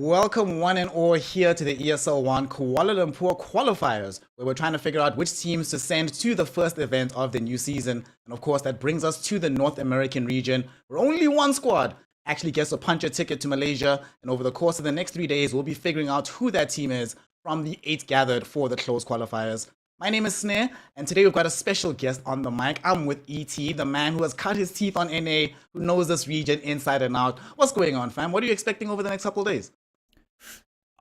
Welcome one and all here to the ESL 1 Kuala Lumpur Qualifiers, where we're trying to figure out which teams to send to the first event of the new season. And of course, that brings us to the North American region, where only one squad actually gets a punch a ticket to Malaysia. And over the course of the next 3 days, we'll be figuring out who that team is from the 8 gathered for the closed qualifiers. My name is Snare, and today we've got a special guest on the mic. I'm with ET, the man who has cut his teeth on NA, who knows this region inside and out. What's going on, fam? What are you expecting over the next couple of days?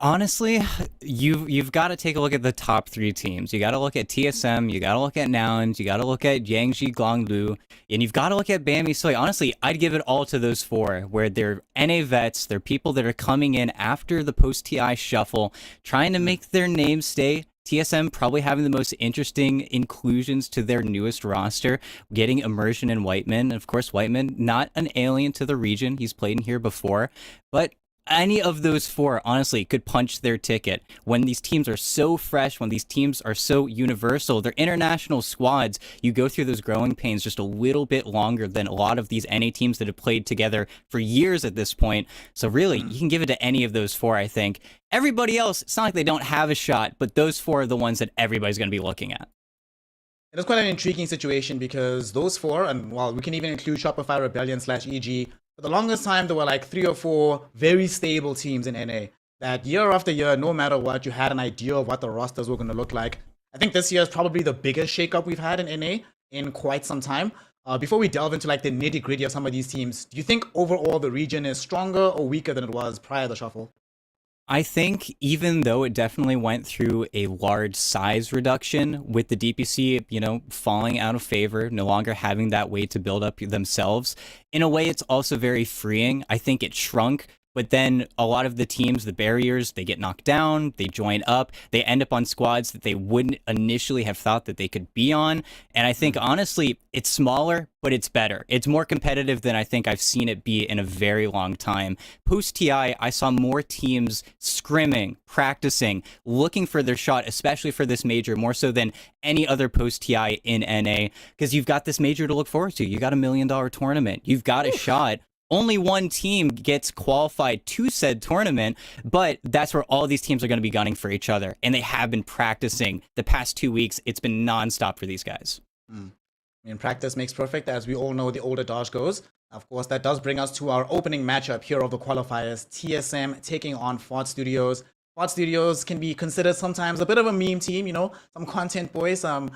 Honestly, you've got to take a look at the top 3 teams. You got to look at TSM, you got to look at Nouns, you got to look at Yangji Guanglu, and you've got to look at Bambi Soy. Honestly, I'd give it all to those 4, where they're NA vets, they're people that are coming in after the post-TI shuffle, trying to make their name stay. TSM probably having the most interesting inclusions to their newest roster, getting immersion in Whiteman. Of course, Whiteman, not an alien to the region. He's played in here before, but any of those 4, honestly, could punch their ticket. When these teams are so fresh, when these teams are so universal, they're international squads, you go through those growing pains just a little bit longer than a lot of these NA teams that have played together for years at this point. So really, you can give it to any of those 4, I think. Everybody else, it's not like they don't have a shot, but those 4 are the ones that everybody's going to be looking at. It is quite an intriguing situation because those 4, and well, we can even include Shopify Rebellion / EG, for the longest time, there were like 3 or 4 very stable teams in NA that year after year, no matter what, you had an idea of what the rosters were going to look like. I think this year is probably the biggest shakeup we've had in NA in quite some time. Before we delve into like the nitty gritty of some of these teams, do you think overall the region is stronger or weaker than it was prior to the shuffle? I think even though it definitely went through a large size reduction with the DPC, falling out of favor, no longer having that way to build up themselves, in a way, it's also very freeing. I think it shrunk. But then a lot of the teams, the barriers, they get knocked down, they join up, they end up on squads that they wouldn't initially have thought that they could be on. And I think, honestly, it's smaller, but it's better. It's more competitive than I think I've seen it be in a very long time. Post-TI, I saw more teams scrimming, practicing, looking for their shot, especially for this major, more so than any other post-TI in NA, because you've got this major to look forward to. You got $1 million tournament. You've got a shot. Only one team gets qualified to said tournament, but that's where all these teams are going to be gunning for each other. And they have been practicing the past 2 weeks. It's been nonstop for these guys. Practice makes perfect, as we all know the older Dodge goes. Of course, that does bring us to our opening matchup here of the qualifiers. TSM taking on Fort Studios. Fort Studios can be considered sometimes a bit of a meme team, some content boys, some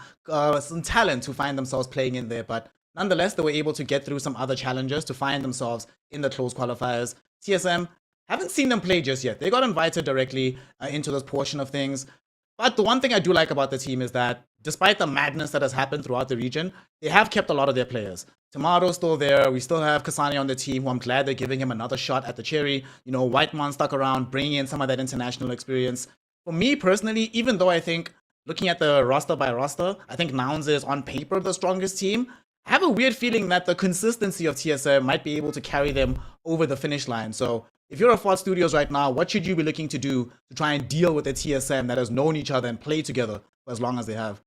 talent who find themselves playing in there, but nonetheless, they were able to get through some other challenges to find themselves in the closed qualifiers. TSM, haven't seen them play just yet. They got invited directly into this portion of things. But the one thing I do like about the team is that despite the madness that has happened throughout the region, they have kept a lot of their players. Tomato's still there. We still have Kasani on the team, who I'm glad they're giving him another shot at the cherry. Whiteman stuck around, bringing in some of that international experience. For me personally, even though I think, looking at the roster by roster, I think Nouns is on paper the strongest team, I have a weird feeling that the consistency of TSM might be able to carry them over the finish line. So if you're a Fort Studios right now, what should you be looking to do to try and deal with a TSM that has known each other and played together for as long as they have?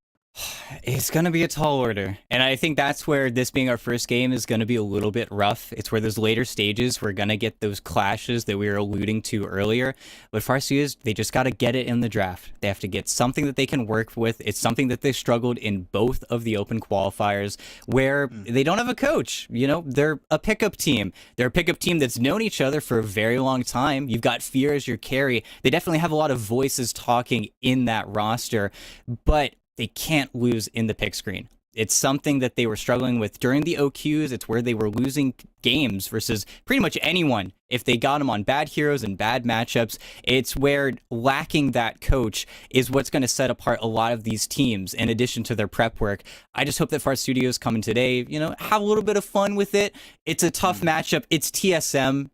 It's going to be a tall order. And I think that's where this being our first game is going to be a little bit rough. It's where those later stages, we're going to get those clashes that we were alluding to earlier. But Farsias, they just got to get it in the draft. They have to get something that they can work with. It's something that they struggled in both of the open qualifiers, where they don't have a coach. They're a pickup team. They're a pickup team that's known each other for a very long time. You've got Fear as your carry. They definitely have a lot of voices talking in that roster. But they can't lose in the pick screen. It's something that they were struggling with during the OQs. It's where they were losing games versus pretty much anyone if they got them on bad heroes and bad matchups. It's where lacking that coach is what's going to set apart a lot of these teams in addition to their prep work. I just hope that Fart Studios come in today, have a little bit of fun with it. It's a tough matchup. It's TSM,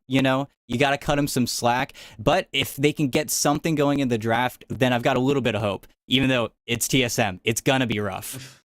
you got to cut them some slack. But if they can get something going in the draft, then I've got a little bit of hope. Even though it's TSM, it's going to be rough.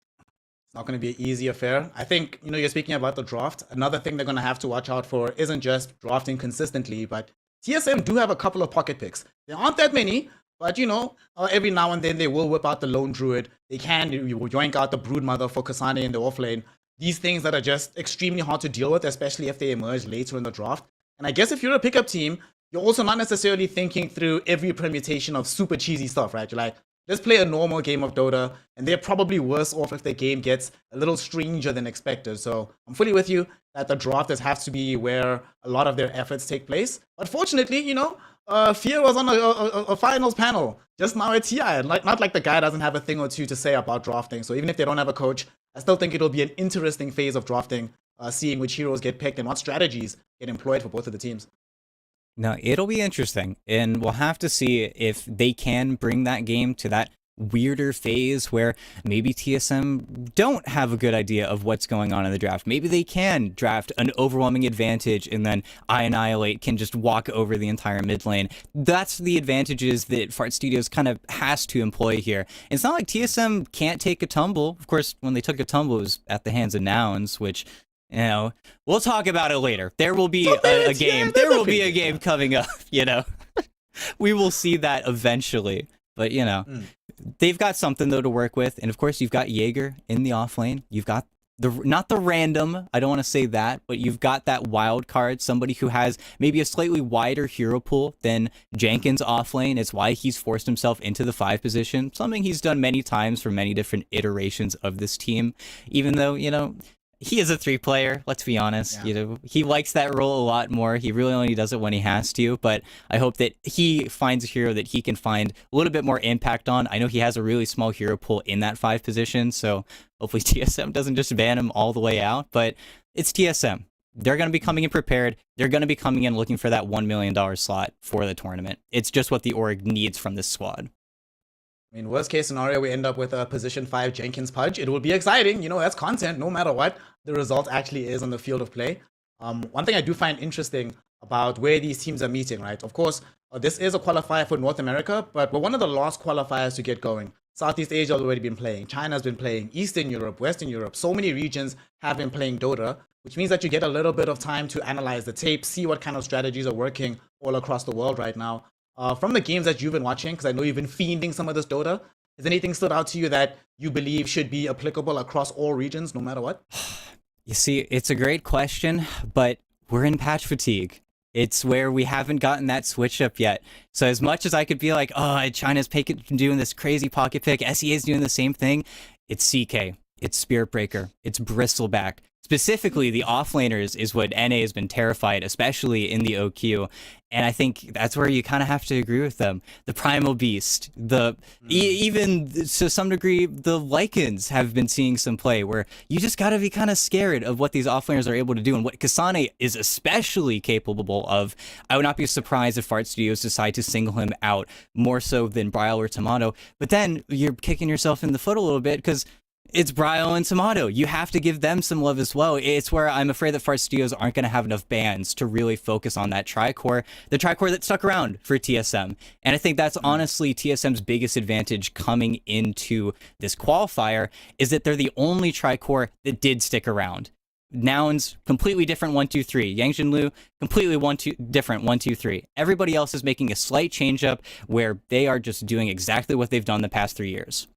It's not going to be an easy affair. I think, you're speaking about the draft. Another thing they're going to have to watch out for isn't just drafting consistently, but TSM do have a couple of pocket picks. There aren't that many, but, every now and then they will whip out the Lone Druid. They can yoink out the Broodmother for Kasane in the offlane. These things that are just extremely hard to deal with, especially if they emerge later in the draft. And I guess if you're a pickup team, you're also not necessarily thinking through every permutation of super cheesy stuff, right? You're like, let's play a normal game of Dota, and they're probably worse off if the game gets a little stranger than expected. So I'm fully with you that the drafters have to be where a lot of their efforts take place. But fortunately, Fear was on a finals panel just now at TI. Like, not like the guy doesn't have a thing or two to say about drafting. So even if they don't have a coach, I still think it'll be an interesting phase of drafting, seeing which heroes get picked and what strategies get employed for both of the teams. No, it'll be interesting, and we'll have to see if they can bring that game to that weirder phase where maybe TSM don't have a good idea of what's going on in the draft. Maybe they can draft an overwhelming advantage and then iAnnihilate can just walk over the entire mid lane. That's the advantages that Fart Studios kind of has to employ here. It's not like TSM can't take a tumble. Of course, when they took a tumble, it was at the hands of Nouns, which, we'll talk about it later. There will be a game. Yeah, there will be a game coming up, We will see that eventually. But, they've got something, though, to work with. And, of course, you've got Jaeger in the off lane. You've got not the random, I don't want to say that, but you've got that wild card, somebody who has maybe a slightly wider hero pool than Jenkins off lane. It's why he's forced himself into the 5 position, something he's done many times for many different iterations of this team, even though, he is a 3 player, let's be honest. Yeah. He likes that role a lot more. He really only does it when he has to, but I hope that he finds a hero that he can find a little bit more impact on. I know he has a really small hero pool in that 5 position, so hopefully TSM doesn't just ban him all the way out, but it's TSM. They're going to be coming in prepared. They're going to be coming in looking for that $1 million slot for the tournament. It's just what the org needs from this squad. I mean, worst case scenario, we end up with a position 5 Jenkins Pudge. It will be exciting. That's content, no matter what the result actually is on the field of play. One thing I do find interesting about where these teams are meeting, right? Of course, this is a qualifier for North America, but we're one of the last qualifiers to get going. Southeast Asia has already been playing. China's been playing. Eastern Europe, Western Europe. So many regions have been playing Dota, which means that you get a little bit of time to analyze the tape, see what kind of strategies are working all across the world right now. From the games that you've been watching, because I know you've been fiending some of this Dota, has anything stood out to you that you believe should be applicable across all regions, no matter what? You see, it's a great question, but we're in patch fatigue. It's where we haven't gotten that switch up yet. So as much as I could be like, China's doing this crazy pocket pick, SEA is doing the same thing, it's CK, it's Spirit Breaker, it's Bristleback. Specifically, the offlaners is what NA has been terrified, especially in the OQ. And I think that's where you kind of have to agree with them. The Primal Beast, even to some degree, the Lycans have been seeing some play where you just got to be kind of scared of what these offlaners are able to do and what Kasane is especially capable of. I would not be surprised if Fart Studios decide to single him out more so than Bryle or Tomato. But then you're kicking yourself in the foot a little bit because it's Bryle and Tomato. You have to give them some love as well. It's where I'm afraid that Fart Studios aren't going to have enough bans to really focus on that Tricore, the Tricore that stuck around for TSM. And I think that's honestly TSM's biggest advantage coming into this qualifier is that they're the only Tricore that did stick around. Nouns, completely different 1-2-3. Yang Jinlu, completely different 1-2-3. Everybody else is making a slight change up where they are just doing exactly what they've done the past 3 years.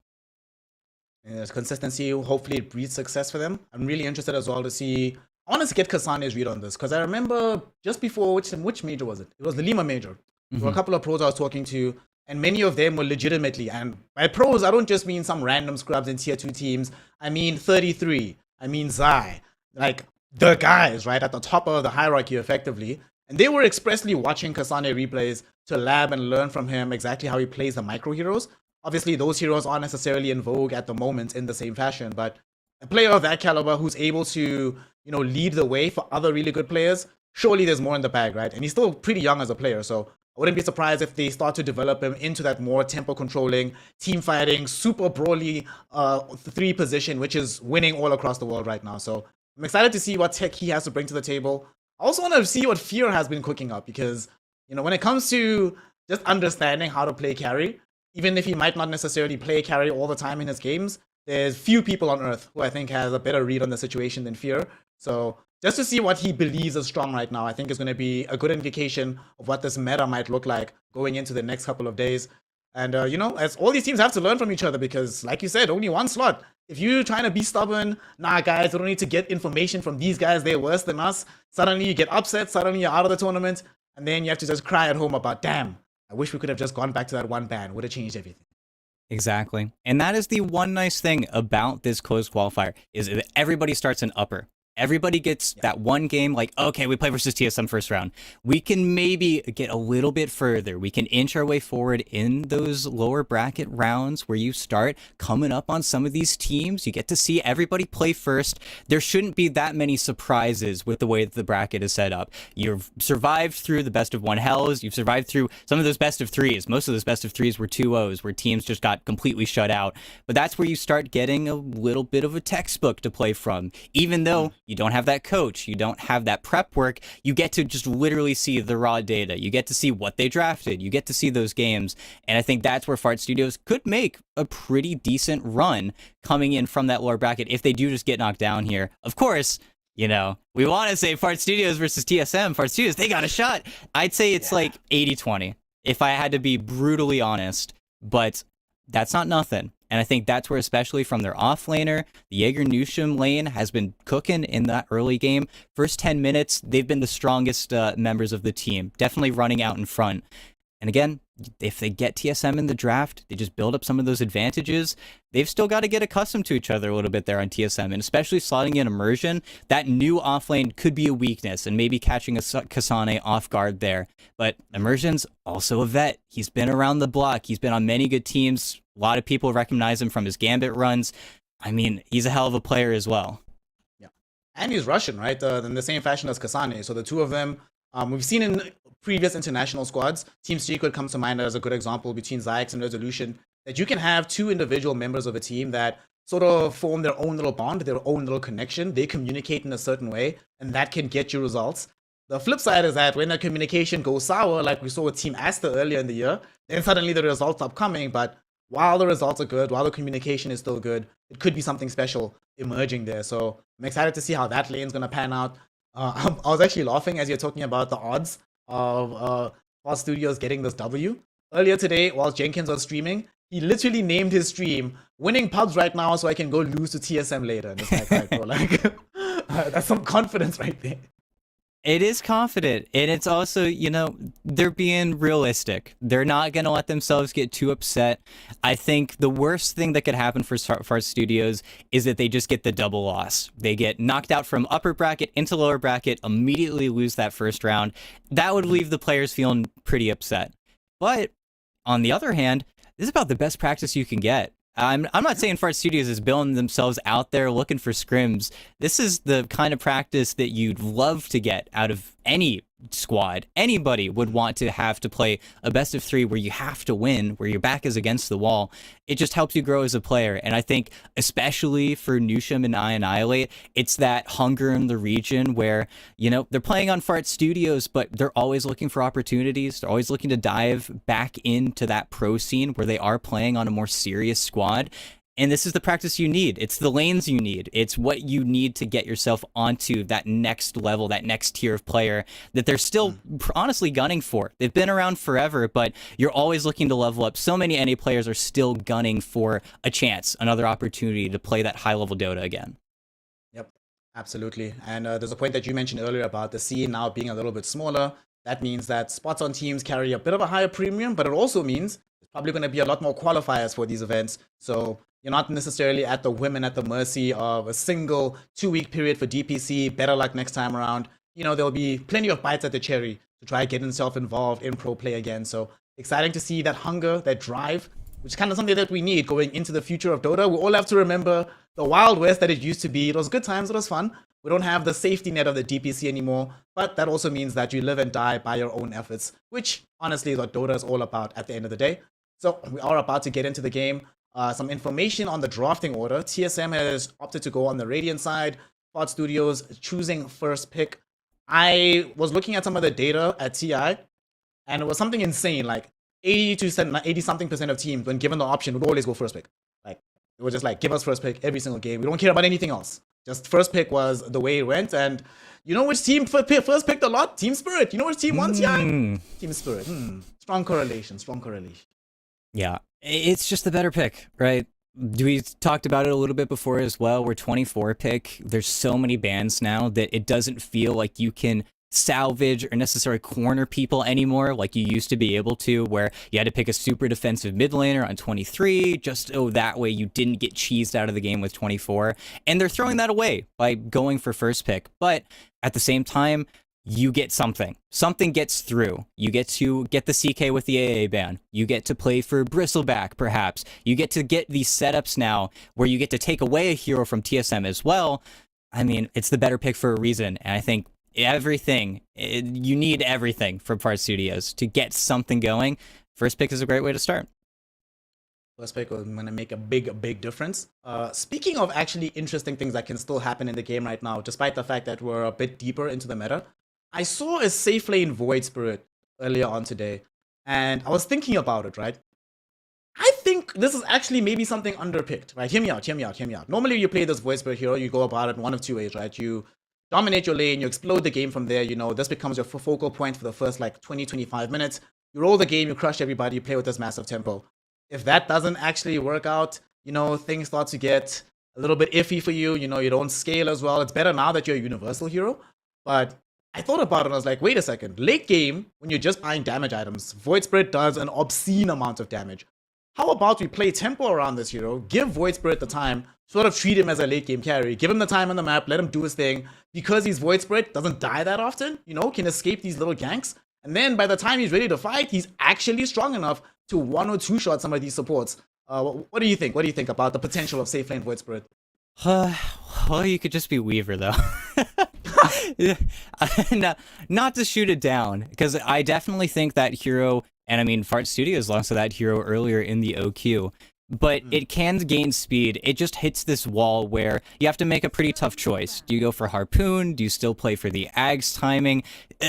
And there's consistency. Hopefully it breeds success for them. I'm really interested as well to see. I want to get Kasane's read on this because I remember just before, which major was it? It was the Lima major. There were a couple of pros I was talking to, and many of them were legitimately, and by pros, I don't just mean some random scrubs in tier 2 teams. I mean 33. I mean Zai. Like the guys, right, at the top of the hierarchy effectively. And they were expressly watching Kasane replays to lab and learn from him exactly how he plays the micro heroes. Obviously, those heroes aren't necessarily in vogue at the moment in the same fashion, but a player of that caliber who's able to, lead the way for other really good players, surely there's more in the bag, right? And he's still pretty young as a player, so I wouldn't be surprised if they start to develop him into that more tempo controlling, team fighting, super broadly 3 position, which is winning all across the world right now. So I'm excited to see what tech he has to bring to the table. I also want to see what Fear has been cooking up because, when it comes to just understanding how to play carry, even if he might not necessarily play carry all the time in his games, there's few people on Earth who I think has a better read on the situation than Fear. So just to see what he believes is strong right now, I think is going to be a good indication of what this meta might look like going into the next couple of days. And, as all these teams have to learn from each other because, like you said, only one slot. If you're trying to be stubborn, nah, guys, we don't need to get information from these guys. They're worse than us. Suddenly you get upset. Suddenly you're out of the tournament. and then you have to just cry at home about, damn, I wish we could have just gone back to that one ban. Would have changed everything. Exactly. And that is the one nice thing about this closed qualifier is that everybody starts an upper. Everybody gets that one game like, okay, we play versus TSM first round. We can maybe get a little bit further. We can inch our way forward in those lower bracket rounds where you start coming up on some of these teams. You get to see everybody play first. There shouldn't be that many surprises with the way that the bracket is set up. You've survived through the best of one hells. You've survived through some of those best of threes. Most of those best of threes were 2-0s where teams just got completely shut out. But that's where you start getting a little bit of a textbook to play from. Even though you don't have that coach, you don't have that prep work, you get to just literally see the raw data. You get to see what they drafted. You get to see those games. And I think that's where Fart Studios could make a pretty decent run coming in from that lower bracket if they do just get knocked down here. Of course, you know, we want to say Fart Studios versus TSM. Fart Studios, they got a shot. I'd say it's like 80-20 if I had to be brutally honest, but that's not nothing. And I think that's where, especially from their off-laner, the Jaeger Nusham lane has been cooking in that early game. First 10 minutes, they've been the strongest members of the team, definitely running out in front. And again, if they get TSM in the draft, they just build up some of those advantages. They've still got to get accustomed to each other a little bit there on TSM, and especially slotting in Immersion, that new offlane could be a weakness, and maybe catching a Kasane off guard there. But Immersion's also a vet. He's been around the block. He's been on many good teams. A lot of people recognize him from his Gambit runs. I mean, he's a hell of a player as well. Yeah, and he's Russian, right? In the same fashion as Kasane. So the two of them, we've seen in previous international squads. Team Secret comes to mind as a good example between Zyx and Resolution, that you can have two individual members of a team that sort of form their own little bond, their own little connection. They communicate in a certain way, and that can get you results. The flip side is that when the communication goes sour, like we saw with Team Aster earlier in the year, then suddenly the results stop coming. But while the results are good, while the communication is still good, it could be something special emerging there. So I'm excited to see how that lane's going to pan out. I was actually laughing as you're talking about the odds of Fart Studios getting this W. Earlier today, while Jenkins was streaming, he literally named his stream "Winning Pubs Right Now so I can go lose to TSM later." And it's like, right, bro, like that's some confidence right there. It is confident, and it's also, you know, they're being realistic. They're not going to let themselves get too upset. I think the worst thing that could happen for Fart Studios is that they just get the double loss. They get knocked out from upper bracket into lower bracket, immediately lose that first round. That would leave the players feeling pretty upset. But on the other hand, this is about the best practice you can get. I'm not saying Fart Studios is building themselves out there looking for scrims. This is the kind of practice that you'd love to get out of any squad. Anybody would want to have to play a best of 3 where you have to win, where your back is against the wall. It just helps you grow as a player. And I think especially for Nusham and Annihilate, it's that hunger in the region where, you know, they're playing on Fart Studios, but they're always looking for opportunities. They're always looking to dive back into that pro scene where they are playing on a more serious squad. And this is the practice you need. It's the lanes you need. It's what you need to get yourself onto that next level, that next tier of player that they're still honestly gunning for. They've been around forever, but you're always looking to level up. So many NA players are still gunning for a chance, another opportunity to play that high-level Dota again. Yep, absolutely. And there's a point that you mentioned earlier about the scene now being a little bit smaller. That means that spots on teams carry a bit of a higher premium, but it also means there's probably going to be a lot more qualifiers for these events. So you're not necessarily at the whim and at the mercy of a single 2-week period for DPC. Better luck next time around. You know, there'll be plenty of bites at the cherry to try getting himself involved in pro play again. So exciting to see that hunger, that drive, which is kind of something that we need going into the future of Dota. We all have to remember the Wild West that it used to be. It was good times, it was fun. We don't have the safety net of the DPC anymore, but that also means that you live and die by your own efforts, which honestly is what Dota is all about at the end of the day. So we are about to get into the game. Some information on the drafting order. TSM has opted to go on the Radiant side. Fart Studios choosing first pick. I was looking at some of the data at TI, and it was something insane. Like 80-something% of teams, when given the option, would always go first pick. Like it was just like, give us first pick every single game. We don't care about anything else. Just first pick was the way it went. And you know which team first picked a lot? Team Spirit. You know which team won TI? Team Spirit. Strong correlation. Strong correlation. Yeah, it's just the better pick, right? We talked about it a little bit before as well. We're 24 pick. There's so many bans now that it doesn't feel like you can salvage or necessarily corner people anymore like you used to be able to, where you had to pick a super defensive mid laner on 23 just so that way you didn't get cheesed out of the game with 24. And they're throwing that away by going for first pick. But at the same time, you get something. Something gets through. You get to get the CK with the AA ban. You get to play for Bristleback, perhaps. You get to get these setups now where you get to take away a hero from TSM as well. I mean, it's the better pick for a reason. And I think you need everything from Fart Studios to get something going. First pick is a great way to start. First pick is going to make a big difference. Speaking of actually interesting things that can still happen in the game right now, despite the fact that we're a bit deeper into the meta, I saw a safe lane Void Spirit earlier on today, and I was thinking about it, right? I think this is actually maybe something underpicked, right? Hear me out. Normally you play this Void Spirit hero, you go about it one of two ways, right? You dominate your lane, you explode the game from there, this becomes your focal point for the first like 20-25 minutes. You roll the game, you crush everybody, you play with this massive tempo. If that doesn't actually work out, things start to get a little bit iffy for you, you don't scale as well. It's better now that you're a universal hero, but I thought about it and I was like, wait a second. Late game, when you're just buying damage items, Void Spirit does an obscene amount of damage. How about we play tempo around this hero, give Void Spirit the time, sort of treat him as a late game carry, give him the time on the map, let him do his thing. Because he's Void Spirit, doesn't die that often, can escape these little ganks. And then by the time he's ready to fight, he's actually strong enough to 1 or 2 shot some of these supports. What do you think? What do you think about the potential of safe lane Void Spirit? Well, you could just be Weaver, though. Not to shoot it down, because I definitely think that hero, and I mean, Fart Studios launched that hero earlier in the OQ, but it can gain speed. It just hits this wall where you have to make a pretty tough choice. Do you go for Harpoon? Do you still play for the Ags timing?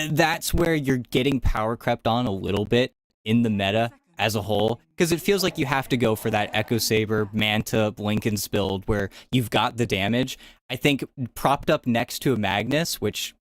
That's where you're getting power crept on a little bit in the meta as a whole, because it feels like you have to go for that Echo Saber, Manta, Lincoln's build where you've got the damage. I think propped up next to a Magnus, which,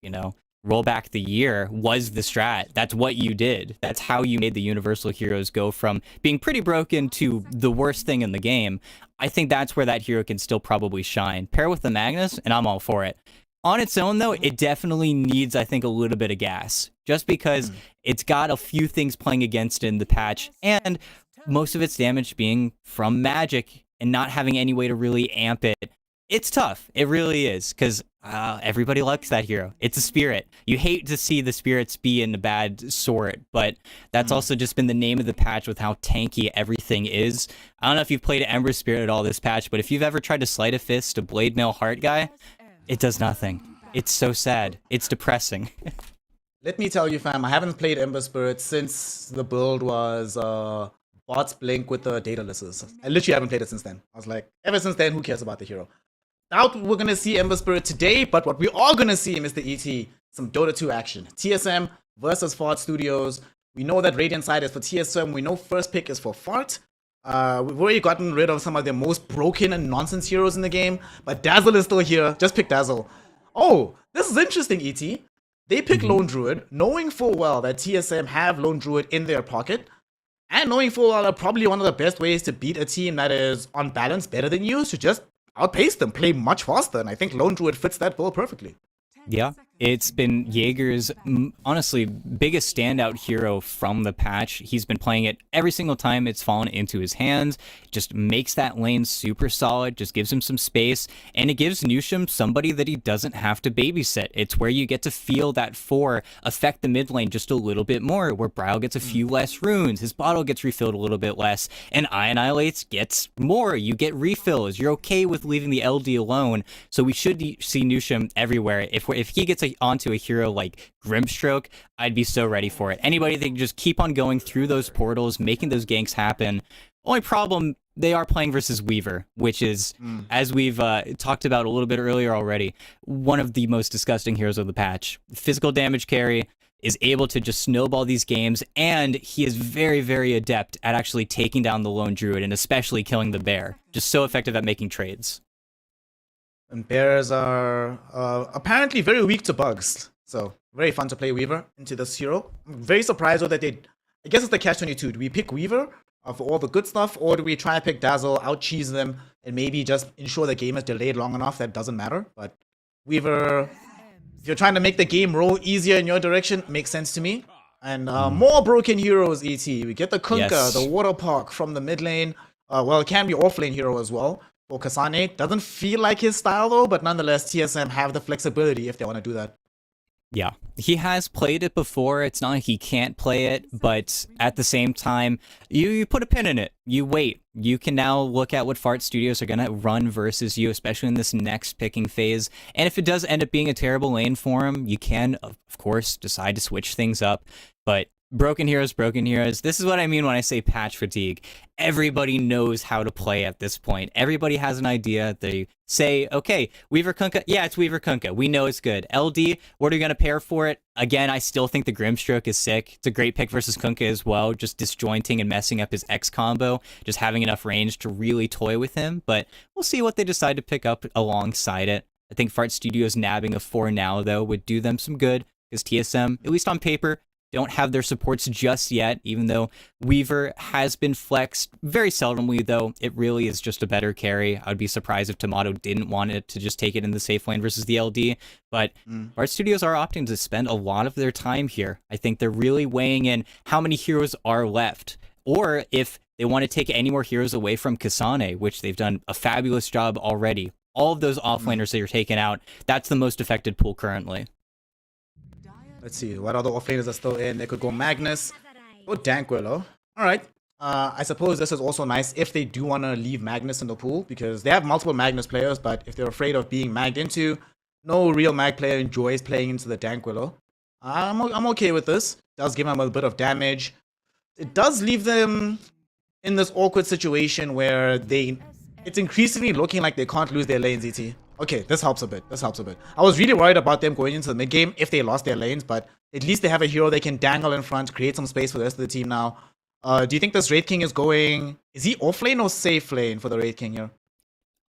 roll back the year, was the strat. That's what you did. That's how you made the Universal heroes go from being pretty broken to the worst thing in the game. I think that's where that hero can still probably shine. Pair with the Magnus, and I'm all for it. On its own, though, it definitely needs, I think, a little bit of gas. Just because it's got a few things playing against it in the patch, and most of its damage being from magic and not having any way to really amp it. It's tough. It really is, because everybody likes that hero. It's a spirit. You hate to see the spirits be in a bad sort, but that's also just been the name of the patch with how tanky everything is. I don't know if you've played Ember Spirit at all this patch, but if you've ever tried to Sleight of Fist a Blade Mail Heart guy, it does nothing. It's so sad. It's depressing. Let me tell you, fam, I haven't played Ember Spirit since the build was Bots Blink with the Datalists. I literally haven't played it since then. I was like, ever since then, who cares about the hero? Doubt we're going to see Ember Spirit today, but what we are going to see, Mr. ET, some Dota 2 action. TSM versus Fart Studios. We know that Radiant side is for TSM. We know first pick is for Fart. We've already gotten rid of some of the most broken and nonsense heroes in the game, but Dazzle is still here. Just pick Dazzle. Oh, this is interesting, ET. They pick Lone Druid, knowing full well that TSM have Lone Druid in their pocket, and knowing full well that probably one of the best ways to beat a team that is on balance better than you is to just outpace them, play much faster, and I think Lone Druid fits that bill perfectly. Yeah, it's been Jaeger's, honestly, biggest standout hero from the patch. He's been playing it every single time it's fallen into his hands, just makes that lane super solid, just gives him some space, and it gives Nusham somebody that he doesn't have to babysit. It's where you get to feel that 4 affect the mid lane just a little bit more, where Bryle gets a few less runes, his bottle gets refilled a little bit less, and Annihilates gets more. You get refills. You're okay with leaving the LD alone, so we should see Nusham everywhere. If he gets onto a hero like Grimstroke, I'd be so ready for it. Anybody that can just keep on going through those portals, making those ganks happen. Only problem, they are playing versus Weaver, which is, as we've talked about a little bit earlier already, one of the most disgusting heroes of the patch. Physical damage carry, is able to just snowball these games, and he is very, very adept at actually taking down the Lone Druid, and especially killing the bear. Just so effective at making trades. And bears are apparently very weak to bugs. So, very fun to play Weaver into this hero. I'm very surprised though that they... I guess it's the catch-22. Do we pick Weaver for all the good stuff, or do we try and pick Dazzle, out-cheese them, and maybe just ensure the game is delayed long enough that it doesn't matter? But Weaver If you're trying to make the game roll easier in your direction, makes sense to me. And more broken heroes, ET. We get the Kunkka, Yes. the Water Park from the mid lane. Well, it can be off lane hero as well. For Kasane, doesn't feel like his style though, but nonetheless, TSM have the flexibility if they want to do that. Yeah, he has played it before. It's not like he can't play it, but at the same time, you put a pin in it. You wait. You can now look at what Fart Studios are going to run versus you, especially in this next picking phase. And if it does end up being a terrible lane for him, you can, of course, decide to switch things up. But broken heroes, broken heroes. This is what I mean when I say patch fatigue. Everybody knows how to play at this point. Everybody has an idea. They say, okay, Weaver Kunkka. Yeah, it's Weaver Kunkka. We know it's good. LD, what are we going to pair for it? Again, I still think the Grimstroke is sick. It's a great pick versus Kunkka as well. Just disjointing and messing up his X combo. Just having enough range to really toy with him. But we'll see what they decide to pick up alongside it. I think Fart Studios nabbing a 4 now, though, would do them some good. Because TSM, at least on paper, don't have their supports just yet, even though Weaver has been flexed very seldomly, though. It really is just a better carry. I would be surprised if Tomato didn't want it to just take it in the safe lane versus the LD. But Art Studios are opting to spend a lot of their time here. I think they're really weighing in how many heroes are left, or if they want to take any more heroes away from Kasane, which they've done a fabulous job already. All of those offlaners that you're taking out, that's the most affected pool currently. Let's see, what other offlaners are still in? They could go Magnus, go Danquillo. Alright. I suppose this is also nice if they do want to leave Magnus in the pool, because they have multiple Magnus players, but if they're afraid of being magged into, no real mag player enjoys playing into the Danquillo. I'm okay with this. Does give them a bit of damage. It does leave them in this awkward situation where it's increasingly looking like they can't lose their lanes, ET. Okay, this helps a bit. This helps a bit. I was really worried about them going into the mid game if they lost their lanes, but at least they have a hero they can dangle in front, create some space for the rest of the team now. Do you think this Wraith King is going... Is he off lane or safe lane for the Wraith King here?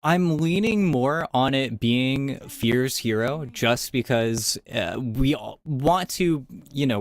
I'm leaning more on it being Fear's hero, just because we want to,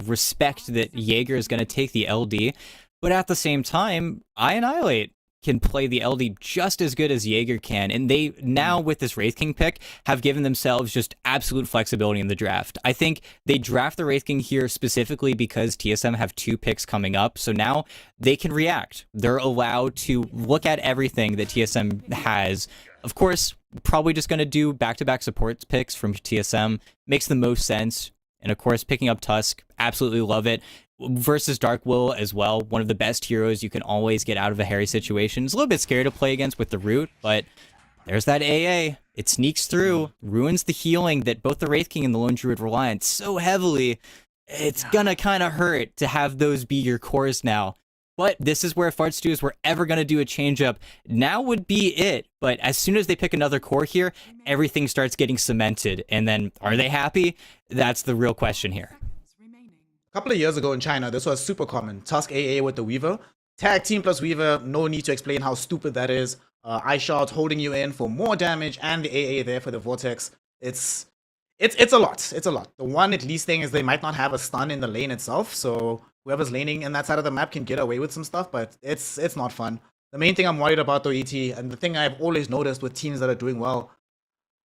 respect that Jaeger is going to take the LD, but at the same time, Annihilate can play the LD just as good as Jaeger can, and they now, with this Wraith King pick, have given themselves just absolute flexibility in the draft. I think they draft the Wraith King here specifically because TSM have 2 picks coming up, so now they can react. They're allowed to look at everything that TSM has. Of course, probably just going to do back-to-back support picks from TSM. Makes the most sense. And of course, picking up Tusk, absolutely love it. Versus Dark Will as well, one of the best heroes you can always get out of a hairy situation. It's a little bit scary to play against with the root, but there's that AA. It sneaks through, ruins the healing that both the Wraith King and the Lone Druid rely on so heavily. It's gonna kind of hurt to have those be your cores now. But this is where if Fart Studios were ever going to do a change-up, now would be it. But as soon as they pick another core here, everything starts getting cemented. And then, are they happy? That's the real question here. A couple of years ago in China, this was super common. Tusk AA with the Weaver. Tag team plus Weaver, no need to explain how stupid that is. iShot holding you in for more damage and the AA there for the Vortex. It's a lot. It's a lot. The one at least thing is they might not have a stun in the lane itself, so whoever's laning in that side of the map can get away with some stuff, but it's not fun. The main thing I'm worried about though, ET, and the thing I've always noticed with teams that are doing well,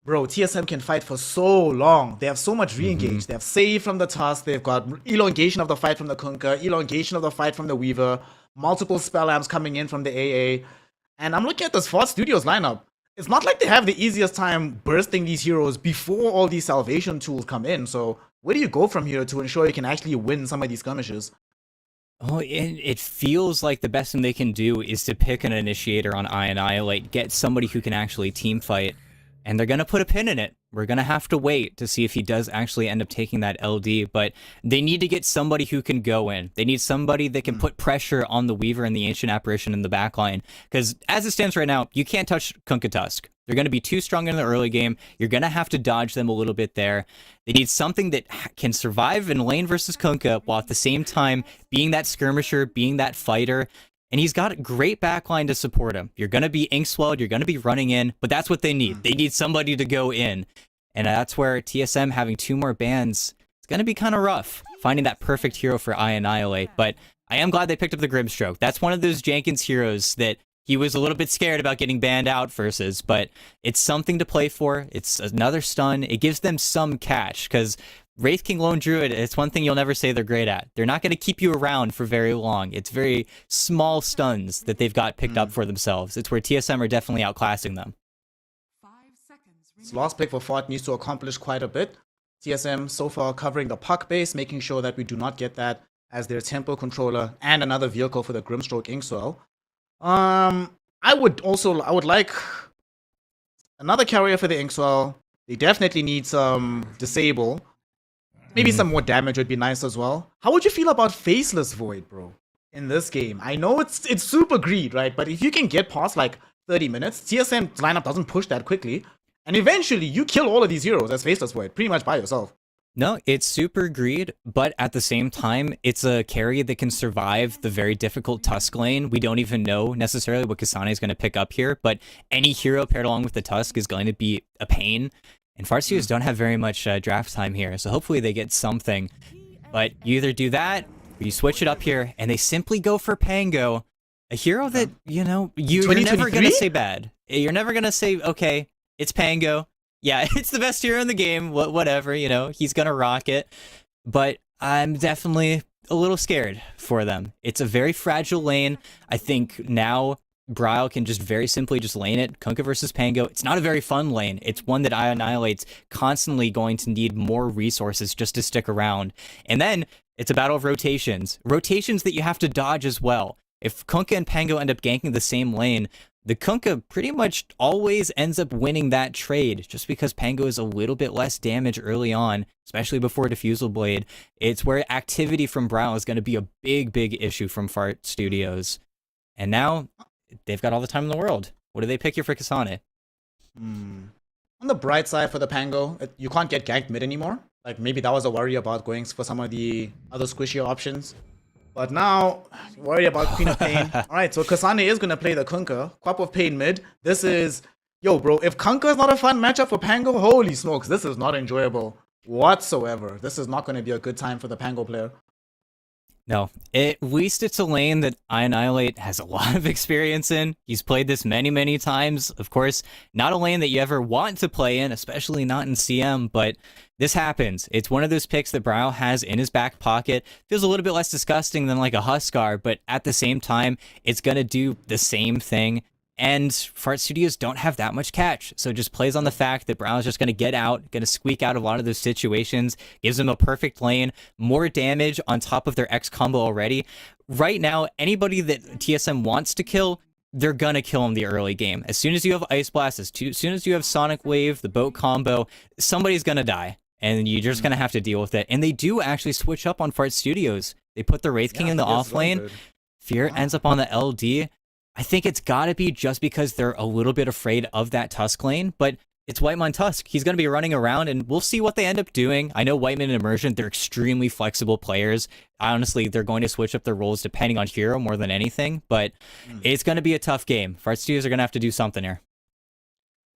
bro, TSM can fight for so long. They have so much re-engage. They have save from the Tusk. They've got elongation of the fight from the Kunkka, elongation of the fight from the Weaver, multiple spell amps coming in from the AA. And I'm looking at this Fart Studios lineup. It's not like they have the easiest time bursting these heroes before all these salvation tools come in. So where do you go from here to ensure you can actually win some of these skirmishes? Oh, it feels like the best thing they can do is to pick an initiator on Annihilate, get somebody who can actually team fight. And they're going to put a pin in it. We're going to have to wait to see if he does actually end up taking that LD. But they need to get somebody who can go in. They need somebody that can put pressure on the Weaver and the Ancient Apparition in the backline. Because as it stands right now, you can't touch Kunkka Tusk. They're going to be too strong in the early game. You're going to have to dodge them a little bit there. They need something that can survive in lane versus Kunkka while at the same time being that skirmisher, being that fighter. And he's got a great backline to support him. You're going to be Inkswelled, you're going to be running in, but that's what they need. They need somebody to go in. And that's where TSM having 2 more bans, it's going to be kind of rough, finding that perfect hero for Annihilate. But I am glad they picked up the Grimstroke. That's one of those Jenkins heroes that He was a little bit scared about getting banned out versus, but it's something to play for. It's another stun. It gives them some catch because Wraith King Lone Druid, it's one thing you'll never say they're great at. They're not going to keep you around for very long. It's very small stuns that they've got picked up for themselves. It's where TSM are definitely outclassing them. This last pick for Fort needs to accomplish quite a bit. TSM so far covering the puck base, making sure that we do not get that as their tempo controller and another vehicle for the Grimstroke Inkswell. I would like another carrier for the Inkswell. They definitely need some disable. Maybe some more damage would be nice as well. How would you feel about Faceless Void, bro, in this game? I know it's super greed, right? But if you can get past like 30 minutes, TSM's lineup doesn't push that quickly. And eventually, you kill all of these heroes as Faceless Void, pretty much by yourself. No, it's super greed, but at the same time, it's a carry that can survive the very difficult Tusk lane. We don't even know necessarily what Kasane is going to pick up here, but any hero paired along with the Tusk is going to be a pain. And Farseers don't have very much draft time here, so hopefully they get something. But you either do that, or you switch it up here, and they simply go for Pango, a hero that, you know, you're never going to say bad. You're never going to say, okay, it's Pango. Yeah, it's the best hero in the game, whatever, you know, he's going to rock it. But I'm definitely a little scared for them. It's a very fragile lane. I think now Bryle can just very simply just lane it. Kunkka versus Pango. It's not a very fun lane. It's one that Annihilate's constantly going to need more resources just to stick around. And then it's a battle of rotations. Rotations that you have to dodge as well. If Kunkka and Pango end up ganking the same lane, the Kunkka pretty much always ends up winning that trade just because Pango is a little bit less damage early on, especially before Diffusal Blade. It's where activity from Bryle is going to be a big, big issue from Fart Studios. And now they've got all the time in the world. What do they pick here for Kasane? On the bright side for the Pango, you can't get ganked mid anymore. Like maybe that was a worry about going for some of the other squishier options. But now, worry about Queen of Pain. Alright, so Kasane is going to play the Kunkka. Quap of Pain mid. This is... Yo, bro, if Kunkka is not a fun matchup for Pango, holy smokes, this is not enjoyable whatsoever. This is not going to be a good time for the Pango player. No, at least it's a lane that Annihilate has a lot of experience in. He's played this many, many times. Of course, not a lane that you ever want to play in, especially not in CM, but this happens. It's one of those picks that Bryle has in his back pocket. Feels a little bit less disgusting than like a Huskar, but at the same time, it's going to do the same thing. And Fart Studios don't have that much catch, so it just plays on the fact that Brown's just going to get out, going to squeak out a lot of those situations, gives them a perfect lane, more damage on top of their X combo already. Right now, anybody that TSM wants to kill, they're going to kill in the early game. As soon as you have Ice Blast, as soon as you have Sonic Wave, the boat combo, somebody's going to die, and you're just going to have to deal with it. And they do actually switch up on Fart Studios. They put the Wraith King in the off lane. Fear ends up on the LD. I think it's got to be just because they're a little bit afraid of that Tusk lane, but it's Whitemon Tusk. He's going to be running around, and we'll see what they end up doing. I know Whiteman and Immersion, they're extremely flexible players. Honestly, they're going to switch up their roles depending on hero more than anything, but it's going to be a tough game. Fart Studios are going to have to do something here.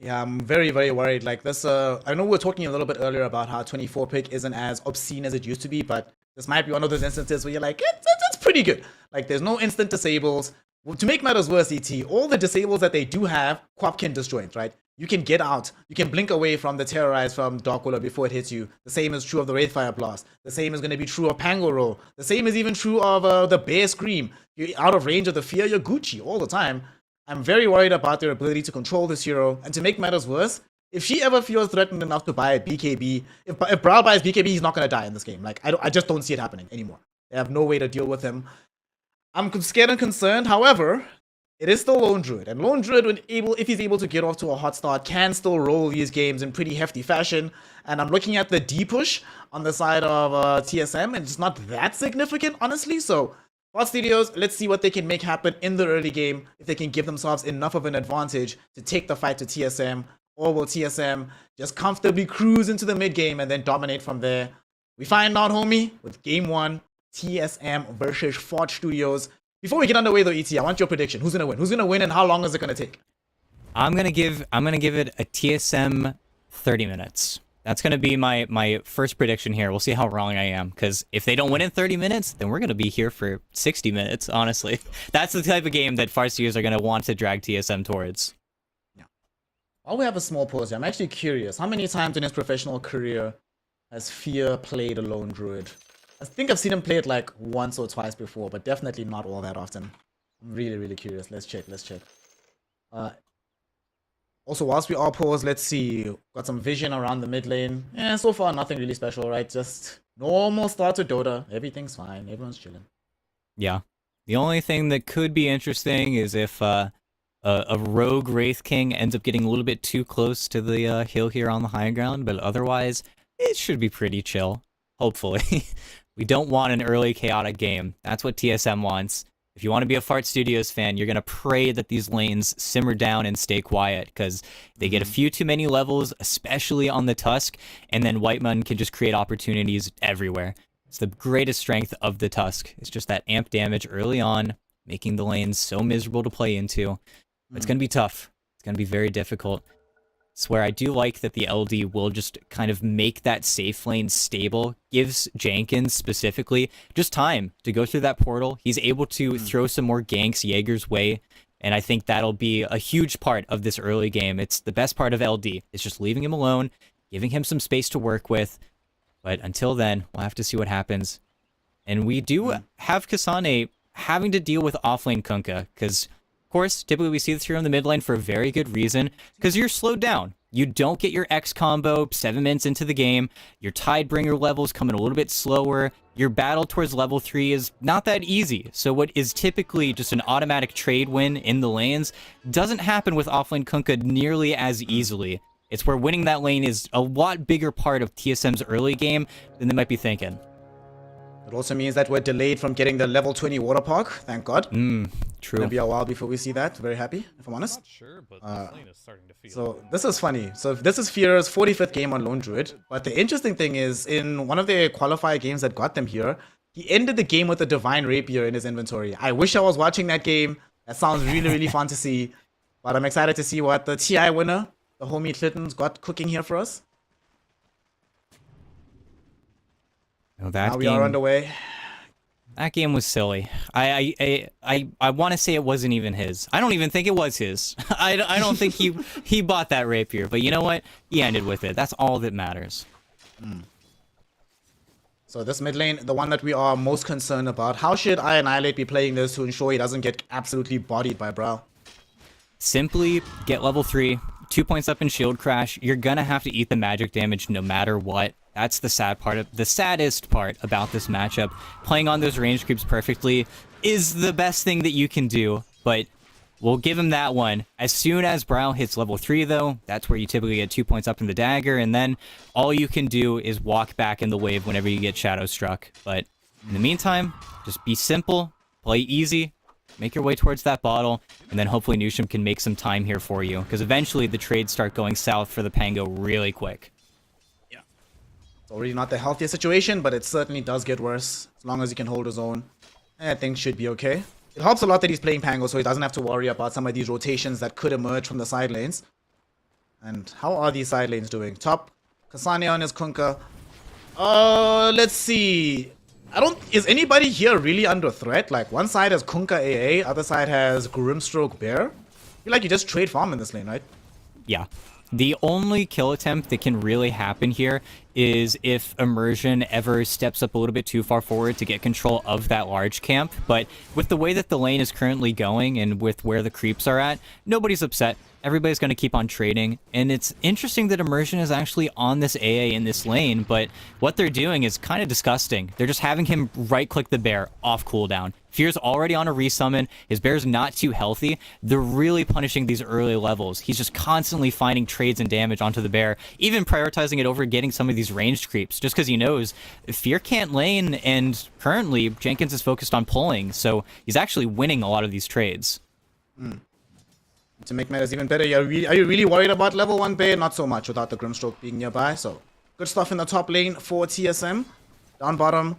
Yeah, I'm very, very worried. Like this, I know we were talking a little bit earlier about how 24 pick isn't as obscene as it used to be, but this might be one of those instances where you're like, it's pretty good. Like there's no instant disables. Well, to make matters worse, ET, all the disables that they do have, Quap can disjoint, right? You can get out. You can blink away from the Terrorize from Dark Willow before it hits you. The same is true of the Wraithfire Blast. The same is going to be true of Pango Roll. The same is even true of the Bear Scream. You're out of range of the Fear, you're Gucci all the time. I'm very worried about their ability to control this hero. And to make matters worse, if she ever feels threatened enough to buy a BKB, if Brawl buys BKB, he's not going to die in this game. Like, I just don't see it happening anymore. They have no way to deal with him. I'm scared and concerned. However, it is still Lone Druid. And Lone Druid, if he's able to get off to a hot start, can still roll these games in pretty hefty fashion. And I'm looking at the D push on the side of TSM, and it's not that significant, honestly. So, Fart Studios, let's see what they can make happen in the early game, if they can give themselves enough of an advantage to take the fight to TSM. Or will TSM just comfortably cruise into the mid game and then dominate from there? We find out, homie, with game 1. TSM versus Fart Studios. Before we get underway though, ET, I want your prediction. Who's gonna win? Who's gonna win and how long is it gonna take? I'm gonna give it a TSM 30 minutes. That's going to be my first prediction here. We'll see how wrong I am, because if they don't win in 30 minutes, then we're going to be here for 60 minutes, honestly. That's the type of game that Farseers are going to want to drag TSM towards. Yeah. While we have a small pause here, I'm actually curious. How many times in his professional career has Fear played a lone druid? I think I've seen him play it like once or twice before, but definitely not all that often. I'm really, really curious. Let's check. Also, whilst we are paused, let's see. Got some vision around the mid lane. Yeah, so far nothing really special, right? Just normal start to Dota. Everything's fine. Everyone's chilling. Yeah. The only thing that could be interesting is if a rogue Wraith King ends up getting a little bit too close to the hill here on the high ground, but otherwise, it should be pretty chill. Hopefully. We don't want an early chaotic game. That's what TSM wants. If you want to be a Fart Studios fan, you're going to pray that these lanes simmer down and stay quiet, because they get a few too many levels, especially on the Tusk, and then Whiteman can just create opportunities everywhere. It's the greatest strength of the Tusk. It's just that amp damage early on, making the lanes so miserable to play into. But it's going to be tough. It's going to be very difficult. It's where I do like that the LD will just kind of make that safe lane stable, gives Jenkins specifically just time to go through that portal. He's able to throw some more ganks Jaeger's way, and I think that'll be a huge part of this early game. It's the best part of LD. It's just leaving him alone, giving him some space to work with, but until then, we'll have to see what happens. And we do have Kasane having to deal with offlane Kunkka, because course, typically we see this here in the mid lane for a very good reason, because you're slowed down. You don't get your X combo 7 minutes into the game. Your Tidebringer levels coming a little bit slower. Your battle towards level 3 is not that easy. So what is typically just an automatic trade win in the lanes doesn't happen with offlane Kunkka nearly as easily. It's where winning that lane is a lot bigger part of TSM's early game than they might be thinking. It also means that we're delayed from getting the level 20 water park, thank God. True. It'll be a while before we see that. Very happy, if I'm honest. I'm not sure, but this lane is starting to feel. So this is funny. So this is Fear's 45th game on Lone Druid. But the interesting thing is, in one of the qualifier games that got them here, he ended the game with a Divine Rapier in his inventory. I wish I was watching that game. That sounds really, really fun to see. But I'm excited to see what the TI winner, the homie Clintons, got cooking here for us. Now we are underway. That game was silly. I want to say it wasn't even his. I don't even think it was his. I don't think he bought that rapier. But you know what? He ended with it. That's all that matters. So this mid lane, the one that we are most concerned about. How should I Annihilate be playing this to ensure he doesn't get absolutely bodied by Brow? Simply get level 3, 2 points up in shield crash. You're gonna have to eat the magic damage no matter what. That's the saddest part about this matchup. Playing on those range creeps perfectly is the best thing that you can do, but we'll give him that one. As soon as Brow hits level 3, though, that's where you typically get 2 points up in the dagger, and then all you can do is walk back in the wave whenever you get shadow struck. But in the meantime, just be simple, play easy, make your way towards that bottle, and then hopefully Nusham can make some time here for you, because eventually the trades start going south for the Pango really quick. It's already not the healthiest situation, but it certainly does get worse. As long as he can hold his own, I think should be okay. It helps a lot that he's playing Pango, so he doesn't have to worry about some of these rotations that could emerge from the side lanes. And how are these side lanes doing? Top, Kasane on his Kunkka. Let's see. Is anybody here really under threat? Like, one side has Kunkka AA, other side has Grimstroke Bear. I feel like you just trade farm in this lane, right? Yeah. The only kill attempt that can really happen here is if Immersion ever steps up a little bit too far forward to get control of that large camp. But with the way that the lane is currently going and with where the creeps are at, nobody's upset. Everybody's going to keep on trading. And it's interesting that Immersion is actually on this AA in this lane, but what they're doing is kind of disgusting. They're just having him right-click the bear off cooldown. Fear's already on a resummon. His bear's not too healthy. They're really punishing these early levels. He's just constantly finding trades and damage onto the bear, even prioritizing it over getting some of these ranged creeps, just because he knows Fear can't lane, and currently Jenkins is focused on pulling, so he's actually winning a lot of these trades. To make matters even better, are you really worried about level 1 Bear? Not so much without the Grimstroke being nearby. So good stuff in the top lane for TSM. Down bottom,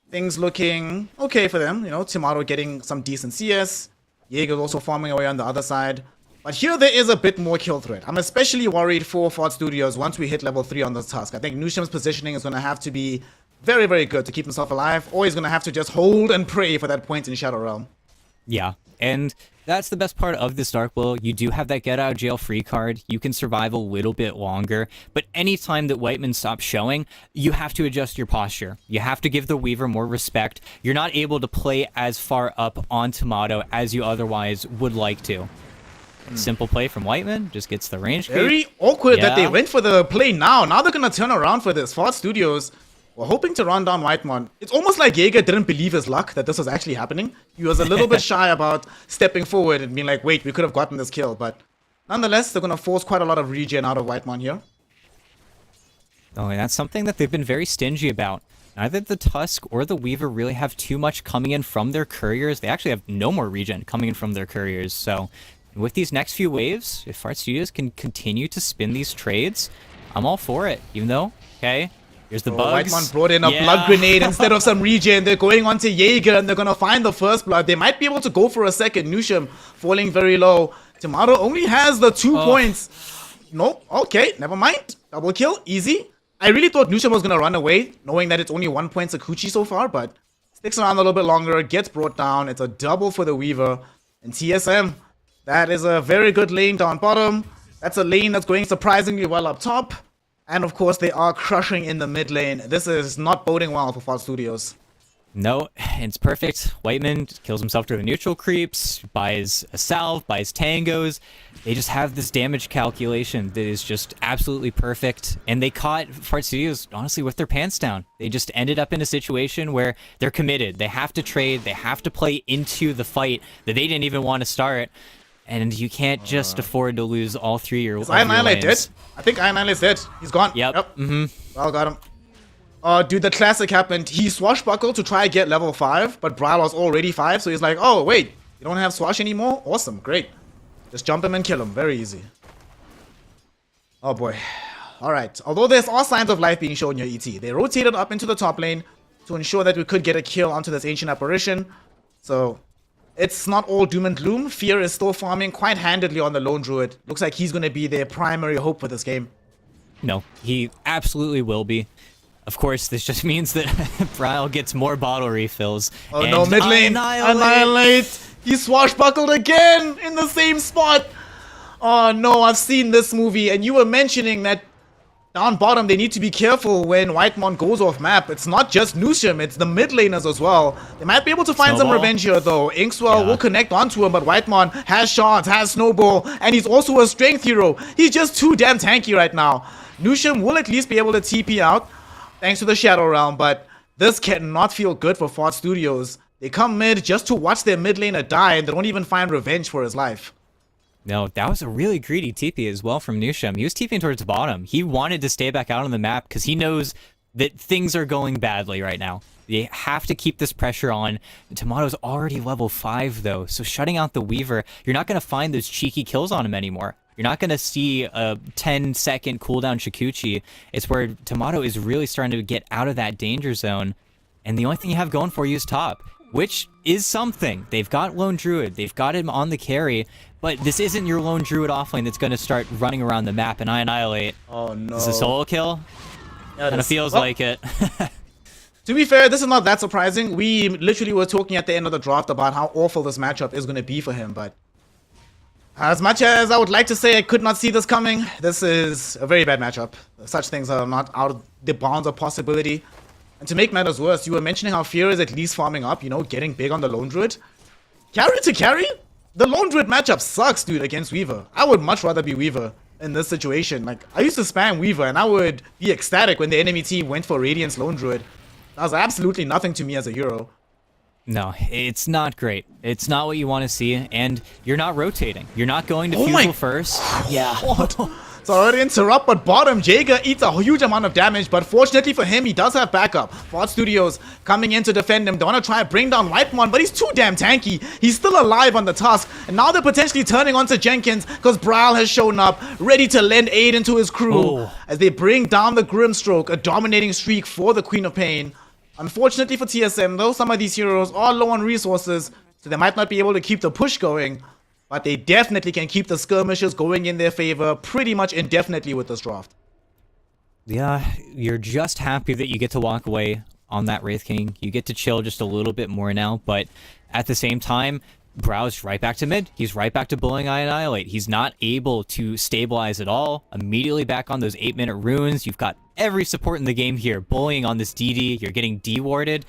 things looking okay for them. You know, Timaru getting some decent CS. Jaeger's also farming away on the other side. But here there is a bit more kill threat. I'm especially worried for Ford Studios once we hit level 3 on this task. I think Nusham's positioning is going to have to be very, very good to keep himself alive, or he's going to have to just hold and pray for that point in Shadow Realm. Yeah, and that's the best part of this Dark Will. You do have that get out of jail free card. You can survive a little bit longer, but anytime that Whiteman stops showing, you have to adjust your posture. You have to give the Weaver more respect. You're not able to play as far up on Tomato as you otherwise would like to. Simple play from Whiteman, just gets the range. Very awkward that they went for the play now. Now they're going to turn around for this. Ford Studios were hoping to run down Whitemon. It's almost like Jaeger didn't believe his luck that this was actually happening. He was a little bit shy about stepping forward and being like, wait, we could have gotten this kill. But nonetheless, they're going to force quite a lot of regen out of Whitemon here. Oh, and that's something that they've been very stingy about. Neither the Tusk or the Weaver really have too much coming in from their couriers. They actually have no more regen coming in from their couriers. So with these next few waves, if Fart Studios can continue to spin these trades, I'm all for it. Even though, okay, here's the bugs. Whitemon brought in a blood grenade instead of some regen. They're going on to Jaeger and they're going to find the first blood. They might be able to go for a second. Nusham falling very low. Tomato only has the 2 points. Nope. Okay, never mind. Double kill. Easy. I really thought Nusham was going to run away, knowing that it's only 1 point Sakuchi so far, but sticks around a little bit longer, gets brought down. It's a double for the Weaver. And TSM, that is a very good lane down bottom. That's a lane that's going surprisingly well up top. And of course, they are crushing in the mid lane. This is not boding well for Ford Studios. No, it's perfect. Whiteman kills himself to the neutral creeps, buys a salve, buys tangos. They just have this damage calculation that is just absolutely perfect. And they caught Fart Studios, honestly, with their pants down. They just ended up in a situation where they're committed. They have to trade. They have to play into the fight that they didn't even want to start. And you can't just afford to lose all 3 your lanes. Is Annihilate dead? I think Annihilate dead. He's gone. Yep. Well, got him. Dude, the classic happened. He swashbuckled to try and get level 5, but Brawl was already 5, so he's like, oh, wait, you don't have swash anymore? Awesome, great. Just jump him and kill him. Very easy. Oh, boy. All right. Although there's all signs of life being shown here, ET. They rotated up into the top lane to ensure that we could get a kill onto this Ancient Apparition. So it's not all doom and gloom. Fear is still farming quite handedly on the Lone Druid. Looks like he's going to be their primary hope for this game. No, he absolutely will be. Of course, this just means that Bryle gets more bottle refills. Oh no, mid lane! Annihilate! He swashbuckled again in the same spot! Oh no, I've seen this movie, and you were mentioning that down bottom they need to be careful when Whitemon goes off map. It's not just Nusham, it's the mid laners as well. They might be able to find some revenge here though. Inkswell will connect onto him, but Whitemon has shards, has Snowball, and he's also a strength hero. He's just too damn tanky right now. Nusham will at least be able to TP out, thanks to the Shadow Realm, but this cannot feel good for Ford Studios. They come mid just to watch their mid laner die, and they don't even find revenge for his life. No, that was a really greedy TP as well from Nusham. He was TPing towards the bottom. He wanted to stay back out on the map because he knows that things are going badly right now. They have to keep this pressure on. Tomato's already level 5 though, so shutting out the Weaver, you're not going to find those cheeky kills on him anymore. You're not going to see a 10-second cooldown Shikuchi. It's where Tomato is really starting to get out of that danger zone. And the only thing you have going for you is top, which is something. They've got Lone Druid. They've got him on the carry. But this isn't your Lone Druid offlane that's going to start running around the map and Annihilate. Oh, no. Is this a solo kill? Yeah, Kind of feels like it. To be fair, this is not that surprising. We literally were talking at the end of the draft about how awful this matchup is going to be for him, but as much as I would like to say I could not see this coming, this is a very bad matchup. Such things are not out of the bounds of possibility. And to make matters worse, you were mentioning how Fear is at least farming up, you know, getting big on the Lone Druid. Carry to carry? The Lone Druid matchup sucks, dude, against Weaver. I would much rather be Weaver in this situation. Like, I used to spam Weaver, and I would be ecstatic when the enemy team went for Radiant's Lone Druid. That was absolutely nothing to me as a hero. No, it's not great. It's not what you want to see, and you're not rotating. You're not going to Fusel first. Yeah. Sorry to interrupt, but bottom, Jaeger eats a huge amount of damage, but fortunately for him, he does have backup. Ford Studios coming in to defend him. They want to try and bring down Whitemon, but he's too damn tanky. He's still alive on the Tusk, and now they're potentially turning onto Jenkins because Brawl has shown up, ready to lend aid into his crew as they bring down the Grimstroke, a dominating streak for the Queen of Pain. Unfortunately for TSM, though, some of these heroes are low on resources, so they might not be able to keep the push going. but they definitely can keep the skirmishes going in their favor pretty much indefinitely with this draft. Yeah, you're just happy that you get to walk away on that Wraith King. You get to chill just a little bit more now, but at the same time, Brow's right back to mid. He's right back to bullying Annihilate. He's not able to stabilize at all. Immediately back on those 8-minute runes. You've got every support in the game here. Bullying on this DD. You're getting dewarded.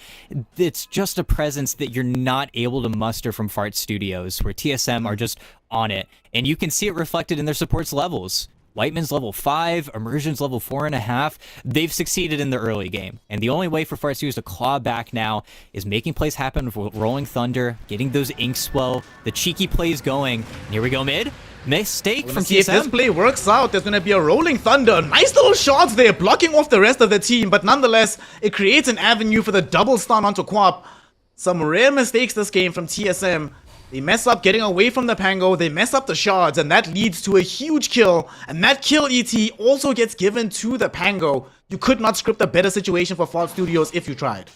It's just a presence that you're not able to muster from Fart Studios, where TSM are just on it. And you can see it reflected in their support's levels. Whiteman's level 5, Immersion's level 4.5. They've succeeded in the early game. And the only way for Fart Studios to claw back now is making plays happen with Rolling Thunder, getting those Inkswell, the cheeky plays going. And here we go mid. Mistake from See if this TSM. play works out. There's going to be a Rolling Thunder. Nice little shots there, blocking off the rest of the team. But nonetheless, it creates an avenue for the double stun onto Quap. Some rare mistakes this game from TSM. They mess up getting away from the Pango, they mess up the shards, and that leads to a huge kill. And that kill ET also gets given to the Pango. You could not script a better situation for Fart Studios if you tried.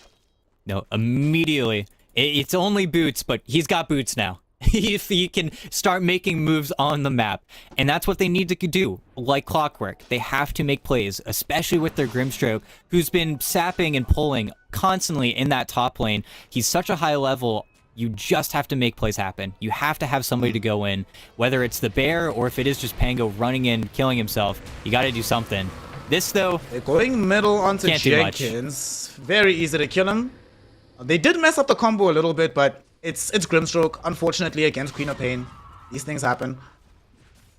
No, immediately. It's only boots, but he's got boots now. He can start making moves on the map. And that's what they need to do. Like clockwork, they have to make plays, especially with their Grimstroke, who's been sapping and pulling constantly in that top lane. He's such a high level. You just have to make plays happen. You have to have somebody to go in, whether it's the bear or if it is just Pango running in, killing himself. You got to do something. This, though, they're going middle onto can't do much. Jenkins. Very easy to kill him. They did mess up the combo a little bit, but it's Grimstroke, unfortunately, against Queen of Pain. These things happen.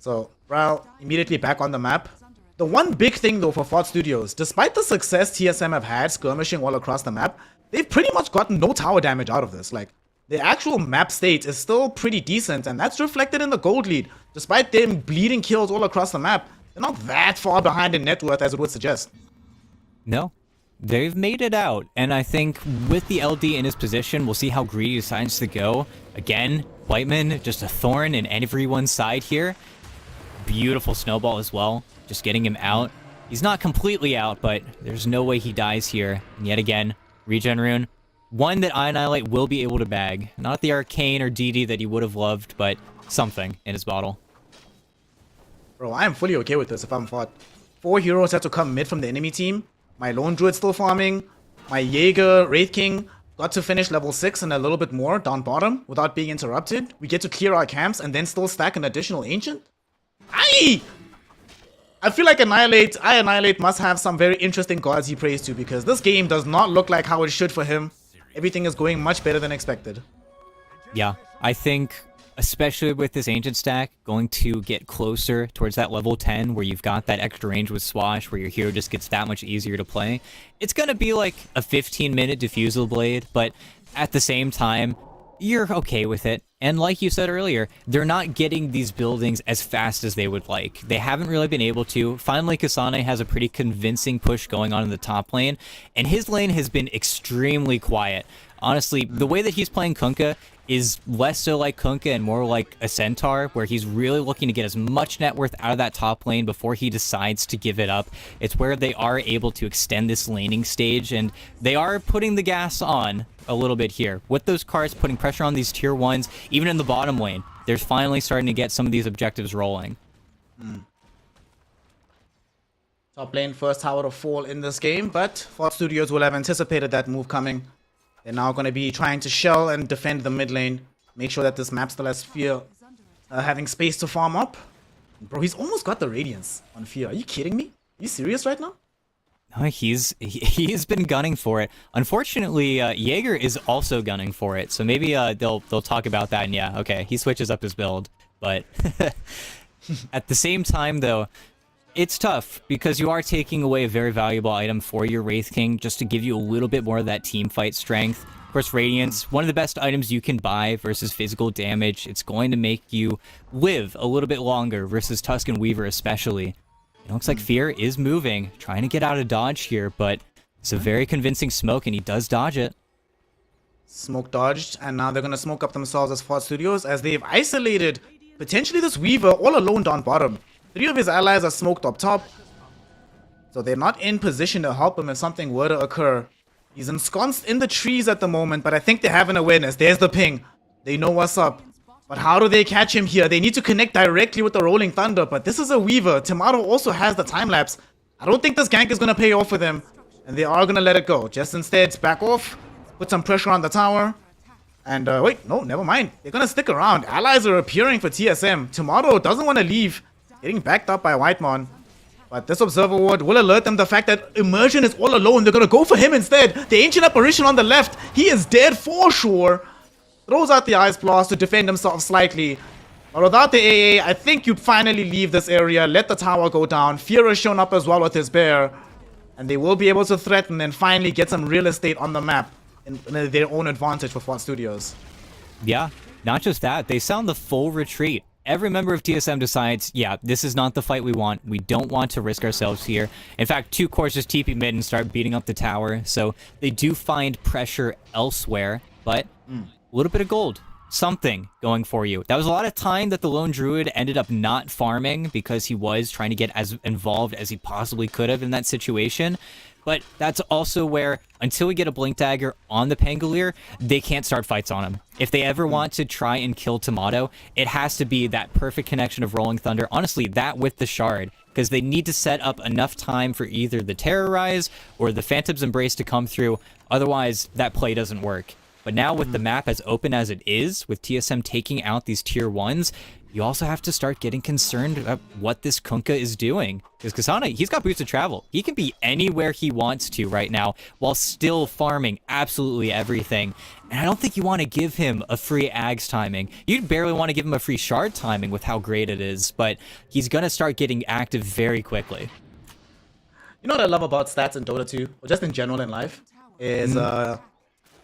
So, Brow immediately back on the map. The one big thing, though, for Fart Studios, despite the success TSM have had skirmishing all across the map, they've pretty much gotten no tower damage out of this. Like, the actual map state is still pretty decent, and that's reflected in the gold lead. Despite them bleeding kills all across the map, they're not that far behind in net worth as it would suggest. No, they've made it out, and I think with the LD in his position, we'll see how Greedy decides to go. Again, Whiteman, just a thorn in everyone's side here. Beautiful snowball as well, just getting him out. He's not completely out, but there's no way he dies here. And yet again, regen rune. One that Annihilate will be able to bag. Not the Arcane or DD that he would have loved, but something in his bottle. Bro, I am fully okay with this if I'm Fart. 4 heroes had to come mid from the enemy team. My Lone Druid still farming. My Jaeger, Wraith King got to finish level 6 and a little bit more down bottom without being interrupted. We get to clear our camps and then still stack an additional Ancient. I feel like Annihilate must have some very interesting gods he prays to, because this game does not look like how it should for him. Everything is going much better than expected. Yeah, I think, especially with this Ancient stack, going to get closer towards that level 10 where you've got that extra range with Swash where your hero just gets that much easier to play. It's going to be like a 15-minute Diffusal Blade, but at the same time, you're okay with it. And like you said earlier, they're not getting these buildings as fast as they would like. They haven't really been able to. Finally, Kasane has a pretty convincing push going on in the top lane, and his lane has been extremely quiet. Honestly, the way that he's playing Kunkka is less so like Kunkka and more like a Centaur, where he's really looking to get as much net worth out of that top lane before he decides to give it up. It's where they are able to extend this laning stage, and they are putting the gas on a little bit here. With those cards putting pressure on these tier 1s, even in the bottom lane, they're finally starting to get some of these objectives rolling. Top lane first tower to fall in this game, but Fart Studios will have anticipated that move coming. They're now going to be trying to shell and defend the mid lane. Make sure that this map still has Fear having space to farm up. Bro, he's almost got the Radiance on Fear. Are you kidding me? Are you serious right now? No, he's been gunning for it. Unfortunately, Jaeger is also gunning for it, so maybe they'll talk about that. And yeah, okay, he switches up his build, but at the same time, though, it's tough because you are taking away a very valuable item for your Wraith King just to give you a little bit more of that team fight strength. Of course, Radiance, one of the best items you can buy versus physical damage. It's going to make you live a little bit longer versus Tusken Weaver especially. It looks like Fear is moving, trying to get out of dodge here, but it's a very convincing smoke, and he does dodge it. Smoke dodged, and now they're going to smoke up themselves as Fart Studios as they've isolated potentially this Weaver all alone down bottom. 3 of his allies are smoked up top, so they're not in position to help him if something were to occur. He's ensconced in the trees at the moment, but I think they have an awareness. There's the ping. They know what's up. But how do they catch him here? They need to connect directly with the Rolling Thunder, but this is a Weaver. Tomato also has the time lapse. I don't think this gank is going to pay off for them, and they are going to let it go. Just instead, back off, put some pressure on the tower, and wait, no, never mind. They're going to stick around. Allies are appearing for TSM. Tomato doesn't want to leave, getting backed up by Whitemon. But this Observer Ward will alert them the fact that Immersion is all alone. They're going to go for him instead. The Ancient Apparition on the left, he is dead for sure. Throws out the Ice Blast to defend himself slightly. But without the AA, I think you'd finally leave this area, let the tower go down. Fear has shown up as well with his bear. And they will be able to threaten and finally get some real estate on the map in their own advantage for Fort Studios. Yeah, not just that, they sound the full retreat. Every member of TSM decides, yeah, this is not the fight we want. We don't want to risk ourselves here. In fact, 2 cores just TP mid and start beating up the tower. So they do find pressure elsewhere, but a little bit of gold. Something going for you. That was a lot of time that the lone druid ended up not farming because he was trying to get as involved as he possibly could have in that situation. But that's also where, until we get a Blink Dagger on the Pangolier, they can't start fights on him. If they ever want to try and kill Tomato, it has to be that perfect connection of Rolling Thunder. Honestly, that with the Shard. Because they need to set up enough time for either the Terrorize or the Phantom's Embrace to come through. Otherwise, that play doesn't work. But now with the map as open as it is, with TSM taking out these tier 1s, you also have to start getting concerned about what this Kunkka is doing. Because Kasana, he's got boots of travel. He can be anywhere he wants to right now while still farming absolutely everything. And I don't think you want to give him a free Ags timing. You'd barely want to give him a free Shard timing with how great it is, but he's going to start getting active very quickly. You know what I love about stats in Dota 2, or just in general in life, is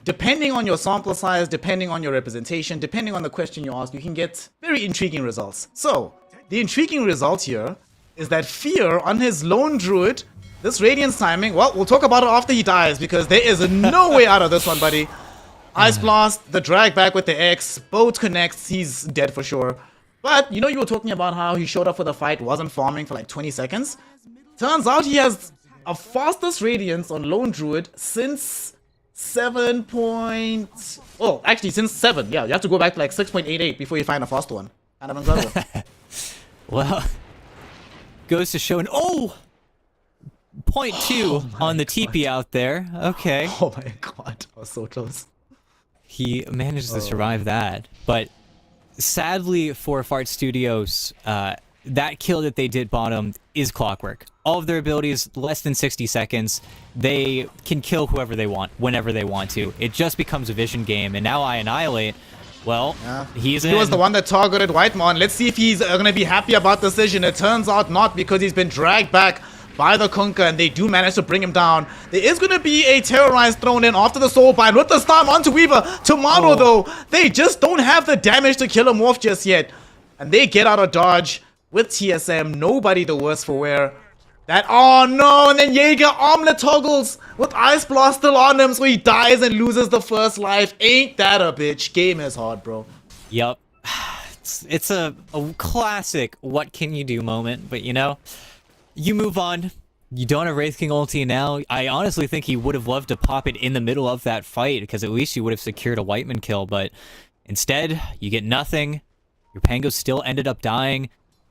depending on your sample size, depending on your representation, depending on the question you ask, you can get very intriguing results. So, the intriguing result here is that Fear on his lone druid, this Radiance timing, well, we'll talk about it after he dies, because there is no way out of this one, buddy. Ice Blast, the drag back with the X, both connects, he's dead for sure. But, you know, you were talking about how he showed up for the fight, wasn't farming for like 20 seconds. Turns out he has a fastest Radiance on lone druid since 7 point... Oh, actually, since 7. Yeah, you have to go back to like 6.88 before you find a faster one. Kind of incredible. Well, goes to show an... Oh! 0.2 on the TP out there. Okay. Oh my god, I was so close. He managed to survive that. But sadly for Fart Studios, that kill that they did bottom is clockwork. All of their abilities, less than 60 seconds. They can kill whoever they want, whenever they want to. It just becomes a vision game. And now I Annihilate, well, he was the one that targeted Whitemon. Let's see if he's going to be happy about the decision. It turns out not, because he's been dragged back by the Kunkka, and they do manage to bring him down. There is going to be a Terrorize thrown in after the Soulbind with the Storm onto Weaver. Tomato, though, they just don't have the damage to kill him off just yet. And they get out of dodge with TSM. Nobody the worse for wear. That, oh no, and then Jaeger armlet toggles with Ice Blast still on him, so he dies and loses the first life. Ain't that a bitch? Game is hard, bro. Yup. It's a classic what can you do moment, but you know, you move on. You don't have Wraith King ulti now. I honestly think he would have loved to pop it in the middle of that fight, because at least you would have secured a Whiteman kill, but instead, you get nothing. Your Pangos still ended up dying.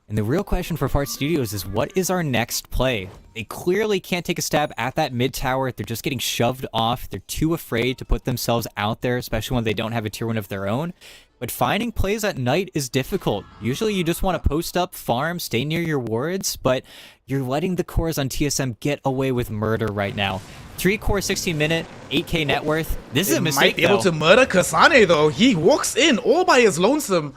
And the real question for Fart Studios is, what is our next play? They clearly can't take a stab at that mid tower. They're just getting shoved off. They're too afraid to put themselves out there, especially when they don't have a tier 1 of their own. But finding plays at night is difficult. Usually you just want to post up, farm, stay near your wards, but you're letting the cores on TSM get away with murder right now. 3 core, 16 minute, 8k net worth. This is a mistake, might be able to murder Kasane, though. He walks in all by his lonesome.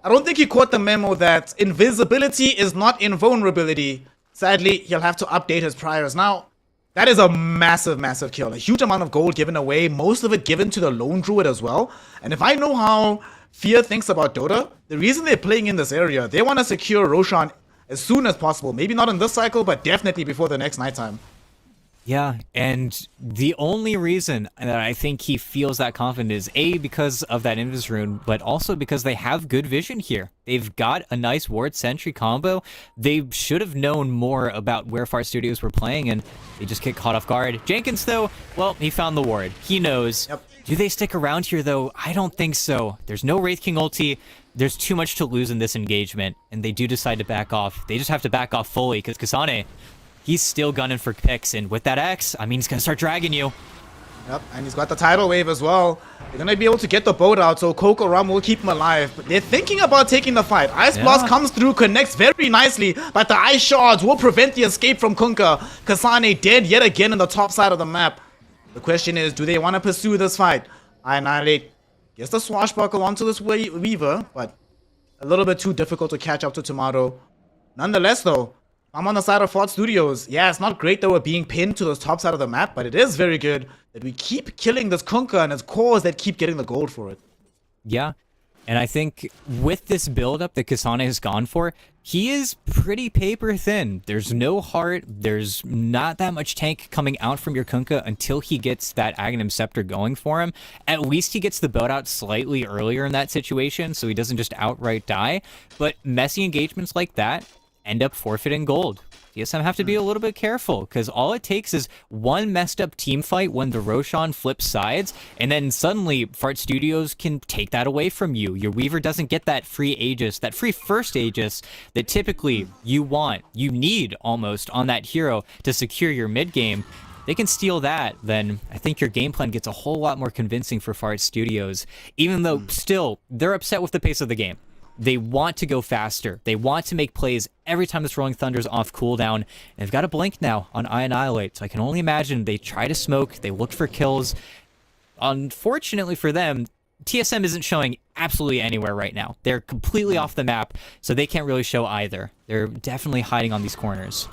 I don't think he caught the memo that invisibility is not invulnerability. Sadly, he'll have to update his priors. Now, that is a massive, massive kill. A huge amount of gold given away, most of it given to the lone druid as well. And if I know how Fear thinks about Dota, the reason they're playing in this area, they want to secure Roshan as soon as possible. Maybe not in this cycle, but definitely before the next nighttime. Yeah, and the only reason that I think he feels that confident is A, because of that Invis rune, but also because they have good vision here. They've got a nice ward sentry combo. They should have known more about where Fart Studios were playing, and they just get caught off guard. Jenkins, though, well, he found the ward. He knows. Yep. Do they stick around here, though? I don't think so. There's no Wraith King ulti. There's too much to lose in this engagement, and they do decide to back off. They just have to back off fully, because Kasane, he's still gunning for picks, and with that X, I mean, he's going to start dragging you. Yep, and he's got the tidal wave as well. They're going to be able to get the boat out, so Coco Rum will keep him alive. But they're thinking about taking the fight. Ice Blast comes through, connects very nicely, but the Ice Shards will prevent the escape from Kunkka. Kasane dead yet again in the top side of the map. The question is, do they want to pursue this fight? I Annihilate gets the swashbuckle onto this Weaver, but a little bit too difficult to catch up to Tomato. Nonetheless, though, I'm on the side of Fort Studios. Yeah, it's not great that we're being pinned to the top side of the map, but it is very good that we keep killing this Kunkka and its cores that keep getting the gold for it. Yeah, and I think with this build-up that Kasane has gone for, he is pretty paper thin. There's no heart, there's not that much tank coming out from your Kunkka until he gets that Aghanim Scepter going for him. At least he gets the boat out slightly earlier in that situation, so he doesn't just outright die. But messy engagements like that end up forfeiting gold. TSM have to be a little bit careful, because all it takes is one messed up team fight when the Roshan flips sides, and then suddenly Fart Studios can take that away from you. Your Weaver doesn't get that free Aegis, that free first Aegis that typically you need almost on that hero to secure your mid game. They can steal that, then I think your game plan gets a whole lot more convincing for Fart Studios, even though still they're upset with the pace of the game. They want to go faster. They want to make plays every time this Rolling Thunder's off cooldown. And they've got a blink now on Annihilate, so I can only imagine they try to smoke, they look for kills. Unfortunately for them, TSM isn't showing absolutely anywhere right now. They're completely off the map, so they can't really show either. They're definitely hiding on these corners.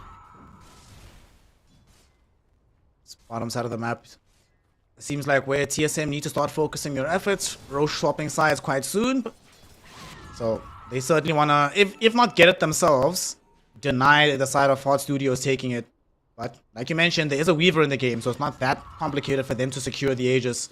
Bottom side of the map. It seems like where TSM need to start focusing their efforts. Roche swapping sides quite soon. So they certainly want to, if not get it themselves, deny the side of Fort Studios taking it. But like you mentioned, there is a Weaver in the game, so it's not that complicated for them to secure the Aegis.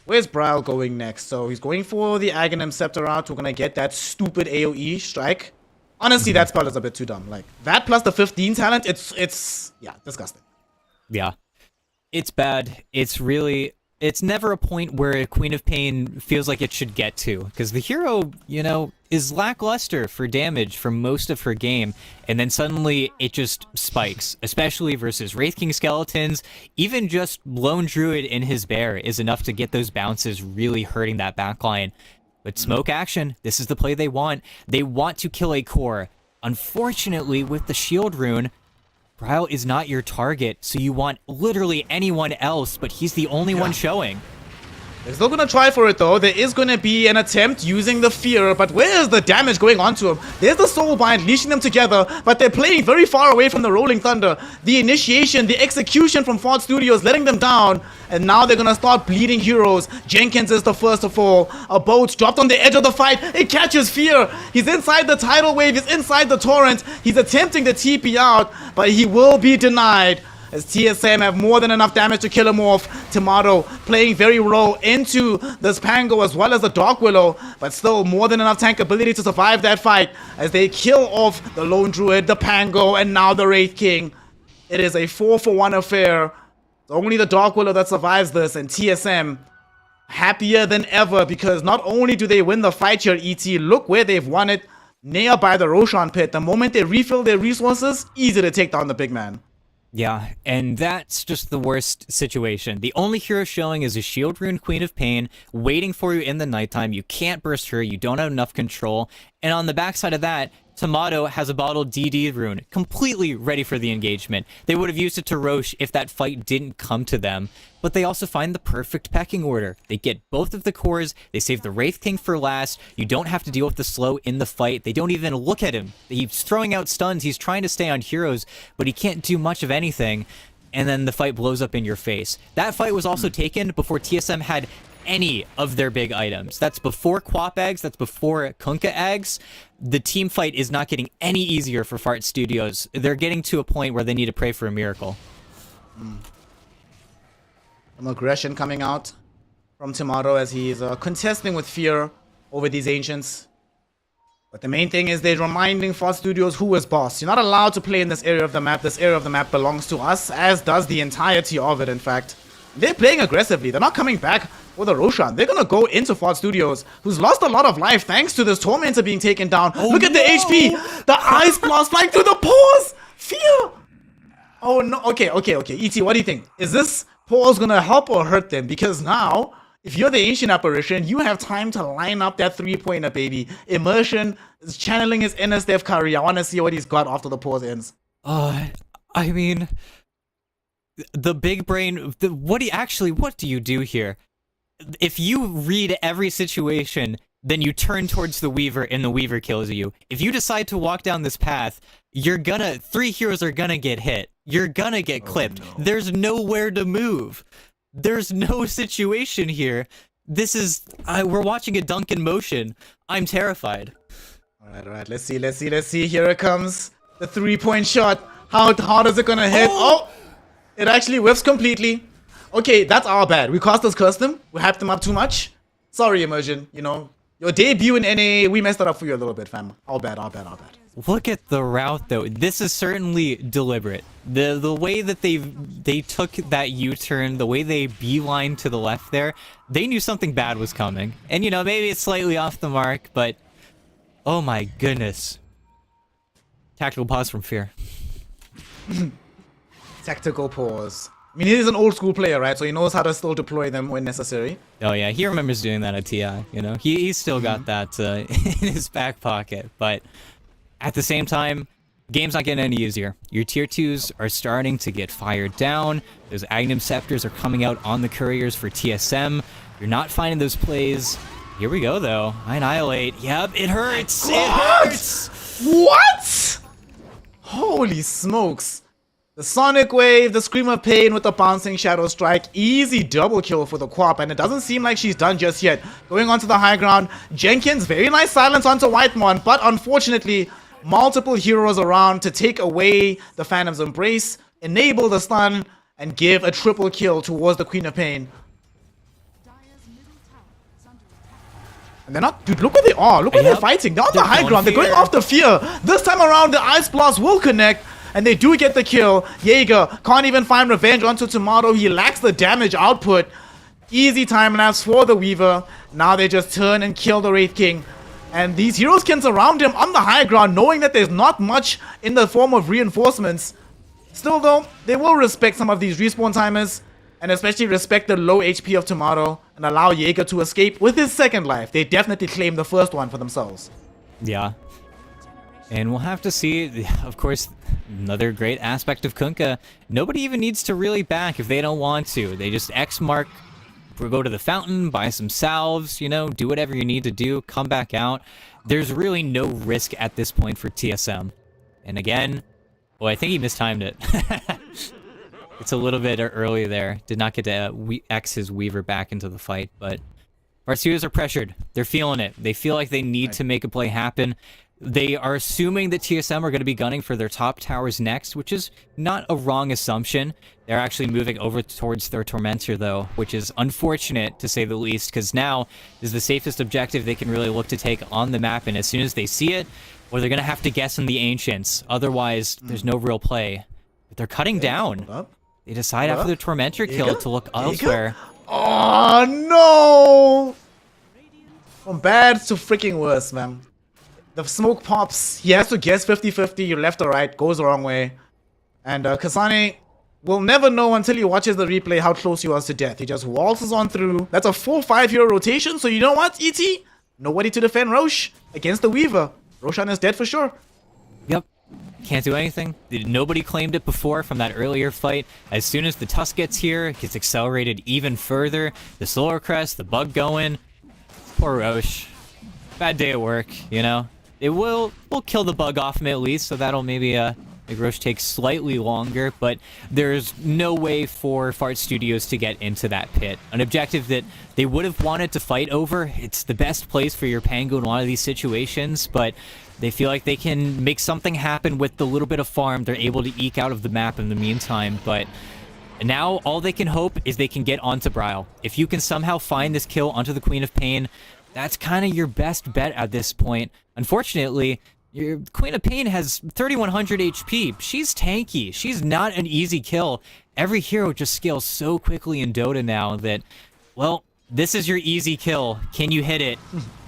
Where's Bryle going next? So he's going for the Aghanim Scepter out. We're going to get that stupid AoE strike. Honestly, that spell is a bit too dumb. Like, that plus the 15 talent, it's yeah, disgusting. Yeah, it's bad. It's never a point where Queen of Pain feels like it should get to, because the hero, is lackluster for damage for most of her game, and then suddenly it just spikes, especially versus Wraith King Skeletons. Even just Lone Druid in his bear is enough to get those bounces really hurting that backline. But smoke action, this is the play they want. They want to kill a core. Unfortunately, with the shield rune, Bryle is not your target, so you want literally anyone else, but he's the only one showing. They're still gonna try for it though. There is gonna be an attempt using the fear, but where is the damage going on to him? There's the soul bind leashing them together, but they're playing very far away from the Rolling Thunder. The initiation, the execution from Fort Studios letting them down, and now they're gonna start bleeding heroes. Jenkins is the first to fall. A boat dropped on the edge of the fight. It catches fear. He's inside the tidal wave. He's inside the torrent. He's attempting to TP out, but he will be denied, as TSM have more than enough damage to kill him off. Tomato playing very low into this Pango as well as the Dark Willow, but still more than enough tank ability to survive that fight as they kill off the Lone Druid, the Pango, and now the Wraith King. It is a 4-for-1 affair. It's only the Dark Willow that survives this, and TSM happier than ever because not only do they win the fight here, ET, look where they've won it, nearby the Roshan pit. The moment they refill their resources, easy to take down the big man. Yeah, and that's just the worst situation. The only hero showing is a shield rune Queen of Pain, waiting for you in the nighttime. You can't burst her, you don't have enough control. And on the backside of that, Tomato has a bottled DD rune, completely ready for the engagement. They would have used it to Roche if that fight didn't come to them. But they also find the perfect pecking order. They get both of the cores, they save the Wraith King for last, you don't have to deal with the slow in the fight, they don't even look at him. He's throwing out stuns, he's trying to stay on heroes, but he can't do much of anything. And then the fight blows up in your face. That fight was also taken before TSM had any of their big items. That's before Quap eggs, that's before Kunkka eggs. The team fight is not getting any easier for Fart Studios. They're getting to a point where they need to pray for a miracle. Some aggression coming out from Tomato as he's contesting with fear over these ancients. But the main thing is they're reminding Fart Studios who is boss. You're not allowed to play in this area of the map. This area of the map belongs to us, as does the entirety of it, in fact. They're playing aggressively. They're not coming back for the Roshan. They're gonna go into Fort Studios, who's lost a lot of life thanks to this Tormentor being taken down. Look at the HP! The Ice Blast flying through the pause! Fear! Oh no, okay. ET, what do you think? Is this pause gonna help or hurt them? Because now, if you're the Ancient Apparition, you have time to line up that 3-pointer, baby. Immersion is channeling his inner Steph Curry. I wanna see what he's got after the pause ends. I mean, the big brain, what do you do here? If you read every situation, then you turn towards the Weaver and the Weaver kills you. If you decide to walk down this path, 3 heroes are gonna get hit. You're gonna get clipped. No. There's nowhere to move. There's no situation here. This is, we're watching a dunk in motion. I'm terrified. All right. Let's see. Here it comes. The 3-point shot. How hard is it gonna hit? Oh! It actually whiffs completely. Okay, that's our bad. We casters cursed them. We hyped them up too much. Sorry, Immersion. You know, your debut in NA, we messed it up for you a little bit, fam. Our bad. Look at the route, though. This is certainly deliberate. The way that they took that U-turn, the way they beeline to the left there, they knew something bad was coming. And, you know, maybe it's slightly off the mark, but oh my goodness. Tactical pause from Fear. Tactical pause. I mean, he's an old school player, right? So he knows how to still deploy them when necessary. Oh yeah, he remembers doing that at TI, you know? He's still got that in his back pocket, but at the same time, game's not getting any easier. Your tier 2s are starting to get fired down. Those Aghanim Scepters are coming out on the couriers for TSM. You're not finding those plays. Here we go, though. I annihilate. Yep, it hurts. It hurts. What? Holy smokes. The Sonic Wave, the Scream of Pain with the bouncing Shadow Strike. Easy double kill for the Quap, and it doesn't seem like she's done just yet. Going onto the high ground, Jenkins, very nice silence onto Whitemon, but unfortunately, multiple heroes around to take away the Phantom's Embrace, enable the stun, and give a triple kill towards the Queen of Pain. And they're not, dude, look where they are. Look where they're fighting. They're on the high ground. They're going after Fear. This time around, the Ice Blast will connect. And they do get the kill. Jaeger can't even find revenge onto Tomato. He lacks the damage output. Easy time lapse for the Weaver. Now they just turn and kill the Wraith King. And these heroes can surround him on the high ground, knowing that there's not much in the form of reinforcements. Still though, they will respect some of these respawn timers. And especially respect the low HP of Tomato. And allow Jaeger to escape with his second life. They definitely claim the first one for themselves. Yeah. And we'll have to see, of course, another great aspect of Kunkka. Nobody even needs to really back if they don't want to. They just X mark, go to the fountain, buy some salves, you know, do whatever you need to do, come back out. There's really no risk at this point for TSM. And again, well, I think he mistimed it. It's a little bit early there. Did not get to X his Weaver back into the fight, but Varsuas are pressured. They're feeling it. They feel like they need to make a play happen. They are assuming that TSM are going to be gunning for their top towers next, which is not a wrong assumption. They're actually moving over towards their Tormentor, though, which is unfortunate, to say the least, because now is the safest objective they can really look to take on the map, and as soon as they see it, or they're going to have to guess in the Ancients. Otherwise, there's no real play. But they're cutting down. They decide after the Tormentor kill to look elsewhere. Oh, no! From bad to freaking worse, man. The smoke pops. He has to guess 50-50. You're left or right. Goes the wrong way. And Kasane will never know until he watches the replay how close he was to death. He just waltzes on through. That's a full 5-hero rotation. So you know what, ET? Nobody to defend Roche against the Weaver. Roshan is dead for sure. Yep. Can't do anything. Nobody claimed it before from that earlier fight. As soon as the Tusk gets here, it gets accelerated even further. The Solar Crest, the bug going. Poor Roche. Bad day at work, you know? It will kill the bug off him at least, so that'll maybe make Roche take slightly longer, but there's no way for Fart Studios to get into that pit. An objective that they would have wanted to fight over. It's the best place for your Pango in a lot of these situations, but they feel like they can make something happen with the little bit of farm they're able to eke out of the map in the meantime, but now all they can hope is they can get onto Bryle. If you can somehow find this kill onto the Queen of Pain, that's kind of your best bet at this point. Unfortunately, your Queen of Pain has 3100 HP. She's tanky. She's not an easy kill. every hero just scales so quickly in Dota now that, well, this is your easy kill. Can you hit it?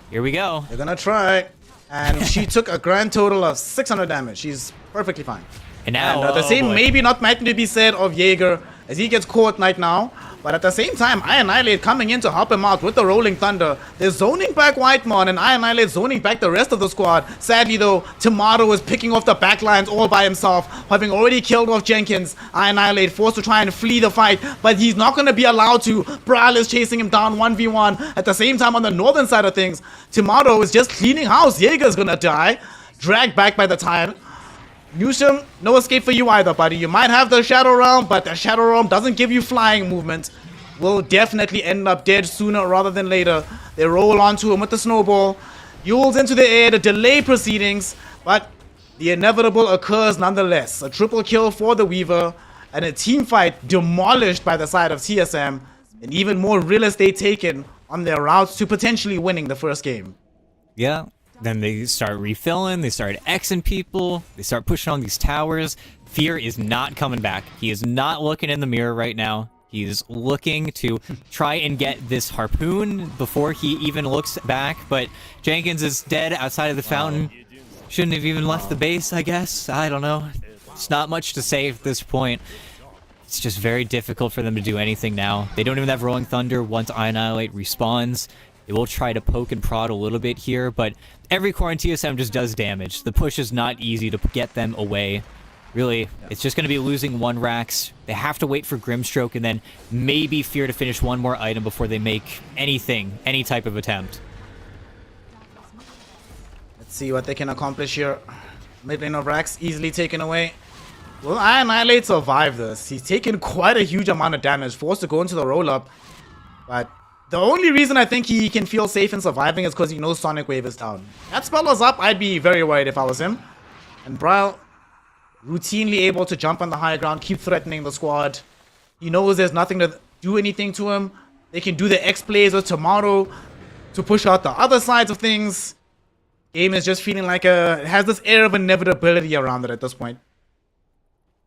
Here we go. They're gonna try. And she took a grand total of 600 damage. She's perfectly fine. And now, And the same maybe not might be said of Jaeger as he gets caught right now. But at the same time, Annihilate coming in to help him out with the Rolling Thunder. They're zoning back Whitemon and Annihilate zoning back the rest of the squad. Sadly though, Tomato is picking off the backlines all by himself, having already killed off Jenkins. Annihilate forced to try and flee the fight, but he's not going to be allowed to. Brawl is chasing him down 1v1. At the same time, on the northern side of things, Tomato is just cleaning house. Jaeger's gonna die. Dragged back by the tide. Newsham, no escape for you either, buddy. You might have the Shadow Realm, but the Shadow Realm doesn't give you flying movement. Will definitely end up dead sooner rather than later. They roll onto him with the snowball. Yules into the air to delay proceedings, but the inevitable occurs nonetheless. A triple kill for the Weaver, and a team fight demolished by the side of TSM, and even more real estate taken on their routes to potentially winning the first game. Yeah. Then they start refilling, they start Xing people, they start pushing on these towers. Fear is not coming back. He is not looking in the mirror right now. He's looking to try and get this harpoon before he even looks back, but Jenkins is dead outside of the fountain. Shouldn't have even left the base, I guess. I don't know. It's not much to say at this point. It's just very difficult for them to do anything now. They don't even have Rolling Thunder once Annihilate respawns. They will try to poke and prod a little bit here, but every core in TSM just does damage. The push is not easy to get them away. Really, it's just going to be losing one Rax. They have to wait for Grimstroke and then maybe Fear to finish one more item before they make anything, any type of attempt. Let's see what they can accomplish here. Mid lane of Rax easily taken away. Will Annihilate survive this? He's taken quite a huge amount of damage, forced to go into the roll-up. But the only reason I think he can feel safe in surviving is because he knows Sonic Wave is down. That spell was up, I'd be very worried if I was him. And Braille, routinely able to jump on the high ground, keep threatening the squad. He knows there's nothing to do anything to him. They can do the X-plays with Tomato to push out the other sides of things. Game is just feeling like it has this air of inevitability around it at this point.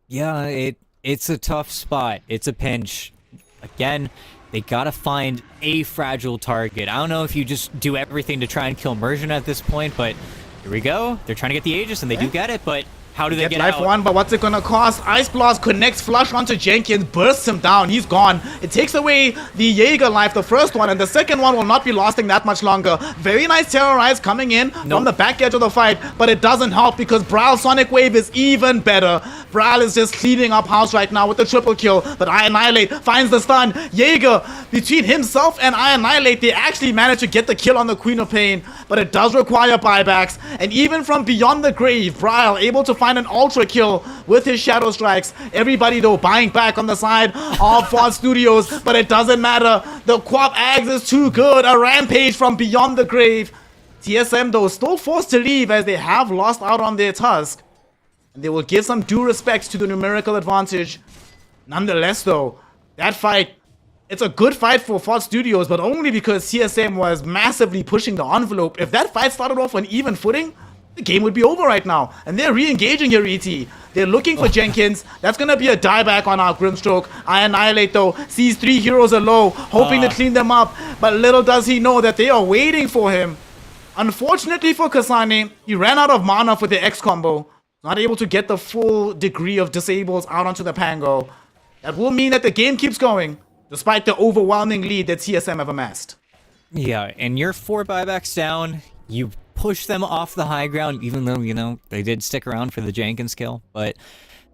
Yeah, it's a tough spot. It's a pinch. Again, they gotta find a fragile target. I don't know if you just do everything to try and kill Immersion at this point, but here we go. They're trying to get the Aegis, and they do get it, but how do they get life out? One, but what's it gonna cost? Ice Blast connects flush onto Jenkins, bursts him down, he's gone. It takes away the Jaeger life, the first one, and the second one will not be lasting that much longer. Very nice Terrorize coming in from the back edge of the fight, but it doesn't help because Brawl Sonic Wave is even better. Brawl is just cleaning up house right now with the triple kill, but Annihilate finds the stun. Jaeger, between himself and Annihilate, they actually managed to get the kill on the Queen of Pain, but it does require buybacks, and even from beyond the grave, Brawl able to find an ultra kill with his shadow strikes. Everybody though buying back on the side of Ford Studios, but it doesn't matter. The Quap Ags is too good. A rampage from beyond the grave. TSM though still forced to leave as they have lost out on their Tusk, and they will give some due respect to the numerical advantage. Nonetheless though, that fight, it's a good fight for Ford Studios, but only because TSM was massively pushing the envelope. If that fight started off on even footing, the game would be over right now. And they're re-engaging here, ET. They're looking for Jenkins. That's going to be a dieback on our Grimstroke. Annihilate, though, sees 3 heroes low, hoping to clean them up. But little does he know that they are waiting for him. Unfortunately for Kasane, he ran out of mana for the X combo. Not able to get the full degree of disables out onto the Pango. That will mean that the game keeps going, despite the overwhelming lead that TSM have amassed. Yeah, and you're 4 buybacks down. You push them off the high ground, even though, you know, they did stick around for the Jenkins kill, but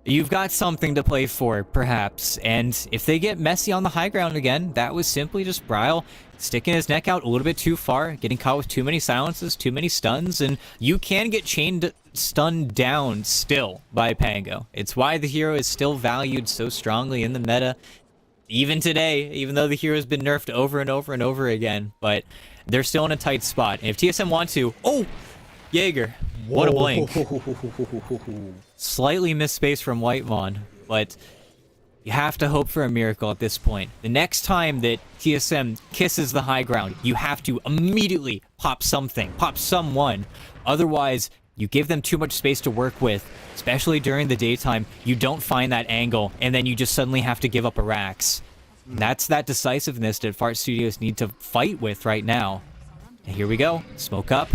you've got something to play for, perhaps, and if they get messy on the high ground again, that was simply just Bryle sticking his neck out a little bit too far, getting caught with too many silences, too many stuns, and you can get stunned down still by Pango. It's why the hero is still valued so strongly in the meta, even today, even though the hero's been nerfed over and over and over again, but they're still in a tight spot. And if TSM want to... Oh! Jaeger. What a blink. Slightly missed space from Whitemon, but you have to hope for a miracle at this point. The next time that TSM kisses the high ground, you have to immediately pop something, pop someone. Otherwise, You give them too much space to work with, especially during the daytime. You don't find that angle, and then you just suddenly have to give up a Rax. That's that decisiveness that Fart Studios need to fight with right now. And here we go. Smoke up.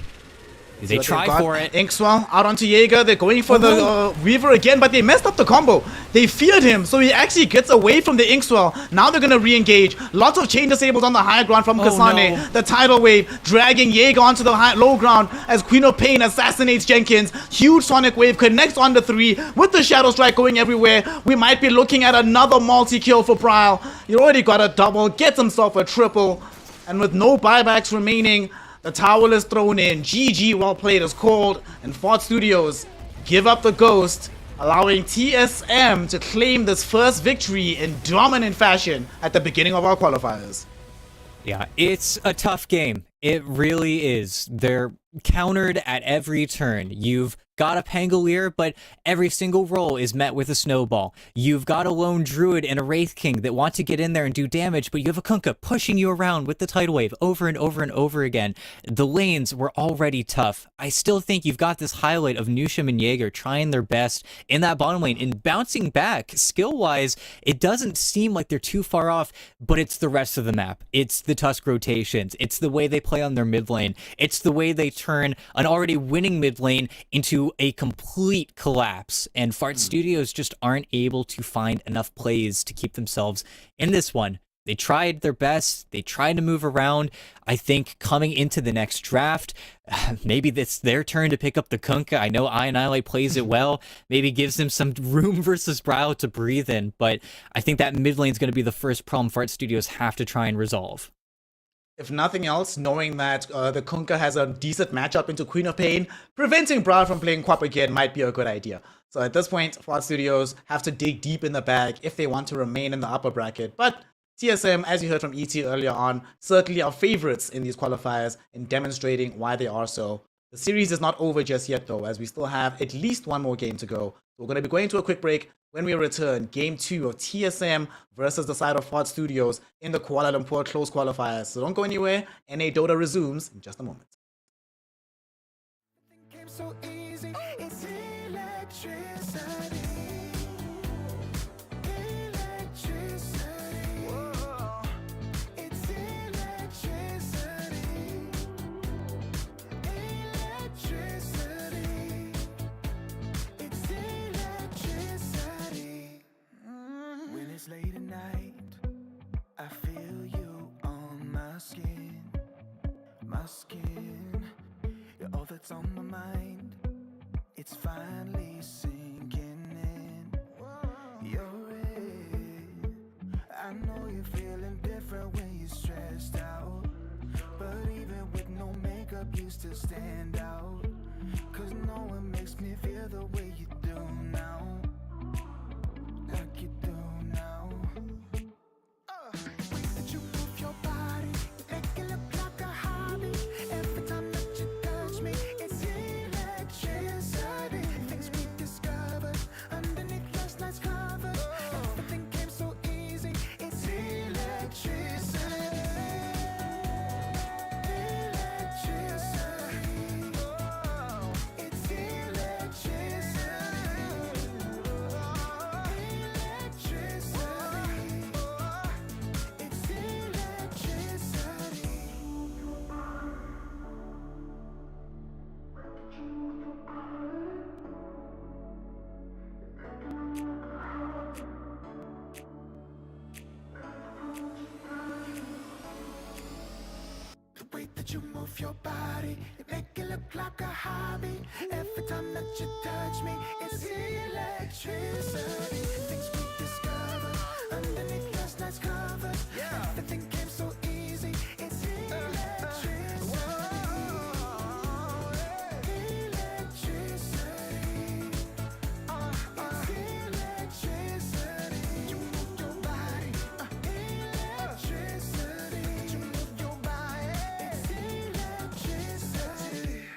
They try for it. Inkswell out onto Jaeger. They're going for the Weaver again, but they messed up the combo. They feared him, so he actually gets away from the Inkswell. Now they're going to re-engage. Lots of chain disables on the high ground from Kasane. No. The tidal wave dragging Jaeger onto the low ground as Queen of Pain assassinates Jenkins. Huge sonic wave connects on the 3 with the Shadow Strike going everywhere. We might be looking at another multi-kill for Pryle. He already got a double, gets himself a triple, and with no buybacks remaining, the towel is thrown in. GG, well played is called, and Fort Studios give up the ghost, allowing TSM to claim this first victory in dominant fashion at the beginning of our qualifiers. Yeah, it's a tough game. It really is. They're countered at every turn. You've got a Pangolier, but every single roll is met with a snowball. You've got a lone druid and a Wraith King that want to get in there and do damage, but you have a Kunkka pushing you around with the tidal wave over and over and over again. The lanes were already tough. I still think you've got this highlight of Nusham and Jaeger trying their best in that bottom lane and bouncing back. Skill-wise, it doesn't seem like they're too far off, but it's the rest of the map. It's the Tusk rotations. It's the way they play on their mid lane. It's the way they turn an already winning mid lane into a complete collapse, and Fart Studios just aren't able to find enough plays to keep themselves in this one. They tried their best. They tried to move around. I think coming into the next draft, maybe it's their turn to pick up the Kunkka. I know Ionile plays it well. Maybe gives them some room versus Bryle to breathe in, but I think that mid lane is going to be the first problem Fart Studios have to try and resolve. If nothing else, knowing that the Kunkka has a decent matchup into Queen of Pain, preventing Bryle from playing Quap again might be a good idea. So at this point, Fort Studios have to dig deep in the bag if they want to remain in the upper bracket. But TSM, as you heard from ET earlier on, certainly are favorites in these qualifiers in demonstrating why they are so. The series is not over just yet though, as we still have at least one more game to go. So we're going to be going to a quick break. When we return, Game 2 of TSM versus the side of Fort Studios in the Kuala Lumpur close qualifiers. So don't go anywhere, NA Dota resumes in just a moment. Late at night, I feel you on my skin, you're all that's on my mind, it's finally sinking in, you're it, I know you're feeling different when you're stressed out, but even with no makeup you still stand out, cause no one makes me feel the way you do now, like you do now. That you move your body, make it look like a hobby. Every time that you touch me, it's electricity. Things we discovered underneath last night's covers. Everything came so easy. It's electricity. Electricity. Oh, it's electricity. The way that you move your body, it make it look like a hobby. Every time that you touch me, it's electricity. Things we discovered underneath last night's covers. Everything came so easy. It's electricity. Electricity. It's electricity. You move your body. Electricity. You move your body. It's electricity.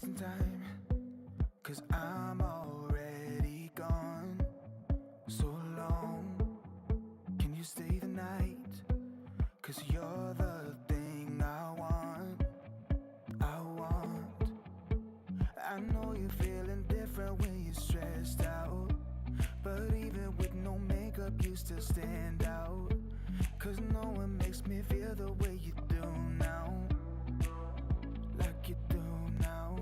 wasting time, 'cause I'm already gone. So long, can you stay the night? 'Cause you're the thing I want. I know you're feeling different when you're stressed out, but even with no makeup you still stand out. 'Cause no one makes me feel the way you do now, like you do now.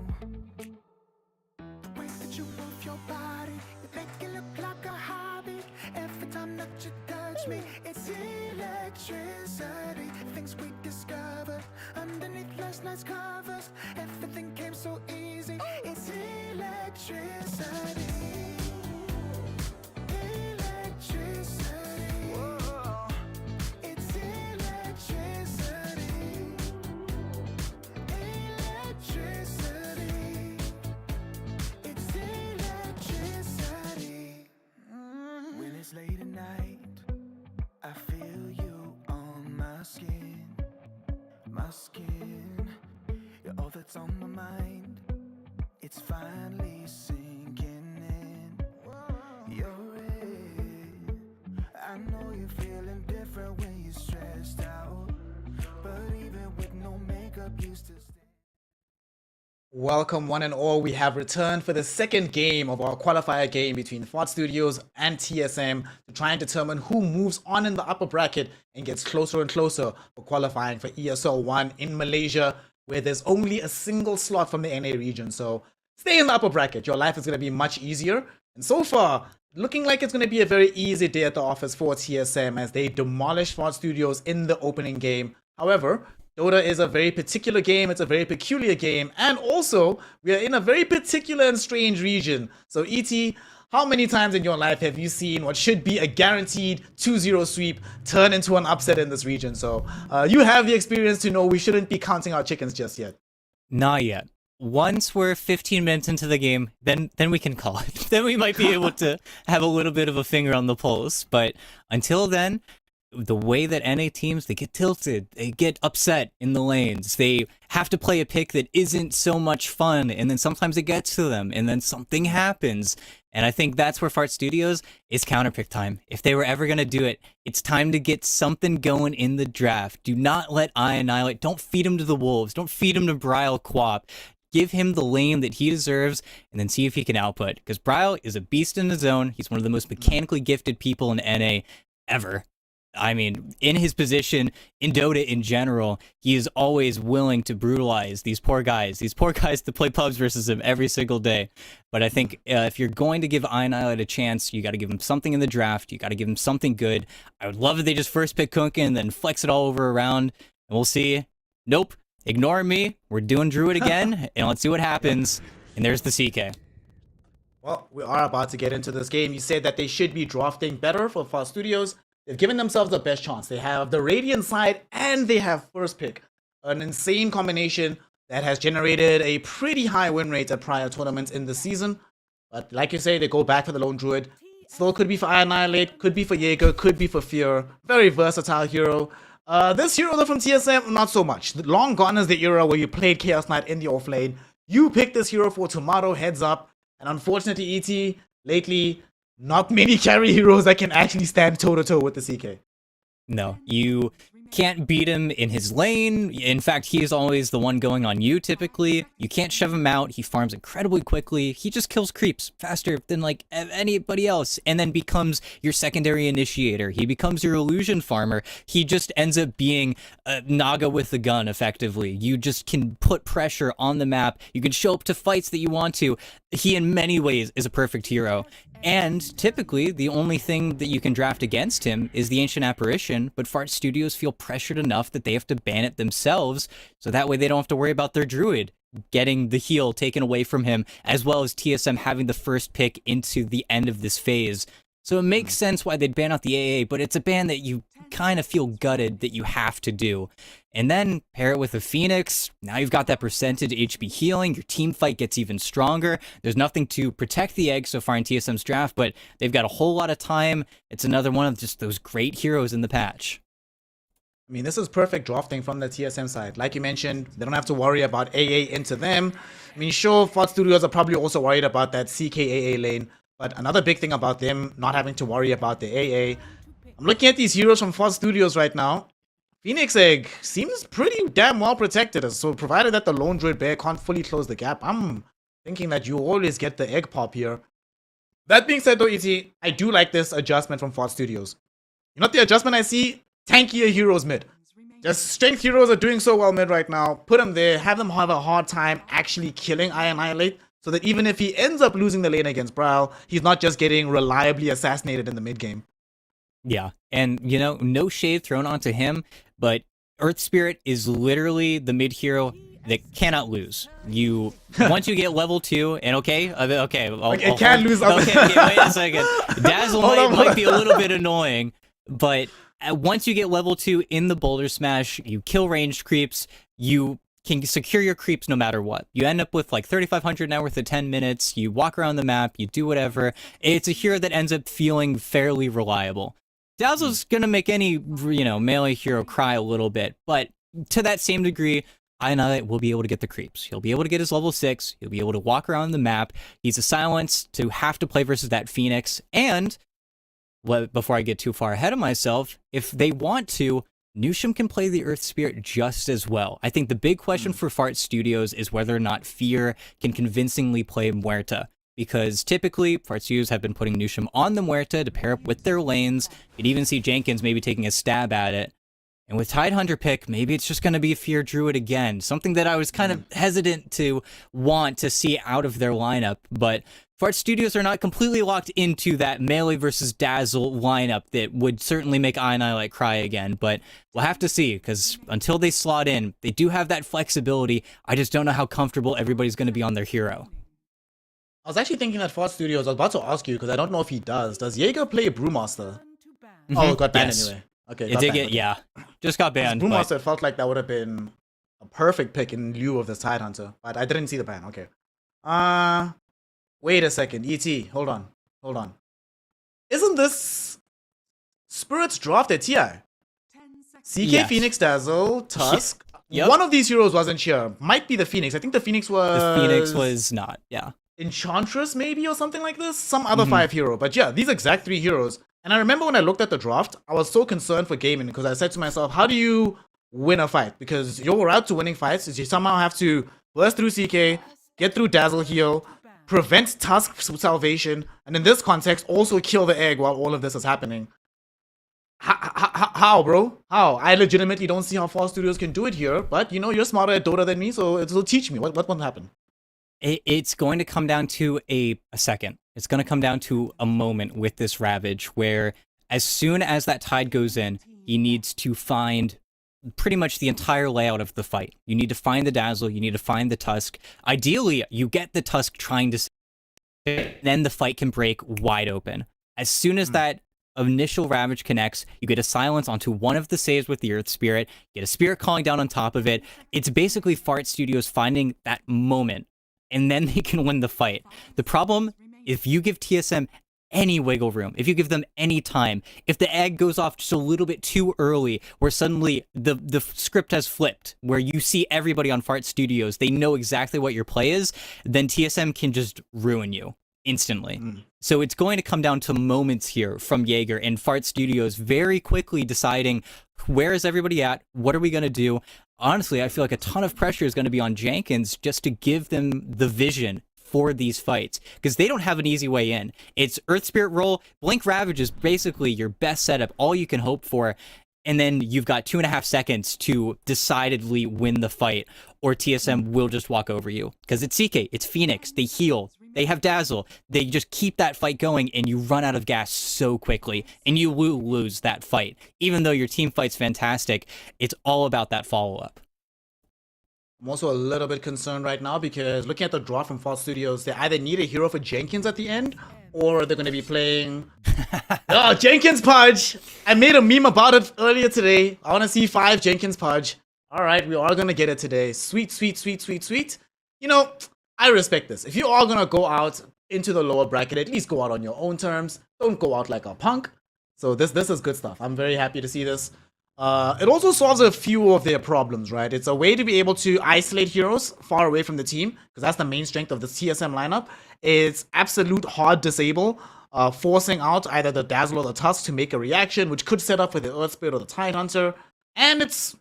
The way that you move your body, you make it look like a hobby. Every time that you touch me, it's electricity. Things we discovered underneath last night's covers, everything came so easy. It's electricity. Electricity. Whoa. It's electricity. Electricity. It's electricity. When it's late at night, I feel you on my skin. My skin. You're all that's on my mind. It's finally sinking in. You're it. I know you're feeling different when you're stressed out, but even with no makeup you still stand. Welcome, one and all. We have returned for the second game of our qualifier game between Fort Studios and TSM to try and determine who moves on in the upper bracket and gets closer and closer for qualifying for ESL 1 in Malaysia, where there's only a single slot from the NA region. So stay in the upper bracket. Your life is going to be much easier. And so far, looking like it's going to be a very easy day at the office for TSM as they demolish Fort Studios in the opening game. However, Dota is a very particular game, it's a very peculiar game, and also, we are in a very particular and strange region. So ET, how many times in your life have you seen what should be a guaranteed 2-0 sweep turn into an upset in this region? So you have the experience to know we shouldn't be counting our chickens just yet. Not yet. Once we're 15 minutes into the game, then we can call it. Then we might be able to have a little bit of a finger on the pulse. But until then, the way that NA teams, they get tilted, they get upset in the lanes, they have to play a pick that isn't so much fun, and then sometimes it gets to them, and then something happens. And I think that's where Fart Studios is counterpick time. If they were ever going to do it, it's time to get something going in the draft. Do not let Annihilate, don't feed him to the Wolves, don't feed him to Bryle Quap. Give him the lane that he deserves, and then see if he can output. Because Bryle is a beast in his own. He's one of the most mechanically gifted people in NA ever. I mean, in his position, in Dota in general, he is always willing to brutalize these poor guys that play pubs versus him every single day. But I think if you're going to give Annihilate a chance, you got to give him something in the draft. You got to give him something good. I would love if they just first pick Kunkin and then flex it all over around, and we'll see. Nope. Ignore me. We're doing Druid again, and let's see what happens. And there's the CK. Well, we are about to get into this game. You said that they should be drafting better for Fast Studios. They've given themselves the best chance. They have the Radiant side and they have first pick. An insane combination that has generated a pretty high win rate at prior tournaments in the season. But like you say, they go back for the Lone Druid. Still could be for Annihilate, could be for Jaeger, could be for Fear. Very versatile hero. This hero though from TSM, not so much. Long gone is the era where you played Chaos Knight in the offlane. You picked this hero for Tomato heads up. And unfortunately, ET, lately, not many carry heroes that can actually stand toe-to-toe with the CK. No, you can't beat him in his lane. In fact, he is always the one going on you, typically. You can't shove him out. He farms incredibly quickly. He just kills creeps faster than, like, anybody else, and then becomes your secondary initiator. He becomes your illusion farmer. He just ends up being Naga with the gun, effectively. You just can put pressure on the map. You can show up to fights that you want to. He, in many ways, is a perfect hero. And typically, the only thing that you can draft against him is the Ancient Apparition, but Fart Studios feel pressured enough that they have to ban it themselves, so that way they don't have to worry about their Druid getting the heal taken away from him, as well as TSM having the first pick into the end of this phase. So it makes sense why they'd ban out the AA, but it's a ban that you kind of feel gutted that you have to do. And then pair it with a Phoenix. Now you've got that percentage HP healing. Your team fight gets even stronger. There's nothing to protect the egg so far in TSM's draft, but they've got a whole lot of time. It's another one of just those great heroes in the patch. I mean, this is perfect drafting from the TSM side. Like you mentioned, they don't have to worry about AA into them. I mean, sure, Fort Studios are probably also worried about that CKAA lane. But another big thing about them not having to worry about the AA. I'm looking at these heroes from Fort Studios right now. Phoenix Egg seems pretty damn well protected. So provided that the Lone Druid Bear can't fully close the gap, I'm thinking that you always get the egg pop here. That being said though, ET, I do like this adjustment from Fort Studios. You know what the adjustment I see? Tankier heroes mid. Just strength heroes are doing so well mid right now. Put them there, have them have a hard time actually killing Annihilate, so that even if he ends up losing the lane against Brawl, he's not just getting reliably assassinated in the mid game. Yeah, and you know, no shade thrown onto him, but Earth Spirit is literally the mid hero that cannot lose. You once you get level 2, and okay, It can't lose. Okay, wait a second. Dazzle might be a little bit annoying, but once you get level 2 in the Boulder Smash, you kill ranged creeps. You can secure your creeps no matter what. You end up with like 3,500 net worth of 10 minutes. You walk around the map. You do whatever. It's a hero that ends up feeling fairly reliable. Dazzle's gonna make any melee hero cry a little bit, but to that same degree, Annihilate will be able to get the creeps. He'll be able to get his level 6. He'll be able to walk around the map. He's a silence to have to play versus that Phoenix. And before I get too far ahead of myself, if they want to, Nusham can play the Earth Spirit just as well. I think the big question for Fart Studios is whether or not Fear can convincingly play Muerta. Because typically, Fart Studios have been putting Nusham on the Muerta to pair up with their lanes. You'd even see Jenkins maybe taking a stab at it. And with Tidehunter pick, maybe it's just going to be Fear Druid again. Something that I was kind of hesitant to want to see out of their lineup. But Fart Studios are not completely locked into that melee versus Dazzle lineup that would certainly make Annihilate cry again. But we'll have to see, because until they slot in, they do have that flexibility. I just don't know how comfortable everybody's going to be on their hero. I was actually thinking that Fort Studios, I was about to ask you, because I don't know if he does. Does Jaeger play Brewmaster? Oh, it got banned anyway. Okay, it did get, yeah. Just got banned. Brewmaster, it felt like that would have been a perfect pick in lieu of this Tidehunter, but I didn't see the ban. Okay. Wait a second. ET, hold on. Isn't this Spirit's draft at TI? CK, yes. Phoenix, Dazzle, Tusk. Yep. One of these heroes wasn't here. Might be the Phoenix. I think the Phoenix was... The Phoenix was not, yeah. Enchantress, maybe, or something like this? Some other 5 hero. But yeah, these exact 3 heroes. And I remember when I looked at the draft, I was so concerned for gaming because I said to myself, how do you win a fight? Because your route to winning fights is you somehow have to burst through CK, get through Dazzle heal, prevent Tusk salvation, and in this context, also kill the egg while all of this is happening. How, bro? How? I legitimately don't see how Fort Studios can do it here, but you know, you're smarter at Dota than me, so it'll teach me. What will happen? It's going to come down to a second. It's going to come down to a moment with this Ravage where as soon as that tide goes in, he needs to find pretty much the entire layout of the fight. You need to find the Dazzle, you need to find the Tusk. Ideally, you get the Tusk trying to... Then the fight can break wide open. As soon as that initial Ravage connects, you get a silence onto one of the saves with the Earth Spirit, get a Spirit calling down on top of it. It's basically Fart Studios finding that moment, and then they can win the fight. The problem, if you give TSM any wiggle room, if you give them any time, if the egg goes off just a little bit too early, where suddenly the script has flipped, where you see everybody on Fart Studios, they know exactly what your play is, then TSM can just ruin you instantly. So it's going to come down to moments here from Jaeger and Fart Studios very quickly deciding, where is everybody at? What are we going to do? Honestly, I feel like a ton of pressure is going to be on Jenkins just to give them the vision for these fights, because they don't have an easy way in. It's Earth Spirit roll, Blink Ravage is basically your best setup, all you can hope for, and then you've got 2.5 seconds to decidedly win the fight, or TSM will just walk over you. Because it's CK, it's Phoenix, they heal, they have Dazzle, they just keep that fight going, and you run out of gas so quickly, and you will lose that fight. Even though your team fight's fantastic, it's all about that follow-up. I'm also a little bit concerned right now because looking at the draw from Fort Studios, they either need a hero for Jenkins at the end, or they're going to be playing... Oh, Jenkins Pudge! I made a meme about it earlier today. I want to see 5 Jenkins Pudge. Alright, we are going to get it today. Sweet, sweet, sweet, sweet, sweet. You know, I respect this. If you are going to go out into the lower bracket, at least go out on your own terms. Don't go out like a punk. So this is good stuff. I'm very happy to see this. It also solves a few of their problems, right? It's a way to be able to isolate heroes far away from the team, because that's the main strength of the TSM lineup. It's absolute hard disable, forcing out either the Dazzle or the Tusk to make a reaction, which could set up for the Earth Spirit or the Tide Hunter. And it's,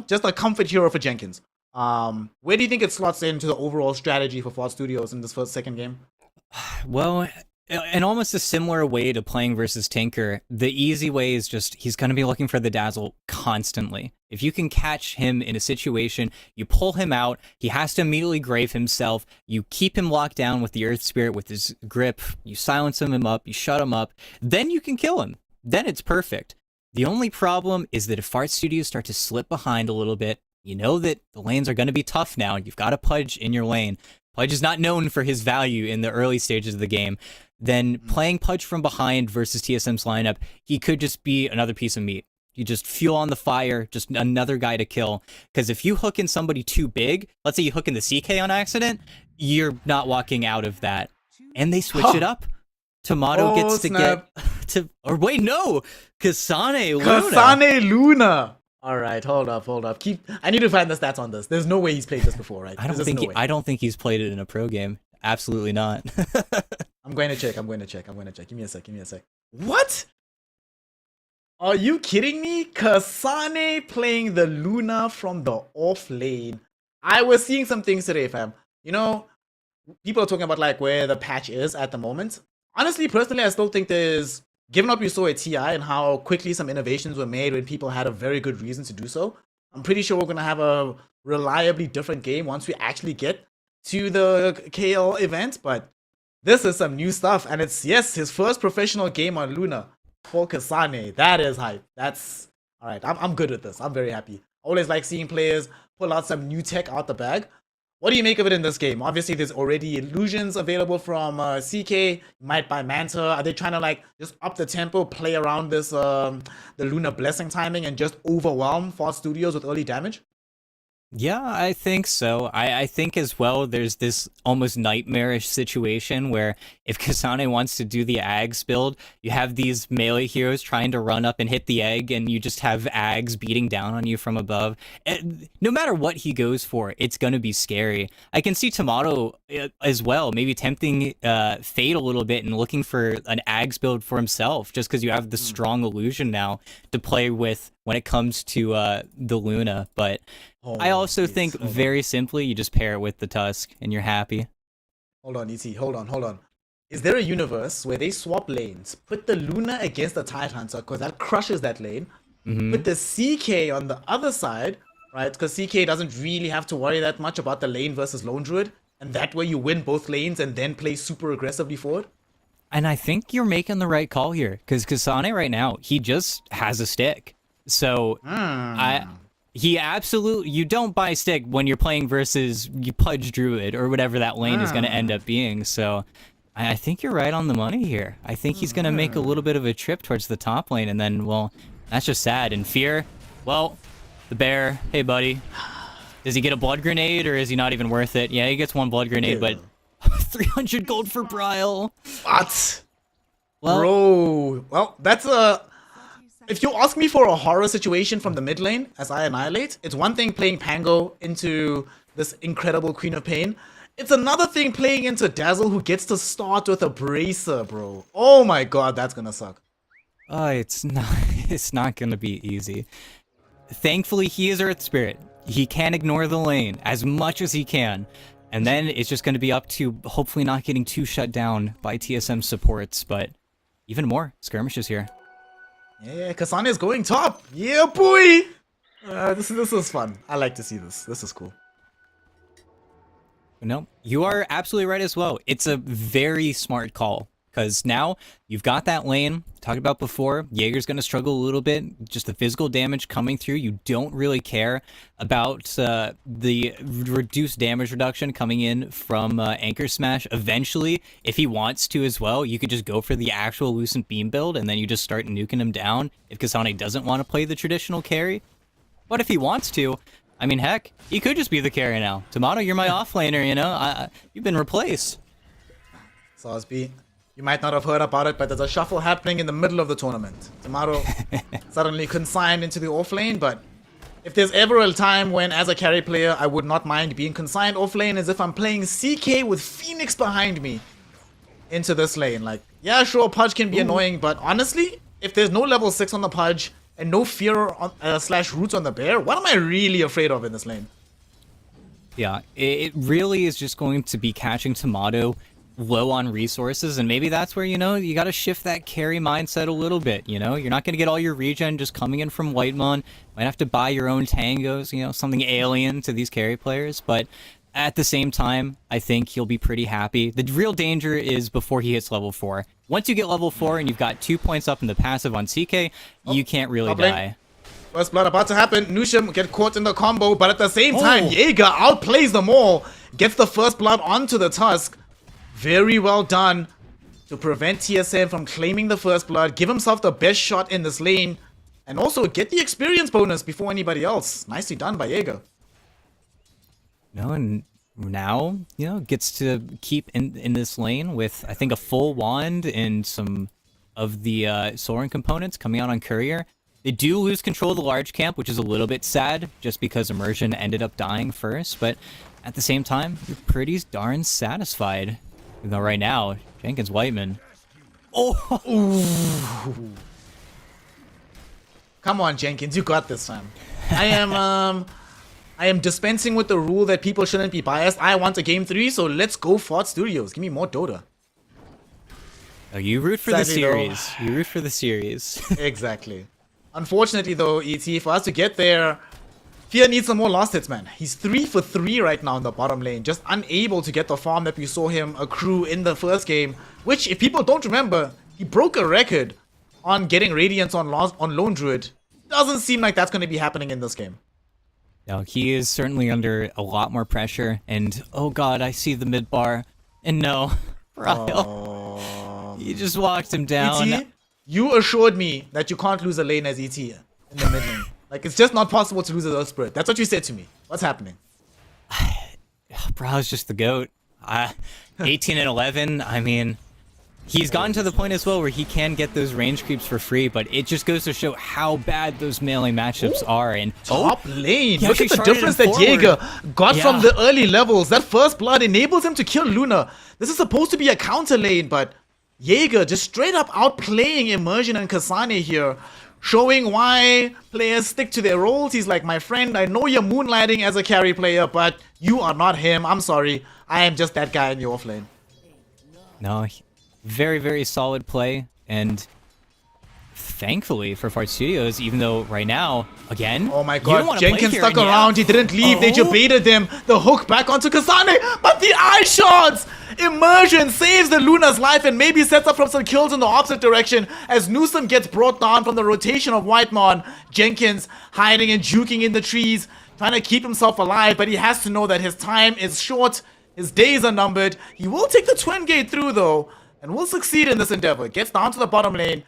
just a comfort hero for Jenkins. Where do you think it slots into the overall strategy for Ford Studios in this second game? Well, in almost a similar way to playing versus Tinker, the easy way is just he's going to be looking for the Dazzle constantly. If you can catch him in a situation, you pull him out, he has to immediately grave himself, you keep him locked down with the Earth Spirit with his grip, you silence him up, you shut him up, then you can kill him. Then it's perfect. The only problem is that if Fart Studios start to slip behind a little bit, you know that the lanes are going to be tough now. You've got a Pudge in your lane. Pudge is not known for his value in the early stages of the game. Then playing Pudge from behind versus TSM's lineup, he could just be another piece of meat. You just fuel on the fire, just another guy to kill. Because if you hook in somebody too big, let's say you hook in the CK on accident, you're not walking out of that. And they switch it up. Tomato gets to snap. get to, or wait, no, Kasane Luna. Kasane Luna. All right, hold up. I need to find the stats on this. There's no way he's played this before, right? I don't think he's played it in a pro game. Absolutely not. I'm going to check. Give me a sec. What? Are you kidding me? Kasane playing the Luna from the off lane. I was seeing some things today, fam. People are talking about like where the patch is at the moment. Honestly, personally, I still think given what we saw at TI and how quickly some innovations were made when people had a very good reason to do so, I'm pretty sure we're going to have a reliably different game once we actually get to the KL event. But this is some new stuff, and it's, yes, his first professional game on Luna for Kasane. That is hype. That's all right. I'm good with this. I'm very happy. Always like seeing players pull out some new tech out the bag. What do you make of it in this game? Obviously, there's already illusions available from CK. You might buy Manta. Are they trying to just up the tempo, play around this the Luna blessing timing, and just overwhelm Ford Studios with early damage? Yeah, I think so. I think as well there's this almost nightmarish situation where if Kasane wants to do the Ags build, you have these melee heroes trying to run up and hit the egg, and you just have Ags beating down on you from above. And no matter what he goes for, it's going to be scary. I can see Tomato as well, maybe tempting Fate a little bit and looking for an Ags build for himself, just because you have the strong illusion now to play with when it comes to the Luna. But I also think very simply, you just pair it with the Tusk and you're happy. Hold on, ET. Hold on. Is there a universe where they swap lanes, put the Luna against the Tide Hunter, because that crushes that lane, put the CK on the other side, right? Because CK doesn't really have to worry that much about the lane versus Lone Druid, and that way you win both lanes and then play super aggressively forward? And I think you're making the right call here, because Kasane right now, he just has a stick. So you don't buy stick when you're playing versus you Pudge Druid or whatever that lane is going to end up being. So I think you're right on the money here. I think he's going to make a little bit of a trip towards the top lane, and then, well, that's just sad. And Fear, well, the bear, hey buddy, does he get a blood grenade or is he not even worth it? Yeah, he gets one blood grenade, but 300 gold for Bryle. What? Well, bro, well, that's if you ask me for a horror situation from the mid lane as I annihilate, it's one thing playing Pango into this incredible Queen of Pain. It's another thing playing into Dazzle, who gets to start with a Bracer, bro. Oh my god, that's gonna suck. It's not gonna be easy. Thankfully, he is Earth Spirit. He can ignore the lane as much as he can. And then it's just gonna be up to hopefully not getting too shut down by TSM supports, but even more skirmishes here. Yeah, Kasane is going top. Yeah, boy. This is fun. I like to see this. This is cool. No, you are absolutely right as well. It's a very smart call, because now you've got that lane talked about before. Jaeger's going to struggle a little bit, just the physical damage coming through. You don't really care about the reduced damage reduction coming in from Anchor Smash. Eventually, if he wants to as well, you could just go for the actual Lucent Beam build, and then you just start nuking him down if Kasane doesn't want to play the traditional carry. But if he wants to, I mean, heck, he could just be the carry now. Tomato, you're my offlaner, you've been replaced. Sosby, You might not have heard about it, but there's a shuffle happening in the middle of the tournament. Tomato suddenly consigned into the off lane, but if there's ever a time when, as a carry player, I would not mind being consigned off lane, as if I'm playing CK with Phoenix behind me into this lane. Like, yeah, sure, Pudge can be annoying, but honestly, if there's no level 6 on the Pudge and no fear on, slash roots on the bear, what am I really afraid of in this lane? Yeah, it really is just going to be catching Tomato low on resources, and maybe that's where, you know, you got to shift that carry mindset a little bit. You know, you're not going to get all your regen just coming in from Whitemon. Might have to buy your own tangos, you know, something alien to these carry players, but at the same time, I think he'll be pretty happy. The real danger is before he hits level 4. Once you get level 4 and you've got 2 points up in the passive on CK, you can't really die. First blood about to happen. Nushim get caught in the combo, but at the same time, Jaeger outplays them all. Gets the first blood onto the Tusk. Very well done to prevent TSM from claiming the first blood. Give himself the best shot in this lane. And also get the experience bonus before anybody else. Nicely done by Jaeger. No, and now, you know, gets to keep in this lane with, I think, a full wand and some of the Soren components coming out on Courier. They do lose control of the large camp, which is a little bit sad, just because Immersion ended up dying first, but at the same time, you're pretty darn satisfied. Even though right now, Jenkins Whiteman. Oh! Ooh. Come on, Jenkins, you got this, fam. I am dispensing with the rule that people shouldn't be biased. I want a game 3, so let's go Fort Studios. Give me more Dota. Oh, you root for Sadly, the series. You root for the series. Exactly. Unfortunately, though, ET, for us to get there, Fear needs some more last hits, man. He's 3 for 3 right now in the bottom lane. Just unable to get the farm that we saw him accrue in the first game. Which, if people don't remember, he broke a record on getting Radiance on Lone Druid. Doesn't seem like that's going to be happening in this game. No, he is certainly under a lot more pressure. And, oh god, I see the mid bar. And no, Ryle. You just walked him down. ET, you assured me that you can't lose a lane as ET in the mid lane. Like, it's just not possible to lose a Earth Spirit. That's what you said to me. What's happening? Brow's just the GOAT. 18 and 11, I mean, he's gotten to the point as well where he can get those range creeps for free, but it just goes to show how bad those melee matchups are. And top lane. Look at the difference that Jaeger got from the early levels. That first blood enables him to kill Luna. This is supposed to be a counter lane, but Jaeger just straight up outplaying Immersion and Kasane here. Showing why players stick to their roles. He's like, my friend, I know you're moonlighting as a carry player, but you are not him. I'm sorry. I am just that guy in your off lane. No, very, very solid play. And thankfully for Fart Studios, even though right now, again, oh my god, Jenkins stuck around. He didn't leave. They debated him. The hook back onto Kasane, but the eye shots! Immersion saves the Luna's life and maybe sets up from some kills in the opposite direction as Newsom gets brought down from the rotation of Whitemon. Jenkins hiding and juking in the trees, trying to keep himself alive, but he has to know that his time is short. His days are numbered. He will take the twin gate through though, and will succeed in this endeavor. Gets down to the bottom lane,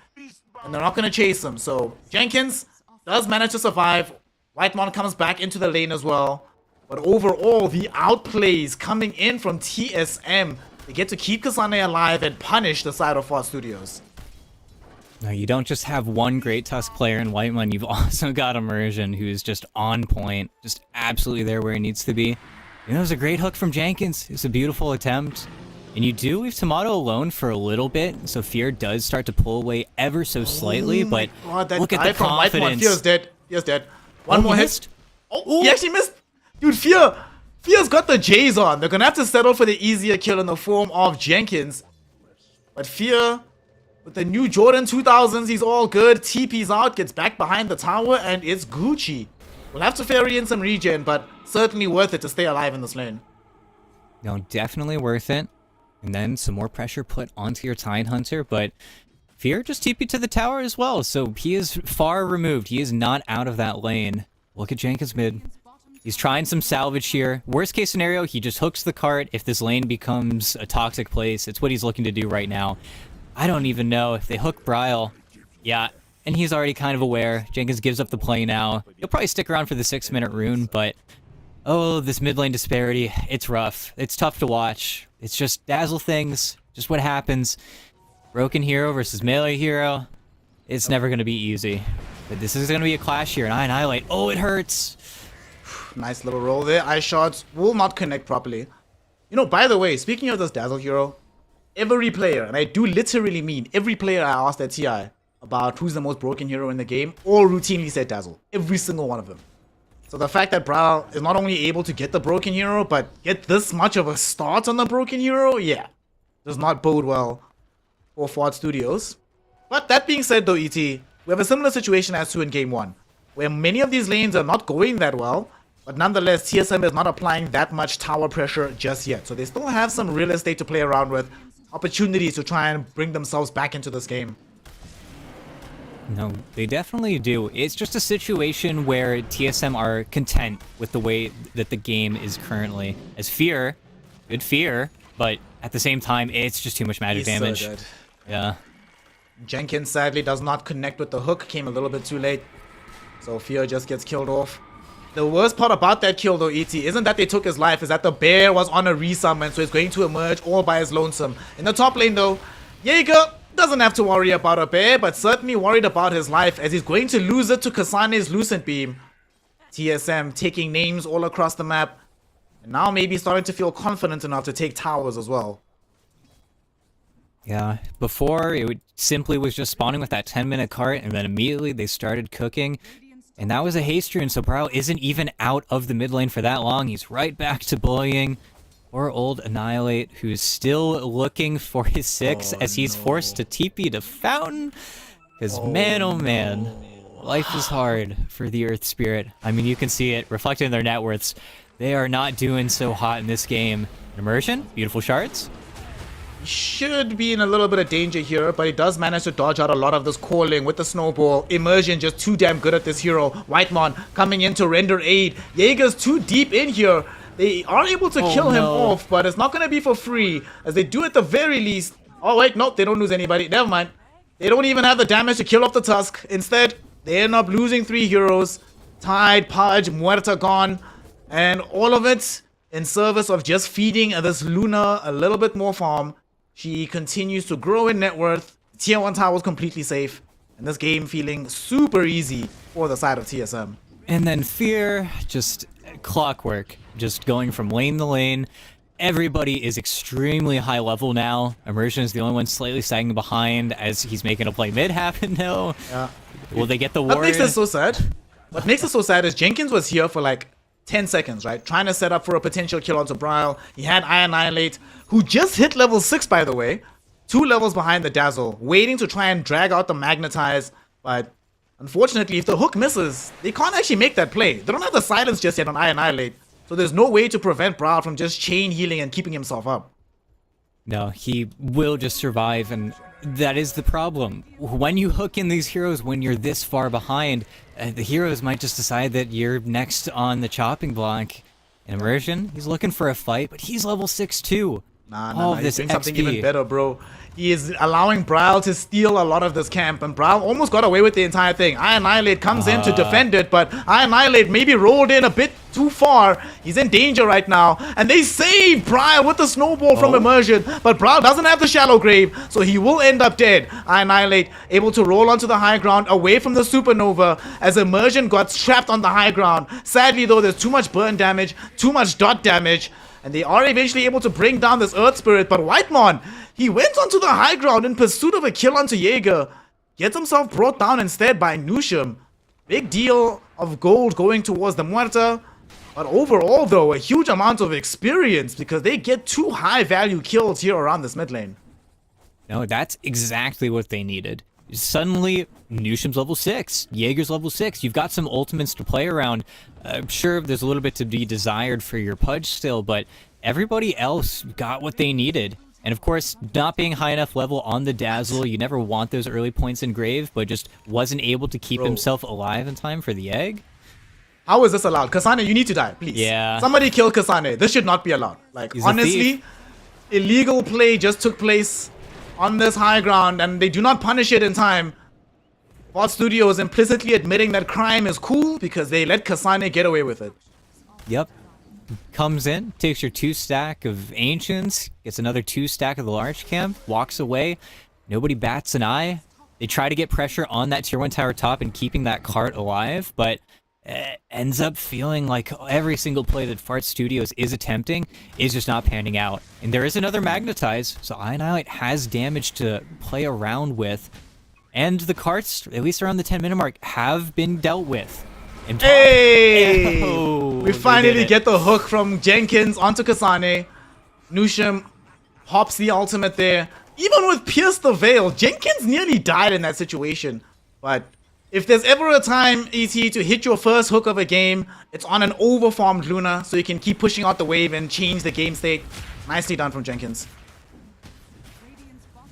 and they're not going to chase him. So Jenkins does manage to survive. Whitemon comes back into the lane as well. But overall, the outplays coming in from TSM. They get to keep Kasane alive and punish the side of Fort Studios. No, you don't just have one great Tusk player in Whitemon. You've also got Immersion, who's just on point. Just absolutely there where he needs to be. You know, it was a great hook from Jenkins. It's a beautiful attempt. And you do leave Tomato alone for a little bit, so Fear does start to pull away ever so slightly, but look at the confidence. Fear's dead. Fear's dead. One more hit. Oh, he actually missed. Dude, Fear's got the J's on. They're gonna have to settle for the easier kill in the form of Jenkins. But Fear, with the new Jordan 2000s, he's all good. TP's out, gets back behind the tower, and it's Gucci. We'll have to ferry in some regen, but certainly worth it to stay alive in this lane. No, definitely worth it. And then some more pressure put onto your Tidehunter, but Fear just TP'd to the tower as well, so he is far removed. He is not out of that lane. Look at Jenkins mid. He's trying some salvage here. Worst case scenario, he just hooks the cart. If this lane becomes a toxic place, it's what he's looking to do right now. I don't even know if they hook Bryle. Yeah, and he's already kind of aware. Jenkins gives up the play now. He'll probably stick around for the 6-minute rune, but oh, this mid lane disparity, it's rough. It's tough to watch. It's just dazzle things, just what happens. Broken hero versus melee hero. It's never going to be easy. But this is going to be a clash here, and I annihilate. Oh, it hurts. Nice little roll there. Eye shots will not connect properly. You know, by the way, speaking of this Dazzle hero, every player, and I do literally mean every player I asked at TI about who's the most broken hero in the game, all routinely said Dazzle. Every single one of them. So the fact that Brawl is not only able to get the broken hero, but get this much of a start on the broken hero, yeah, does not bode well for Ford Studios. But that being said though, ET, we have a similar situation as to in Game 1, where many of these lanes are not going that well, but nonetheless, TSM is not applying that much tower pressure just yet. So they still have some real estate to play around with, opportunities to try and bring themselves back into this game. No, they definitely do. It's just a situation where TSM are content with the way that the game is currently. As Fear, good Fear, but at the same time, it's just too much magic damage. So dead. Yeah. Jenkins sadly does not connect with the hook, came a little bit too late. So Fear just gets killed off. The worst part about that kill though, ET, isn't that they took his life, is that the bear was on a resummon, so he's going to emerge all by his lonesome. In the top lane though, Jaeger doesn't have to worry about a bear, but certainly worried about his life as he's going to lose it to Kasane's Lucent Beam. TSM taking names all across the map, and now maybe starting to feel confident enough to take towers as well. Yeah, before simply was just spawning with that 10-minute cart, and then immediately they started cooking. And that was a haste rune, so Brow isn't even out of the mid lane for that long. He's right back to bullying. Poor old Annihilate, who's still looking for his 6 as he's forced to TP to Fountain. Because man, oh man, life is hard for the Earth Spirit. I mean, you can see it reflected in their net worths. They are not doing so hot in this game. Immersion, beautiful shards. Should be in a little bit of danger here, but he does manage to dodge out a lot of this calling with the snowball. Immersion just too damn good at this hero. Whitemon coming in to render aid. Jaeger's too deep in here. They are able to kill him off, but it's not going to be for free, as they do at the very least. Oh wait, no, they don't lose anybody. Never mind. They don't even have the damage to kill off the Tusk. Instead, they end up losing 3 heroes. Tide, Pudge, Muerta gone, and all of it in service of just feeding this Luna a little bit more farm. She continues to grow in net worth. Tier 1 tower is completely safe. And this game feeling super easy for the side of TSM. And then Fear, just clockwork. Just going from lane to lane. Everybody is extremely high level now. Immersion is the only one slightly sagging behind as he's making a play mid happen now. Yeah. Will they get the ward? What makes this so sad? What makes it so sad is Jenkins was here for like 10 seconds, right? Trying to set up for a potential kill onto Bryle. He had Annihilate, who just hit level 6, by the way. 2 levels behind the Dazzle, waiting to try and drag out the Magnetize. But unfortunately, if the hook misses, they can't actually make that play. They don't have the silence just yet on Annihilate. So there's no way to prevent Bryle from just chain healing and keeping himself up. No, he will just survive, and that is the problem. When you hook in these heroes when you're this far behind, the heroes might just decide that you're next on the chopping block. In Immersion, he's looking for a fight, but he's level 6 too. Nah, he's doing something even better, bro. He is allowing Bryle to steal a lot of this camp, and Bryle almost got away with the entire thing. Annihilate comes in to defend it, but Annihilate maybe rolled in a bit too far. He's in danger right now, and they save Bryle with the snowball from Immersion, but Bryle doesn't have the shallow grave, so he will end up dead. Annihilate able to roll onto the high ground away from the supernova as Immersion got trapped on the high ground. Sadly though, there's too much burn damage, too much dot damage, and they are eventually able to bring down this Earth Spirit, but Whitemon, he went onto the high ground in pursuit of a kill onto Jaeger. Gets himself brought down instead by Nusham. Big deal of gold going towards the Muerta. But overall though, a huge amount of experience because they get 2 high value kills here around this mid lane. No, that's exactly what they needed. Suddenly, Nusham's level 6, Jaeger's level 6, you've got some ultimates to play around. Sure, there's a little bit to be desired for your Pudge still, but everybody else got what they needed. And of course, not being high enough level on the Dazzle, you never want those early points in Grave, but just wasn't able to keep himself alive in time for the egg. How is this allowed? Kasane, you need to die, please. Yeah. Somebody kill Kasane. This should not be allowed. Like, He's a honestly, thief. illegal play just took place on this high ground, and they do not punish it in time. Bot Studio is implicitly admitting that crime is cool because they let Kasane get away with it. Yep. Comes in, takes your 2 stack of Ancients, gets another 2 stack of the large camp, walks away. nobody bats an eye. They try to get pressure on that tier 1 tower top and keeping that cart alive, but ends up feeling like every single play that Fart Studios is attempting is just not panning out. And there is another Magnetize, so Annihilate has damage to play around with. And the carts, at least around the 10-minute mark, have been dealt with. And Hey! Oh, We they finally did it. get the hook from Jenkins onto Kasane. Nusham pops the ultimate there. Even with Pierce the Veil, Jenkins nearly died in that situation. But if there's ever a time, ET, to hit your first hook of a game, it's on an overfarmed Luna, so you can keep pushing out the wave and change the game state. Nicely done from Jenkins.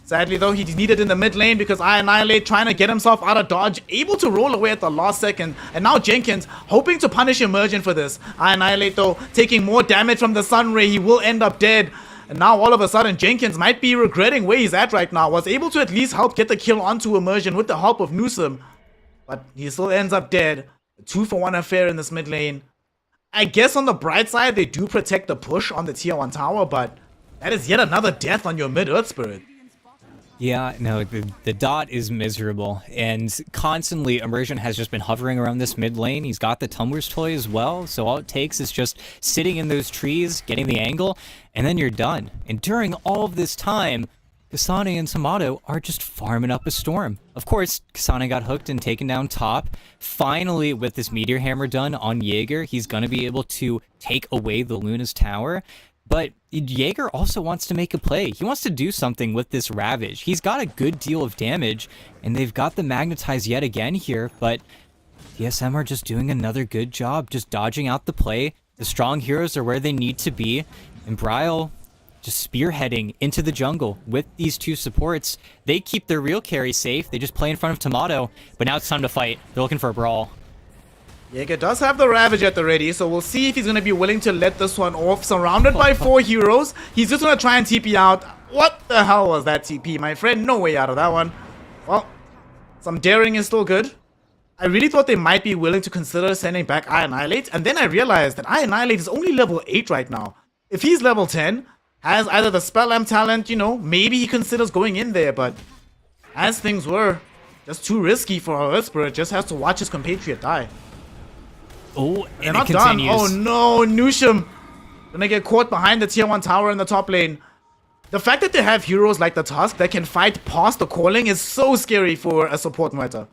Sadly though, he needed in the mid lane because Annihilate trying to get himself out of dodge, able to roll away at the last second. And now Jenkins hoping to punish Emergent for this. Annihilate though taking more damage from the Sun Ray, he will end up dead. And now all of a sudden Jenkins might be regretting where he's at right now. Was able to at least help get the kill onto Emergent with the help of Newsom. But he still ends up dead. A 2-for-1 affair in this mid lane. I guess on the bright side, they do protect the push on the tier 1 tower, but that is yet another death on your mid Earth Spirit. Yeah, no, the dot is miserable, and constantly Immersion has just been hovering around this mid lane. He's got the Tumbler's Toy as well, so all it takes is just sitting in those trees, getting the angle, and then you're done. And during all of this time, Kasane and Tomato are just farming up a storm. Of course, Kasane got hooked and taken down top. Finally, with this Meteor Hammer done on Jaeger, he's going to be able to take away the Luna's tower. But Jaeger also wants to make a play. He wants to do something with this Ravage. He's got a good deal of damage, and they've got the Magnetize yet again here, but TSM are just doing another good job, just dodging out the play. The strong heroes are where they need to be, and Bryle just spearheading into the jungle with these two supports. They keep their real carry safe. They just play in front of Tomato, but now it's time to fight. They're looking for a brawl. Jaeger does have the Ravage at the ready, so we'll see if he's going to be willing to let this one off. Surrounded by 4 heroes, he's just going to try and TP out. What the hell was that TP, my friend? No way out of that one. Well, some daring is still good. I really thought they might be willing to consider sending back Annihilate, and then I realized that Annihilate is only level 8 right now. If he's level 10, has either the Spell Amp talent, you know, maybe he considers going in there, but as things were, just too risky for our Earth Spirit, just has to watch his compatriot die. Oh, They're and not it done. continues. Oh no, Nusham gonna get caught behind the tier 1 tower in the top lane. The fact that they have heroes like the Tusk that can fight past the calling is so scary for a support meta.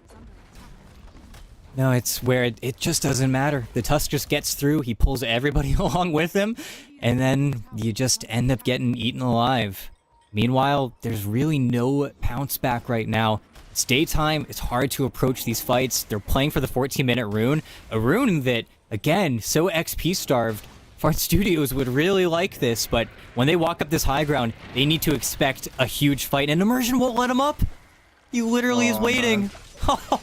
No, it's where it just doesn't matter. The Tusk just gets through, he pulls everybody along with him, and then you just end up getting eaten alive. Meanwhile, there's really no bounce back right now. It's daytime, it's hard to approach these fights. They're playing for the 14-minute rune. A rune that, again, so XP starved. Fart Studios would really like this, but when they walk up this high ground, they need to expect a huge fight, and Immersion won't let him up. He literally is waiting.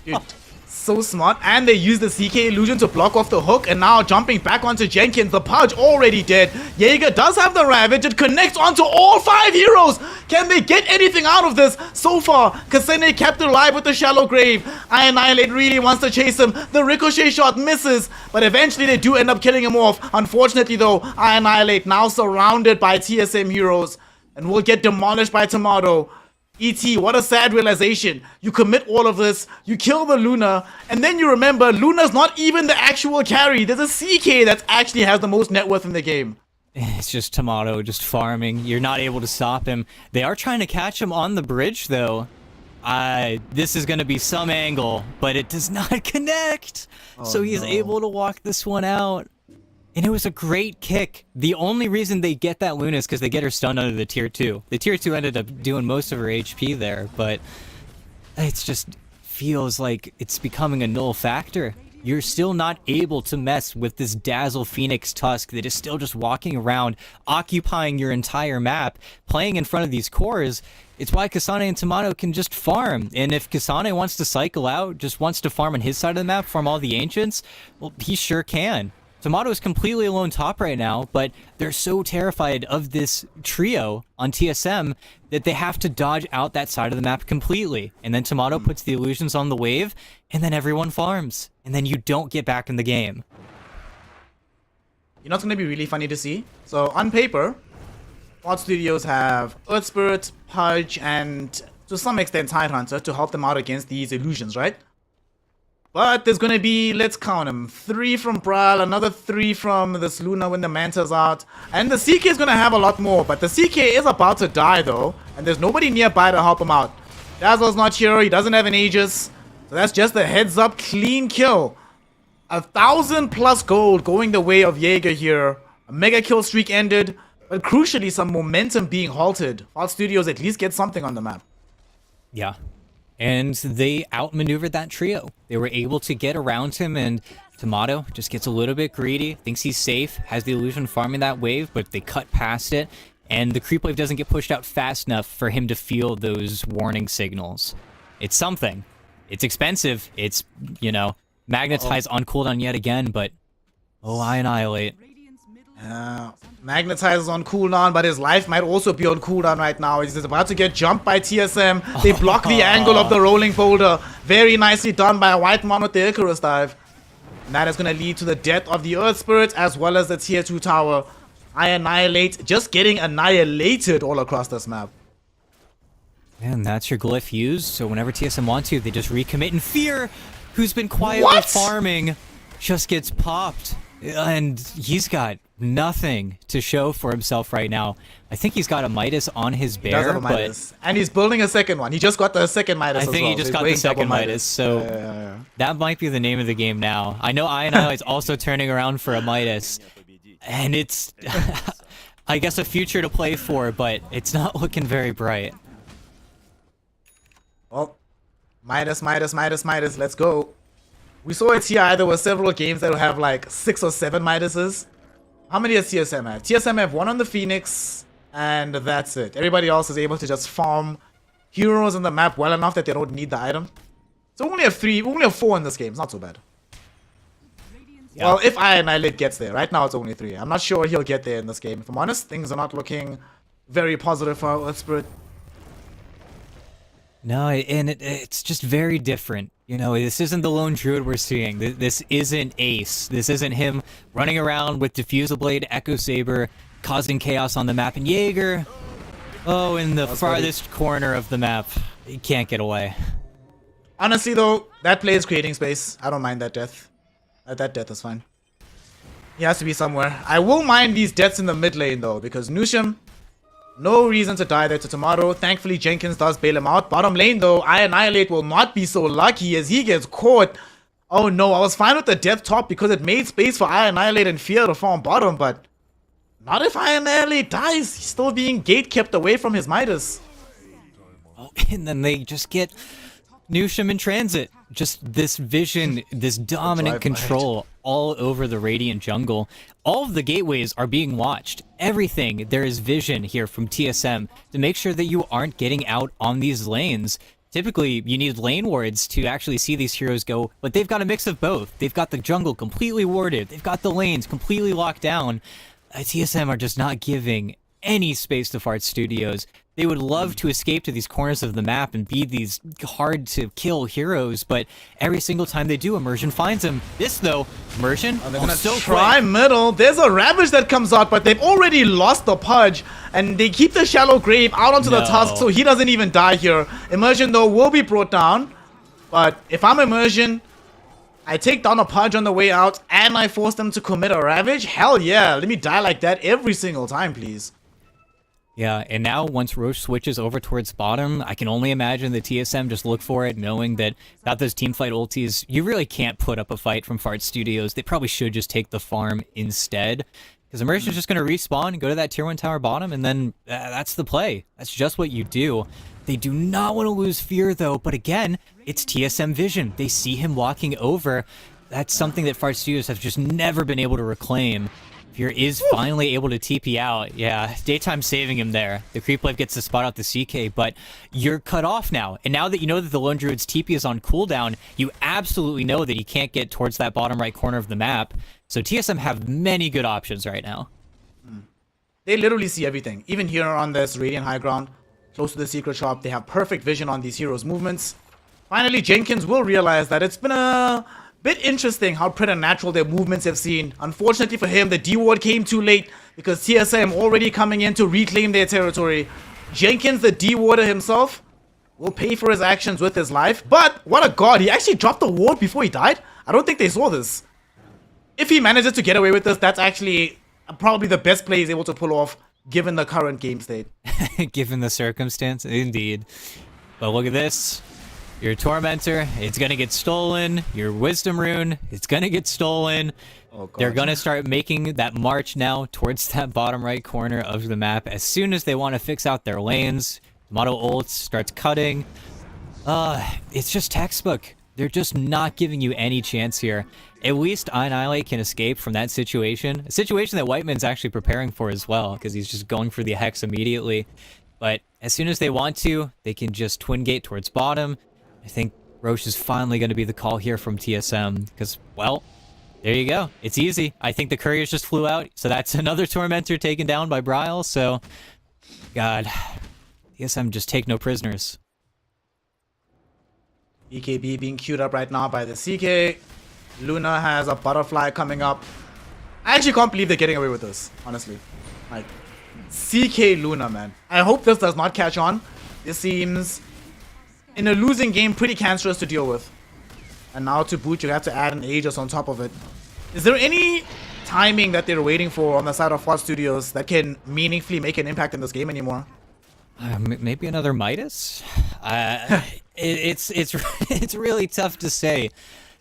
Dude, so smart. And they use the CK illusion to block off the hook, and now jumping back onto Jenkins. The Pudge already dead. Jaeger does have the Ravage. It connects onto all 5 heroes. Can they get anything out of this? So far, Kasane kept alive with the Shallow Grave. Annihilate really wants to chase him. The ricochet shot misses, but eventually they do end up killing him off. Unfortunately though, Annihilate now surrounded by TSM heroes and will get demolished by Tomato. ET, what a sad realization. You commit all of this, you kill the Luna, and then you remember Luna's not even the actual carry. There's a CK that actually has the most net worth in the game. It's just Tomato just farming. You're not able to stop him. They are trying to catch him on the bridge, though. This is going to be some angle, but it does not connect. So he's able to walk this one out. And it was a great kick. The only reason they get that Luna is because they get her stunned under the tier 2. The tier 2 ended up doing most of her HP there, but it's just feels like it's becoming a null factor. You're still not able to mess with this Dazzle Phoenix Tusk that is still just walking around, occupying your entire map, playing in front of these cores. It's why Kasane and Tomato can just farm. And if Kasane wants to cycle out, just wants to farm on his side of the map, farm all the Ancients, well, he sure can. Tomato is completely alone top right now, but they're so terrified of this trio on TSM that they have to dodge out that side of the map completely. And then Tomato puts the illusions on the wave, and then everyone farms. And then you don't get back in the game. You know what's going to be really funny to see? So on paper, Fart Studios have Earth Spirit, Pudge, and to some extent Tidehunter to help them out against these illusions, right? But there's going to be, let's count them, 3 from Brawl, another 3 from this Luna when the Manta's out. And the CK is going to have a lot more, but the CK is about to die though. And there's nobody nearby to help him out. Dazzle's not here, he doesn't have an Aegis. So that's just a heads up clean kill. 1,000+ gold going the way of Jaeger here. A mega kill streak ended, but crucially some momentum being halted. Fault Studios at least get something on the map. Yeah. And they outmaneuvered that trio. They were able to get around him, and Tomato just gets a little bit greedy, thinks he's safe, has the illusion farming that wave, but they cut past it, and the creep wave doesn't get pushed out fast enough for him to feel those warning signals. It's something. It's expensive. It's, you know, magnetized on cooldown yet again, but I annihilate. Magnetizes on cooldown, but his life might also be on cooldown right now. He's about to get jumped by TSM. They block the angle of the rolling boulder. Very nicely done by a white man with the Icarus dive. And that is going to lead to the death of the Earth Spirit as well as the tier 2 tower. I annihilate, just getting annihilated all across this map. And that's your glyph used, so whenever TSM want to, they just recommit. And Fear, who's been quietly farming, just gets popped. And he's got nothing to show for himself right now. I think he's got a Midas on his bear, he does have a Midas. And he's building a second one. He just got the second Midas I think he just got the second Midas, so that might be the name of the game now. I know INI is also turning around for a Midas, and it's, I guess, a future to play for, but it's not looking very bright. Well, Midas, let's go. We saw it here, there were several games that will have like 6 or 7 Midases. How many does TSM have? TSM have 1 on the Phoenix, and that's it. Everybody else is able to just farm heroes on the map well enough that they don't need the item. So we only have 4 in this game. It's not so bad. Yeah. Well, if Annihilate gets there. Right now it's only 3. I'm not sure he'll get there in this game. If I'm honest, things are not looking very positive for Earth Spirit. No, and it's just very different. You know, this isn't the lone druid we're seeing. This isn't Ace. This isn't him running around with Diffusal Blade, Echo Saber, causing chaos on the map. And Jaeger, in the farthest corner of the map, he can't get away. Honestly, though, that play is creating space. I don't mind that death. That death is fine. He has to be somewhere. I will mind these deaths in the mid lane, though, because Nusham, no reason to die there to Tomato. Thankfully, Jenkins does bail him out. Bottom lane, though, I Annihilate will not be so lucky as he gets caught. Oh, no. I was fine with the death top because it made space for I Annihilate and Fear to farm bottom, but not if I Annihilate dies. He's still being gate kept away from his Midas. Oh, and then they just get Nusham in transit. Just this vision, this dominant control all over the Radiant jungle. All of the gateways are being watched. Everything, there is vision here from TSM to make sure that you aren't getting out on these lanes. Typically, you need lane wards to actually see these heroes go, but they've got a mix of both. They've got the jungle completely warded. They've got the lanes completely locked down. TSM are just not giving any space to Fart Studios. They would love to escape to these corners of the map and be these hard-to-kill heroes, but every single time they do, Immersion finds them. This, though, Immersion, they're gonna try middle. There's a Ravage that comes out, but they've already lost the Pudge, and they keep the Shallow Grave out onto the Tusk, so he doesn't even die here. Immersion, though, will be brought down, but if I'm Immersion, I take down a Pudge on the way out, and I force them to commit a Ravage? Hell yeah, let me die like that every single time, please. Yeah, and now once Roche switches over towards bottom, I can only imagine the TSM just look for it, knowing that without those teamfight ultis, you really can't put up a fight from Fart Studios. They probably should just take the farm instead, because Immersion's just going to respawn and go to that tier 1 tower bottom, and then that's the play. That's just what you do. They do not want to lose Fear, though, but again, it's TSM vision. They see him walking over. That's something that Fart Studios have just never been able to reclaim. Fear is finally able to TP out. Yeah, daytime saving him there. The creep wave gets to spot out the CK, but you're cut off now. And now that you know that the Lone Druid's TP is on cooldown, you absolutely know that he can't get towards that bottom right corner of the map. So TSM have many good options right now. They literally see everything. Even here on this Radiant high ground, close to the secret shop, they have perfect vision on these heroes' movements. Finally, Jenkins will realize that it's been a bit interesting how preternatural their movements have seen. Unfortunately for him, the D-Ward came too late because TSM already coming in to reclaim their territory. Jenkins, the D-Warder himself, will pay for his actions with his life. But what a god, he actually dropped the ward before he died? I don't think they saw this. If he manages to get away with this, that's actually probably the best play he's able to pull off given the current game state. Given the circumstance, indeed. But look at this. Your Tormentor, it's gonna get stolen. Your Wisdom Rune, it's gonna get stolen. Oh, God. They're gonna start making that march now towards that bottom right corner of the map as soon as they want to fix out their lanes. Tomato ults, starts cutting. It's just textbook. They're just not giving you any chance here. At least Annihilate can escape from that situation. A situation that Whiteman's actually preparing for as well, because he's just going for the Hex immediately. But as soon as they want to, they can just twin gate towards bottom. I think Roche is finally going to be the call here from TSM, because, well, there you go. It's easy. I think the Couriers just flew out, so that's another Tormentor taken down by Bryle, so... God. TSM just take no prisoners. BKB being queued up right now by the CK. Luna has a butterfly coming up. I actually can't believe they're getting away with this, honestly. Like, CK Luna, man. I hope this does not catch on. This seems, in a losing game, pretty cancerous to deal with. And now to boot, you have to add an Aegis on top of it. Is there any timing that they're waiting for on the side of FOD Studios that can meaningfully make an impact in this game anymore? Maybe another Midas? It's really tough to say.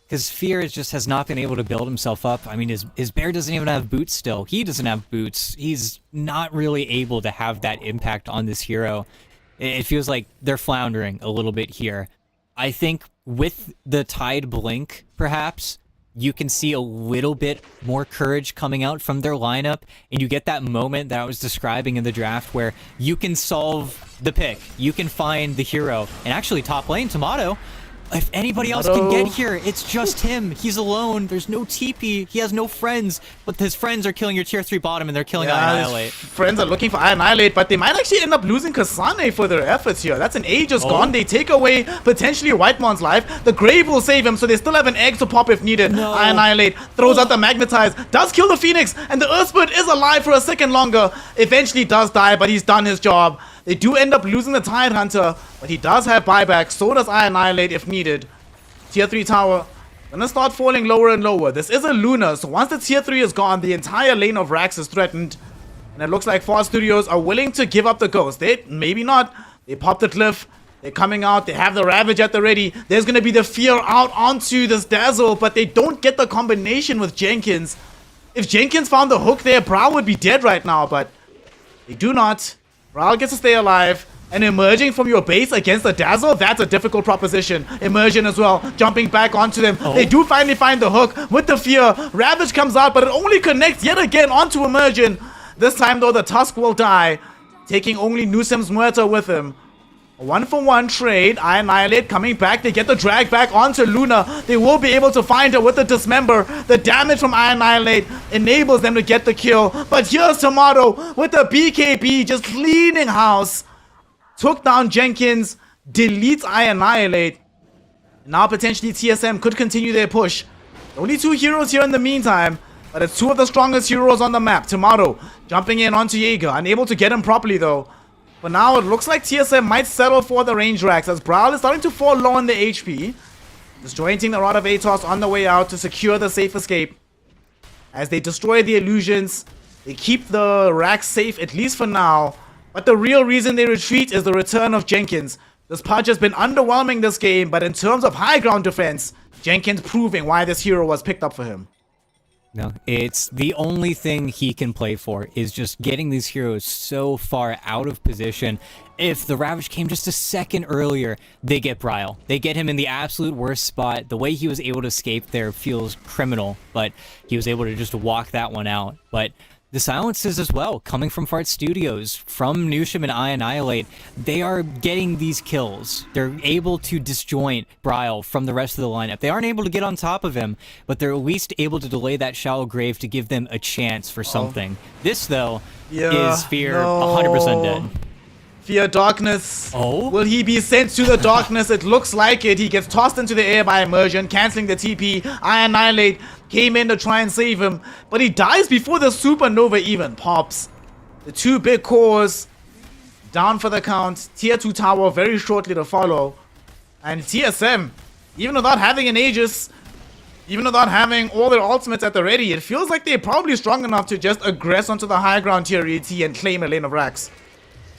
Because Fear just has not been able to build himself up. I mean, his bear doesn't even have boots still. He doesn't have boots. He's not really able to have that impact on this hero. It feels like they're floundering a little bit here. I think with the Tide Blink, perhaps, you can see a little bit more courage coming out from their lineup, and you get that moment that I was describing in the draft where you can solve the pick. You can find the hero. And actually, top lane, Tomato, if anybody else can get here, it's just him. He's alone. There's no TP. He has no friends. But his friends are killing your tier 3 bottom, and they're killing Annihilate. Friends are looking for Annihilate, but they might actually end up losing Kasane for their efforts here. That's an Aegis gone. They take away potentially Whitemon's life. The Grave will save him, so they still have an egg to pop if needed. No. Annihilate throws out the Magnetize, does kill the Phoenix, and the Earthspirit is alive for a second longer. Eventually does die, but he's done his job. They do end up losing the Tide Hunter, but he does have buyback. So does Annihilate if needed. Tier 3 tower gonna start falling lower and lower. This is a Luna, so once the tier 3 is gone, the entire lane of Rax is threatened. And it looks like FOD Studios are willing to give up the ghost. They, maybe not. They pop the cliff. They're coming out. They have the Ravage at the ready. There's gonna be the Fear out onto this Dazzle, but they don't get the combination with Jenkins. If Jenkins found the hook there, Brow would be dead right now, but they do not. Brow gets to stay alive. And emerging from your base against the Dazzle, that's a difficult proposition. Immersion as well, jumping back onto them. They do finally find the hook with the Fear. Ravage comes out, but it only connects yet again onto Immersion. This time, though, the Tusk will die, taking only Nusem's Muerta with him. A 1-for-1 trade. Annihilate coming back. They get the drag back onto Luna. They will be able to find her with the Dismember. The damage from Annihilate enables them to get the kill. But here's Tomato with the BKB just cleaning house. Took down Jenkins, deletes Annihilate. Now potentially TSM could continue their push. Only 2 heroes here in the meantime, but it's 2 of the strongest heroes on the map. Tomato jumping in onto Jaeger, unable to get him properly though. But now it looks like TSM might settle for the range racks as Brawl is starting to fall low on the HP. Disjointing the Rod of Atos on the way out to secure the safe escape. As they destroy the illusions, they keep the racks safe at least for now. But the real reason they retreat is the return of Jenkins. This Pudge has been underwhelming this game, but in terms of high ground defense, Jenkins proving why this hero was picked up for him. No, it's the only thing he can play for is just getting these heroes so far out of position. If the Ravage came just a second earlier, they get Bryle. They get him in the absolute worst spot. The way he was able to escape there feels criminal, but he was able to just walk that one out. But the silences as well, coming from FOD Studios, from Newsham and Annihilate, they are getting these kills. They're able to disjoint Bryle from the rest of the lineup. They aren't able to get on top of him, but they're at least able to delay that shallow grave to give them a chance for something. This, though, is Fear 100% dead. Fear Darkness. Oh? Will he be sent to the darkness? It looks like it. He gets tossed into the air by Immersion, cancelling the TP. Annihilate came in to try and save him, but he dies before the supernova even pops. The 2 big cores down for the count. Tier 2 tower very shortly to follow. And TSM, even without having an Aegis, even without having all their ultimates at the ready, it feels like they're probably strong enough to just aggress onto the high ground tier ET and claim a lane of racks.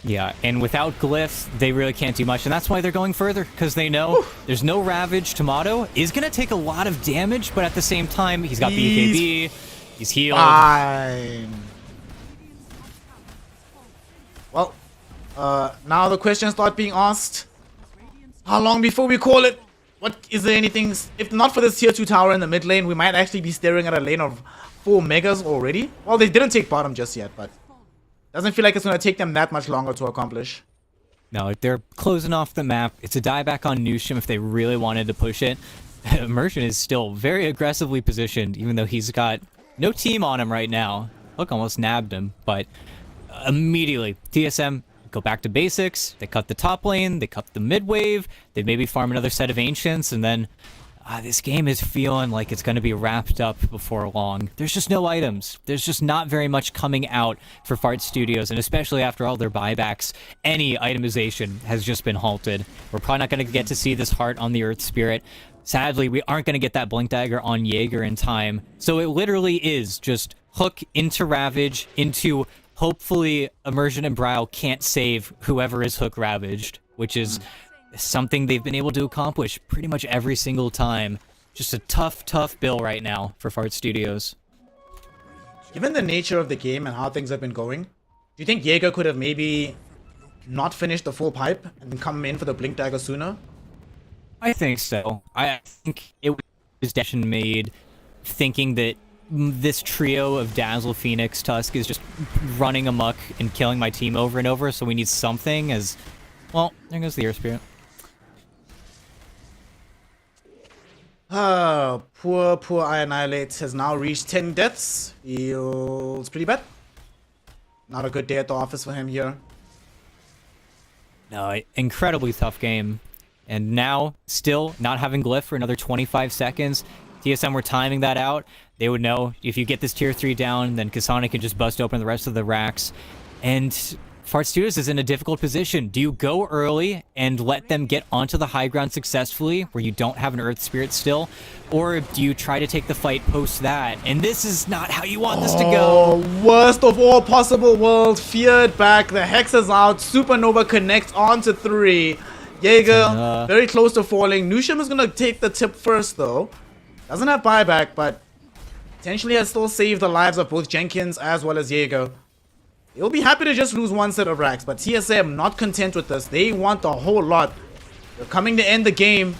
Yeah, and without Glyph, they really can't do much, and that's why they're going further, because they know there's no Ravage. Tomato is going to take a lot of damage, but at the same time, he's got BKB, he's healed. Fine. Well, now the questions start being asked. How long before we call it? What is there anything? If not for this tier 2 tower in the mid lane, we might actually be staring at a lane of 4 megas already. Well, they didn't take bottom just yet, but doesn't feel like it's going to take them that much longer to accomplish. No, they're closing off the map. It's a dieback on Nushim if they really wanted to push it. Immersion is still very aggressively positioned, even though he's got no team on him right now. Look, almost nabbed him, but immediately, TSM go back to basics. They cut the top lane, they cut the mid wave, they maybe farm another set of Ancients, and then this game is feeling like it's going to be wrapped up before long. There's just no items. There's just not very much coming out for Fart Studios, and especially after all their buybacks, any itemization has just been halted. We're probably not going to get to see this heart on the Earth Spirit. Sadly, we aren't going to get that Blink Dagger on Jaeger in time. So it literally is just hook into Ravage, into hopefully Immersion and Brow can't save whoever is hook ravaged, which is something they've been able to accomplish pretty much every single time. Just a tough bill right now for Fart Studios. Given the nature of the game and how things have been going, do you think Jaeger could have maybe not finished the full pipe and come in for the Blink Dagger sooner? I think so. I think it was definitely made thinking that this trio of Dazzle, Phoenix, Tusk is just running amok and killing my team over and over, so we need something as... Well, there goes the Earth Spirit. Poor Annihilate has now reached 10 deaths. Feels pretty bad. Not a good day at the office for him here. No, incredibly tough game. And now, still not having Glyph for another 25 seconds. TSM were timing that out. They would know if you get this tier 3 down, then Kasane can just bust open the rest of the racks. And Fart Studios is in a difficult position. Do you go early and let them get onto the high ground successfully, where you don't have an Earth Spirit still? Or do you try to take the fight post that? And this is not how you want this to go. Worst of all possible worlds. Feared back. The Hex is out. Supernova connects onto 3. Jaeger, very close to falling. Nushim is going to take the tip first, though. Doesn't have buyback, but potentially has still saved the lives of both Jenkins as well as Jaeger. They'll be happy to just lose one set of racks, but TSM not content with this. They want a whole lot. They're coming to end the game.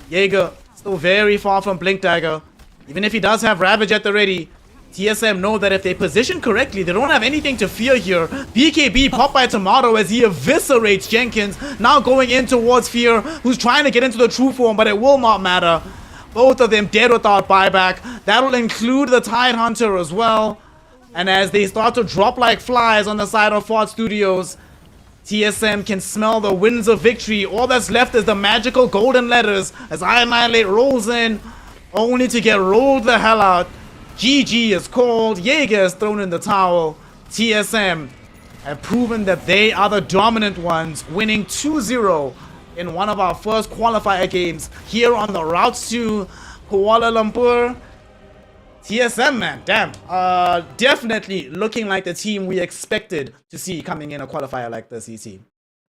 Jaeger still very far from Blink Dagger. Even if he does have Ravage at the ready, TSM know that if they position correctly, they don't have anything to fear here. BKB popped by Tomato as he eviscerates Jenkins. Now going in towards Fear, who's trying to get into the true form, but it will not matter. Both of them dead without buyback. That'll include the Tide Hunter as well. And as they start to drop like flies on the side of Fart Studios, TSM can smell the winds of victory. All that's left is the magical golden letters as Annihilate rolls in, only to get rolled the hell out. GG is called. Jaeger is thrown in the towel. TSM have proven that they are the dominant ones, winning 2-0 in one of our first qualifier games here on the routes to Kuala Lumpur. TSM, man, damn. Definitely looking like the team we expected to see coming in a qualifier like this, EC.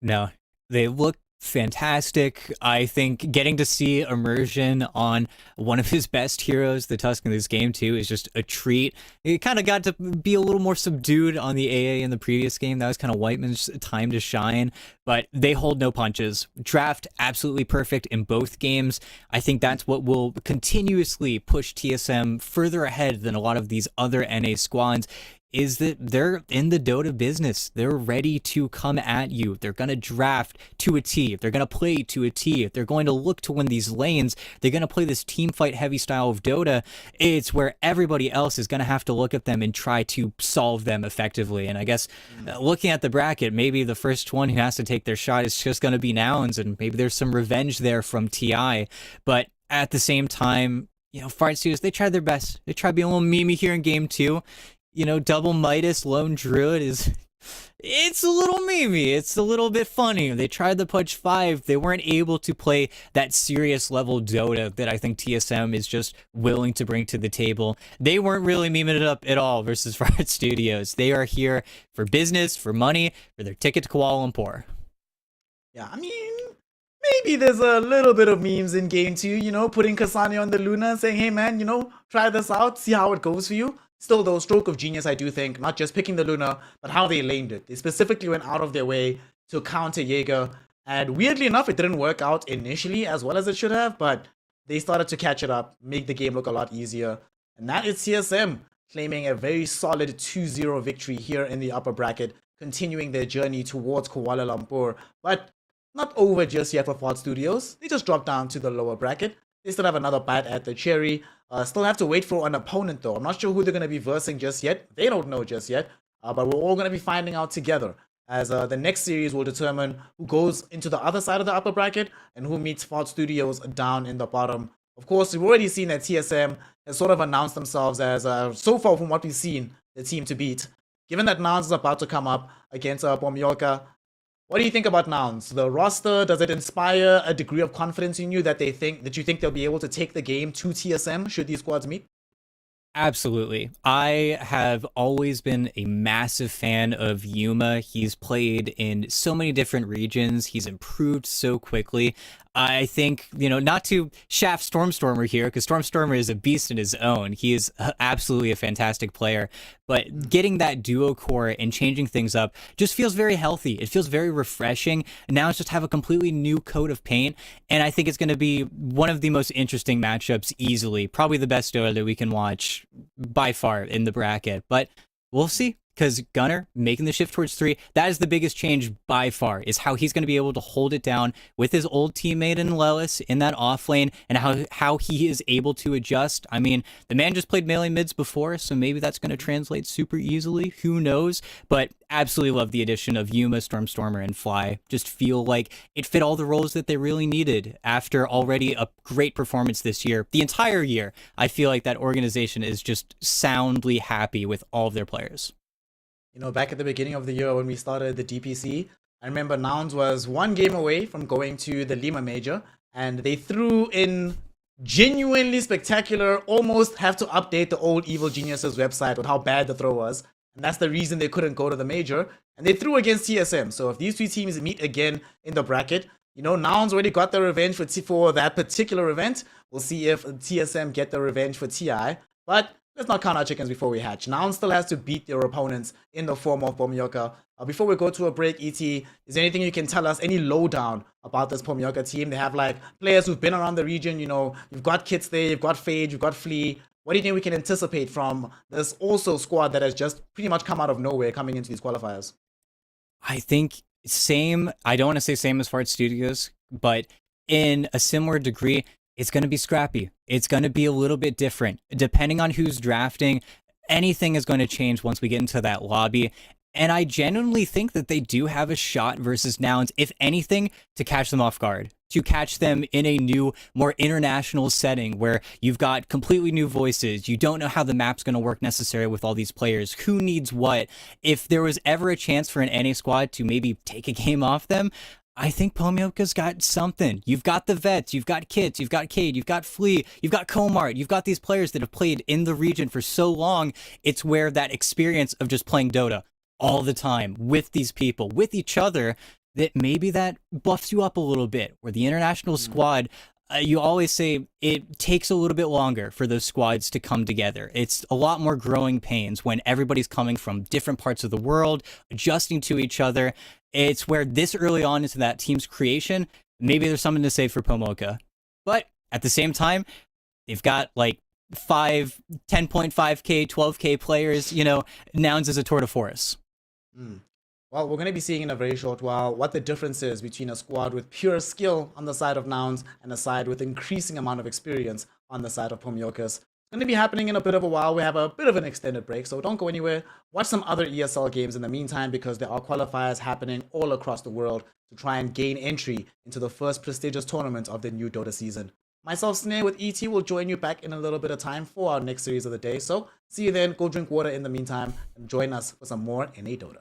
No, they look fantastic. I think getting to see Immersion on one of his best heroes, the Tusk in this game too, is just a treat. It kind of got to be a little more subdued on the AA in the previous game. That was kind of Whiteman's time to shine, but they hold no punches. Draft absolutely perfect in both games. I think that's what will continuously push TSM further ahead than a lot of these other NA squads, is that they're in the Dota business. They're ready to come at you. They're going to draft to a T. If they're going to play to a T, if they're going to look to win these lanes, they're going to play this team fight heavy style of Dota. It's where everybody else is going to have to look at them and try to solve them effectively. And I guess looking at the bracket, maybe the first one who has to take their shot is just going to be Nouns, and maybe there's some revenge there from TI. But at the same time, you know, Fart Studios, they tried their best. They tried being a little memey here in game 2. You know, double Midas, Lone Druid is It's a little memey. It's a little bit funny. They tried the Pudge 5. They weren't able to play that serious level Dota that I think TSM is just willing to bring to the table. They weren't really memeing it up at all versus Riot Studios. They are here for business, for money, for their ticket to Kuala Lumpur. Yeah, I mean, maybe there's a little bit of memes in game too, you know, putting Kasane on the Luna, saying, hey man, you know, try this out, see how it goes for you. Still though, stroke of genius, I do think, not just picking the Luna, but how they laned it. They specifically went out of their way to counter Jaeger, and weirdly enough, it didn't work out initially as well as it should have, but they started to catch it up, make the game look a lot easier. And that is CSM claiming a very solid 2-0 victory here in the upper bracket, continuing their journey towards Kuala Lumpur. But not over just yet for Ford Studios. They just dropped down to the lower bracket. They still have another bite at the cherry. Still have to wait for an opponent though. I'm not sure who they're going to be versing just yet. They don't know just yet. But we're all going to be finding out together, as the next series will determine who goes into the other side of the upper bracket and who meets Ford Studios down in the bottom. Of course, we've already seen that TSM has sort of announced themselves as, so far from what we've seen, the team to beat. Given that Nouns is about to come up against Pomyoka, what do you think about Nouns? The roster, does it inspire a degree of confidence in you that you think they'll be able to take the game to TSM should these squads meet? Absolutely. I have always been a massive fan of Yuma. He's played in so many different regions. He's improved so quickly. I think, not to shaft Stormstormer here, because Stormstormer is a beast in his own. He is absolutely a fantastic player. But getting that duo core and changing things up just feels very healthy. It feels very refreshing. Now it's just have a completely new coat of paint. And I think it's going to be one of the most interesting matchups easily. Probably the best Dota that we can watch by far in the bracket. But we'll see. Because Gunnar making the shift towards 3, that is the biggest change by far, is how he's going to be able to hold it down with his old teammate in Lelis in that off lane, and how he is able to adjust. I mean, the man just played melee mids before, so maybe that's going to translate super easily. Who knows? But absolutely love the addition of Yuma, Stormstormer, and Fly. Just feel like it fit all the roles that they really needed after already a great performance this year. The entire year, I feel like that organization is just soundly happy with all of their players. You know, back at the beginning of the year when we started the DPC, I remember Nouns was one game away from going to the Lima Major, and they threw in genuinely spectacular, almost have to update the old Evil Geniuses website with how bad the throw was. And that's the reason they couldn't go to the Major. And they threw against TSM. So if these two teams meet again in the bracket, Nouns already got their revenge for that particular event. We'll see if TSM get the revenge for TI. But let's not count our chickens before we hatch. Nouns still has to beat their opponents in the form of Pomyoka. Before we go to a break, ET, is there anything you can tell us, any lowdown about this Pomyoka team? They have players who've been around the region. You've got Kits there, you've got Phage, you've got Flea. What do you think we can anticipate from this also squad that has just pretty much come out of nowhere coming into these qualifiers? I think I don't want to say same as Fart Studios, but in a similar degree, it's going to be scrappy. It's going to be a little bit different. Depending on who's drafting, anything is going to change once we get into that lobby. And I genuinely think that they do have a shot versus Nouns, if anything, to catch them off guard, to catch them in a new, more international setting where you've got completely new voices. You don't know how the map's going to work necessarily with all these players. Who needs what? If there was ever a chance for an NA squad to maybe take a game off them, I think Pomyoka's got something. You've got the vets, you've got Kits, you've got Cade, you've got Flea, you've got Comart, you've got these players that have played in the region for so long. It's where that experience of just playing Dota all the time with these people, with each other, that maybe that buffs you up a little bit. Where the international squad, you always say it takes a little bit longer for those squads to come together. It's a lot more growing pains when everybody's coming from different parts of the world, adjusting to each other. It's where this early on into that team's creation, maybe there's something to say for Pomyoka. But at the same time, they've got 10.5k, 12k players, Nouns is a tour de force. Well, we're going to be seeing in a very short while what the difference is between a squad with pure skill on the side of Nouns and a side with increasing amount of experience on the side of Pomyokas. It's going to be happening in a bit of a while. We have a bit of an extended break, so don't go anywhere. Watch some other ESL games in the meantime, because there are qualifiers happening all across the world to try and gain entry into the first prestigious tournament of the new Dota season. Myself, Snare, with ET will join you back in a little bit of time for our next series of the day. So see you then. Go drink water in the meantime and join us for some more NA Dota.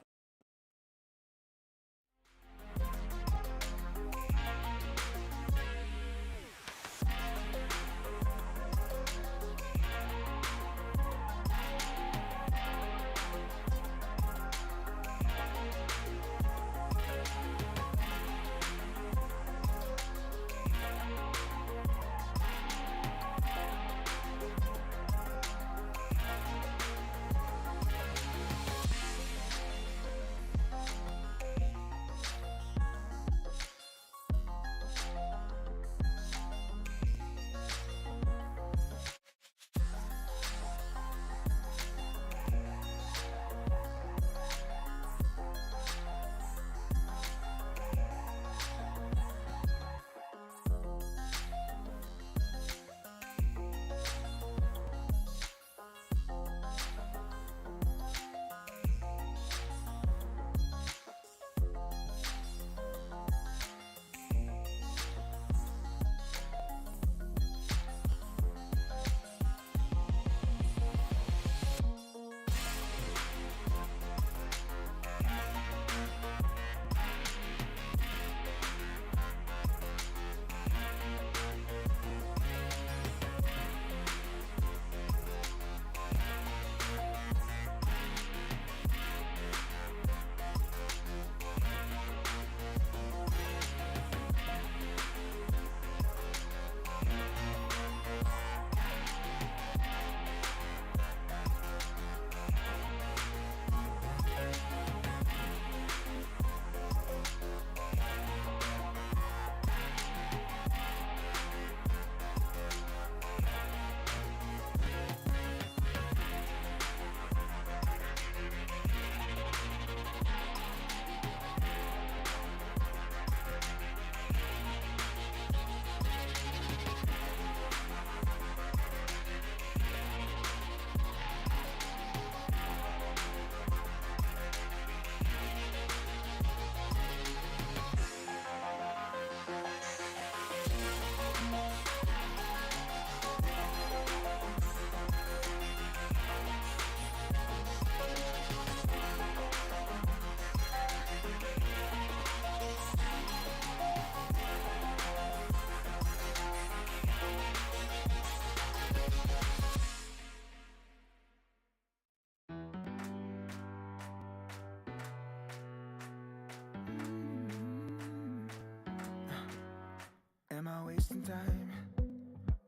wasting time,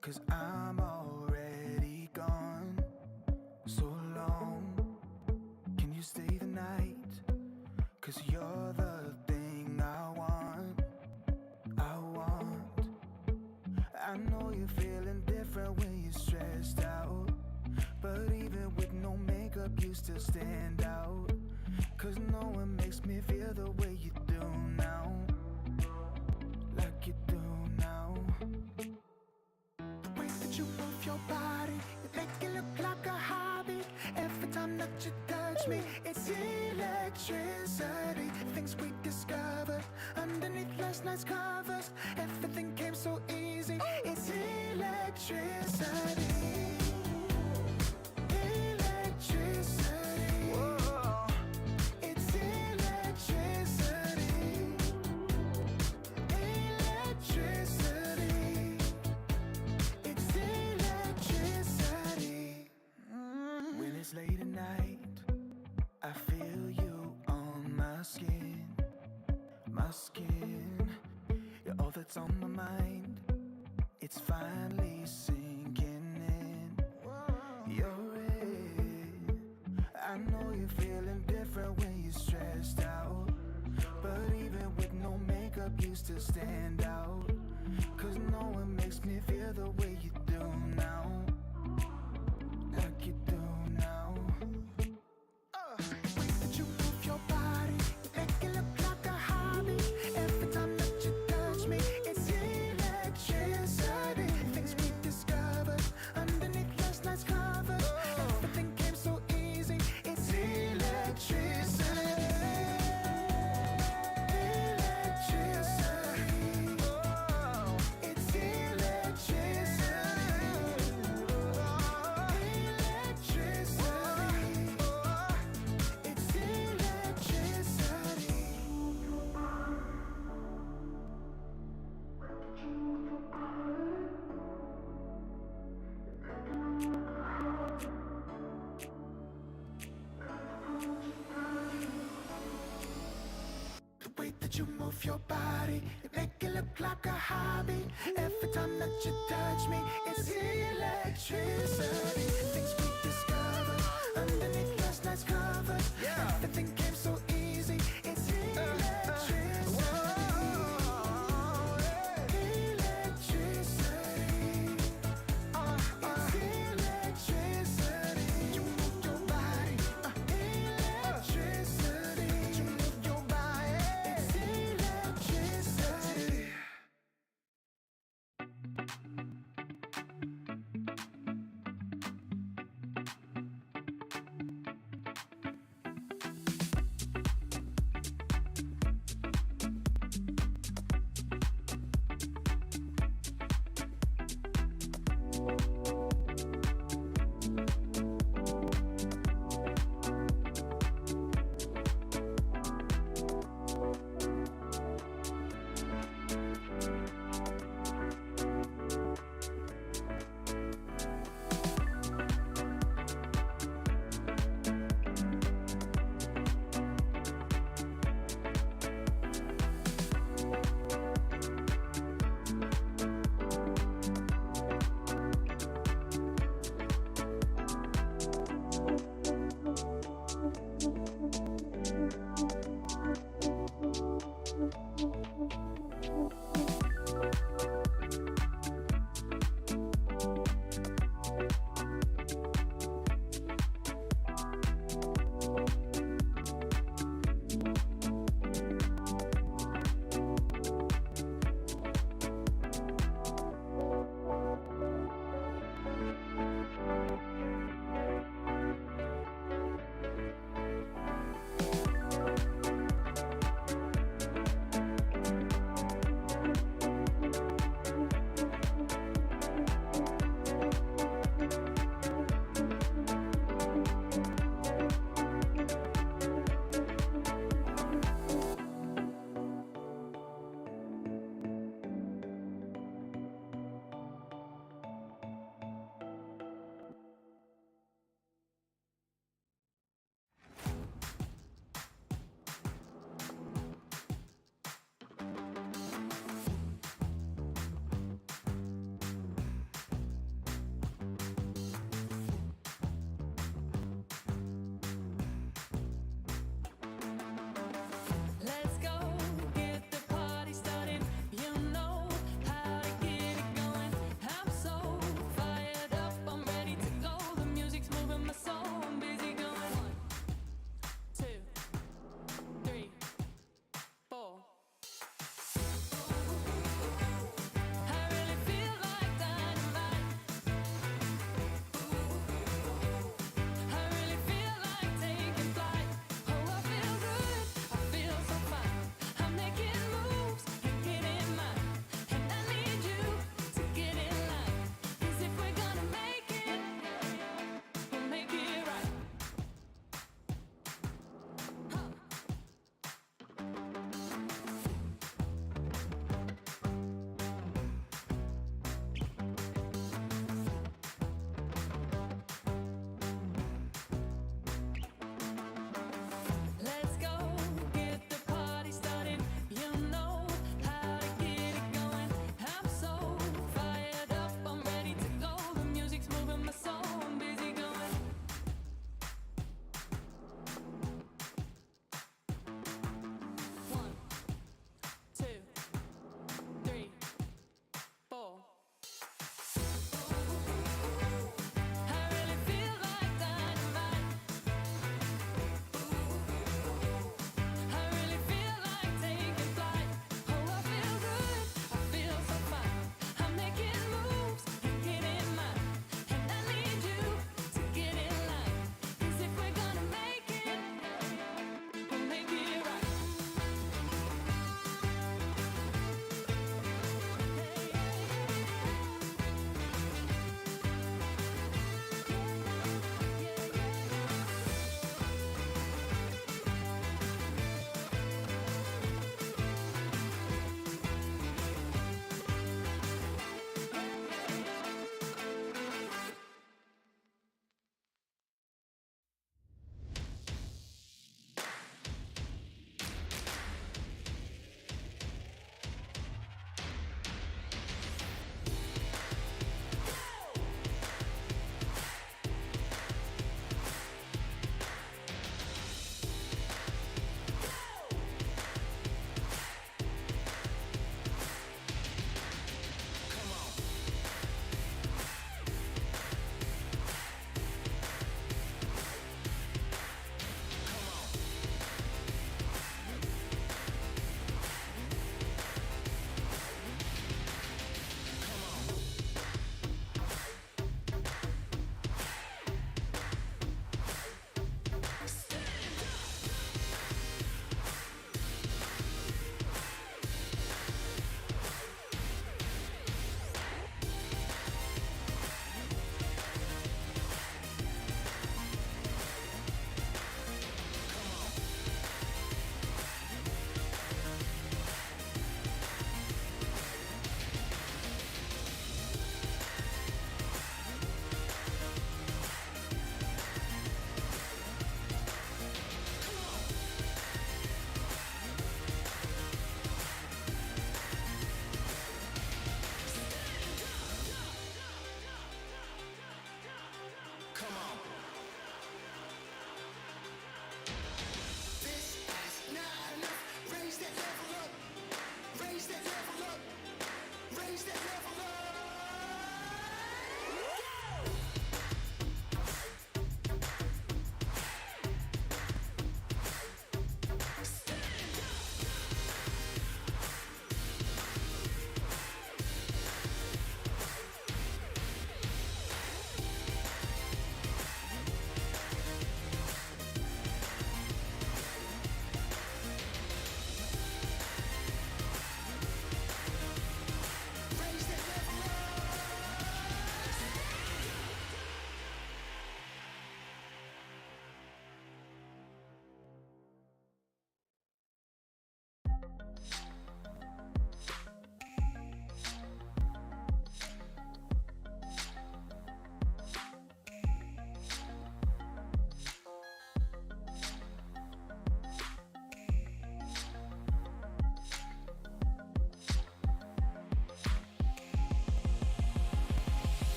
'cause I'm already gone. So long, can you stay the night? 'Cause you're the thing I want. I know you're feeling different when you're stressed out, but even with no makeup you still stand out. 'Cause no one makes me feel the way you do now, like you do now. The way that you move your body, you make it look like a hobby. Every time that you touch me, it's electricity. Things we discovered underneath last night's covers. Everything came so easy. It's electricity. Electricity. Whoa. It's electricity. Electricity. It's electricity. When it's late at night, I feel you on my skin. My skin. You're all that's on my mind. It's finally sinking in. You're it. I know you're feeling different when you're stressed out, but even with no makeup you still stand out. 'Cause no one makes me feel the way you do now, like you do now. The way that you move your body, you make it look like a hobby. Every time that you touch me, it's electricity. Things we discovered underneath last night's covers. Everything came so easy. It's electricity. Electricity. It's electricity. Electricity. It's electricity. The way that you move your body, you make it look like a hobby. Every time that you touch me, it's electricity. Things we discovered underneath last night's covers. Everything came so easy. It's electricity. Electricity. It's electricity. You move your body. Electricity. You move your body. It's electricity.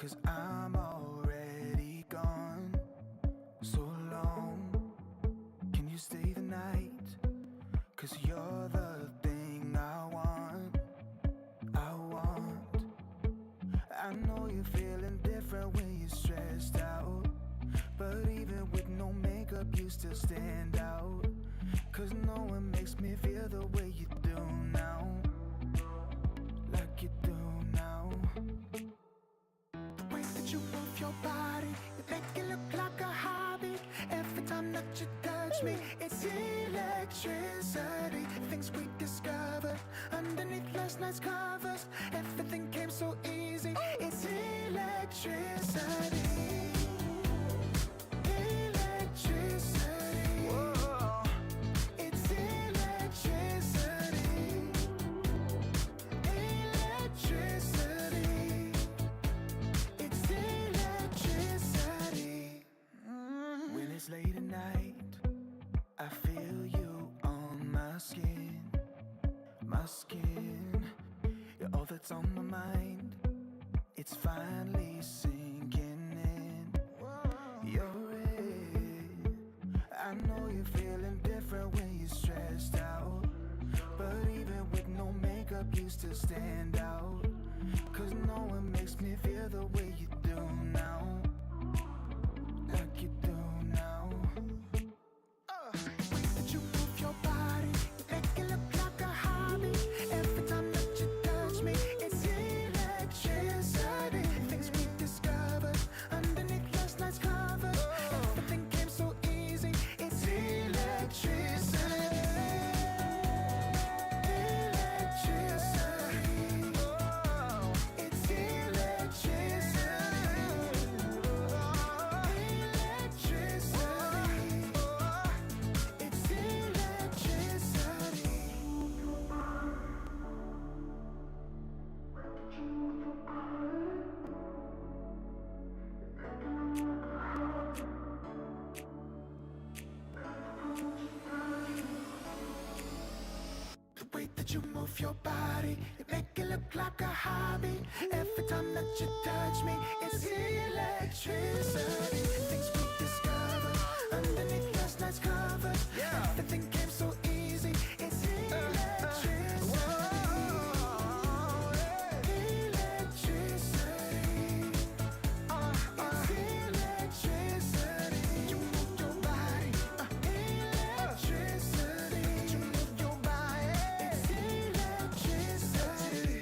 'cause I'm already gone. So long, can you stay the night? 'Cause you're the thing I want. I know you're feeling different when you're stressed out, but even with no makeup you still stand out. 'Cause no one makes me feel the way you do now, like you do now. The way that you move your body, you make it look like a hobby. Every time that you touch me, it's electricity. Things we discovered underneath last night's covers. Everything came so easy. It's electricity. Electricity. Whoa. It's electricity. Electricity. It's electricity. When it's late at night, I feel you on my skin. My skin. You're all that's on my mind. It's finally sinking in. You're it. I know you're feeling different when you're stressed out, but even with no makeup you still stand out. 'Cause no one makes me feel the way you do now, like you do now. The way that you move your body, you make it look like a hobby. Every time that you touch me, it's electricity. Things we discovered underneath last night's covers. Everything came so easy. It's electricity. Electricity. It's electricity. Electricity. It's electricity. The way that you move your body, you make it look like a hobby. Every time that you touch me, it's electricity. Things we discovered underneath last night's covers. Everything came so easy. It's electricity. Electricity. It's electricity. You move your body. Electricity. You move your body. It's electricity.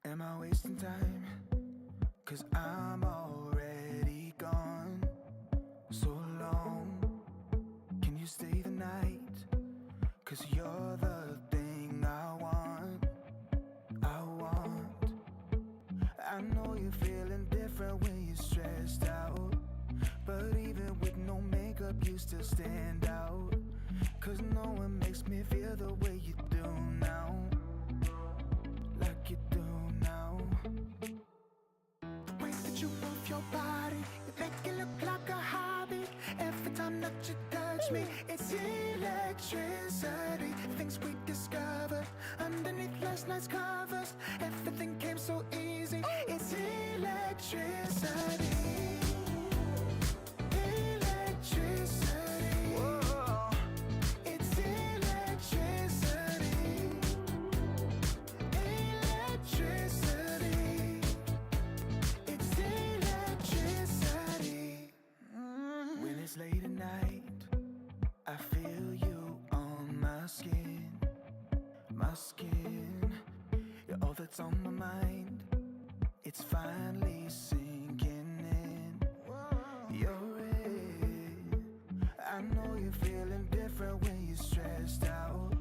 Am I wasting time? 'Cause I'm already gone. So long, can you stay the night? 'Cause you're the thing I want. I know you're feeling different when you're stressed out, but even with no makeup you still stand out. 'Cause no one makes me feel the way you do now, like you do now. The way that you move your body, you make it look like a hobby. Every time that you touch me, it's electricity. Things we discovered underneath last night's covers. Everything came so easy. It's electricity. it's late at night, I feel you on my skin. My skin, you're all that's on my mind. It's finally sinking in. You're it. I know you're feeling different when you're stressed out,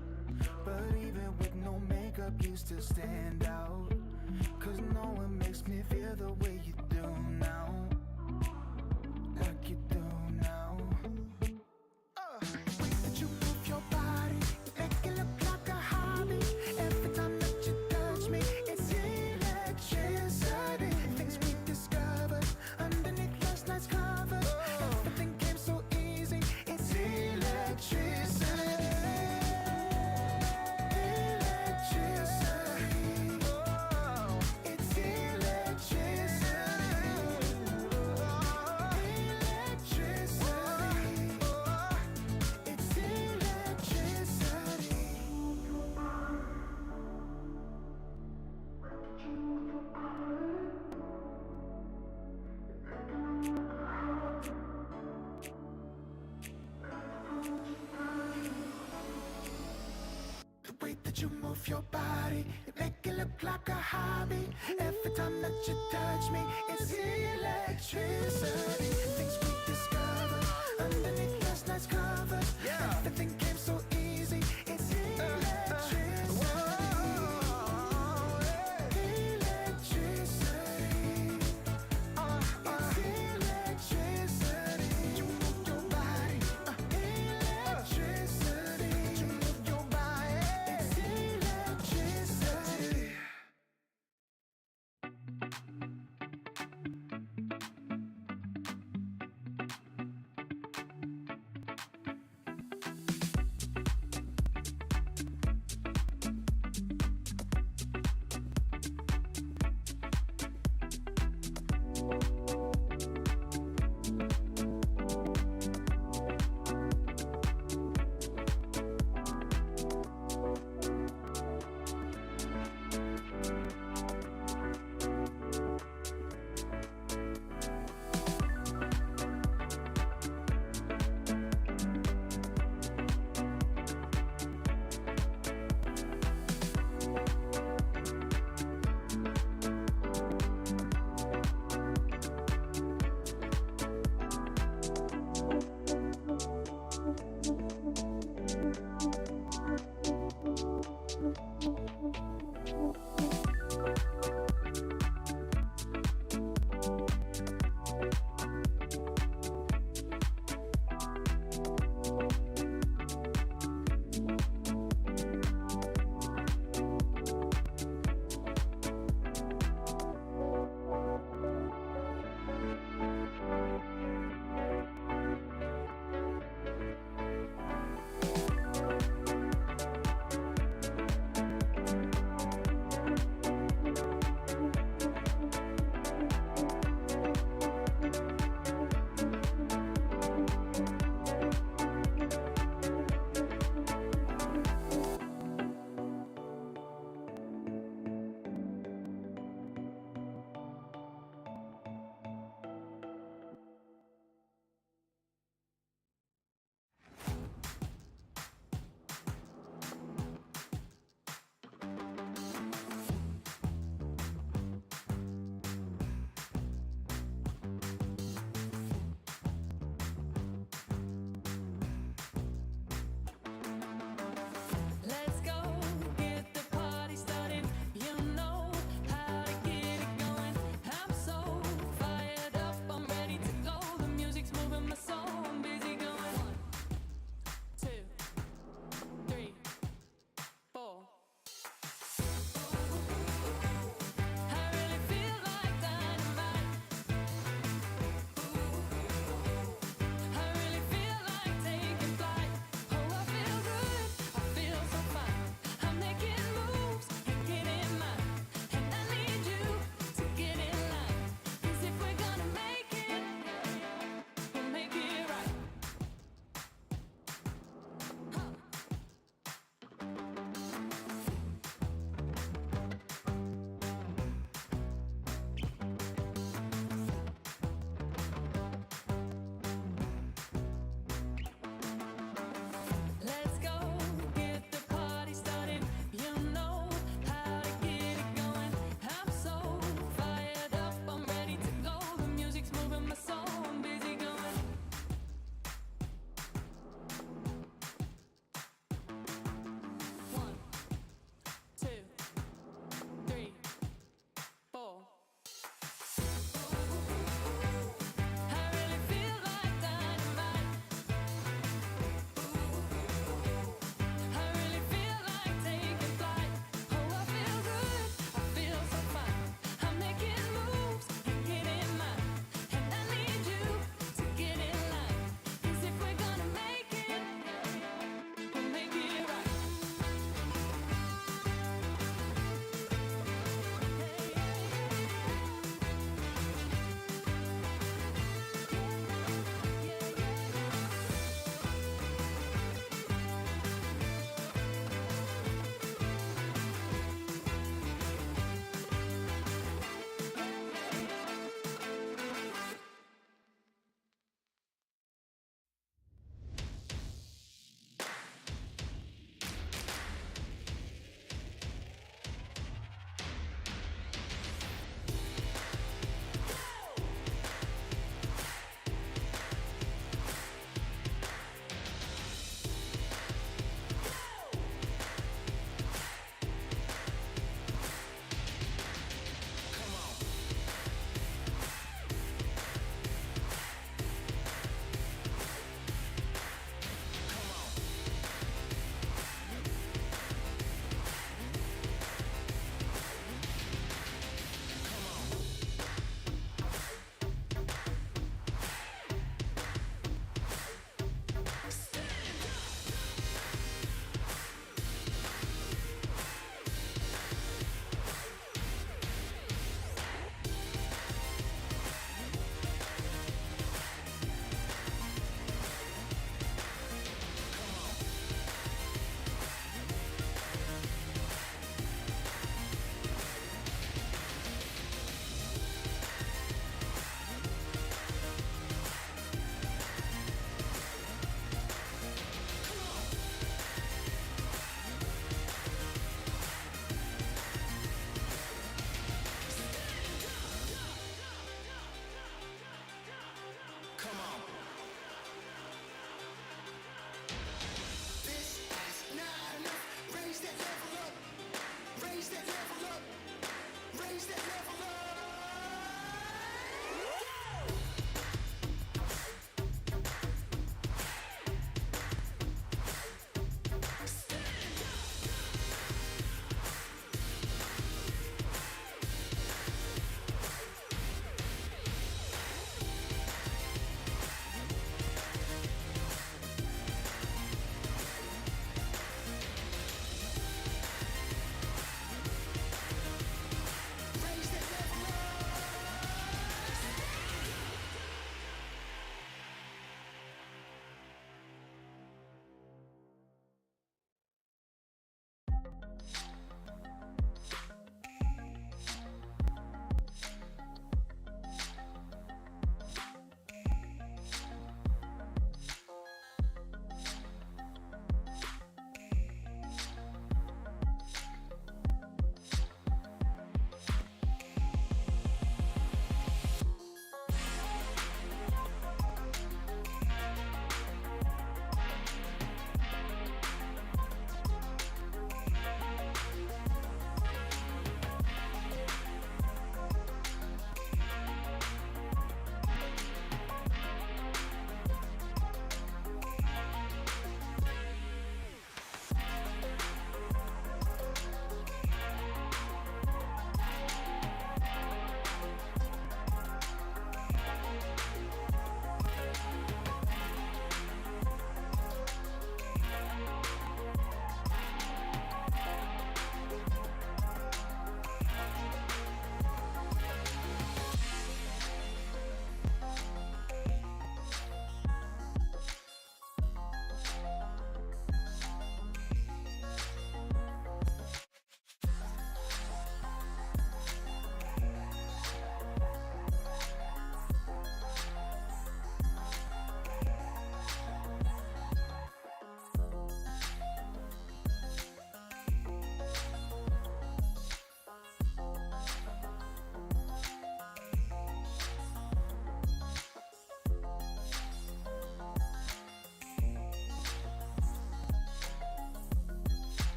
but even with no makeup you still stand out. Cause no one makes me feel the way you do now. Like you do now. The way that you move your body, you make it look like a hobby. Every time that you touch me, it's electricity. Things we discovered underneath last night's covers. Everything came so easy, it's electricity. Electricity. It's electricity. Electricity. It's electricity. The way that you move your body, you make it look like a hobby. Every time that you touch me, it's electricity. Things we discovered underneath last night's covers. Everything came so easy. It's electricity. Electricity. It's electricity. You move your body. Electricity. You move your body. It's electricity.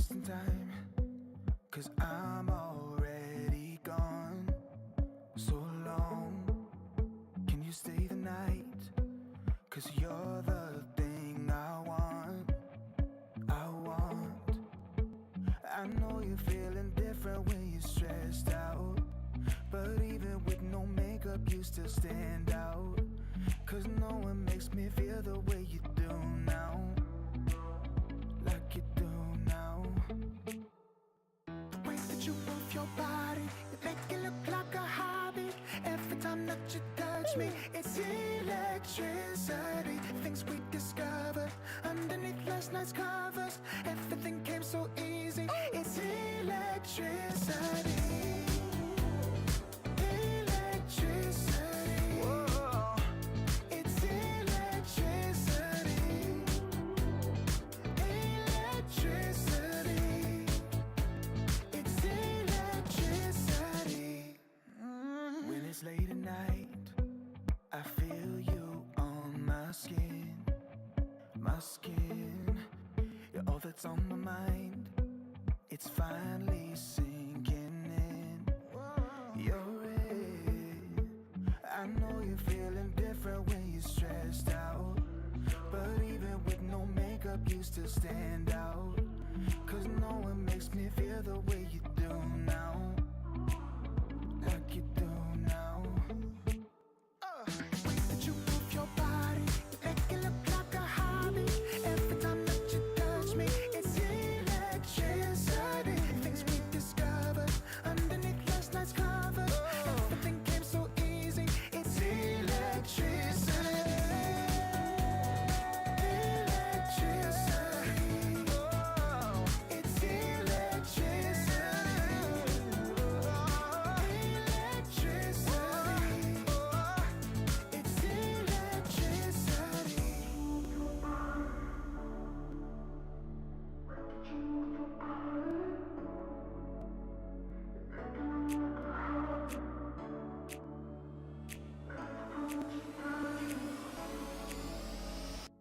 wasting time, 'cause I'm already gone. So long, can you stay the night? 'Cause you're the thing I want. I know you're feeling different when you're stressed out, but even with no makeup you still stand out. 'Cause no one makes me feel the way you do now, like you do now. The way that you move your body, you make it look like a hobby. Every time that you touch me, it's electricity. Things we discovered underneath last night's covers. Everything came so easy. It's electricity. Electricity. Whoa. It's electricity. Electricity. It's electricity. When it's late at night, I feel you on my skin. My skin. You're all that's on my mind. It's finally sinking in. You're it. I know you're feeling different when you're stressed out, but even with no makeup you still stand out. 'Cause no one makes me feel the way you do now, like you do now. The way that you move your body, you make it look like a hobby. Every time that you touch me, it's electricity. Things we discovered underneath last night's covers. Everything came so easy. It's electricity. Electricity. It's electricity. Electricity. It's electricity.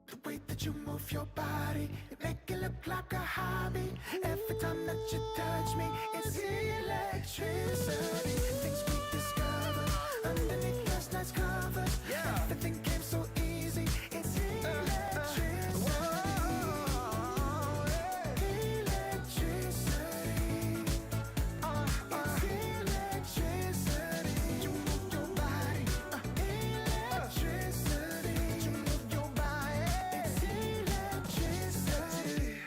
The way that you move your body, you make it look like a hobby. Every time that you touch me, it's electricity. Things we discovered underneath last night's covers. Everything came so easy. It's electricity. Electricity. It's electricity. You move your body. Electricity. You move your body. It's electricity.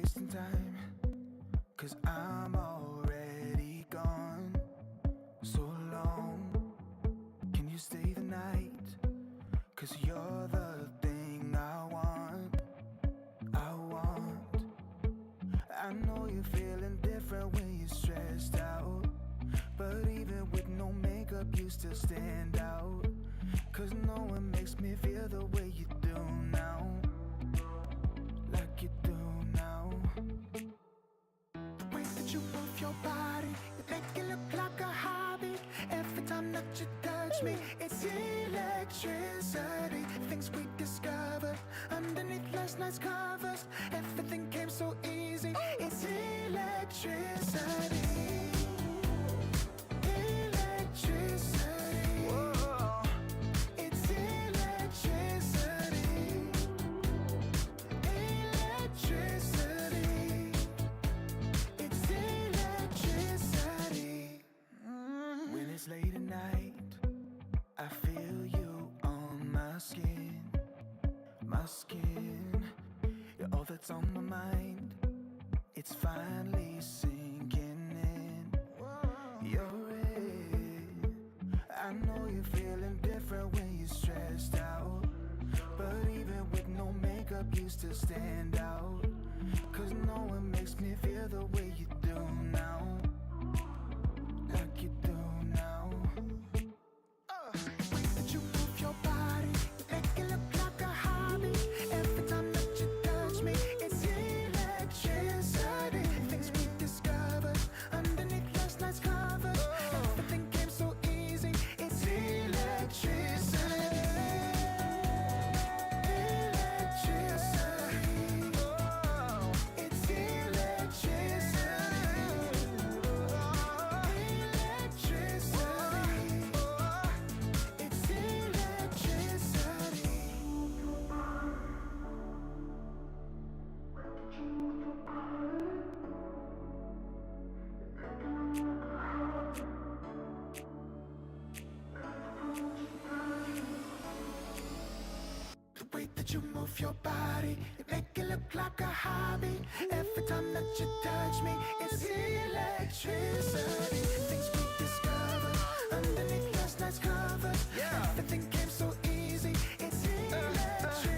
wasting time, 'cause I'm already gone. So long, can you stay the night? 'Cause you're the thing I want. I know you're feeling different when you're stressed out, but even with no makeup you still stand out. 'Cause no one makes me feel the way you do now, like you do now. The way that you move your body, you make it look like a hobby. Every time that you touch me, it's electricity. Things we discovered underneath last night's covers. Everything came so easy. It's electricity. Electricity. Whoa. It's electricity. Electricity. It's electricity. When it's late at night, I feel you on my skin. My skin. You're all that's on my mind. It's finally sinking in. You're it. I know you're feeling different when you're stressed out, but even with no makeup you still stand out. 'Cause no one makes me feel the way you do now, like you do now. The way that you move your body, you make it look like a hobby. Every time that you touch me, it's electricity. Things we discovered underneath last night's covers. Everything came so easy. It's electricity. Electricity. It's electricity. Electricity. It's electricity. The way that you move your body, you make it look like a hobby. Every time that you touch me, it's electricity. Things we discovered underneath last night's covers. Everything came so easy. It's electricity.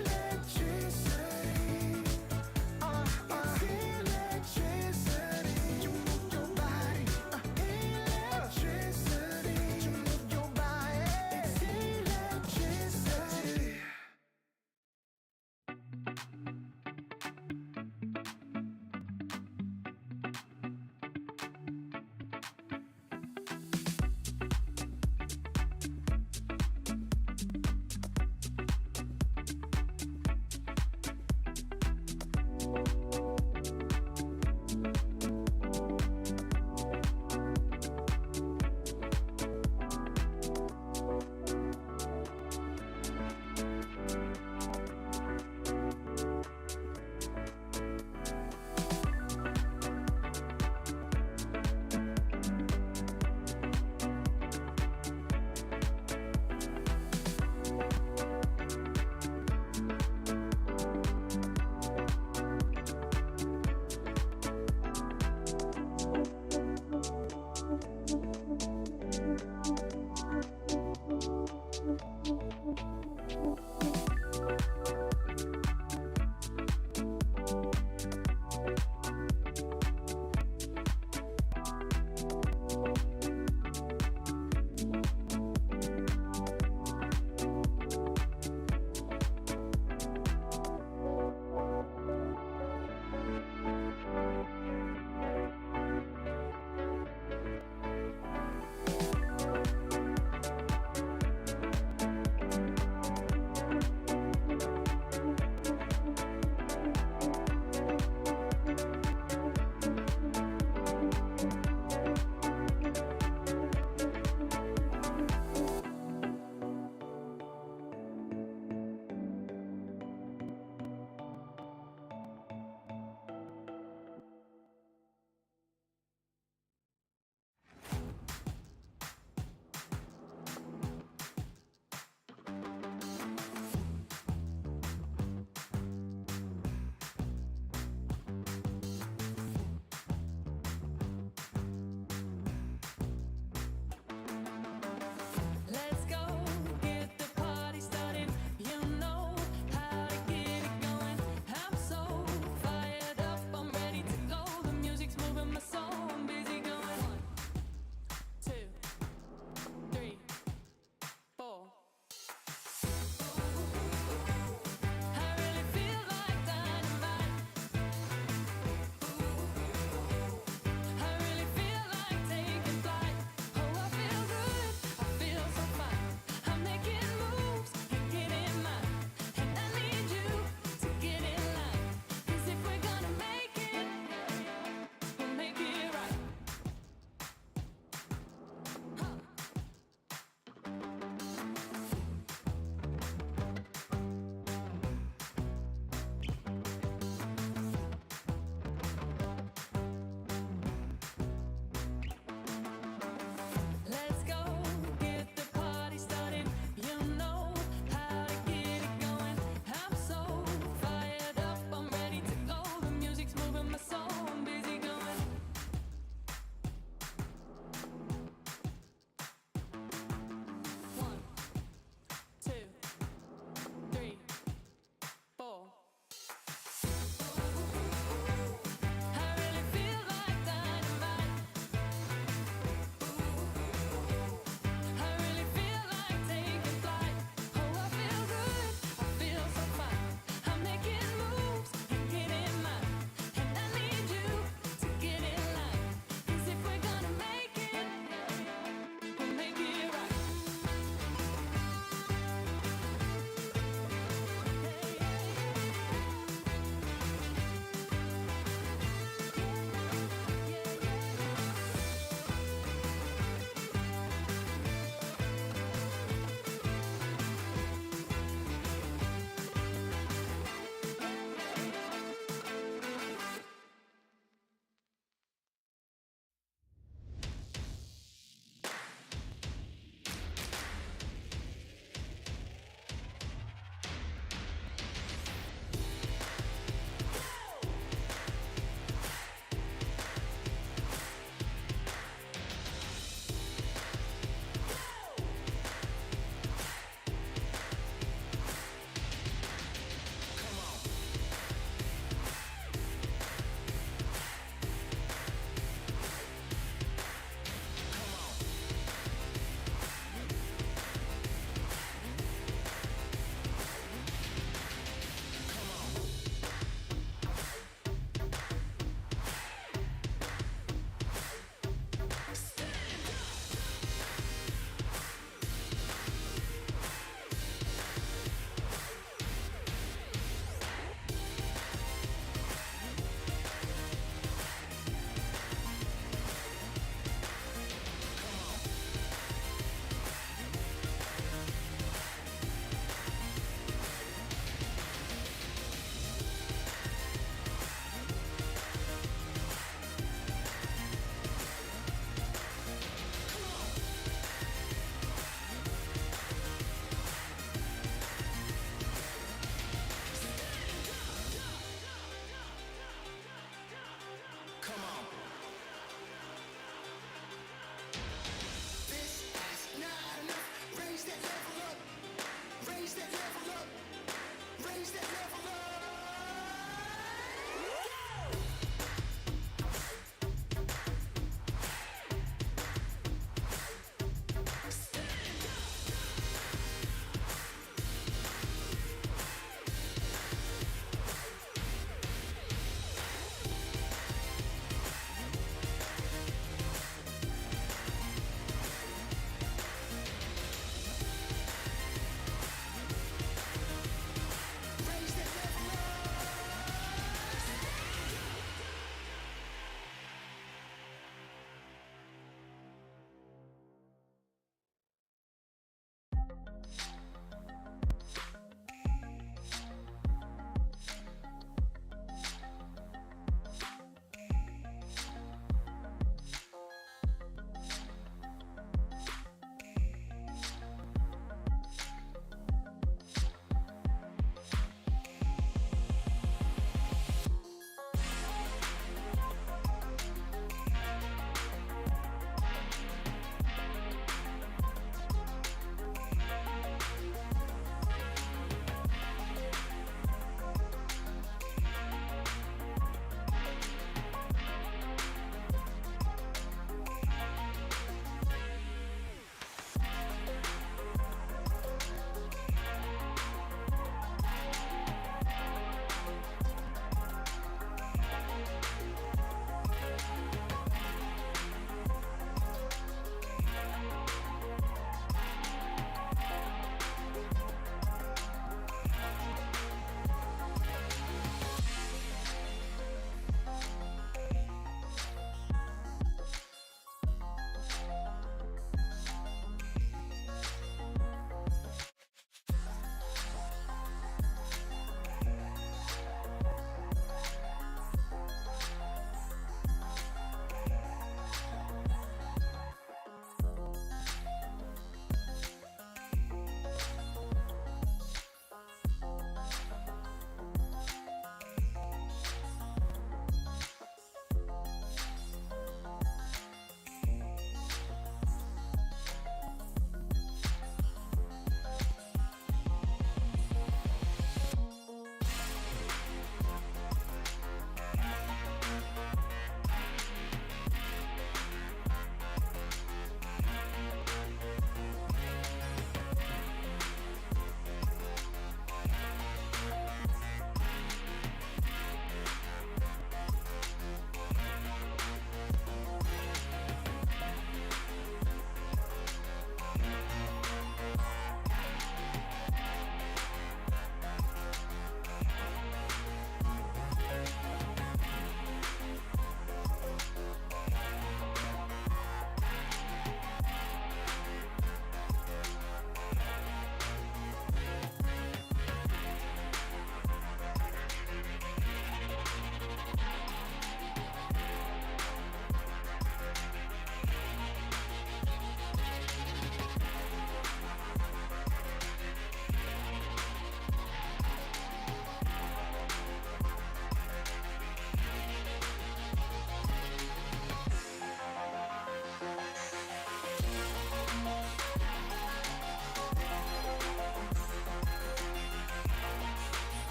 Electricity. It's electricity. You move your body. Electricity. You move your body. It's electricity.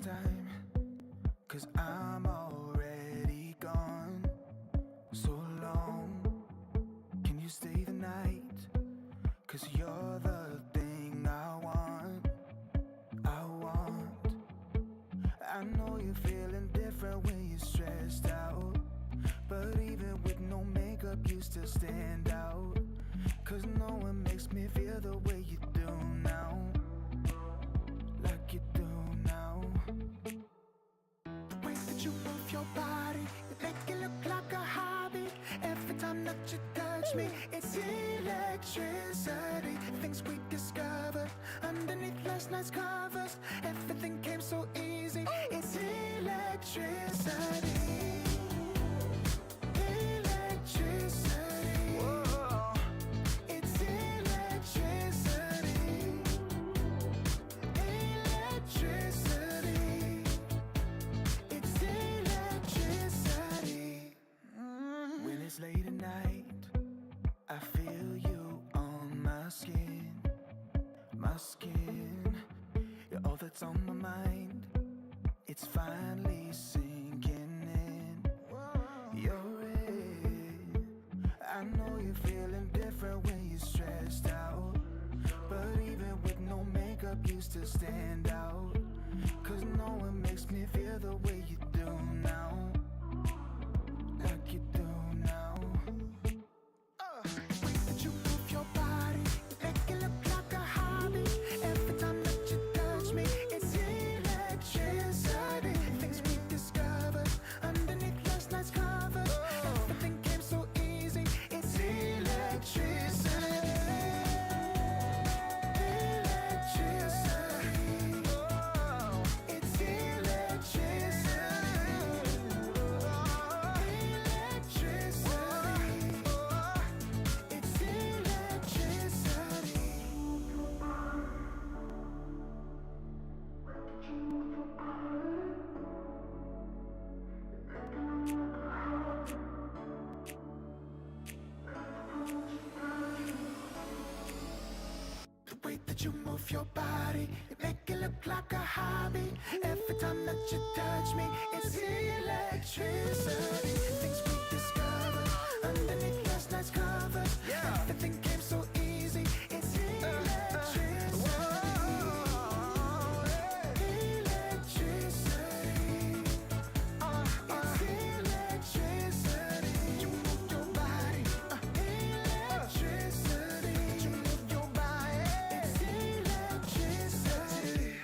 time, 'cause I'm already gone. So long, can you stay the night? 'Cause you're the thing I want. I know you're feeling different when you're stressed out, but even with no makeup you still stand out. 'Cause no one makes me feel the way you do now, like you do now. The way that you move your body, you make it look like a hobby. Every time that you touch me, it's electricity. Things we discovered underneath last night's covers. Everything came so easy. It's electricity. Electricity. Whoa. It's electricity. Electricity. It's electricity. When it's late at night, I feel you on my skin. My skin. You're all that's on my mind. It's finally sinking in. You're it. I know you're feeling different when you're stressed out, but even with no makeup you still stand out. 'Cause no one makes me feel the way you do now, like you do now. The way that you move your body, you make it look like a hobby. Every time that you touch me, it's electricity. Things we discovered underneath last night's covers. Everything came so easy. It's electricity. Electricity. It's electricity. Electricity. It's electricity. The way that you move your body, you make it look like a hobby. Every time that you touch me, it's electricity. Things we discovered underneath last night's covers. Everything came so easy. It's electricity. Electricity. It's electricity. You move your body. Electricity. You move your body. It's electricity.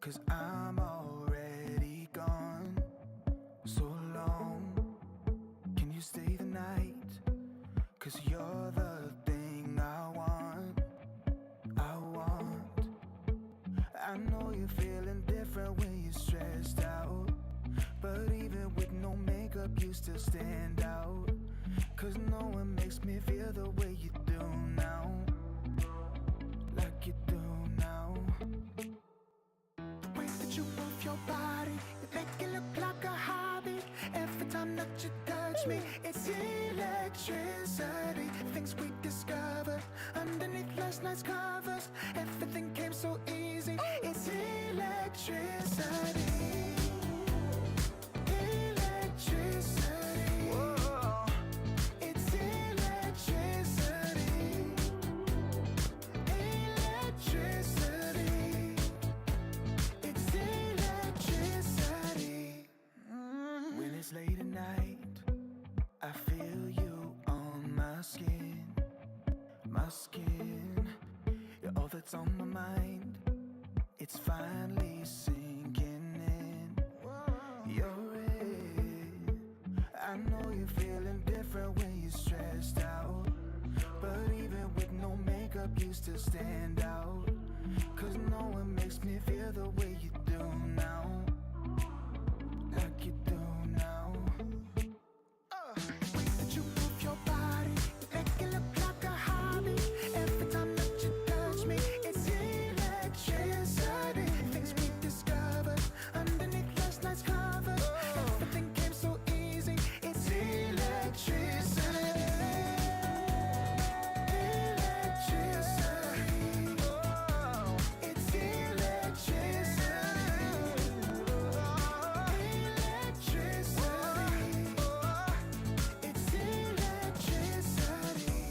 'cause I'm already gone. So long, can you stay the night? 'Cause you're the thing I want. I know you're feeling different when you're stressed out, but even with no makeup you still stand out. 'Cause no one makes me feel the way you do now, like you do now. The way that you move your body, you make it look like a hobby. Every time that you touch me, it's electricity. Things we discovered underneath last night's covers. Everything came so easy. It's electricity. Electricity. Whoa. It's electricity. Electricity. It's electricity. When it's late at night, I feel you on my skin. My skin. You're all that's on my mind. It's finally sinking in. You're it. I know you're feeling different when you're stressed out, but even with no makeup you still stand out. 'Cause no one makes me feel the way you do now, like you do now. The way that you move your body, you make it look like a hobby. Every time that you touch me, it's electricity. Things we discovered underneath last night's covers. Everything came so easy. It's electricity. Electricity. It's electricity. Electricity. It's electricity.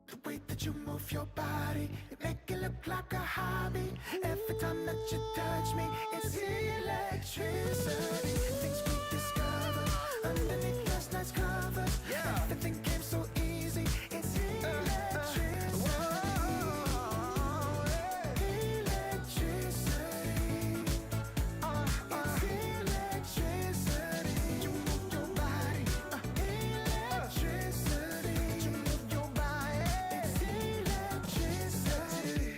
The way that you move your body, you make it look like a hobby. Every time that you touch me, it's electricity. Things we discovered underneath last night's covers. Everything came so easy. It's electricity. Electricity. It's electricity. You move your body. Electricity. You move your body. It's electricity.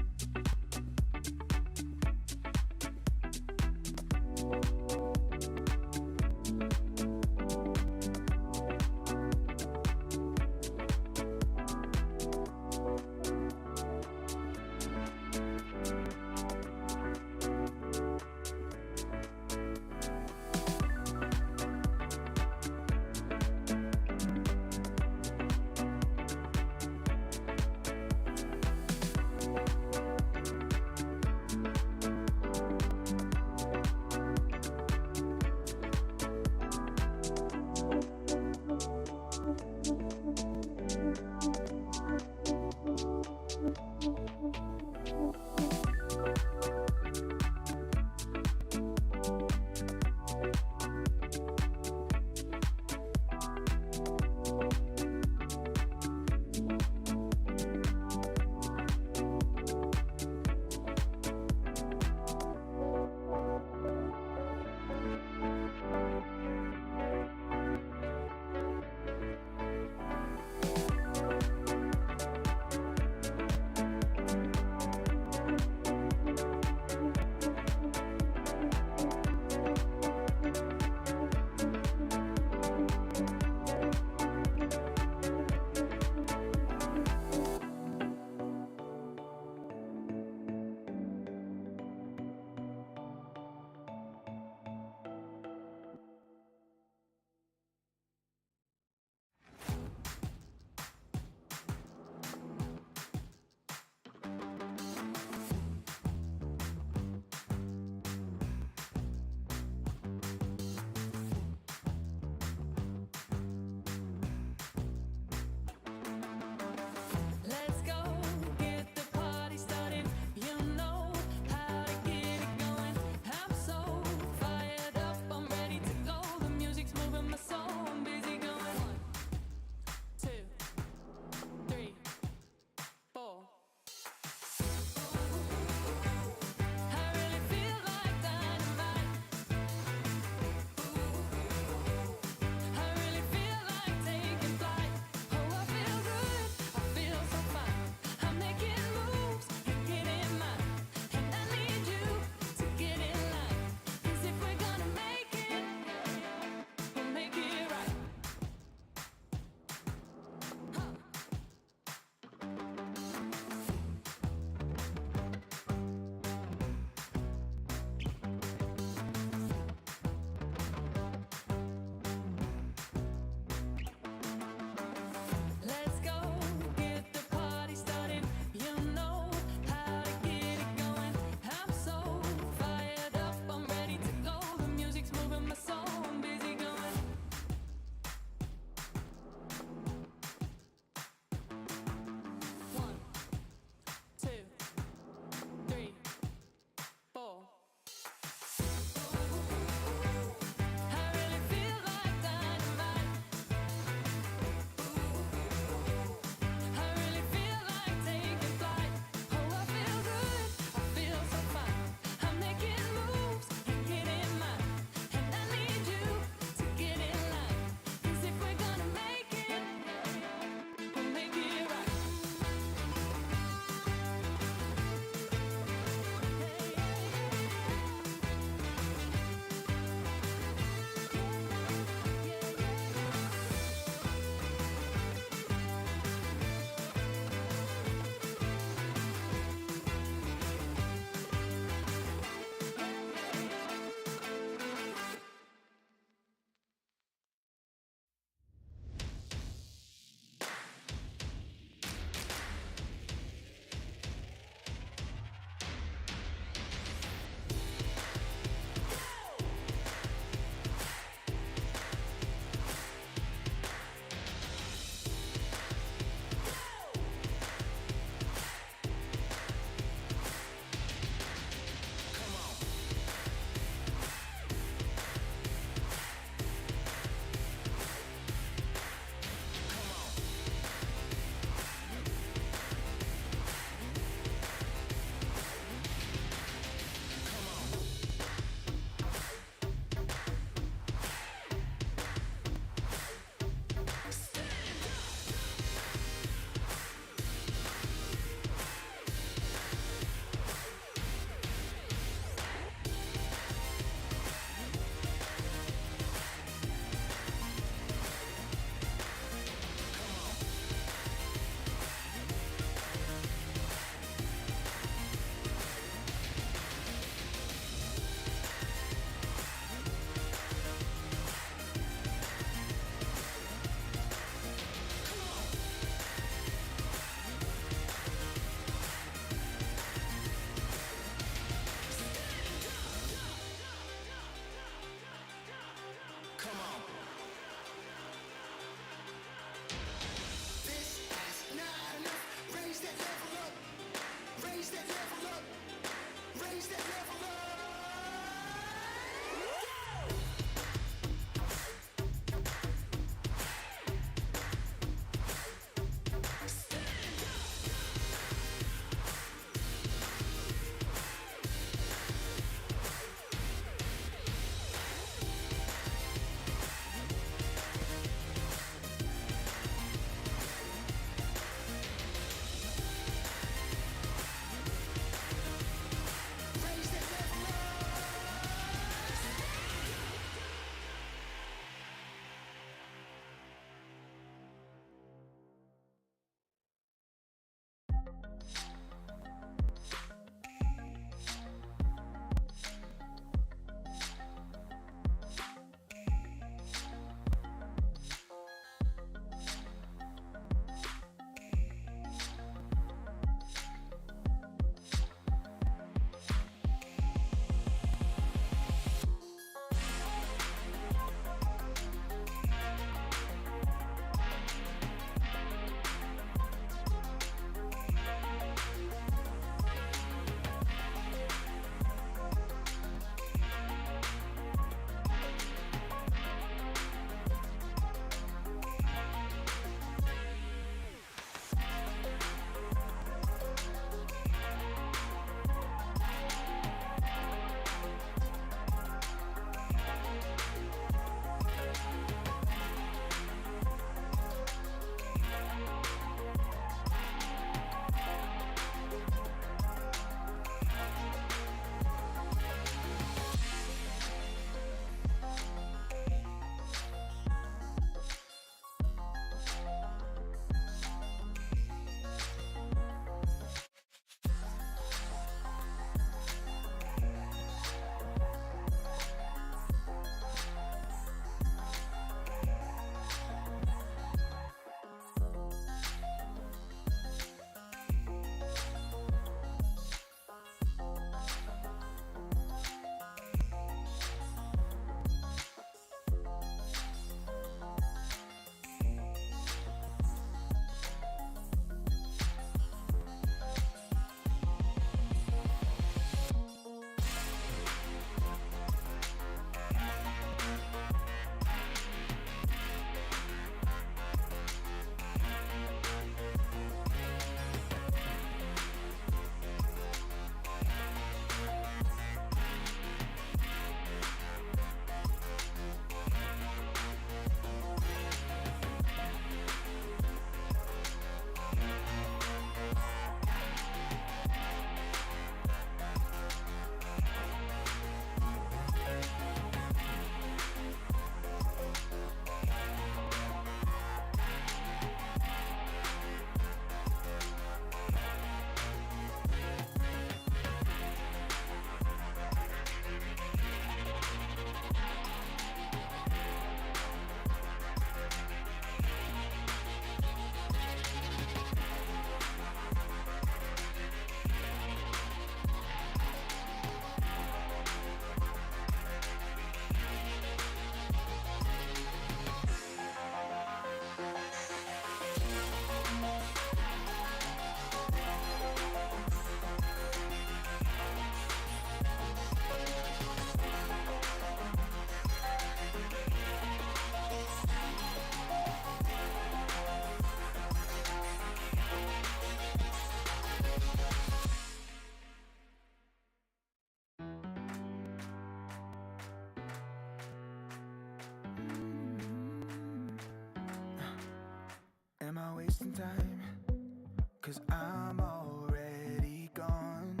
'cause I'm already gone.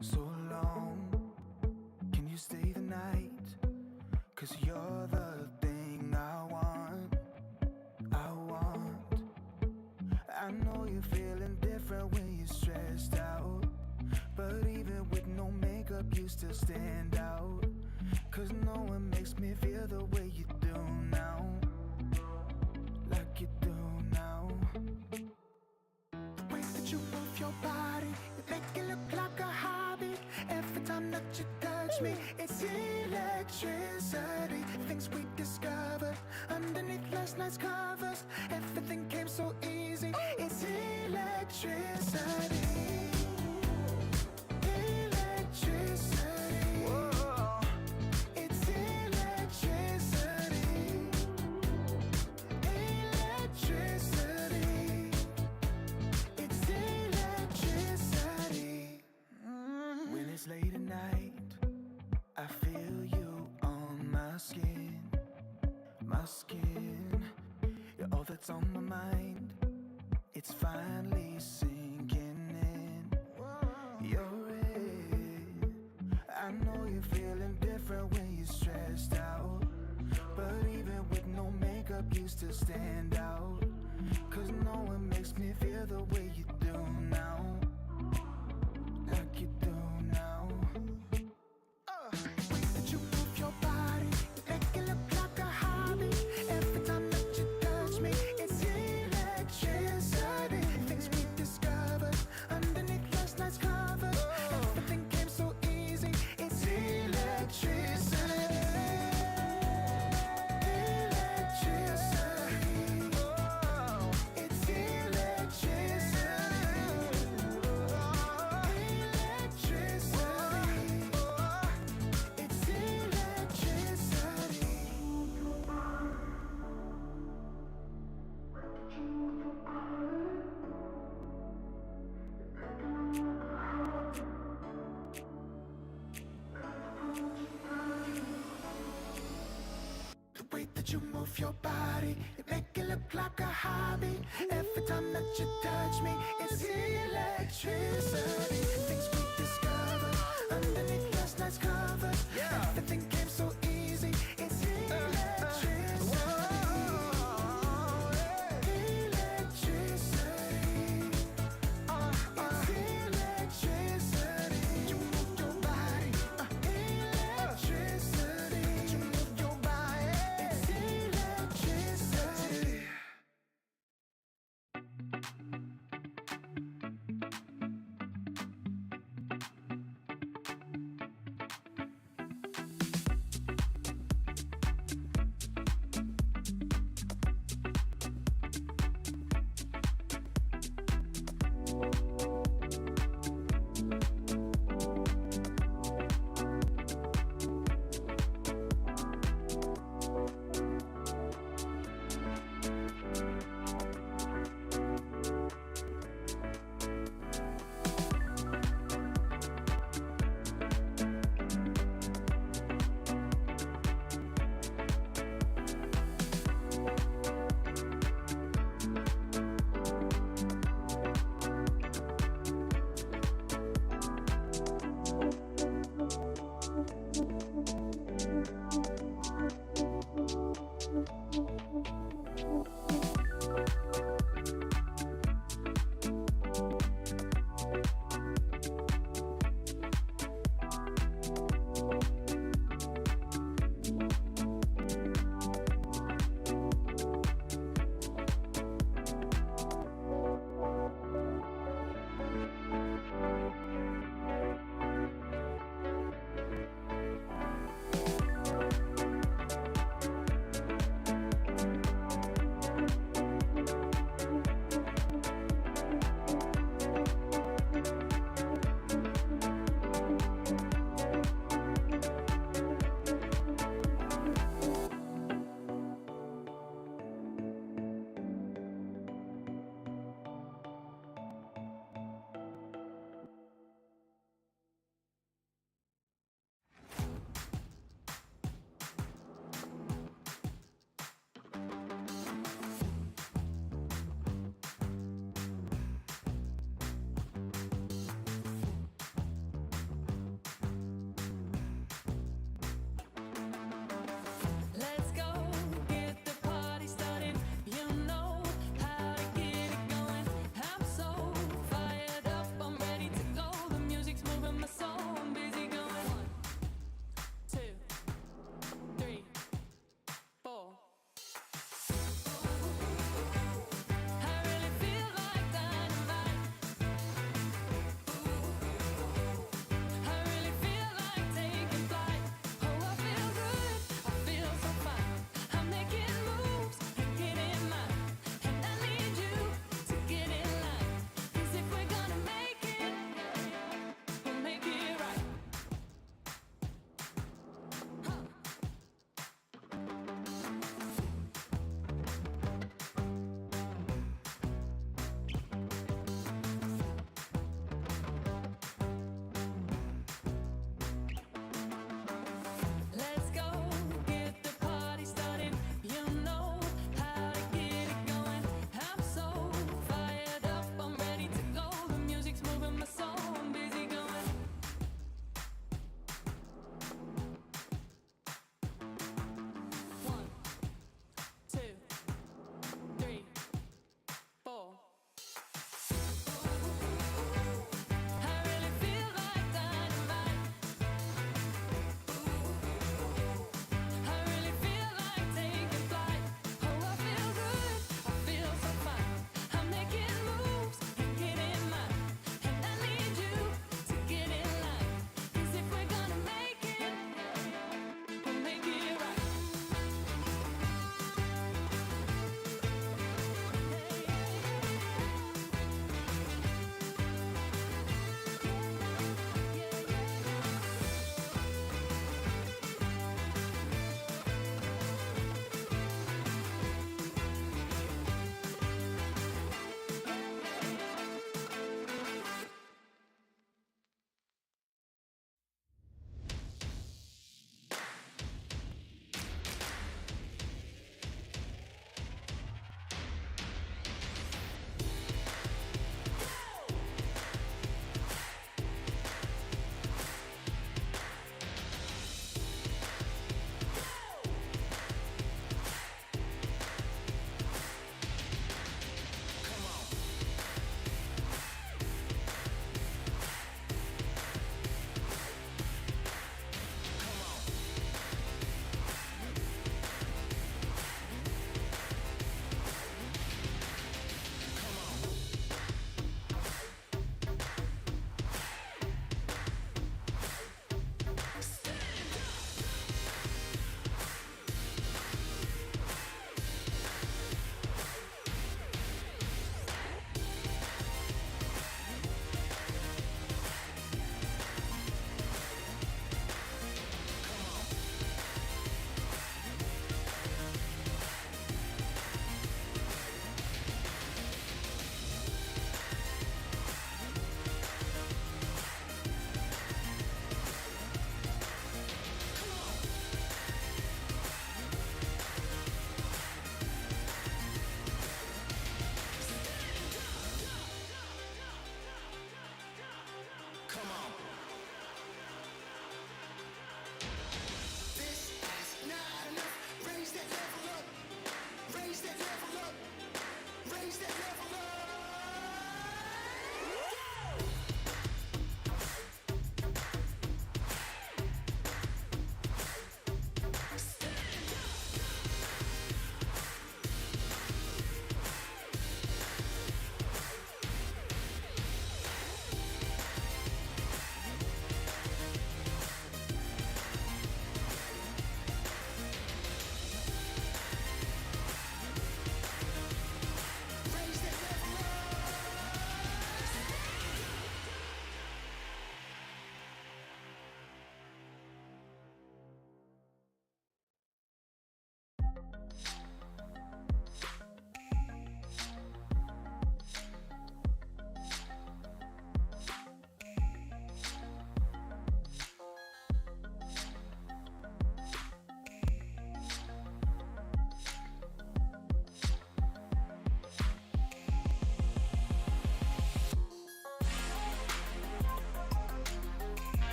So long, can you stay the night? 'Cause you're the thing I want. I know you're feeling different when you're stressed out, but even with no makeup you still stand out. 'Cause no one makes me feel the way you do now, like you do now. The way that you move your body, you make it look like a hobby. Every time that you touch me, it's electricity. Things we discovered underneath last night's covers. Everything came so easy. It's electricity. Electricity. Whoa. It's electricity. Electricity. It's electricity. When it's late at night, I feel you on my skin. My skin. You're all that's on my mind. It's finally sinking in. You're it. I know you're feeling different when you're stressed out, but even with no makeup you still stand out. 'Cause no one makes me feel the way you do now, like you do now. The way that you move your body, you make it look like a hobby. Every time that you touch me, it's electricity. Things we discovered underneath last night's covers. Everything came so easy. It's electricity. Electricity. Oh, it's electricity. Electricity. It's electricity. The way that you move your body, you make it look like a hobby. Every time that you touch me, it's electricity. Things we discovered underneath last night's covers. Everything came so easy. It's electricity. Electricity. It's electricity. You move your body. Electricity. You move your body. It's electricity.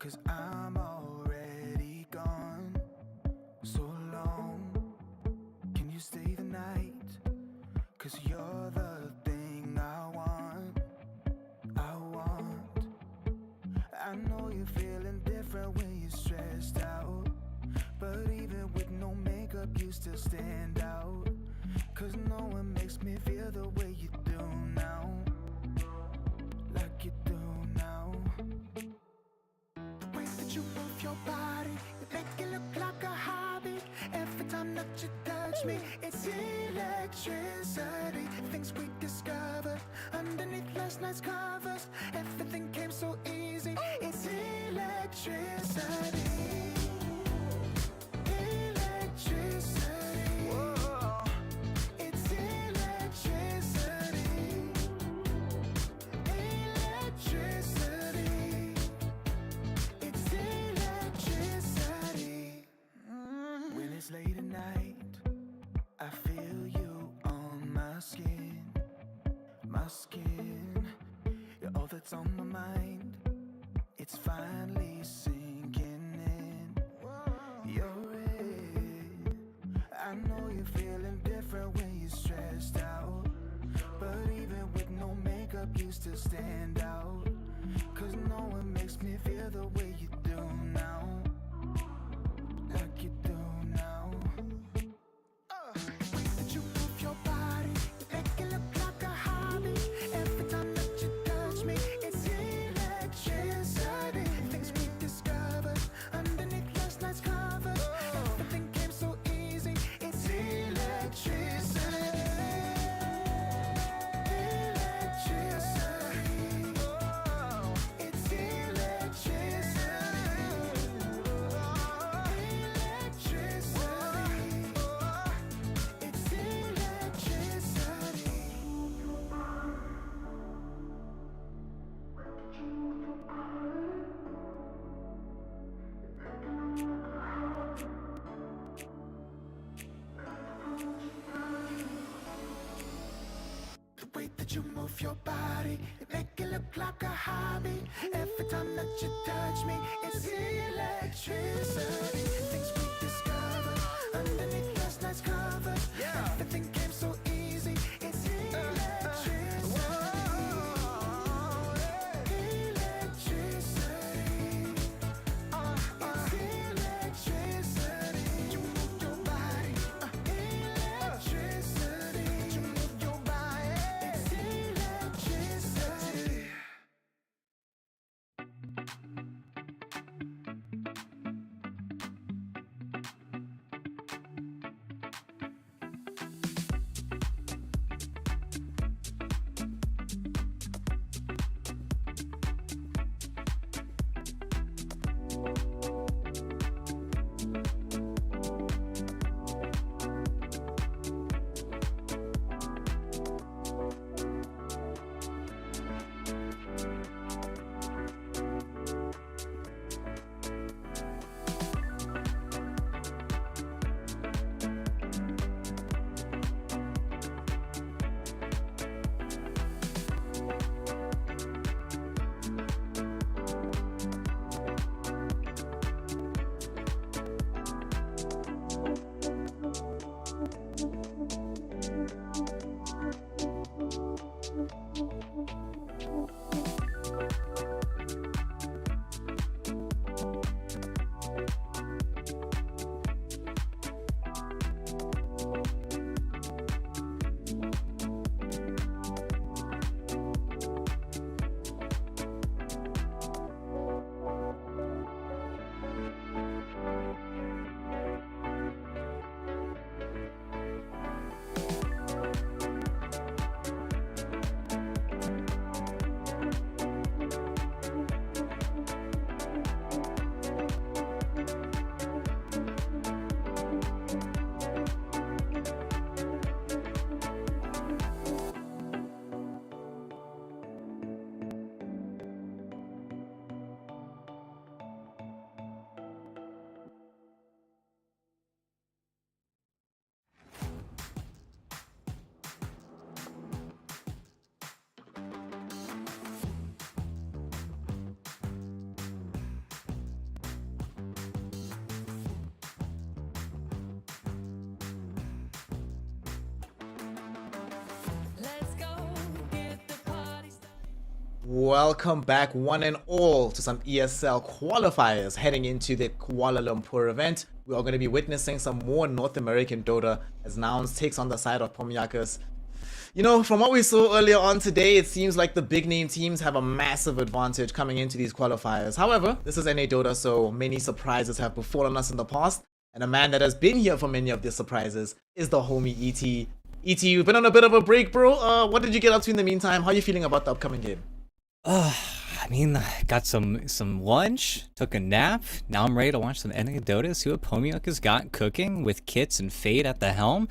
'cause I'm already gone. So long, can you stay the night? 'Cause you're the thing I want. I know you're feeling different when you're stressed out, but even with no makeup you still stand out. 'Cause no one makes me feel the way you do now, like you do now. The way that you move your body, you make it look like a hobby. Every time that you touch me, it's electricity. Things we discovered underneath last night's covers. Everything came so easy. It's electricity. Electricity. Whoa. It's electricity. Electricity. It's electricity. When it's late at night, I feel you on my skin. My skin. You're all that's on my mind. It's finally sinking in. You're it. I know you're feeling different when you're stressed out, but even with no makeup you still stand out. 'Cause no one makes me feel the way you do now, like you do now. The way that you move your body, you make it look like a hobby. Every time that you touch me, it's electricity. Things we discovered underneath last night's covers. Everything came so easy. It's electricity. Electricity. It's electricity. Electricity. It's electricity. The way that you move your body, you make it look like a hobby. Every time that you touch me, it's electricity. Things we discovered underneath last night's covers. Everything came so easy. It's electricity. Electricity. It's electricity. You move your body. Electricity. You move your body. It's electricity. Welcome back, one and all, to some ESL qualifiers heading into the Kuala Lumpur event. We are going to be witnessing some more North American Dota as Nouns takes on the side of Pomiakas. You know, from what we saw earlier on today, it seems like the big name teams have a massive advantage coming into these qualifiers. However, this is NA Dota, so many surprises have befallen us in the past. And a man that has been here for many of these surprises is the homie ET. ET, you've been on a bit of a break, bro. What did you get up to in the meantime? How are you feeling about the upcoming game? I mean, got some lunch, took a nap. Now I'm ready to watch some NA Dota, see what Pomiaka's got cooking with Kits and Fade at the helm.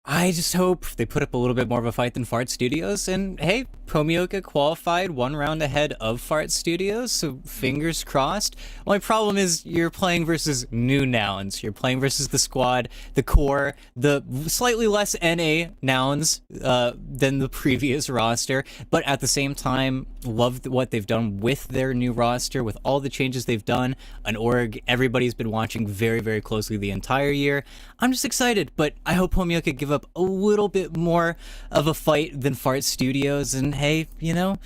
I just hope they put up a little bit more of a fight than Fart Studios. And hey, Pomioka qualified one round ahead of Fart Studios, so fingers crossed. Only problem is you're playing versus new Nouns. You're playing versus the squad, the core, the slightly less NA Nouns than the previous roster. But at the same time, love what they've done with their new roster, with all the changes they've done. An org everybody's been watching very, very closely the entire year. I'm just excited, but I hope Pomioka give up a little bit more of a fight than Fart Studios. And hey, you know,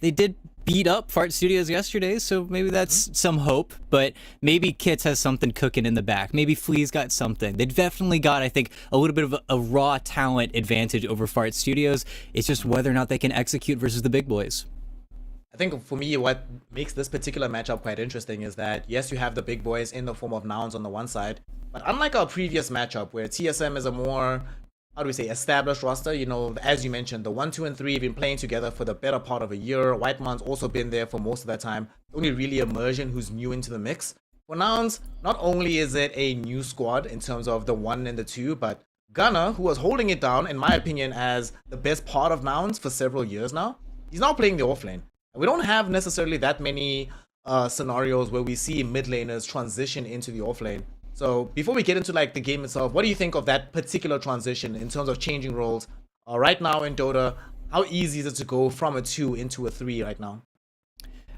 they did beat up Fart Studios yesterday, so maybe that's some hope. But maybe Kits has something cooking in the back. Maybe Flea's got something. They've definitely got, I think, a little bit of a raw talent advantage over Fart Studios. It's just whether or not they can execute versus the big boys. I think for me, what makes this particular matchup quite interesting is that, yes, you have the big boys in the form of Nouns on the one side, but unlike our previous matchup where TSM is a more, how do we say, established roster, you know, as you mentioned, the 1, 2, and 3 have been playing together for the better part of a year. Whiteman's also been there for most of that time. Only really Immersion who's new into the mix. For Nouns, not only is it a new squad in terms of the 1 and the 2, but Gunner, who was holding it down, in my opinion, as the best part of Nouns for several years now, he's now playing the offlane. We don't have necessarily that many scenarios where we see mid laners transition into the offlane. So before we get into like the game itself, what do you think of that particular transition in terms of changing roles? Right now in Dota, how easy is it to go from a 2 into a 3 right now?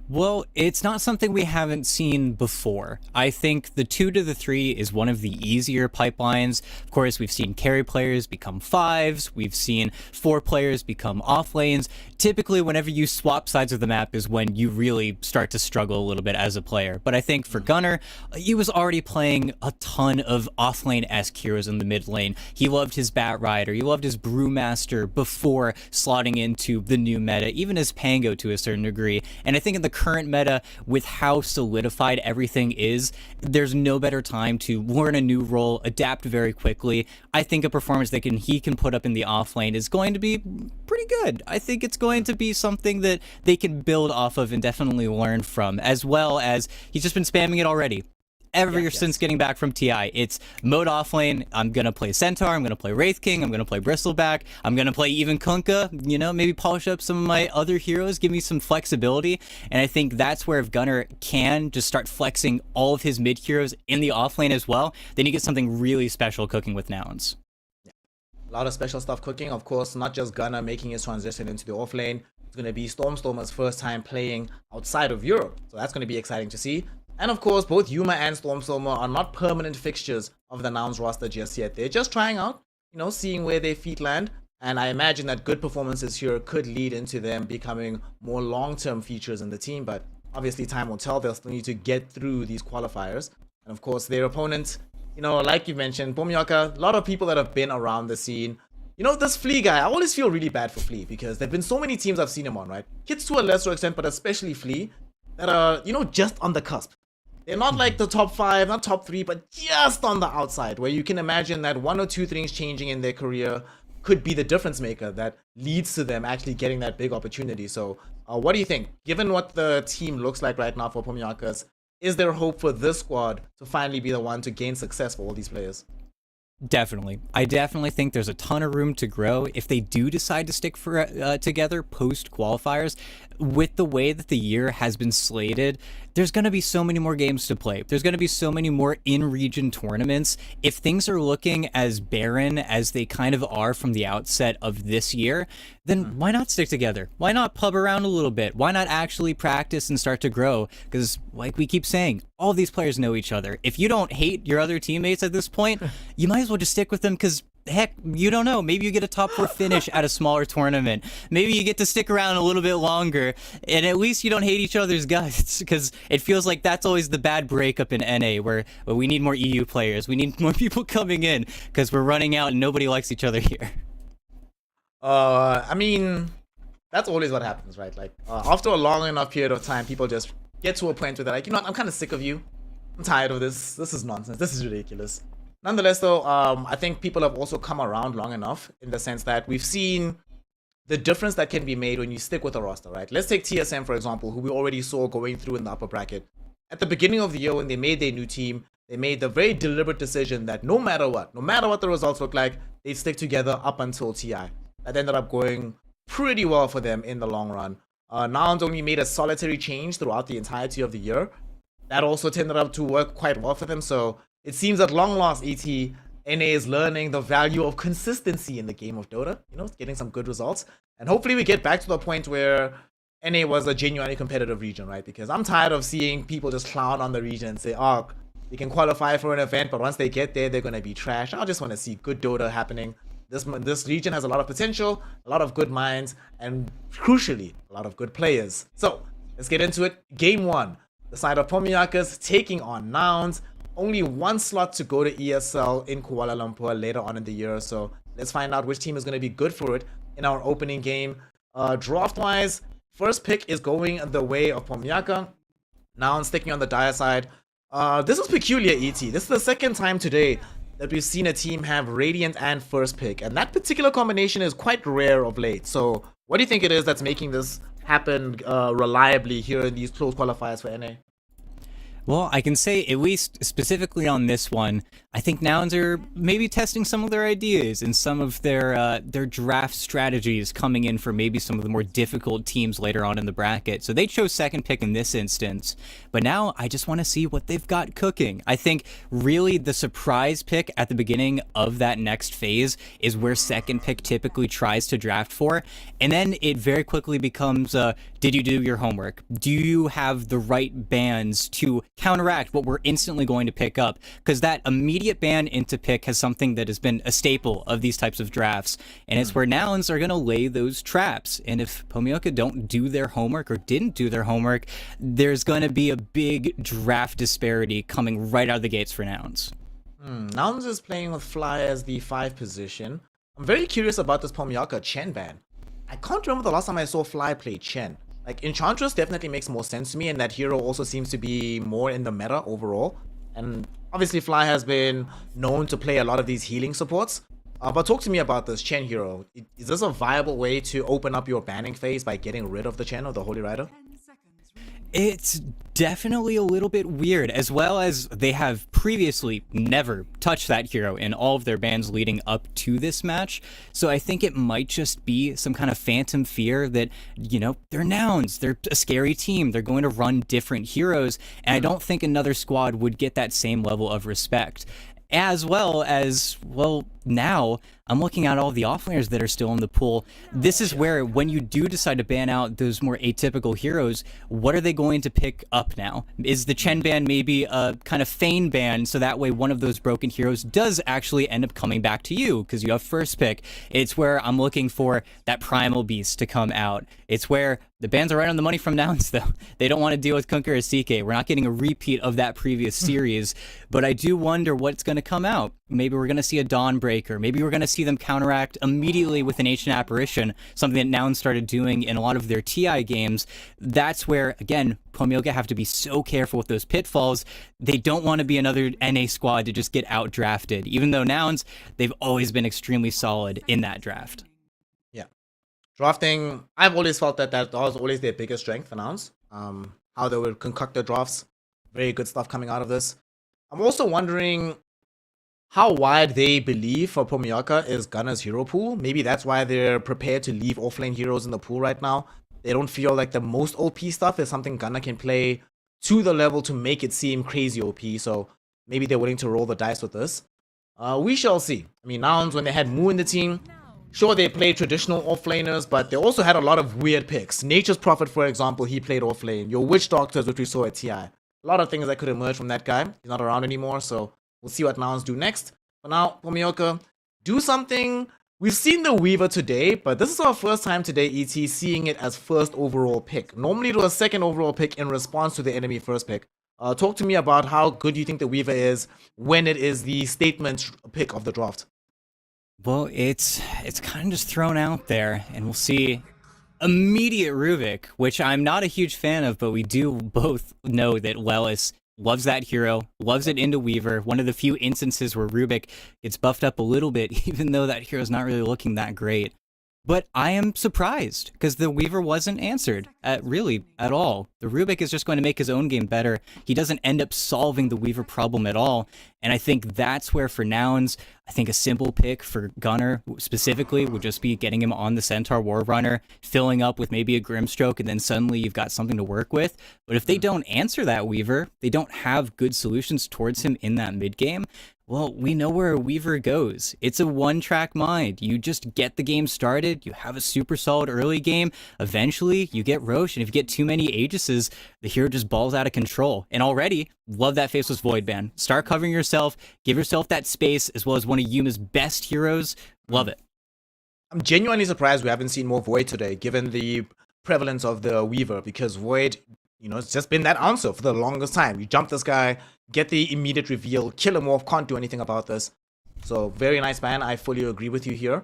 Well, it's not something we haven't seen before. I think the 2 to the 3 is one of the easier pipelines. Of course, we've seen carry players become 5s. We've seen 4 players become off lanes. Typically, whenever you swap sides of the map is when you really start to struggle a little bit as a player. But I think for Gunner, he was already playing a ton of off-lane-esque heroes in the mid lane. He loved his Bat Rider. He loved his Brewmaster before slotting into the new meta, even his Pango to a certain degree. And I think in the current meta, with how solidified everything is, there's no better time to learn a new role, adapt very quickly. I think a performance that he can put up in the offlane is going to be pretty good. I think it's going to be something that they can build off of and definitely learn from, as well as he's just been spamming it already. Ever since getting back from TI, it's mode offlane. I'm gonna play Centaur, I'm gonna play Wraith King, I'm gonna play Bristleback, I'm gonna play even Kunkka, you know, maybe polish up some of my other heroes, give me some flexibility. And I think that's where if Gunner can just start flexing all of his mid heroes in the offlane as well, then you get something really special cooking with Nouns. A lot of special stuff cooking, of course, not just Gunner making his transition into the offlane. It's going to be Stormstormer's first time playing outside of Europe, so that's going to be exciting to see. And of course, both Yuma and Stormstormer are not permanent fixtures of the Nouns roster just yet. They're just trying out, you know, seeing where their feet land. And I imagine that good performances here could lead into them becoming more long-term features in the team. But obviously, time will tell. They'll still need to get through these qualifiers. And of course, their opponent, you know, like you mentioned, Pomioka, a lot of people that have been around the scene. You know, this Flea guy, I always feel really bad for Flea because there have been so many teams I've seen him on, right? Kids to a lesser extent, but especially Flea, that are, you know, just on the cusp. They're not like the top 5, not top 3, but just on the outside, where you can imagine that 1 or 2 things changing in their career could be the difference maker that leads to them actually getting that big opportunity. So what do you think? Given what the team looks like right now for Pomiokas, is there hope for this squad to finally be the one to gain success for all these players? Definitely. I definitely think there's a ton of room to grow if they do decide to stick together post qualifiers. With the way that the year has been slated, there's going to be so many more games to play. There's going to be so many more in-region tournaments. If things are looking as barren as they kind of are from the outset of this year, then why not stick together? Why not pub around a little bit? Why not actually practice and start to grow? Because like we keep saying, all of these players know each other. If you don't hate your other teammates at this point, you might as well just stick with them because heck, you don't know. Maybe you get a top 4 finish at a smaller tournament. Maybe you get to stick around a little bit longer, and at least you don't hate each other's guts, because it feels like that's always the bad breakup in NA, where we need more EU players. We need more people coming in, because we're running out and nobody likes each other here. I mean, that's always what happens, right? Like, after a long enough period of time, people just get to a point where they're like, you know what, I'm kind of sick of you. I'm tired of this. This is nonsense. This is ridiculous. Nonetheless, though, I think people have also come around long enough in the sense that we've seen the difference that can be made when you stick with a roster, right? Let's take TSM, for example, who we already saw going through in the upper bracket. At the beginning of the year, when they made their new team, they made the very deliberate decision that no matter what the results look like, they'd stick together up until TI. That ended up going pretty well for them in the long run. Nouns only made a solitary change throughout the entirety of the year. That also tended up to work quite well for them, so it seems at long last, NA is learning the value of consistency in the game of Dota, you know, getting some good results. And hopefully we get back to the point where NA was a genuinely competitive region, right? Because I'm tired of seeing people just clown on the region and say, oh, they can qualify for an event, but once they get there, they're going to be trash. I just want to see good Dota happening. This region has a lot of potential, a lot of good minds, and crucially, a lot of good players. So, let's get into it. Game 1. The side of Pomiakas taking on Nouns. Only one slot to go to ESL in Kuala Lumpur later on in the year, so let's find out which team is going to be good for it in our opening game. Draft-wise, first pick is going the way of Pomiaka. Nouns sticking on the dire side. This is peculiar, ET. This is the second time today that we've seen a team have Radiant and first pick, and that particular combination is quite rare of late. So what do you think it is that's making this happen reliably here in these close qualifiers for NA? Well, I can say, at least specifically on this one, I think Nouns are maybe testing some of their ideas and some of their draft strategies coming in for maybe some of the more difficult teams later on in the bracket. So they chose second pick in this instance, but now I just want to see what they've got cooking. I think really the surprise pick at the beginning of that next phase is where second pick typically tries to draft for, and then it very quickly becomes, did you do your homework? Do you have the right bands to counteract what we're instantly going to pick up? Because that immediate ban into pick has something that has been a staple of these types of drafts, and it's where Nouns are going to lay those traps. And if Pomioka don't do their homework or didn't do their homework, there's going to be a big draft disparity coming right out of the gates for Nouns. Nouns is playing with Fly as the 5 position. I'm very curious about this Pomioka Chen ban. I can't remember the last time I saw Fly play Chen. Like, Enchantress definitely makes more sense to me, and that hero also seems to be more in the meta overall. And obviously Fly has been known to play a lot of these healing supports. But talk to me about this Chen hero. Is this a viable way to open up your banning phase by getting rid of the Chen or the Holy Rider? It's definitely a little bit weird, as well as they have previously never touched that hero in all of their bans leading up to this match. So I think it might just be some kind of phantom fear that, you know, they're Nouns, they're a scary team, they're going to run different heroes, and I don't think another squad would get that same level of respect. As well as, well, now I'm looking at all the offlaners that are still in the pool. This is where, when you do decide to ban out those more atypical heroes, what are they going to pick up now? Is the Chen ban maybe a kind of feign ban, so that way one of those broken heroes does actually end up coming back to you because you have first pick? It's where I'm looking for that primal beast to come out. It's where the bans are right on the money from Nouns, though. They don't want to deal with Kunkka or CK. We're not getting a repeat of that previous series, but I do wonder what's going to come out. Maybe we're going to see a Dawnbreaker. Maybe we're going to see them counteract immediately with an Ancient Apparition, something that Nouns started doing in a lot of their TI games. That's where, again, Pomioka have to be so careful with those pitfalls. They don't want to be another NA squad to just get out-drafted, even though Nouns, they've always been extremely solid in that draft. Yeah. Drafting, I've always felt that was always their biggest strength for Nouns. How they would concoct their drafts. Very good stuff coming out of this. I'm also wondering how wide they believe for Pomioka is Gunna's hero pool. Maybe that's why they're prepared to leave offlane heroes in the pool right now. They don't feel like the most OP stuff is something Gunna can play to the level to make it seem crazy OP. So maybe they're willing to roll the dice with this. We shall see. I mean, Nouns, when they had Mu in the team, sure, they played traditional offlaners, but they also had a lot of weird picks. Nature's Prophet, for example, he played offlane. Your Witch Doctors, which we saw at TI. A lot of things that could emerge from that guy. He's not around anymore, so we'll see what Nouns do next. For now, Pomioka, do something. We've seen the Weaver today, but this is our first time today, ET, seeing it as first overall pick. Normally it was second overall pick in response to the enemy first pick. Talk to me about how good you think the Weaver is when it is the statement pick of the draft. Well, it's kind of just thrown out there, and we'll see. Immediate Rubik, which I'm not a huge fan of, but we do both know that Lelis loves that hero, loves it into Weaver. One of the few instances where Rubik gets buffed up a little bit, even though that hero's not really looking that great. But I am surprised, because the Weaver wasn't answered, really, at all. The Rubik is just going to make his own game better. He doesn't end up solving the Weaver problem at all. And I think that's where, for Nouns, I think a simple pick for Gunnar, specifically, would just be getting him on the Centaur War Runner, filling up with maybe a Grimstroke, and then suddenly you've got something to work with. But if they don't answer that Weaver, they don't have good solutions towards him in that mid-game, well, we know where a Weaver goes. It's a one-track mind. You just get the game started, you have a super solid early game, eventually you get Roche, and if you get too many Aegises, the hero just balls out of control. And already, love that Faceless Void ban. Start covering yourself, give yourself that space, as well as one of Yuma's best heroes. Love it. I'm genuinely surprised we haven't seen more Void today, given the prevalence of the Weaver, because Void, it's just been that answer for the longest time. You jump this guy, get the immediate reveal, kill him off, can't do anything about this. So, very nice ban. I fully agree with you here.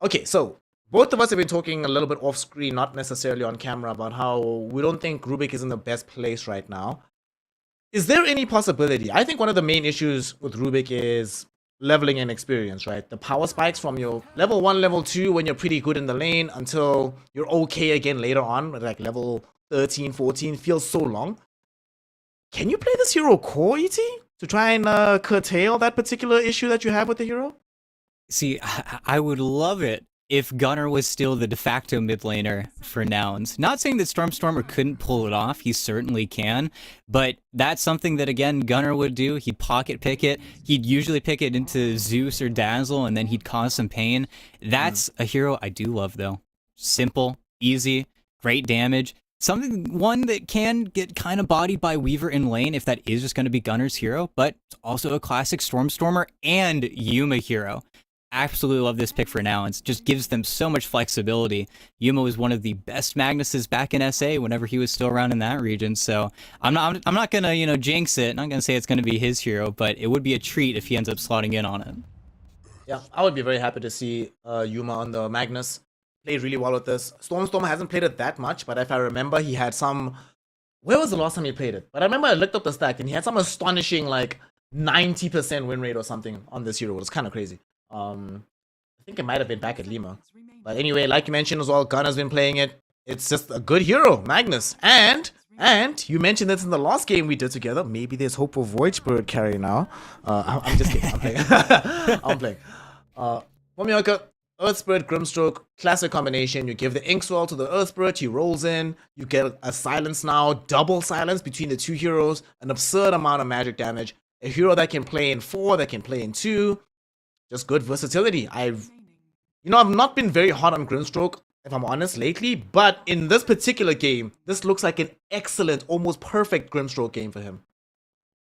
Okay, so both of us have been talking a little bit off screen, not necessarily on camera, about how we don't think Rubik is in the best place right now. Is there any possibility? I think one of the main issues with Rubik is leveling and experience, right? The power spikes from your level 1, level 2 when you're pretty good in the lane until you're okay again later on, like level 13, 14 feels so long. Can you play this hero core, ET, to try and curtail that particular issue that you have with the hero? See, I would love it if Gunnar was still the de facto mid laner for Nouns. Not saying that Stormstormer couldn't pull it off, he certainly can, but that's something that, again, Gunnar would do. He'd pocket pick it, he'd usually pick it into Zeus or Dazzle, and then he'd cause some pain. That's a hero I do love, though. Simple, easy, great damage. One that can get kind of bodied by Weaver in lane if that is just going to be Gunnar's hero, but it's also a classic Stormstormer and Yuma hero. Absolutely love this pick for now. It just gives them so much flexibility. Yuma was one of the best Magnuses back in SA whenever he was still around in that region. So I'm not gonna jinx it. I'm not gonna say it's gonna be his hero, but it would be a treat if he ends up slotting in on it. Yeah, I would be very happy to see Yuma on the Magnus. Played really well with this. Stormstormer hasn't played it that much, but if I remember, he had some... Where was the last time he played it? But I remember I looked up the stack, and he had some astonishing, 90% win rate or something on this hero. It was kind of crazy. I think it might have been back at Lima. But anyway, like you mentioned as well, Gunner's been playing it. It's just a good hero, Magnus. And you mentioned this in the last game we did together. Maybe there's hope for Void Spirit carry now. I'm just kidding. I'm playing. I'm playing. Momioka, Earth Spirit, Grimstroke, classic combination. You give the Ink Swell to the Earth Spirit, he rolls in. You get a silence now, double silence between the two heroes, an absurd amount of magic damage. A hero that can play in 4, that can play in 2. Just good versatility. I've not been very hot on Grimstroke, if I'm honest, lately, but in this particular game, this looks like an excellent, almost perfect Grimstroke game for him.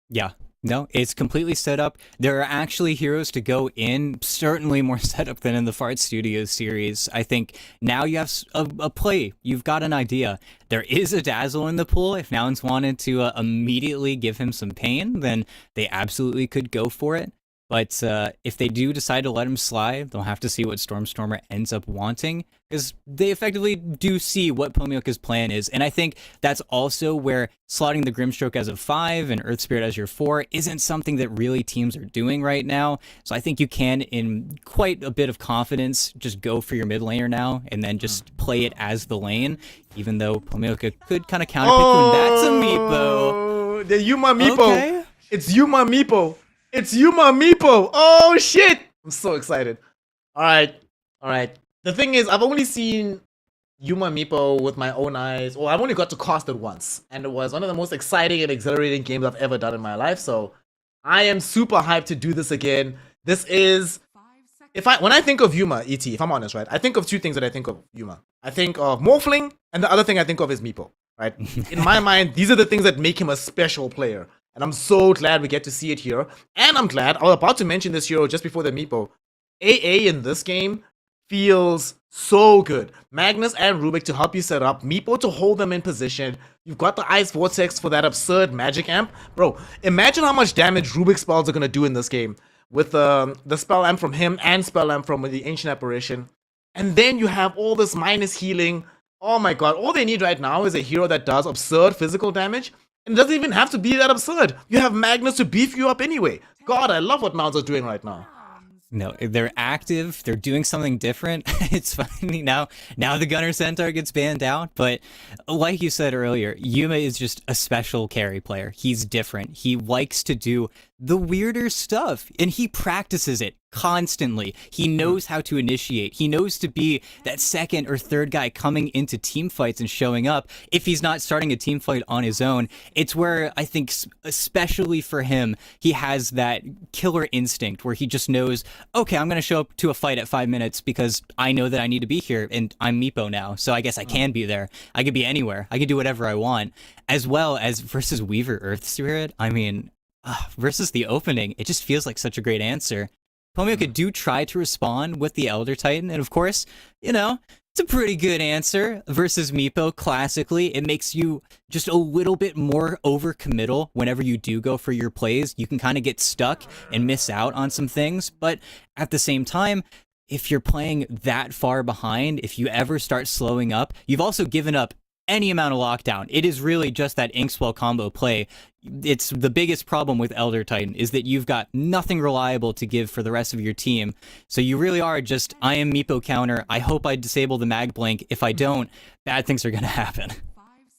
Yeah. No, it's completely set up. There are actually heroes to go in, certainly more set up than in the Fart Studios series. I think now you have a play. You've got an idea. There is a Dazzle in the pool. If Nouns wanted to immediately give him some pain, then they absolutely could go for it. But if they do decide to let him slide, they'll have to see what Stormstormer ends up wanting, because they effectively do see what Pomioka's plan is. And I think that's also where slotting the Grimstroke as a 5 and Earth Spirit as your 4 isn't something that really teams are doing right now. So I think you can, in quite a bit of confidence, just go for your mid laner now and then just play it as the lane, even though Pomioka could kind of counterpick you, and that's a Meepo. The Yuma Meepo. Okay. It's Yuma Meepo. It's Yuma Meepo! Oh shit! I'm so excited. Alright. The thing is, I've only seen Yuma Meepo with my own eyes. Well, I've only got to cast it once. And it was one of the most exciting and exhilarating games I've ever done in my life. So I am super hyped to do this again. This is... When I think of Yuma, ET, if I'm honest, right? I think of two things that I think of Yuma. I think of Morphling, and the other thing I think of is Meepo, right? In my mind, these are the things that make him a special player. And I'm so glad we get to see it here. And I'm glad, I was about to mention this hero just before the Meepo. AA in this game feels so good. Magnus and Rubik to help you set up, Meepo to hold them in position. You've got the Ice Vortex for that absurd magic amp. Bro, imagine how much damage Rubik's spells are going to do in this game. With the spell amp from him and spell amp from the Ancient Apparition. And then you have all this minus healing. Oh my god, all they need right now is a hero that does absurd physical damage. And it doesn't even have to be that absurd. You have Magnus to beef you up anyway. God, I love what Nouns are doing right now. No, they're active. They're doing something different. It's funny now. Now the Gunner Centaur gets banned out, but like you said earlier, Yuma is just a special carry player. He's different. He likes to do the weirder stuff, and he practices it constantly. He knows how to initiate. He knows to be that second or third guy coming into team fights and showing up. If he's not starting a team fight on his own, it's where I think, especially for him, he has that killer instinct where he just knows, okay, I'm going to show up to a fight at 5 minutes because I know that I need to be here, and I'm Meepo now, so I guess I can be there. I could be anywhere. I could do whatever I want. As well as versus Weaver Earth Spirit, I mean, versus the opening, it just feels like such a great answer. Pomyoka do try to respond with the Elder Titan, and of course, you know, it's a pretty good answer versus Meepo. Classically, it makes you just a little bit more overcommittal whenever you do go for your plays. You can kind of get stuck and miss out on some things, but at the same time, if you're playing that far behind, if you ever start slowing up, you've also given up any amount of lockdown. It is really just that Inkswell combo play. It's the biggest problem with Elder Titan is that you've got nothing reliable to give for the rest of your team. So you really are just, I am Meepo counter. I hope I disable the mag blink. If I don't, bad things are going to happen.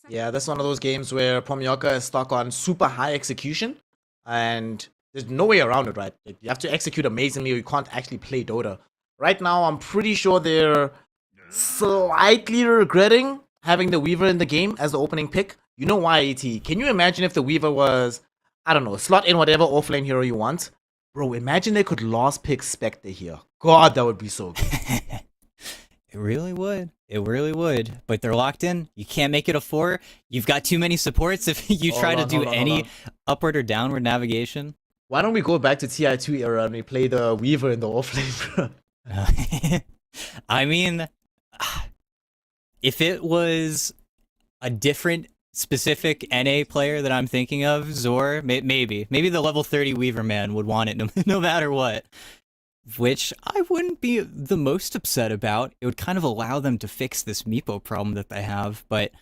Yeah, that's one of those games where Pomyoka is stuck on super high execution, and there's no way around it, right? Like, you have to execute amazingly or you can't actually play Dota. Right now, I'm pretty sure they're slightly regretting having the Weaver in the game as the opening pick. You know why, AT? Can you imagine if the Weaver was, I don't know, slot in whatever offlane hero you want? Bro, imagine they could last pick Spectre here. God, that would be so good. It really would. It really would. But they're locked in. You can't make it a 4. You've got too many supports if you try to do any upward or downward navigation. Why don't we go back to TI2 era and we play the Weaver in the offlane, bro? I mean, if it was a different specific NA player that I'm thinking of, Zor, maybe the level 30 Weaver man would want it no matter what, which I wouldn't be the most upset about. It would kind of allow them to fix this Meepo problem that they have, but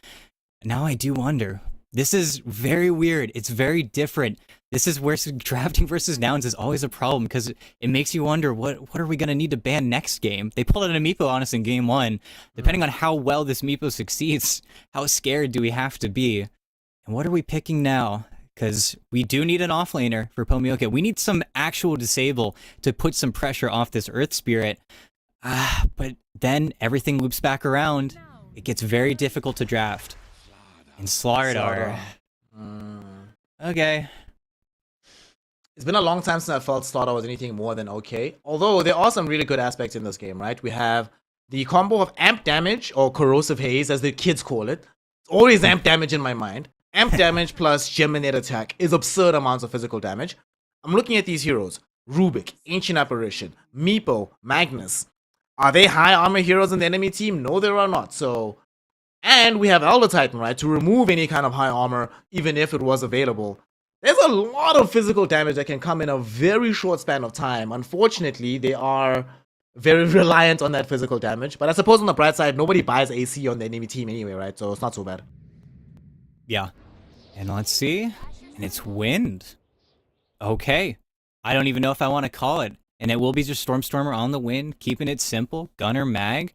now I do wonder. This is very weird. It's very different. This is where drafting versus nouns is always a problem because it makes you wonder, what are we going to need to ban next game? They pulled out a Meepo on us in game 1. Depending on how well this Meepo succeeds, how scared do we have to be? And what are we picking now? Because we do need an offlaner for Pomyoka. We need some actual disable to put some pressure off this Earth Spirit. But then everything loops back around. It gets very difficult to draft. And Slardar. Okay. It's been a long time since I felt Slaughter was anything more than okay. Although there are some really good aspects in this game, right? We have the combo of amp damage, or corrosive haze as the kids call it. It's always amp damage in my mind. Amp damage plus Geminate attack is absurd amounts of physical damage. I'm looking at these heroes. Rubik, Ancient Apparition, Meepo, Magnus. Are they high armor heroes in the enemy team? No, they are not. So, and we have Elder Titan, right? To remove any kind of high armor, even if it was available. There's a lot of physical damage that can come in a very short span of time. Unfortunately, they are very reliant on that physical damage. But I suppose on the bright side, nobody buys AC on the enemy team anyway, right? So it's not so bad. Yeah. And let's see. And it's wind. Okay. I don't even know if I want to call it. And it will be just Stormstormer on the wind, keeping it simple. Gunner, Mag.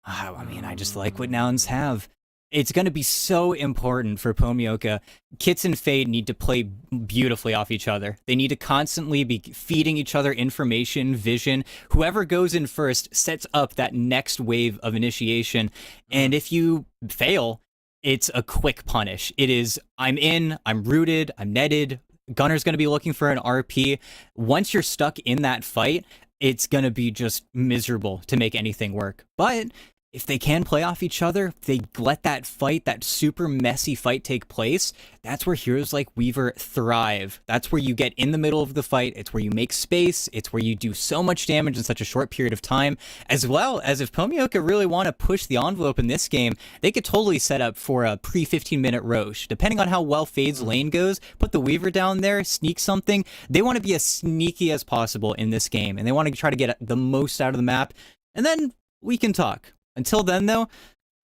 I mean, I just like what nouns have. It's going to be so important for Pomyoka. Kits and Fade need to play beautifully off each other. They need to constantly be feeding each other information, vision. Whoever goes in first sets up that next wave of initiation. And if you fail, it's a quick punish. It is, I'm in, I'm rooted, I'm netted. Gunner's going to be looking for an RP. Once you're stuck in that fight, it's going to be just miserable to make anything work. But if they can play off each other, if they let that fight, that super messy fight take place, that's where heroes like Weaver thrive. That's where you get in the middle of the fight. It's where you make space. It's where you do so much damage in such a short period of time. As well as if Pomioka really want to push the envelope in this game, they could totally set up for a pre-15-minute Roche. Depending on how well Fade's lane goes, put the Weaver down there, sneak something. They want to be as sneaky as possible in this game, and they want to try to get the most out of the map. And then we can talk. Until then, though,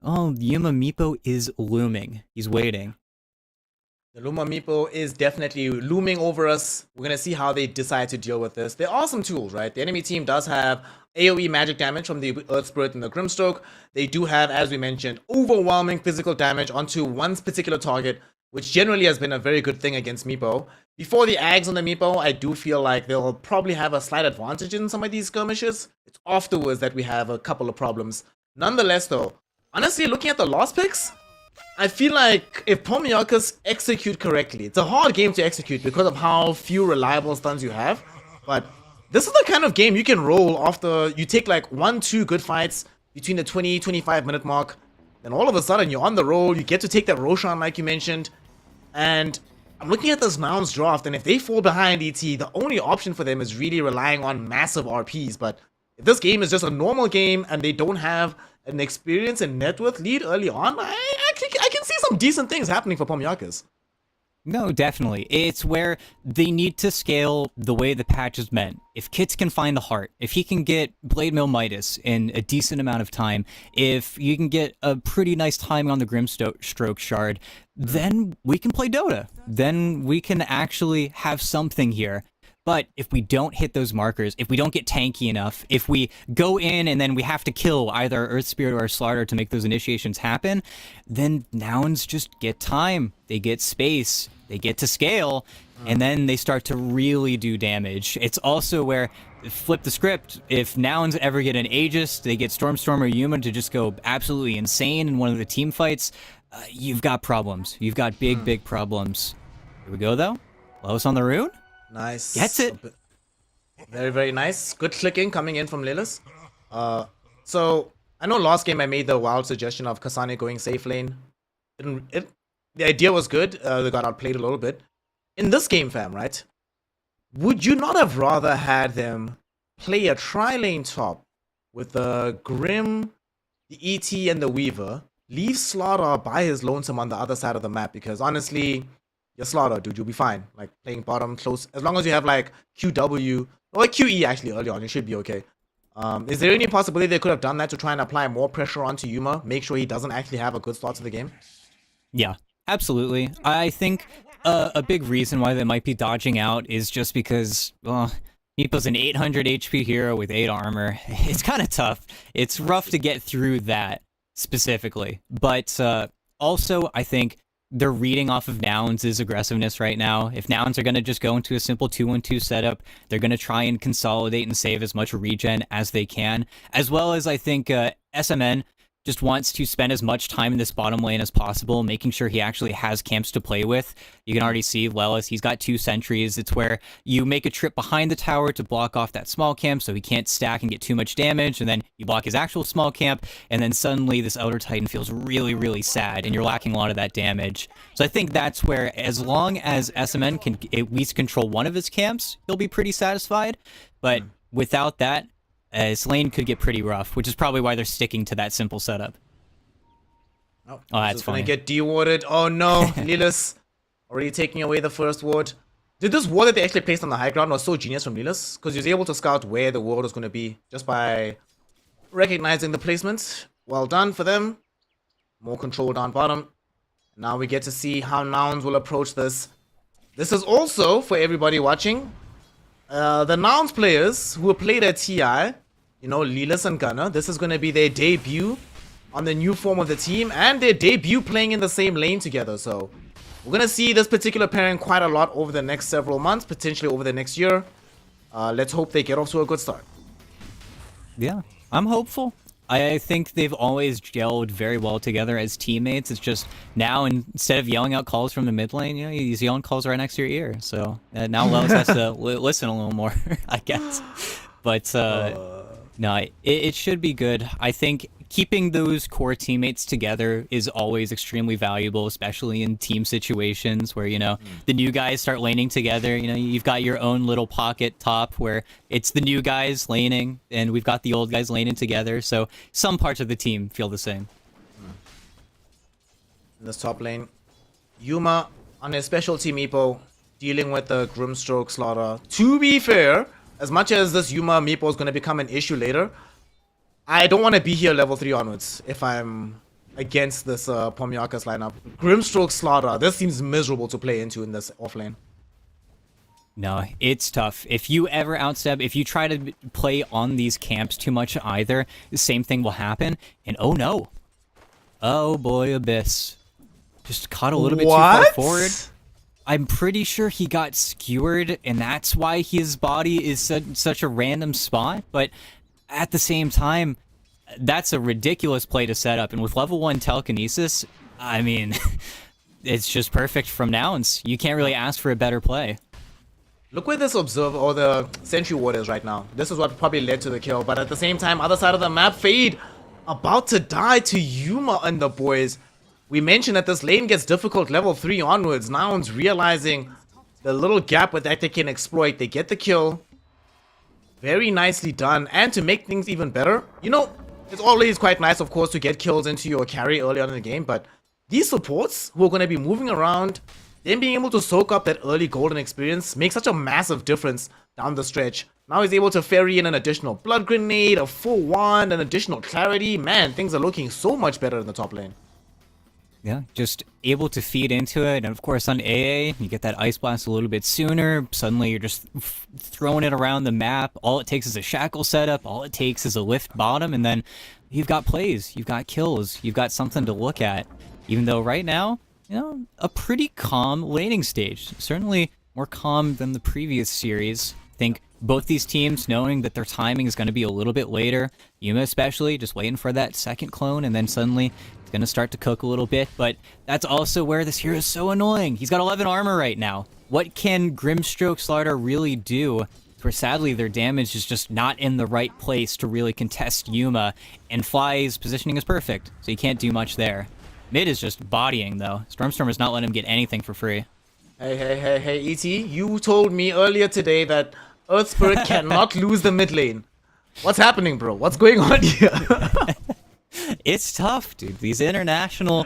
oh, Yuma Meepo is looming. He's waiting. The Luma Meepo is definitely looming over us. We're going to see how they decide to deal with this. They're awesome tools, right? The enemy team does have AoE magic damage from the Earth Spirit and the Grimstroke. They do have, as we mentioned, overwhelming physical damage onto one particular target, which generally has been a very good thing against Meepo. Before the Ags on the Meepo, I do feel like they'll probably have a slight advantage in some of these skirmishes. It's afterwards that we have a couple of problems. Nonetheless, though, honestly, looking at the lost picks, I feel like if Pomiokas execute correctly, it's a hard game to execute because of how few reliable stuns you have. But this is the kind of game you can roll after you take like 1-2 good fights between the 20-25 minute mark. Then all of a sudden you're on the roll, you get to take that Roshan like you mentioned. And I'm looking at this Nouns draft, and if they fall behind ET, the only option for them is really relying on massive RPs. But if this game is just a normal game and they don't have an experience and net worth lead early on, I can see some decent things happening for Pomiokas. No, definitely. It's where they need to scale the way the patch is meant. If Kits can find the heart, if he can get Blade Mill Midas in a decent amount of time, if you can get a pretty nice timing on the Grimstroke Shard, then we can play Dota. Then we can actually have something here. But if we don't hit those markers, if we don't get tanky enough, if we go in and then we have to kill either Earth Spirit or Slaughter to make those initiations happen, then Nouns just get time. They get space. They get to scale. And then they start to really do damage. It's also where, flip the script, if Nouns ever get an Aegis, they get Storm or Yuma to just go absolutely insane in one of the team fights, you've got problems. You've got big problems. Here we go, though. Lois on the rune. Nice. Gets it. Very, very nice. Good clicking coming in from Lilith. So, I know last game I made the wild suggestion of Kasane going safe lane. The idea was good. They got outplayed a little bit. In this game, fam, right? Would you not have rather had them play a tri-lane top with the Grim, the ET, and the Weaver, leave Slaughter by his lonesome on the other side of the map? Because honestly, you're Slaughter, dude, you'll be fine. Like, playing bottom close. As long as you have, like, QW, or QE, actually, early on, you should be okay. Is there any possibility they could have done that to try and apply more pressure onto Yuma? Make sure he doesn't actually have a good start to the game? Yeah, absolutely. I think a big reason why they might be dodging out is just because, well, Meepo's an 800 HP hero with 8 armor. It's kind of tough. It's rough to get through that, specifically. But also, I think they're reading off of Nouns' aggressiveness right now. If Nouns are going to just go into a simple 2-1-2 setup, they're going to try and consolidate and save as much regen as they can. As well as I think SMN just wants to spend as much time in this bottom lane as possible, making sure he actually has camps to play with. You can already see Lelis, he's got 2 sentries. It's where you make a trip behind the tower to block off that small camp so he can't stack and get too much damage, and then you block his actual small camp, and then suddenly this Elder Titan feels really sad, and you're lacking a lot of that damage. So I think that's where, as long as SMN can at least control one of his camps, he'll be pretty satisfied. But without that, his lane could get pretty rough, which is probably why they're sticking to that simple setup. Oh, that's funny. Gonna get de-warded. Oh no, Lilith already taking away the first ward. Did this ward that they actually placed on the high ground was so genius from Lilith, because he was able to scout where the ward was going to be just by recognizing the placement. Well done for them. More control down bottom. Now we get to see how Nouns will approach this. This is also, for everybody watching, the Nouns players who played at TI, you know, Lilith and Gunner, this is going to be their debut on the new form of the team, and their debut playing in the same lane together. So we're going to see this particular pairing quite a lot over the next several months, potentially over the next year. Let's hope they get off to a good start. Yeah, I'm hopeful. I think they've always gelled very well together as teammates. It's just now, instead of yelling out calls from the mid lane, you know, he's yelling calls right next to your ear. So now Lelis has to listen a little more, I guess. But no, it should be good. I think keeping those core teammates together is always extremely valuable, especially in team situations where, you know, the new guys start laning together. You know, you've got your own little pocket top where it's the new guys laning and we've got the old guys laning together. So some parts of the team feel the same. In this top lane, Yuma on his specialty Meepo dealing with the Grimstroke Slaughter. To be fair, as much as this Yuma Meepo is going to become an issue later, I don't want to be here level 3 onwards if I'm against this Pomiakas lineup. Grimstroke Slaughter, this seems miserable to play into in this offlane. No, it's tough. If you ever outstep, if you try to play on these camps too much either, the same thing will happen. And oh no. Oh boy, Abyss. Just caught a little bit too far forward. I'm pretty sure he got skewered, and that's why his body is such a random spot. But at the same time, that's a ridiculous play to set up. And with level 1 telekinesis, I mean, it's just perfect from Nouns. You can't really ask for a better play. Look where this observer or the sentry ward is right now. This is what probably led to the kill. But at the same time, other side of the map, Fade about to die to Yuma and the boys. We mentioned that this lane gets difficult level 3 onwards. Nouns realizing the little gap with that they can exploit. They get the kill. Very nicely done. And to make things even better, you know, it's always quite nice, of course, to get kills into your carry early on in the game. But these supports who are going to be moving around, them being able to soak up that early golden experience makes such a massive difference down the stretch. Now he's able to ferry in an additional blood grenade, a full wand, an additional clarity. Man, things are looking so much better in the top lane. Yeah, just able to feed into it. And of course on AA, you get that Ice Blast a little bit sooner. Suddenly you're just throwing it around the map. All it takes is a shackle setup. All it takes is a lift bottom. And then you've got plays. You've got kills. You've got something to look at. Even though right now, you know, a pretty calm laning stage. Certainly more calm than the previous series. I think both these teams knowing that their timing is going to be a little bit later. Yuma especially, just waiting for that second clone, and then suddenly it's going to start to cook a little bit. But that's also where this hero is so annoying. He's got 11 armor right now. What can Grimstroke Slaughter really do? Where sadly their damage is just not in the right place to really contest Yuma, and Fly's positioning is perfect, so you can't do much there. Mid is just bodying though. Stormstorm is not letting him get anything for free. Hey, ET, you told me earlier today that Earth Spirit cannot lose the mid lane. What's happening, bro? What's going on here? It's tough, dude. These international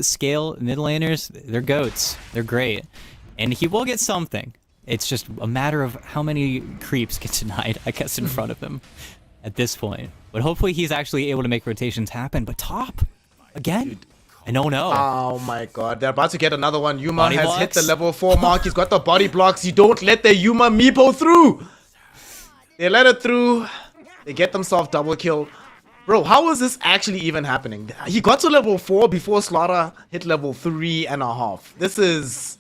scale mid laners, they're goats. They're great. And he will get something. It's just a matter of how many creeps get denied, I guess, in front of him at this point. But hopefully he's actually able to make rotations happen. But top, again? And no. Oh my god, they're about to get another one. Yuma Body has blocks? hit the level 4 mark. He's got the body blocks. You don't let the Yuma Meepo through. They let it through. They get themselves double killed. Bro, how is this actually even happening? He got to level 4 before Slaughter hit level 3.5. This is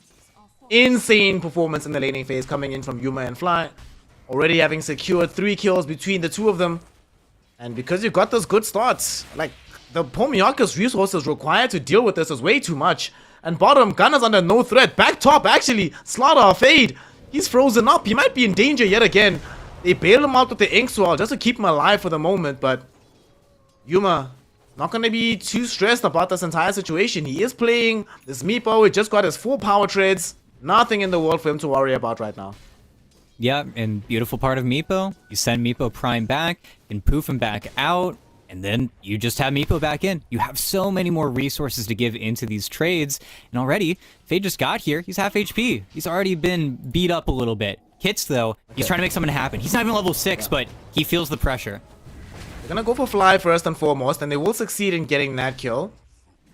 insane performance in the laning phase coming in from Yuma and Fly. Already having secured 3 kills between the two of them. And because you got those good starts, like, the Pomiakas resources required to deal with this is way too much. And bottom, Gunner's under no threat. Back top, actually, Slaughter, Fade. He's frozen up. He might be in danger yet again. They bail him out with the Ink Sword just to keep him alive for the moment, but Yuma not going to be too stressed about this entire situation. He is playing this Meepo. He just got his full power trades. Nothing in the world for him to worry about right now. Yeah, and beautiful part of Meepo, you send Meepo Prime back, and poof him back out, and then you just have Meepo back in. You have so many more resources to give into these trades, and already, Fade just got here. He's half HP. He's already been beat up a little bit. Hits, though, he's trying to make something happen. He's not even level 6, but he feels the pressure. They're going to go for Fly first and foremost, and they will succeed in getting that kill.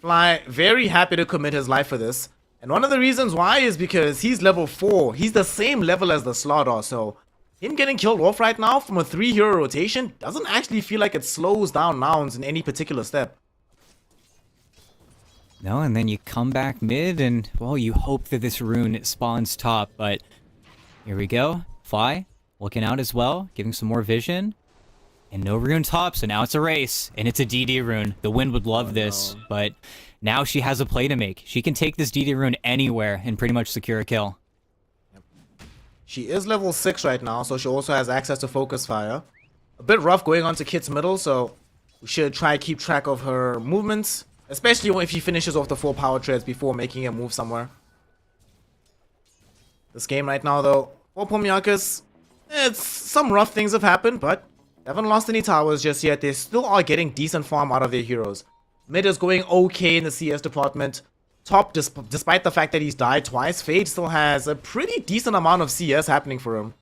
Fly, very happy to commit his life for this. And one of the reasons why is because he's level 4. He's the same level as the Slaughter, so him getting killed off right now from a 3-hero rotation doesn't actually feel like it slows down Nouns in any particular step. No, and then you come back mid, and, well, you hope that this rune spawns top, but here we go. Fly, looking out as well, giving some more vision. And no rune top, so now it's a race, and it's a DD rune. The Wind would love this, but now she has a play to make. She can take this DD rune anywhere and pretty much secure a kill. She is level 6 right now, so she also has access to Focus Fire. A bit rough going on to Kit's middle, so We should try to keep track of her movements, especially if she finishes off the 4 power treads before making a move somewhere. This game right now, though, for Pomiakas, some rough things have happened, but they haven't lost any towers just yet. They still are getting decent farm out of their heroes. Mid is going okay in the CS department. Top, despite the fact that he's died twice, Fade still has a pretty decent amount of CS happening for him.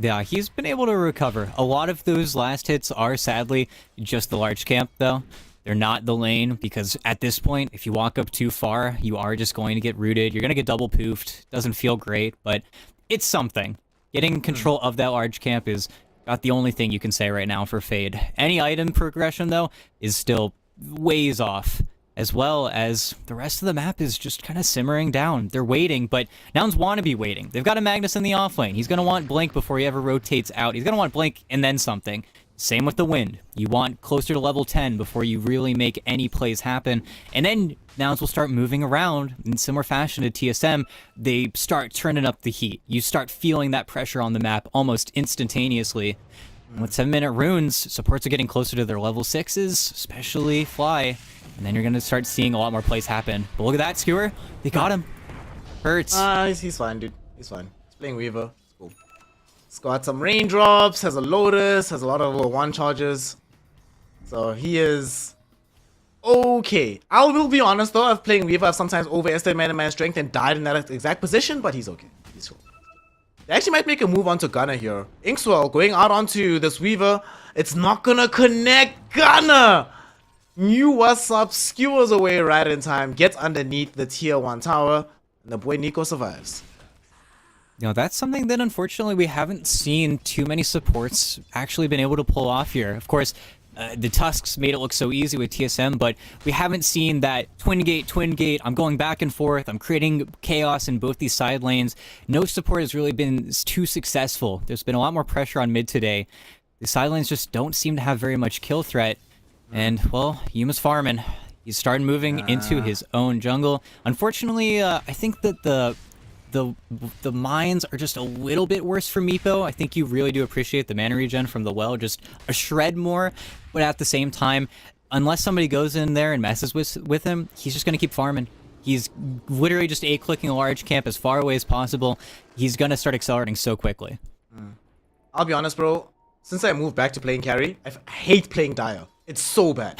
Yeah, he's been able to recover. A lot of those last hits are sadly just the large camp, though. They're not the lane, because at this point, if you walk up too far, you are just going to get rooted. You're going to get double poofed. Doesn't feel great, but it's something. Getting control of that large camp is about the only thing you can say right now for Fade. Any item progression, though, is still ways off. As well as the rest of the map is just kind of simmering down. They're waiting, but Nouns want to be waiting. They've got a Magnus in the offlane. He's going to want Blink before he ever rotates out. He's going to want Blink and then something. Same with the Wind. You want closer to level 10 before you really make any plays happen. And then Nouns will start moving around in similar fashion to TSM. They start turning up the heat. You start feeling that pressure on the map almost instantaneously. With 7-minute runes, supports are getting closer to their level 6s, especially Fly. And then you're going to start seeing a lot more plays happen. But look at that, Skewer. They got him. Hurts. He's fine, dude. He's fine. He's playing Weaver. It's cool. He's got some raindrops, has a Lotus, has a lot of level 1 charges. So he is okay. I will be honest, though. I've playing Weaver. I've sometimes overestimated my strength and died in that exact position, but he's okay. He's cool. They actually might make a move onto Gunner here. Inkswell going out onto this Weaver. It's not gonna connect. Gunner! Knew what's up, skewers away right in time, gets underneath the tier 1 tower, and the boy Nico survives. You know, that's something that unfortunately we haven't seen too many supports actually been able to pull off here. Of course, the Tusks made it look so easy with TSM, but we haven't seen that twin gate, I'm going back and forth, I'm creating chaos in both these side lanes. No support has really been too successful. There's been a lot more pressure on mid today. The side lanes just don't seem to have very much kill threat. And, well, Yuma's farming. He's started moving into his own jungle. Unfortunately, I think that the mines are just a little bit worse for Meepo. I think you really do appreciate the mana regen from the well, just a shred more. But at the same time, unless somebody goes in there and messes with him, he's just going to keep farming. He's literally just A-clicking a large camp as far away as possible. He's going to start accelerating so quickly. I'll be honest, bro. Since I moved back to playing carry, I hate playing Dire. It's so bad.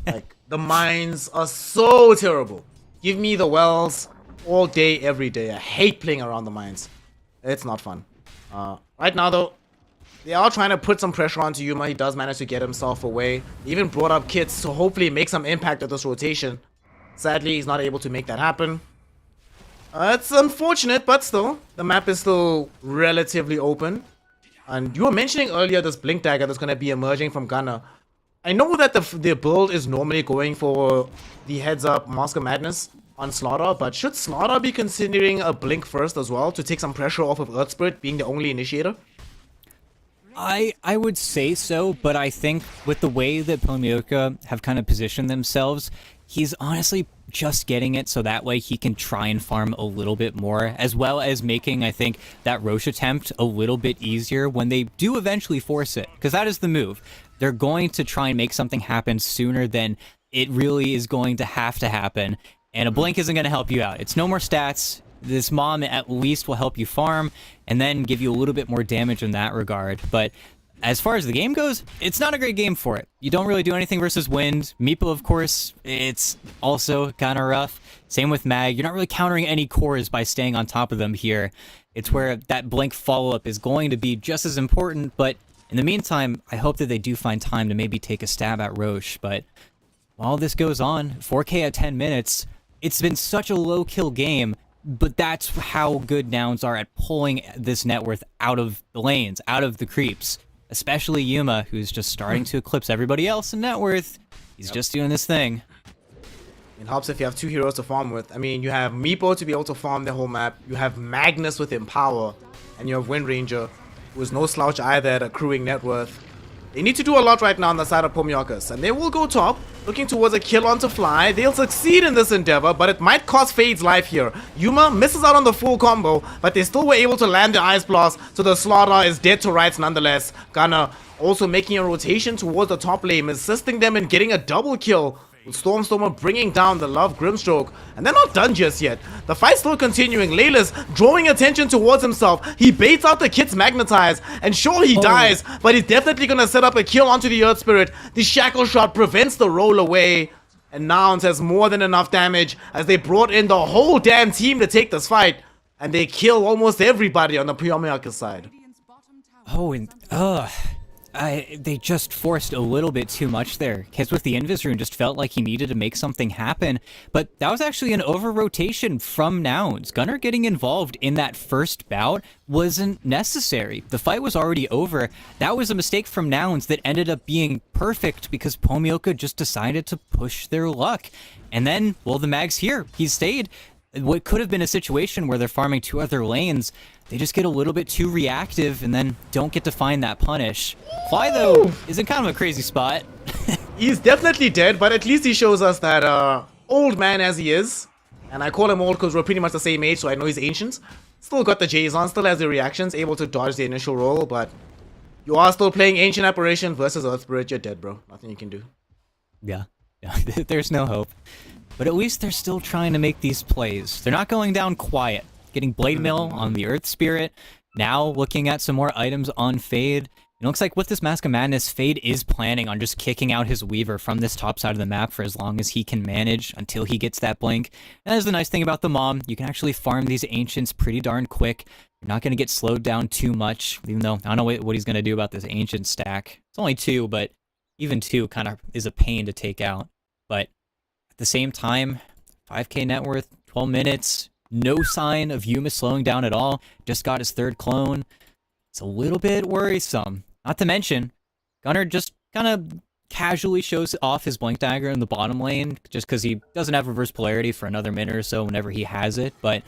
Like, the mines are so terrible. Give me the wells all day, every day. I hate playing around the mines. It's not fun. Right now, though, they are trying to put some pressure onto Yuma. He does manage to get himself away. He even brought up kits to hopefully make some impact at this rotation. Sadly, he's not able to make that happen. It's unfortunate, but still, the map is still relatively open. And you were mentioning earlier this Blink Dagger that's going to be emerging from Gunner. I know that the build is normally going for the heads-up Mask of Madness on Slaughter, but should Slaughter be considering a Blink first as well to take some pressure off of Earth Spirit being the only initiator? I would say so, but I think with the way that Pomioka have kind of positioned themselves, he's honestly just getting it so that way he can try and farm a little bit more, as well as making, I think, that Roche attempt a little bit easier when they do eventually force it, because that is the move. They're going to try and make something happen sooner than it really is going to have to happen, and a Blink isn't going to help you out. It's no more stats. This Mom at least will help you farm, and then give you a little bit more damage in that regard, but as far as the game goes, it's not a great game for it. You don't really do anything versus Wind. Meepo, of course, it's also kind of rough. Same with Mag. You're not really countering any cores by staying on top of them here. It's where that Blink follow-up is going to be just as important, but in the meantime, I hope that they do find time to maybe take a stab at Roche, but while this goes on, 4K at 10 minutes, it's been such a low-kill game, but that's how good Nouns are at pulling this net worth out of the lanes, out of the creeps. Especially Yuma, who's just starting to eclipse everybody else in net worth. He's just doing this thing. It helps if you have 2 heroes to farm with. I mean, you have Meepo to be able to farm the whole map. You have Magnus with Empower. And you have Wind Ranger, who is no slouch either at accruing net worth. They need to do a lot right now on the side of Pomiokas. And they will go top. looking towards a kill onto Fly. They'll succeed in this endeavor, but it might cost Fade's life here. Yuma misses out on the full combo, but they still were able to land the Ice Blast, so the Slaughter is dead to rights nonetheless. Gunner also making a rotation towards the top lane, assisting them in getting a double kill. Stormstormer bringing down the Love Grimstroke, and they're not done just yet. The fight's still continuing. Layla's drawing attention towards himself. He baits out the Kit's Magnetize, and sure he dies, but he's definitely gonna set up a kill onto the Earth Spirit. The Shackle Shot prevents the roll away, and Nouns has more than enough damage as they brought in the whole damn team to take this fight, and they kill almost everybody on the Pyomiyaka side. Oh, and they just forced a little bit too much there. Kids with the Invis rune just felt like he needed to make something happen, but that was actually an over-rotation from Nouns. Gunner getting involved in that first bout wasn't necessary. The fight was already over. That was a mistake from Nouns that ended up being perfect because Pomioka just decided to push their luck. And then, well, the Mag's here. He stayed. What could have been a situation where they're farming 2 other lanes, they just get a little bit too reactive and then don't get to find that punish. Fly, though, is in kind of a crazy spot. He's definitely dead, but at least he shows us that old man as he is, and I call him old because we're pretty much the same age, so I know he's ancient. Still got the J's on, still has the reactions, able to dodge the initial roll, but you are still playing Ancient Apparition versus Earth Spirit. You're dead, bro. Nothing you can do. Yeah, there's no hope. But at least they're still trying to make these plays. They're not going down quiet. Getting Blade Mill on the Earth Spirit. Now looking at some more items on Fade. It looks like with this Mask of Madness, Fade is planning on just kicking out his Weaver from this top side of the map for as long as he can manage until he gets that blink. And that is the nice thing about the Mom. You can actually farm these Ancients pretty darn quick. You're not going to get slowed down too much, even though I don't know what he's going to do about this Ancient stack. It's only 2, but even 2 kind of is a pain to take out. But at the same time, 5k net worth, 12 minutes, no sign of Yuma slowing down at all. Just got his 3rd clone. It's a little bit worrisome. Not to mention, Gunner just kind of casually shows off his Blink Dagger in the bottom lane, just because he doesn't have reverse polarity for another minute or so whenever he has it. But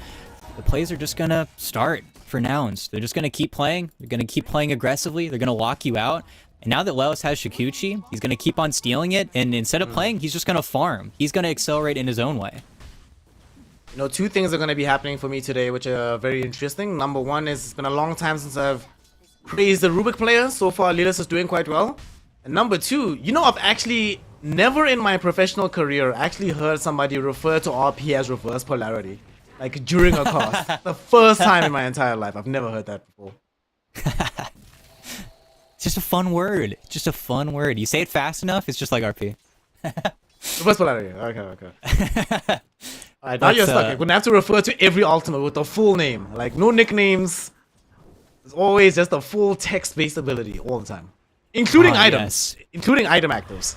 the plays are just going to start for Nouns. They're just going to keep playing. They're going to keep playing aggressively. They're going to lock you out. And now that Lelis has Shikuchi, he's going to keep on stealing it, and instead of playing, he's just going to farm. He's going to accelerate in his own way. You know, 2 things are going to be happening for me today, which are very interesting. Number 1 is it's been a long time since I've praised the Rubik player. So far, Lilis is doing quite well. And number 2, you know, I've actually never in my professional career actually heard somebody refer to RP as reverse polarity. Like, during a cast. The first time in my entire life. I've never heard that before. It's just a fun word. It's just a fun word. You say it fast enough, it's just like RP. Reverse polarity. Okay. Alright, now you're stuck. You're gonna have to refer to every ultimate with the full name. Like, no nicknames. It's always just a full text-based ability all the time. Including items. Yes. Including item actives.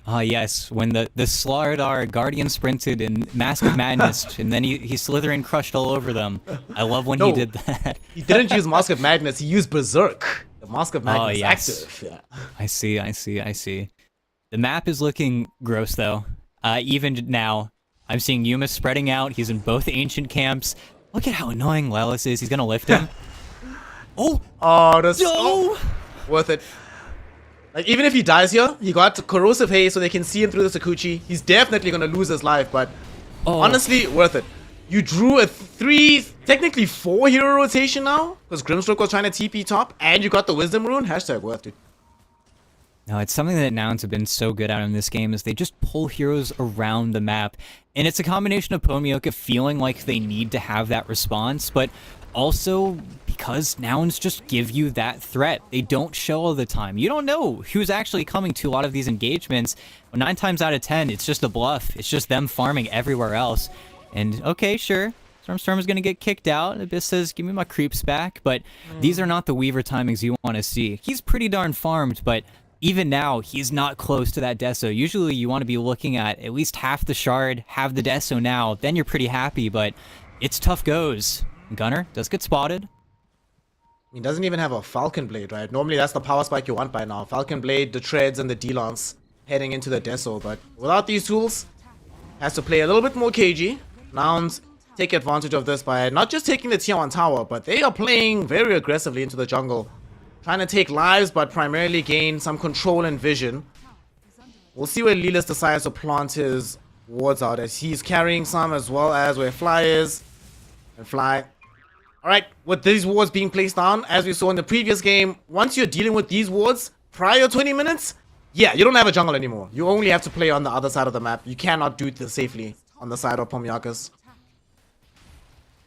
Yes. When the Slardar Guardian sprinted in Mask of Madness, and then he Slytherin crushed all over them. I love when he did that. He didn't use Mask of Madness, he used Berserk. The Mask of Madness active. Yeah. I see. The map is looking gross, though. Even now, I'm seeing Yuma spreading out. He's in both ancient camps. Look at how annoying Lelis is. He's gonna lift him. Oh, that's worth it. Like, even if he dies here, he got corrosive haze so they can see him through the Sakuchi. He's definitely gonna lose his life, but honestly, worth it. You drew a 3, technically 4 hero rotation now, because Grimstroke was trying to TP top, and you got the Wisdom Rune. Hashtag worth it. No, it's something that Nouns have been so good at in this game is they just pull heroes around the map. And it's a combination of Pomioka feeling like they need to have that response, but also because Nouns just give you that threat. They don't show all the time. You don't know who's actually coming to a lot of these engagements. 9 times out of 10, it's just a bluff. It's just them farming everywhere else. And okay, sure, Storm is going to get kicked out. Abyss says, give me my creeps back. But these are not the Weaver timings you want to see. He's pretty darn farmed, but even now, he's not close to that Deso. Usually, you want to be looking at least half the shard, have the Deso now. Then you're pretty happy, but it's tough goes. Gunner does get spotted. He doesn't even have a Falcon Blade, right? Normally, that's the power spike you want by now. Falcon Blade, the Treads, and the D-Lance heading into the Deso. But without these tools, has to play a little bit more cagey. Nouns take advantage of this by not just taking the tier 1 tower, but they are playing very aggressively into the jungle. Trying to take lives, but primarily gain some control and vision. We'll see where Lelis decides to plant his wards out, as he's carrying some as well as where Fly is. And Fly. Alright, with these wards being placed down, as we saw in the previous game, once you're dealing with these wards prior 20 minutes, yeah, you don't have a jungle anymore. You only have to play on the other side of the map. You cannot do this safely on the side of Pomyakas.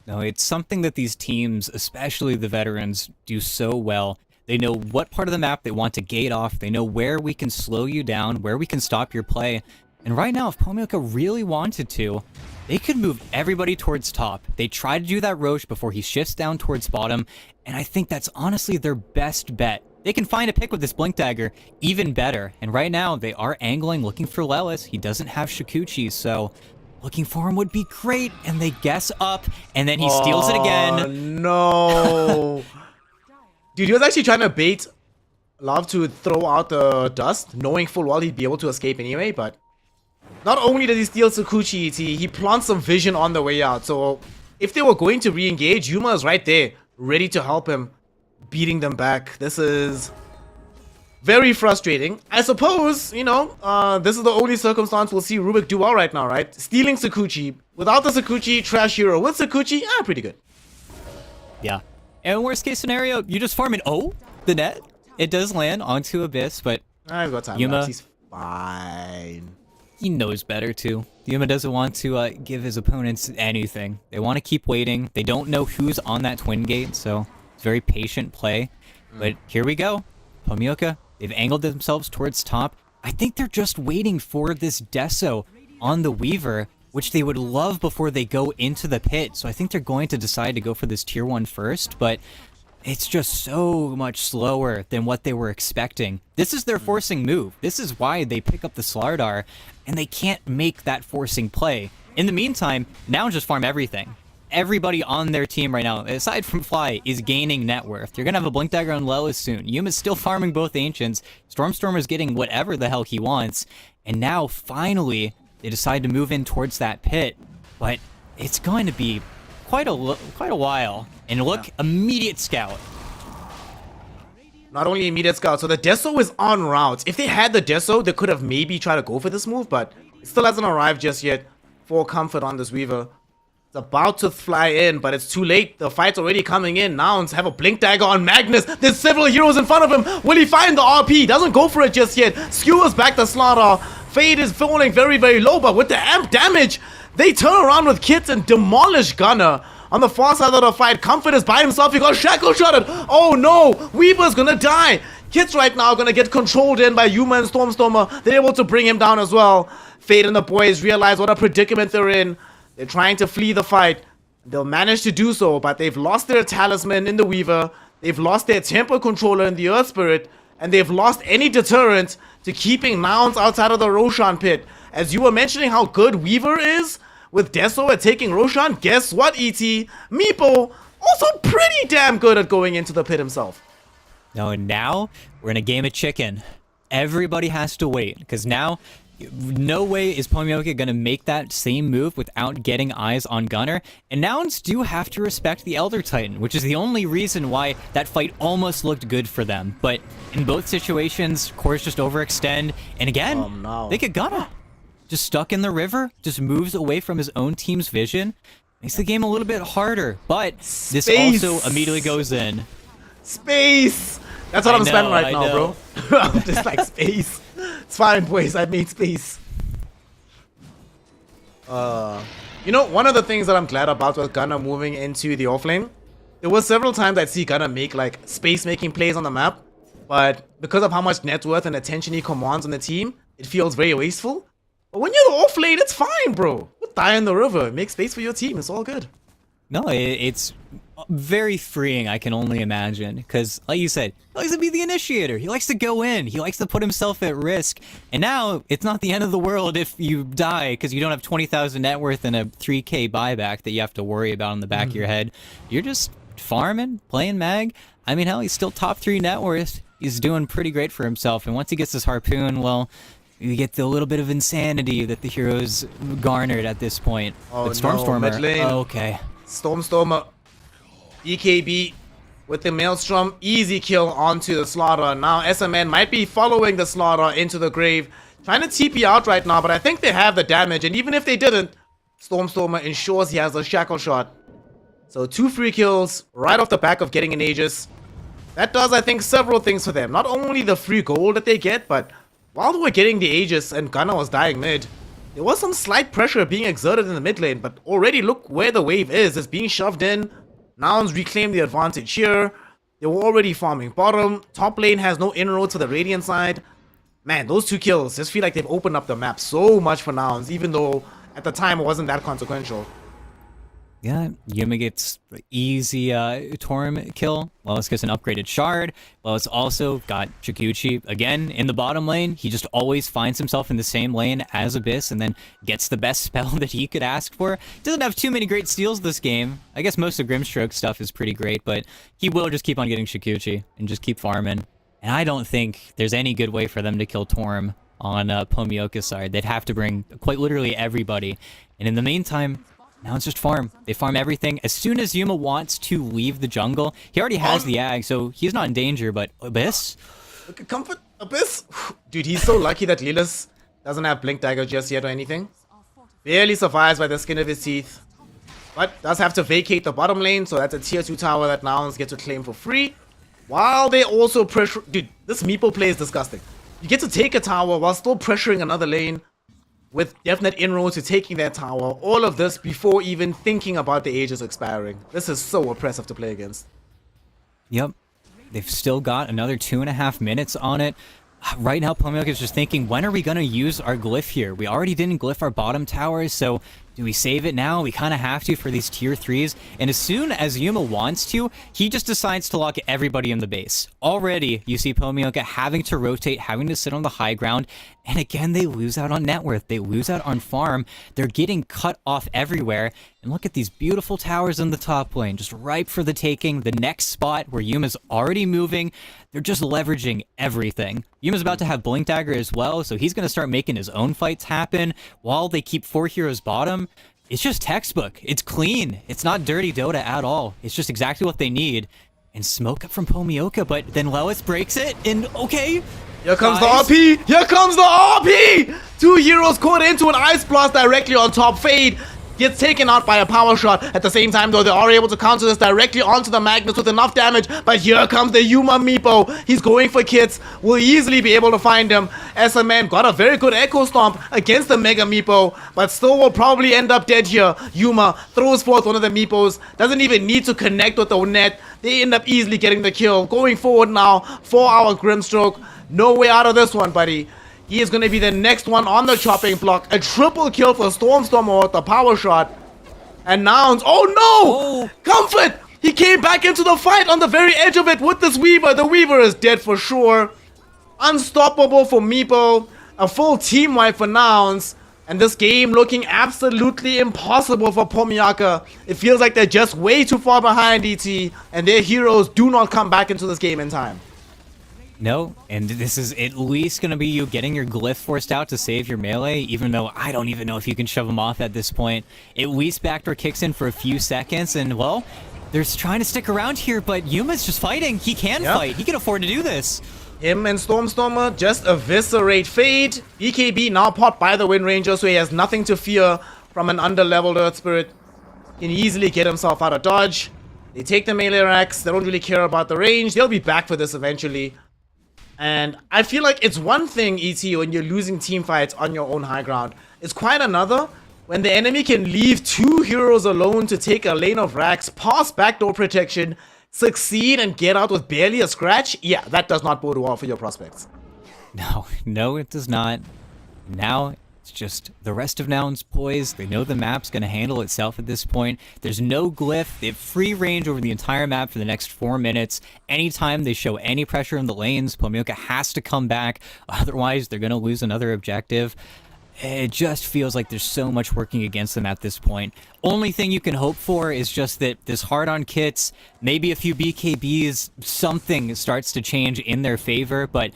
No, it's something that these teams, especially the veterans, do so well. They know what part of the map they want to gate off. They know where we can slow you down, where we can stop your play. And right now, if Pomyoka really wanted to, they could move everybody towards top. They try to do that Roche before he shifts down towards bottom, and I think that's honestly their best bet. They can find a pick with this Blink Dagger, even better. And right now, they are angling, looking for Lelis. He doesn't have Shikuchi, so looking for him would be great. And they guess up, and then he steals it again. No. Dude, he was actually trying to bait Love to throw out the dust, knowing full well he'd be able to escape anyway, but not only did he steal Tsukuchi, he plants some vision on the way out. So if they were going to re-engage, Yuma is right there, ready to help him, beating them back. This is very frustrating. I suppose, you know, this is the only circumstance we'll see Rubik do well right now, right? Stealing Tsukuchi. Without the Tsukuchi, trash hero. With Tsukuchi, pretty good. Yeah. And worst case scenario, you just farm it. Oh, the net. It does land onto Abyss, but I've got time. Yuma, He's fine. he knows better too. Yuma doesn't want to give his opponents anything. They want to keep waiting. They don't know who's on that twin gate, so it's very patient play. But here we go. Pomyoka, they've angled themselves towards top. I think they're just waiting for this Deso on the Weaver, which they would love before they go into the pit. So I think they're going to decide to go for this tier 1 first, but it's just so much slower than what they were expecting. This is their forcing move. This is why they pick up the Slardar, and they can't make that forcing play. In the meantime, now just farm everything. Everybody on their team right now, aside from Fly, is gaining net worth. You're going to have a Blink Dagger on Lelis soon. Yuma's still farming both Ancients. Stormstormer's getting whatever the hell he wants. And now, finally, they decide to move in towards that pit. But it's going to be quite a while. And look, immediate scout. Not only immediate scout, so the Deso is en route. If they had the Deso, they could have maybe tried to go for this move, but it still hasn't arrived just yet. For comfort on this Weaver. It's about to fly in, but it's too late. The fight's already coming in. Nouns have a Blink Dagger on Magnus. There's several heroes in front of him. Will he find the RP? Doesn't go for it just yet. Skewers back the Slaughter. Fade is falling very, very low, but with the amp damage, they turn around with kits and demolish Gunner. On the far side of the fight, Comfort is by himself. He got shackle shotted. Oh no, Weaver's gonna die. Kits right now gonna get controlled in by Yuma and Stormstormer. They're able to bring him down as well. Fade and the boys realize what a predicament they're in. They're trying to flee the fight. They'll manage to do so, but they've lost their talisman in the Weaver. They've lost their tempo controller in the Earth Spirit. And they've lost any deterrent to keeping Nouns outside of the Roshan pit. As you were mentioning how good Weaver is with Deso at taking Roshan, guess what, ET? Meepo, also pretty damn good at going into the pit himself. No, and now we're in a game of chicken. Everybody has to wait, because now no way is Pomyoka going to make that same move without getting eyes on Gunner. And Nouns do have to respect the Elder Titan, which is the only reason why that fight almost looked good for them. But in both situations, Cores just overextend. And again, no. they get Gunner. Just stuck in the river, just moves away from his own team's vision. Makes the game a little bit harder, but this also immediately goes in. Space! That's what I'm spending right now, bro. I'm just like, space. It's fine, boys. I made space. You know, one of the things that I'm glad about was Gunner moving into the offlane. There were several times I'd see Gunner make like space-making plays on the map, but because of how much net worth and attention he commands on the team, it feels very wasteful. But when you're the offlane, it's fine, bro. You'll die in the river. Make space for your team. It's all good. No, it's very freeing, I can only imagine. Because, like you said, he likes to be the initiator. He likes to go in. He likes to put himself at risk. And now, it's not the end of the world if you die because you don't have 20,000 net worth and a 3k buyback that you have to worry about on the back of your head. You're just farming, playing mag. I mean, hell, he's still top 3 net worth. He's doing pretty great for himself. And once he gets his harpoon, well, you get the little bit of insanity that the heroes garnered at this point. Oh, but Stormstormer, no, mid lane. okay. Stormstormer, BKB, with the Maelstrom. Easy kill onto the Slaughter. Now SMN might be following the Slaughter into the grave. Trying to TP out right now, but I think they have the damage. And even if they didn't, Stormstormer ensures he has a shackle shot. So 2 free kills right off the back of getting an Aegis. That does, I think, several things for them. Not only the free gold that they get, but while they were getting the Aegis and Gunnar was dying mid, there was some slight pressure being exerted in the mid lane. But already look where the wave is. It's being shoved in. Nouns reclaim the advantage here. They were already farming bottom. Top lane has no inroads for the Radiant side. Man, those 2 kills just feel like they've opened up the map so much for Nouns, even though at the time it wasn't that consequential. Yeah, Yuma gets easy Torm kill. Lois gets an upgraded shard. Lois also got Chikuchi again in the bottom lane. He just always finds himself in the same lane as Abyss and then gets the best spell that he could ask for. Doesn't have too many great steals this game. I guess most of Grimstroke's stuff is pretty great, but he will just keep on getting Chikuchi and just keep farming. And I don't think there's any good way for them to kill Torm on Pomioka's side. They'd have to bring quite literally everybody. And in the meantime, now it's just farm. They farm everything. As soon as Yuma wants to leave the jungle, he already has the Ag, so he's not in danger, but Abyss? Look at Comfort, Abyss. Dude, he's so lucky that Lilas doesn't have Blink Dagger just yet or anything. Barely survives by the skin of his teeth. But does have to vacate the bottom lane, so that's a tier 2 tower that Nouns get to claim for free. While they also pressure... Dude, this Meepo play is disgusting. You get to take a tower while still pressuring another lane with definite inroads to taking that tower. All of this before even thinking about the Aegis expiring. This is so oppressive to play against. Yep. They've still got another 2.5 minutes on it. Right now, Pomioka is just thinking, when are we going to use our glyph here? We already didn't glyph our bottom towers, so do we save it now? We kind of have to for these tier 3s. And as soon as Yuma wants to, he just decides to lock everybody in the base. Already, you see Pomioka having to rotate, having to sit on the high ground. And again, they lose out on net worth. They lose out on farm. They're getting cut off everywhere. And look at these beautiful towers in the top lane, just ripe for the taking. The next spot where Yuma's already moving, they're just leveraging everything. Yuma's about to have Blink Dagger as well, so he's going to start making his own fights happen while they keep 4 heroes bottom. It's just textbook. It's clean. It's not dirty Dota at all. It's just exactly what they need. And smoke up from Pomioka, but then Lewis breaks it, and okay. Here comes the RP! Here comes the RP! 2 heroes caught into an Ice Blast directly on top. Fade gets taken out by a power shot. At the same time, though, they are able to counter this directly onto the Magnus with enough damage. But here comes the Yuma Meepo. He's going for kits. Will easily be able to find him. SMN got a very good Echo Stomp against the Mega Meepo, but still will probably end up dead here. Yuma throws forth one of the Meepos. Doesn't even need to connect with the net. They end up easily getting the kill. Going forward now for our Grimstroke. No way out of this one, buddy. He is going to be the next one on the chopping block. A triple kill for Stormstormer with the power shot. And Nouns. Oh no! Comfort! He came back into the fight on the very edge of it with this Weaver. The Weaver is dead for sure. Unstoppable for Meepo. A full team wipe for Nouns. And this game looking absolutely impossible for Pomioka. It feels like they're just way too far behind ET. And their heroes do not come back into this game in time. No, and this is at least going to be you getting your glyph forced out to save your melee, even though I don't even know if you can shove them off at this point. At least backdoor kicks in for a few seconds, and well, they're trying to stick around here, but Yuma's just fighting. He can fight. He can afford to do this. Him and Stormstormer just eviscerate Fade. BKB now popped by the Wind Ranger, so he has nothing to fear from an under-leveled Earth Spirit. Can easily get himself out of dodge. They take the melee racks. They don't really care about the range. They'll be back for this eventually. And I feel like it's one thing, ET, when you're losing team fights on your own high ground. It's quite another when the enemy can leave 2 heroes alone to take a lane of racks, pass backdoor protection, succeed, and get out with barely a scratch. Yeah, that does not bode well for your prospects. No, it does not. Now, it's just the rest of Noun's poised. They know the map's going to handle itself at this point. There's no glyph. They have free range over the entire map for the next 4 minutes. Anytime they show any pressure in the lanes, Pomioka has to come back. Otherwise, they're going to lose another objective. It just feels like there's so much working against them at this point. Only thing you can hope for is just that this hard-on kits, maybe a few BKBs, something starts to change in their favor, but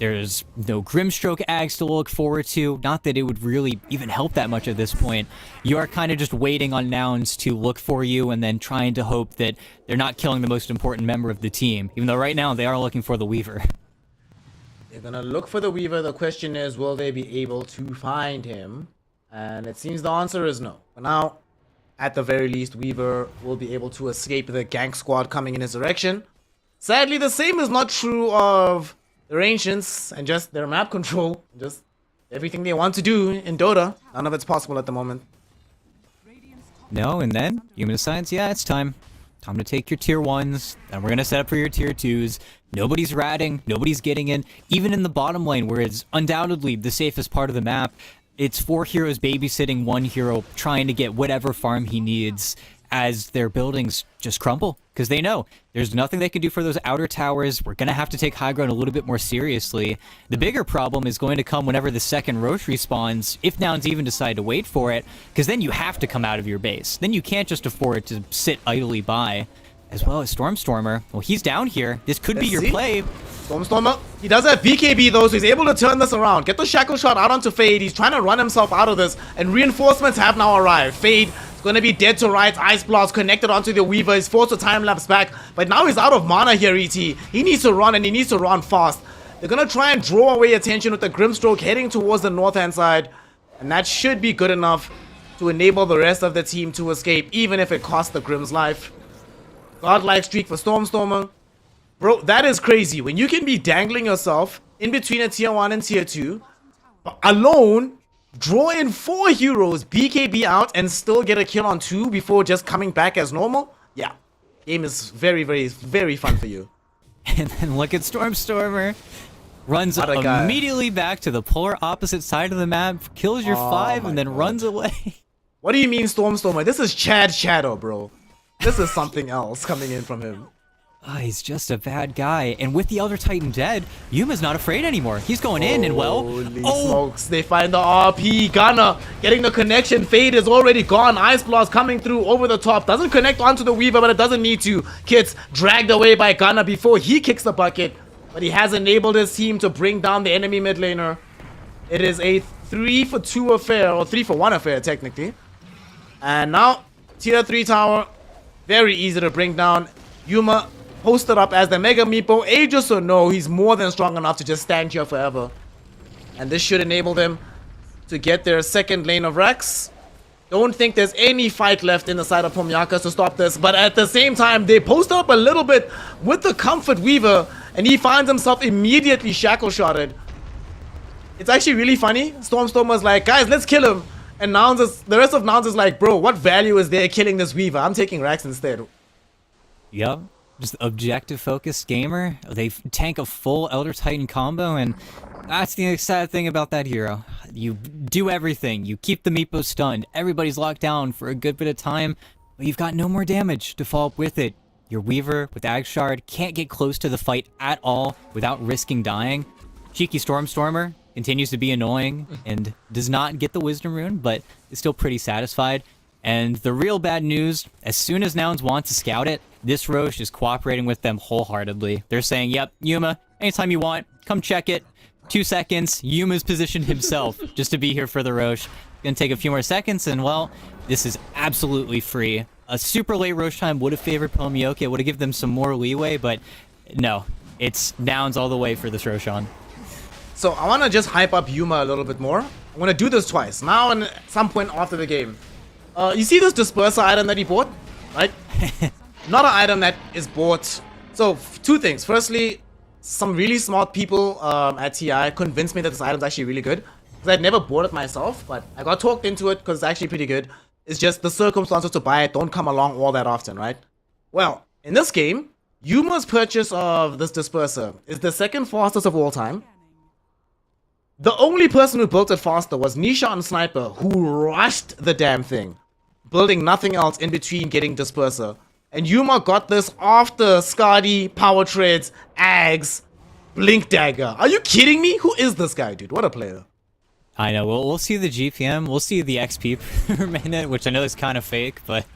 There's no Grimstroke Ags to look forward to. Not that it would really even help that much at this point. You are kind of just waiting on Nouns to look for you and then trying to hope that they're not killing the most important member of the team. Even though right now they are looking for the Weaver. They're gonna look for the Weaver. The question is, will they be able to find him? And it seems the answer is no. For now, at the very least, Weaver will be able to escape the gank squad coming in his direction. Sadly, the same is not true of their Ancients and just their map control. Just everything they want to do in Dota. None of it's possible at the moment. No, and then Human decides, yeah, it's time. Time to take your tier 1s, and we're going to set up for your tier 2s. Nobody's ratting, nobody's getting in. Even in the bottom lane, where it's undoubtedly the safest part of the map, it's 4 heroes babysitting 1 hero, trying to get whatever farm he needs as their buildings just crumble. Because they know there's nothing they can do for those outer towers. We're going to have to take high ground a little bit more seriously. The bigger problem is going to come whenever the second Roche respawns, if Nouns even decide to wait for it, because then you have to come out of your base. Then you can't just afford to sit idly by. As well as Stormstormer. Well, he's down here. This could be your play. Stormstormer, he does have VKB though, so he's able to turn this around. Get the Shackle Shot out onto Fade. He's trying to run himself out of this, and reinforcements have now arrived. Fade is going to be dead to rights. Ice Blast connected onto the Weaver. He's forced to time-lapse back, but now he's out of mana here, ET. He needs to run, and he needs to run fast. They're going to try and draw away attention with the Grimstroke heading towards the north-hand side, and that should be good enough to enable the rest of the team to escape, even if it costs the Grim's life. Godlike streak for Stormstormer. Bro, that is crazy. When you can be dangling yourself in between a tier 1 and tier 2, alone, draw in 4 heroes, BKB out, and still get a kill on 2 before just coming back as normal. Yeah, game is very, very, very fun for you. And then look at Stormstormer. Runs immediately back to the polar opposite side of the map, kills your 5, and then runs away. What do you mean, Stormstormer? This is Chad Shadow, bro. This is something else coming in from him. He's just a bad guy. And with the Elder Titan dead, Yuma's not afraid anymore. He's going in, and well... Holy smokes. They find the RP. Gunner getting the connection. Fade is already gone. Ice Blast coming through over the top. Doesn't connect onto the Weaver, but it doesn't need to. Kit's dragged away by Gunner before he kicks the bucket. But he has enabled his team to bring down the enemy mid laner. It is a 3-for-2 affair, or 3-for-1 affair, technically. And now, tier 3 tower... Very easy to bring down. Yuma posted up as the Mega Meepo. Aegis or no, he's more than strong enough to just stand here forever. And this should enable them to get their second lane of Rex. Don't think there's any fight left in the side of Pomyakas to stop this. But at the same time, they post up a little bit with the Comfort Weaver. And he finds himself immediately shackle-shotted. It's actually really funny. Stormstormer's like, guys, let's kill him. And the rest of Nouns is like, bro, what value is there killing this Weaver? I'm taking Rax instead. Yep. Just objective focused gamer. They tank a full Elder Titan combo, and that's the sad thing about that hero. You do everything. You keep the Meepo stunned. Everybody's locked down for a good bit of time, but you've got no more damage to follow up with it. Your Weaver with Ag Shard can't get close to the fight at all without risking dying. Cheeky Stormstormer continues to be annoying and does not get the Wisdom Rune, but is still pretty satisfied. And the real bad news, as soon as Nouns want to scout it, this Roche is cooperating with them wholeheartedly. They're saying, yep, Yuma, anytime you want, come check it. 2 seconds, Yuma's positioned himself just to be here for the Roche. Gonna take a few more seconds, and well, this is absolutely free. A super late Roche time would have favored Pomyoke, it would have given them some more leeway, but no, it's Nouns all the way for this Roshan. So I want to just hype up Yuma a little bit more. I'm going to do this twice. Now and at some point after the game. You see this disperser item that he bought? Right? Not an item that is bought. So 2 things. Firstly, some really smart people at TI convinced me that this item is actually really good. Because I'd never bought it myself. But I got talked into it because it's actually pretty good. It's just the circumstances to buy it don't come along all that often, right? Well, in this game, Yuma's purchase of this disperser is the 2nd fastest of all time. The only person who built it faster was Nisha and Sniper, who rushed the damn thing, building nothing else in between getting Disperser. And Yuma got this after Skadi, Power Trades, Ags, Blink Dagger. Are you kidding me? Who is this guy, dude? What a player. I know. We'll see the GPM. We'll see the XP per minute, which I know is kind of fake, but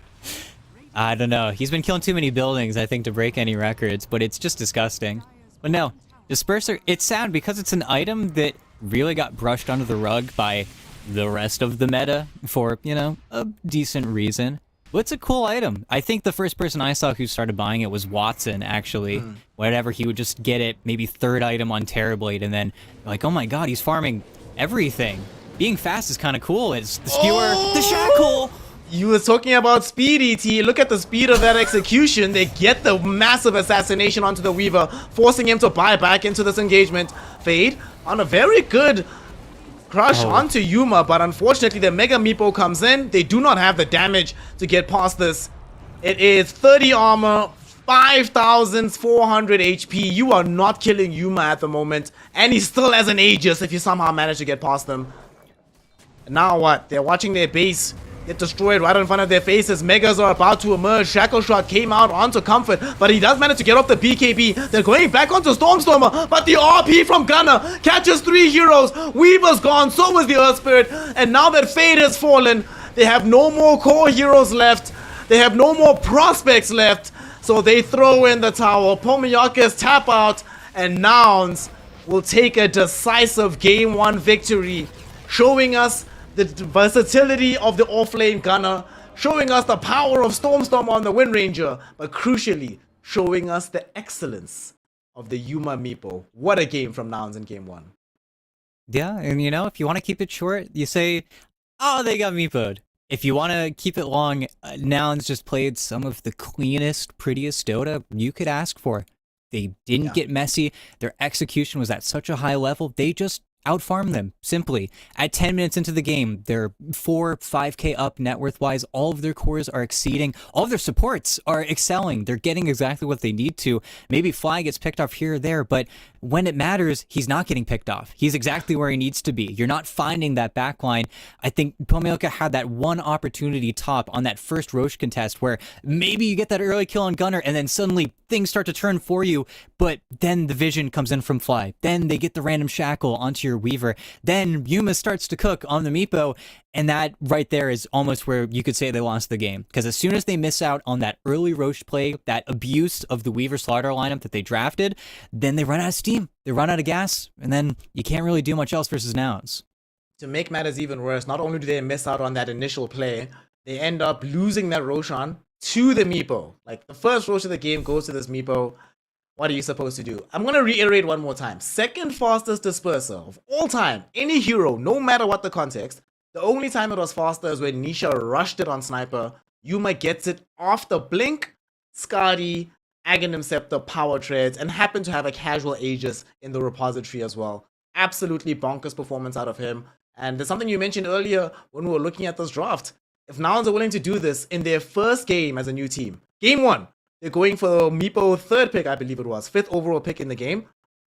I don't know. He's been killing too many buildings, I think, to break any records, but it's just disgusting. But no, Disperser, it's sad because it's an item that really got brushed under the rug by the rest of the meta for, you know, a decent reason. But it's a cool item. I think the first person I saw who started buying it was Watson, actually. Whenever he would just get it, maybe third item on Terrorblade, and then, like, oh my god, he's farming everything. Being fast is kind of cool. It's the skewer, the shackle! You was talking about speed, ET. Look at the speed of that execution. They get the massive assassination onto the Weaver, forcing him to buy back into this engagement. Fade on a very good crush onto Yuma, but unfortunately the Mega Meepo comes in. They do not have the damage to get past this. It is 30 armor, 5,400 HP. You are not killing Yuma at the moment, and he still has an Aegis if you somehow manage to get past them. And now what? They're watching their base get destroyed right in front of their faces. Megas are about to emerge. Shackle Shot came out onto Comfort, but he does manage to get off the BKB. They're going back onto Stormstormer, but the RP from Gunner catches 3 heroes. Weaver's gone, so is the Earth Spirit, and now that Fade has fallen, they have no more core heroes left. They have no more prospects left, so they throw in the towel. Pomiyaka's tap out, and Nouns will take a decisive Game 1 victory, showing us the versatility of the off-lane Gunner, showing us the power of Stormstorm on the Wind Ranger, but crucially, showing us the excellence of the Yuma Meepo. What a game from Nouns in Game 1. Yeah, and you know, if you want to keep it short, you say, oh, they got Meepo'd. If you want to keep it long, Nouns just played some of the cleanest, prettiest Dota you could ask for. They didn't get messy. Their execution was at such a high level. They just outfarm them, simply. At 10 minutes into the game, they're 5K up net worth-wise. All of their cores are exceeding. All of their supports are excelling. They're getting exactly what they need to. Maybe Fly gets picked off here or there, but when it matters, he's not getting picked off. He's exactly where he needs to be. You're not finding that backline. I think Pomioka had that one opportunity top on that first Roche contest where maybe you get that early kill on Gunner and then suddenly things start to turn for you, but then the vision comes in from Fly. Then they get the random shackle onto your Weaver. Then Yuma starts to cook on the Meepo, and that right there is almost where you could say they lost the game. Because as soon as they miss out on that early Roche play, that abuse of the Weaver Slaughter lineup that they drafted, then they run out of steam. They run out of gas, and then you can't really do much else versus Nouns. To make matters even worse, not only do they miss out on that initial play, they end up losing that Roshan to the Meepo. Like, the first Roche of the game goes to this Meepo. What are you supposed to do? I'm going to reiterate one more time. Second fastest disperser of all time. Any hero, no matter what the context. The only time it was faster is when Nisha rushed it on Sniper. Yuma gets it off the blink. Skadi, Aghanim Scepter, Power Treads, and happened to have a casual Aegis in the repository as well. Absolutely bonkers performance out of him. And there's something you mentioned earlier when we were looking at this draft. If Nouns are willing to do this in their first game as a new team, Game 1, they're going for Meepo third pick, I believe it was, 5th overall pick in the game.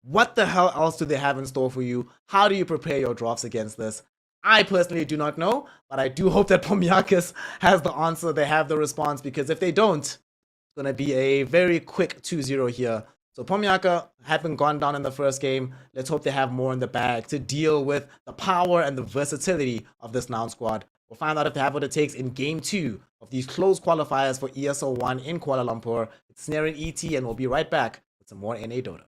What the hell else do they have in store for you? How do you prepare your drafts against this? I personally do not know, but I do hope that Pomiyakis has the answer, they have the response, because if they don't, it's going to be a very quick 2-0 here. So Pomiyaka having gone down in the first game, let's hope they have more in the bag to deal with the power and the versatility of this Noun squad. We'll find out if they have what it takes in Game 2 of these closed qualifiers for ESL 1 in Kuala Lumpur. It's Snare and ET, and we'll be right back with some more NA Dota.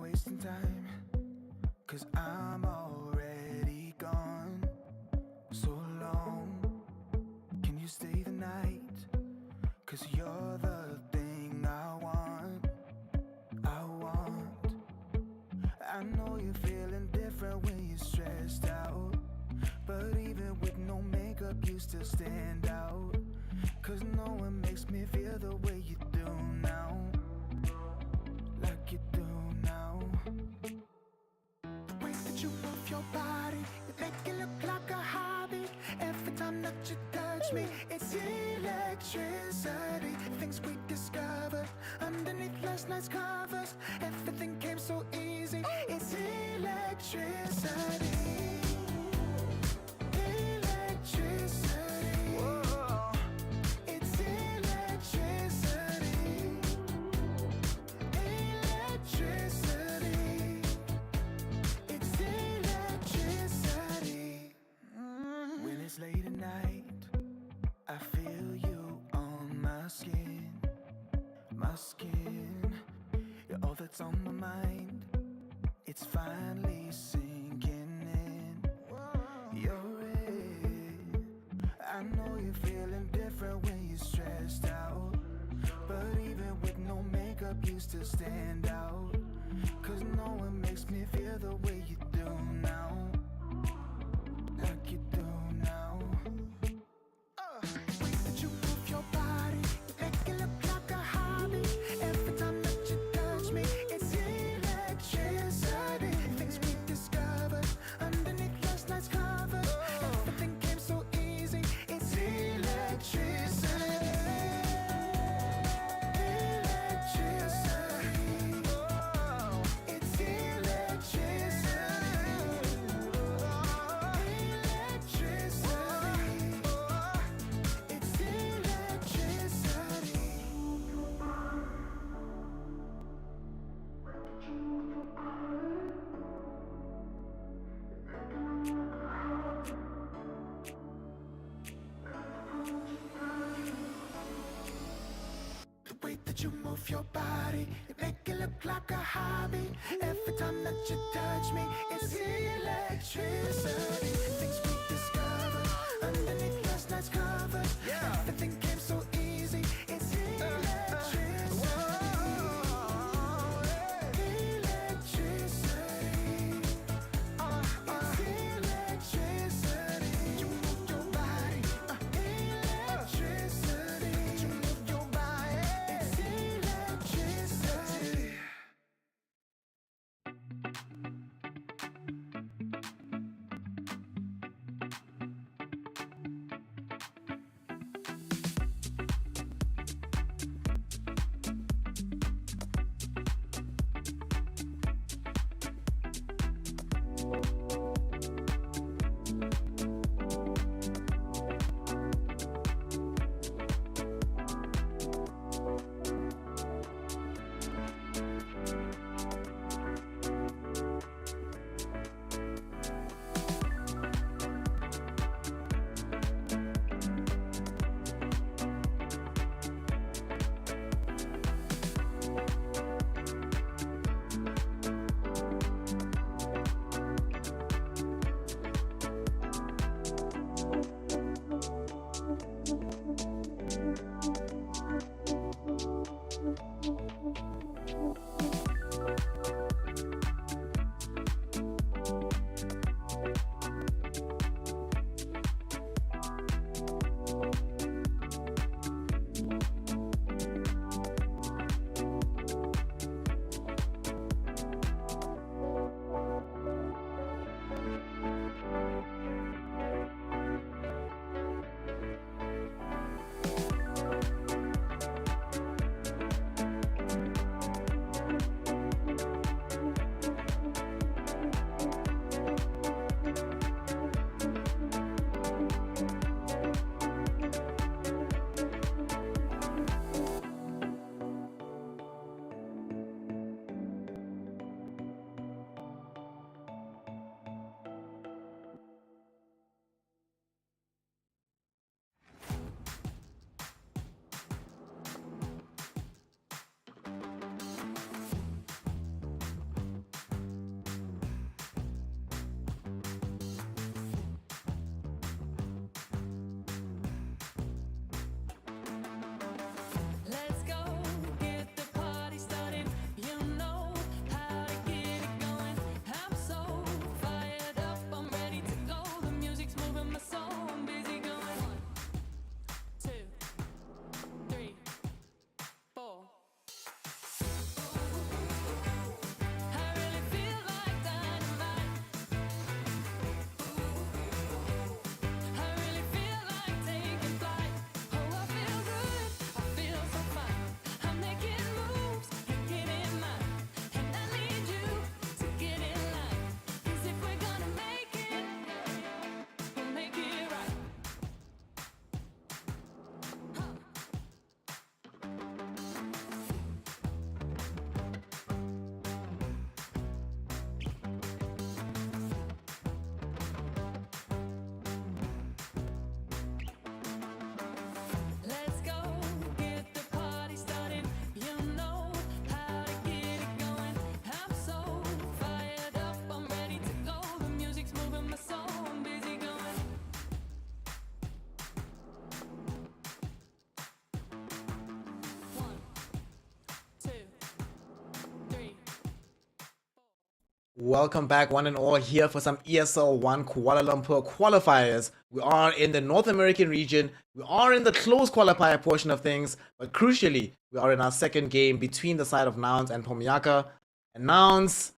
wasting time, 'cause I'm already gone. So long, can you stay the night? 'Cause you're the thing I want. I know you're feeling different when you're stressed out, but even with no makeup you still stand out. 'Cause no one makes me feel the way you do now, like you do now. The way that you move your body, you make it look like a hobby. Every time that you touch me, it's electricity. Things we discovered underneath last night's covers. Everything came so easy. It's electricity. Electricity. Whoa. It's electricity. Electricity. It's electricity. When it's late at night, I feel you on my skin. My skin. You're all that's on my mind. It's finally sinking in. You're it. I know you're feeling different when you're stressed out, but even with no makeup you still stand out. 'Cause no one makes me feel the way you do now, like you do now. The way that you move your body, you make it look like a hobby. Every time that you touch me, it's electricity. Things we discovered underneath last night's covers. Everything came so easy. It's electricity. Electricity. It's electricity. Electricity. It's electricity. The way that you move your body, you make it look like a hobby. Every time that you touch me, it's electricity. Things we discovered underneath last night's covers. Everything came so easy. It's electricity. Electricity. It's electricity. You move your body. Electricity. You move your body. It's electricity. Welcome back, one and all, here for some ESL 1 Kuala Lumpur qualifiers. We are in the North American region. We are in the close qualifier portion of things, but crucially, we are in our second game between the side of Nouns and Pomyaka. And Nouns,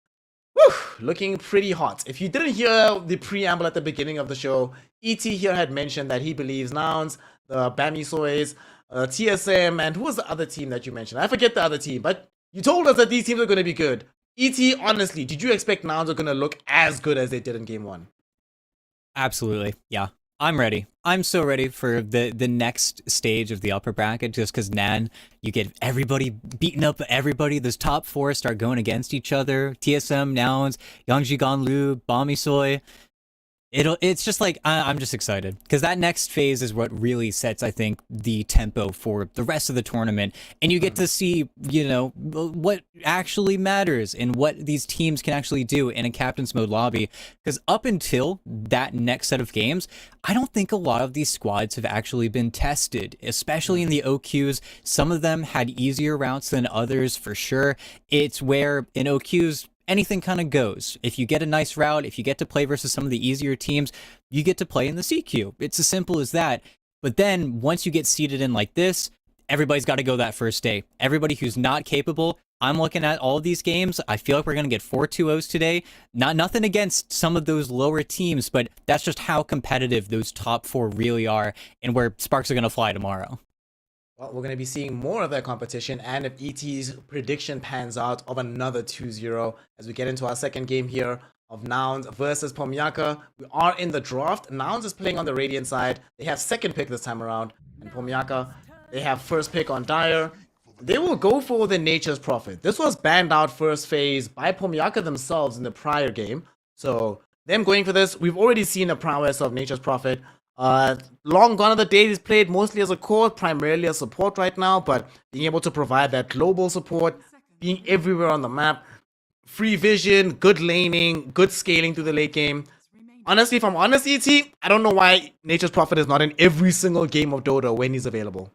looking pretty hot. If you didn't hear the preamble at the beginning of the show, ET here had mentioned that he believes Nouns, the Bamisoys, TSM, and who was the other team that you mentioned? I forget the other team, but you told us that these teams are going to be good. ET, honestly, did you expect Nouns are going to look as good as they did in game 1? Absolutely. Yeah. I'm ready. I'm so ready for the next stage of the upper bracket, just because Nan, you get everybody beating up everybody. Those top 4 start going against each other. TSM, Nouns, Yangji Ganlu, Bamisoy. It's just like, I'm just excited because that next phase is what really sets, I think, the tempo for the rest of the tournament. And you get to see, what actually matters and what these teams can actually do in a captain's mode lobby. Because up until that next set of games, I don't think a lot of these squads have actually been tested, especially in the OQs. Some of them had easier routes than others, for sure. It's where in OQs, anything kind of goes. If you get a nice route, if you get to play versus some of the easier teams, you get to play in the CQ. It's as simple as that. But then once you get seeded in like this, everybody's got to go that first day. Everybody who's not capable, I'm looking at all of these games. I feel like we're going to get 4 2-0s today. Nothing against some of those lower teams, but that's just how competitive those top 4 really are and where sparks are going to fly tomorrow. Well, we're going to be seeing more of that competition, and if ET's prediction pans out, of another 2-0 as we get into our second game here of Nouns versus Pomyaka. We are in the draft. Nouns is playing on the Radiant side. They have second pick this time around, and Pomyaka, they have first pick on Dire. They will go for the Nature's Prophet. This was banned out first phase by Pomyaka themselves in the prior game, so them going for this, we've already seen the prowess of Nature's Prophet. Long gone are the days he's played mostly as a core, primarily as support right now, but being able to provide that global support, being everywhere on the map, free vision, good laning, good scaling through the late game. Honestly, if I'm honest, ET, I don't know why Nature's Prophet is not in every single game of Dota when he's available.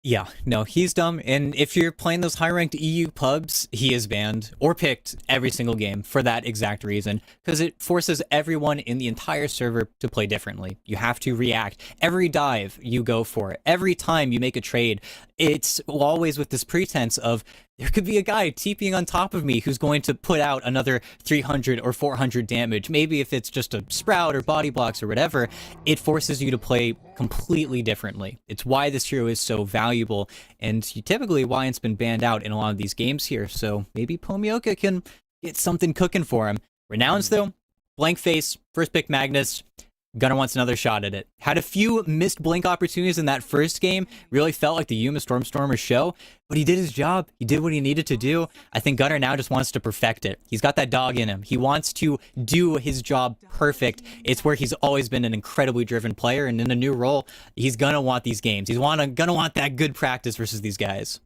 Yeah, no, he's dumb. And if you're playing those high-ranked EU pubs, he is banned or picked every single game for that exact reason, because it forces everyone in the entire server to play differently. You have to react. Every dive you go for, every time you make a trade, it's always with this pretense of there could be a guy TPing on top of me who's going to put out another 300 or 400 damage. Maybe if it's just a sprout or body blocks or whatever, it forces you to play completely differently. It's why this hero is so valuable, and typically why it's been banned out in a lot of these games here. So maybe Pomyaka can get something cooking for him. Renouns, though, blank face, first pick Magnus. Gunnar wants another shot at it. Had a few missed blink opportunities in that first game. Really felt like the Yuma Stormstormer show, but he did his job. He did what he needed to do. I think Gunnar now just wants to perfect it. He's got that dog in him. He wants to do his job perfect. It's where he's always been an incredibly driven player, and in a new role, he's gonna want these games. He's gonna want that good practice versus these guys.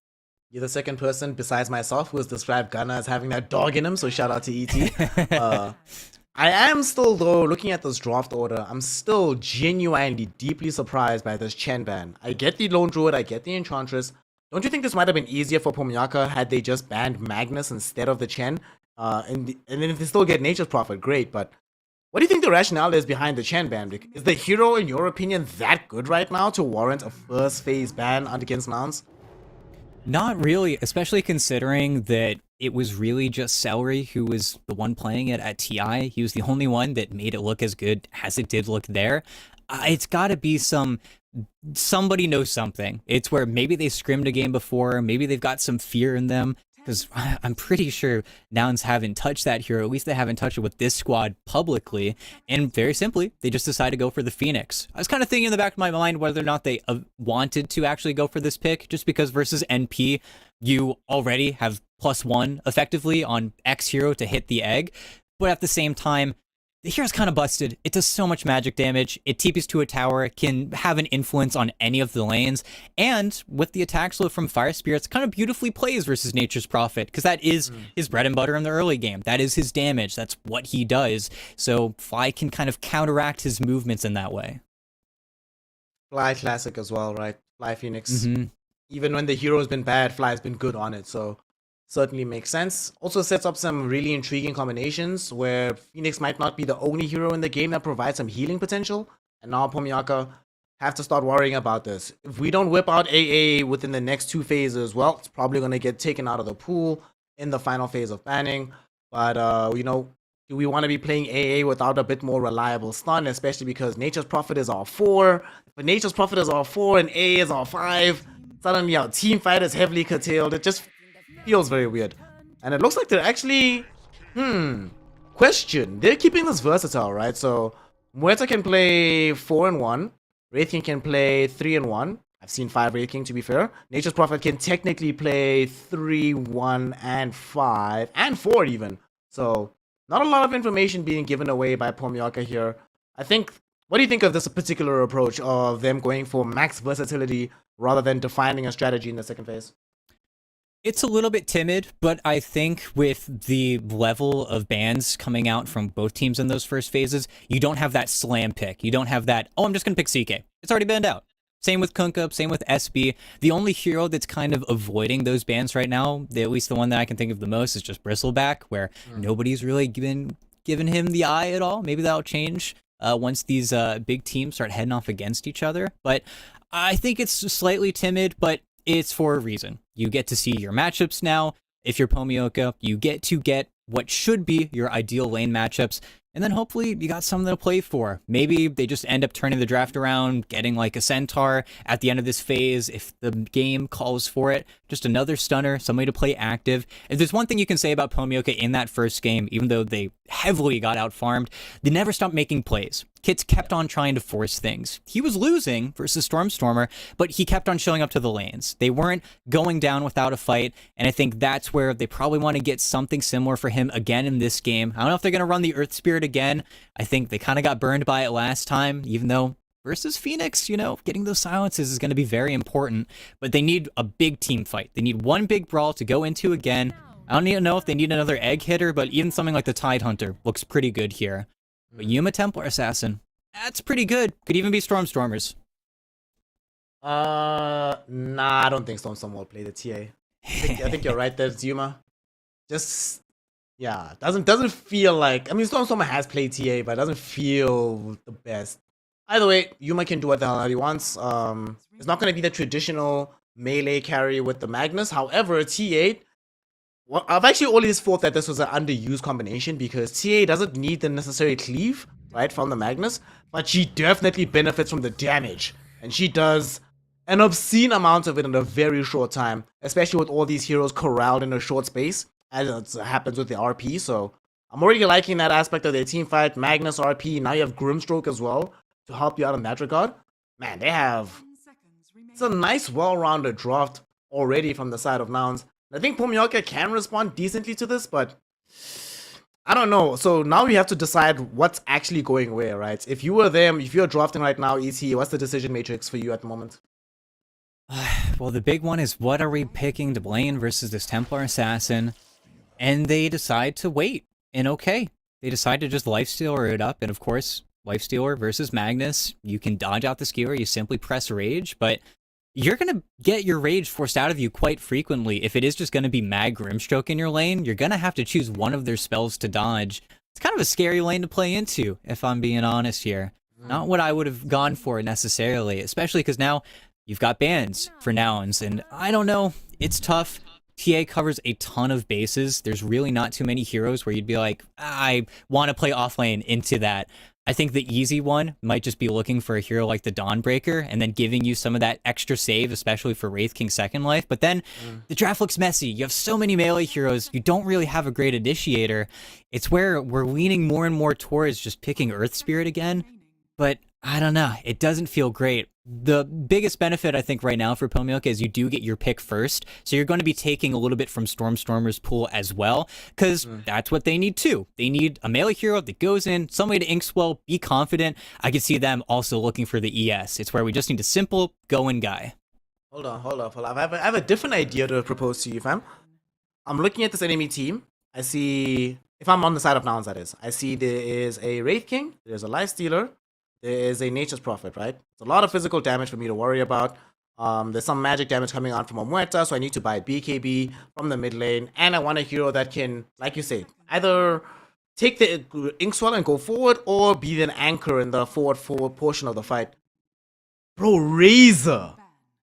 You're the second person besides myself who has described Gunnar as having that dog in him, so shout out to ET. I am still, though, looking at this draft order, I'm still genuinely deeply surprised by this Chen ban. I get the Lone Druid, I get the Enchantress. Don't you think this might have been easier for Pomyaka had they just banned Magnus instead of the Chen? And then if they still get Nature's Prophet, great, but what do you think the rationale is behind the Chen ban? Is the hero, in your opinion, that good right now to warrant a first phase ban against Nouns? Not really, especially considering that it was really just Celery who was the one playing it at TI. He was the only one that made it look as good as it did look there. It's got to be somebody knows something. It's where maybe they scrimmed a game before, maybe they've got some fear in them, because I'm pretty sure Nouns haven't touched that hero. At least they haven't touched it with this squad publicly. And very simply, they just decided to go for the Phoenix. I was kind of thinking in the back of my mind whether or not they wanted to actually go for this pick, just because versus NP, you already have +1 effectively on X hero to hit the egg. But at the same time, the hero's kind of busted. It does so much magic damage. It TPs to a tower, can have an influence on any of the lanes, and with the attack slow from Fire Spirits, kind of beautifully plays versus Nature's Prophet, because that is his bread and butter in the early game. That is his damage. That's what he does. So Fly can kind of counteract his movements in that way. Fly classic as well, right? Fly Phoenix. Mm-hmm. Even when the hero's been bad, Fly's been good on it, so certainly makes sense. Also sets up some really intriguing combinations where Phoenix might not be the only hero in the game that provides some healing potential. And now Pomyaka have to start worrying about this. If we don't whip out AA within the next 2 phases, well, it's probably going to get taken out of the pool in the final phase of banning. But, do we want to be playing AA without a bit more reliable stun, especially because Nature's Prophet is R4. But Nature's Prophet is R4 and AA is R5. Suddenly our team fight is heavily curtailed. It just feels very weird. And it looks like they're actually... Question. They're keeping this versatile, right? So, Muerta can play 4 and 1. Wraith King can play 3 and 1. I've seen 5 Wraith King, to be fair. Nature's Prophet can technically play 3, 1, and 5. And 4 even. So, not a lot of information being given away by Pomyaka here. I think... What do you think of this particular approach of them going for max versatility rather than defining a strategy in the second phase? It's a little bit timid, but I think with the level of bans coming out from both teams in those first phases, you don't have that slam pick. You don't have that, oh, I'm just going to pick CK. It's already banned out. Same with Kunkka, same with SB. The only hero that's kind of avoiding those bans right now, at least the one that I can think of the most, is just Bristleback, where nobody's really given him the eye at all. Maybe that'll change once these big teams start heading off against each other. But I think it's slightly timid, but it's for a reason. You get to see your matchups now. If you're Pomyaka, you get to get what should be your ideal lane matchups. And then hopefully you got something to play for. Maybe they just end up turning the draft around, getting like a Centaur at the end of this phase if the game calls for it. Just another stunner, somebody to play active. If there's one thing you can say about Pomyaka in that first game, even though they heavily got out-farmed, they never stopped making plays. Kits kept on trying to force things. He was losing versus Stormstormer, but he kept on showing up to the lanes. They weren't going down without a fight, and I think that's where they probably want to get something similar for him again in this game. I don't know if they're going to run the Earth Spirit again. I think they kind of got burned by it last time, even though versus Phoenix, getting those silences is going to be very important, but they need a big team fight. They need one big brawl to go into again. I don't even know if they need another egg hitter, but even something like the Tide Hunter looks pretty good here. But Yuma Templar Assassin, that's pretty good. Could even be Stormstormers. Nah, I don't think Stormstorm will play the TA. I think you're right there, Yuma. Just, yeah, doesn't feel like... I mean, Stormstormer has played TA, but it doesn't feel the best. Either way, Yuma can do what the hell he wants. It's not going to be the traditional melee carry with the Magnus. However, T8... Well, I've actually always thought that this was an underused combination because TA doesn't need the necessary cleave, right, from the Magnus, but she definitely benefits from the damage. And she does an obscene amount of it in a very short time, especially with all these heroes corralled in a short space, as it happens with the RP. So I'm already liking that aspect of their team fight. Magnus RP, now you have Grimstroke as well to help you out in that regard. Man, they have... It's a nice, well-rounded draft already from the side of Nouns. I think Pomyaka can respond decently to this, but I don't know. So now we have to decide what's actually going where, right? If you were them, if you're drafting right now, ET, what's the decision matrix for you at the moment? Well, the big one is what are we picking to Blaine versus this Templar Assassin? And they decide to wait. And okay, they decide to just Lifestealer it up. And of course, Lifestealer versus Magnus, you can dodge out the skewer, you simply press Rage, but you're going to get your Rage forced out of you quite frequently. If it is just going to be Mag Grimstroke in your lane, you're going to have to choose one of their spells to dodge. It's kind of a scary lane to play into, if I'm being honest here. Not what I would have gone for necessarily, especially because now you've got bans for Nouns, and I don't know, it's tough. TA covers a ton of bases. There's really not too many heroes where you'd be like, I want to play offlane into that. I think the easy one might just be looking for a hero like the Dawnbreaker and then giving you some of that extra save, especially for Wraith King Second Life. But then the draft looks messy. You have so many melee heroes. You don't really have a great initiator. It's where we're leaning more and more towards just picking Earth Spirit again. But I don't know. It doesn't feel great. The biggest benefit, I think, right now for Pomyaka is you do get your pick first. So you're going to be taking a little bit from Stormstormer's pool as well, because that's what they need too. They need a melee hero that goes in, somebody to Inkswell, be confident. I could see them also looking for the ES. It's where we just need a simple go-in guy. Hold on. I have a different idea to propose to you, fam. I'm looking at this enemy team. I see, if I'm on the side of Nouns, that is, I see there is a Wraith King, there's a Lifestealer, there is a Nature's Prophet, right? It's a lot of physical damage for me to worry about. There's some magic damage coming on from a Muerta, so I need to buy BKB from the mid lane. And I want a hero that can, like you say, either take the Inkswell and go forward or be an anchor in the forward portion of the fight. Bro, Razor!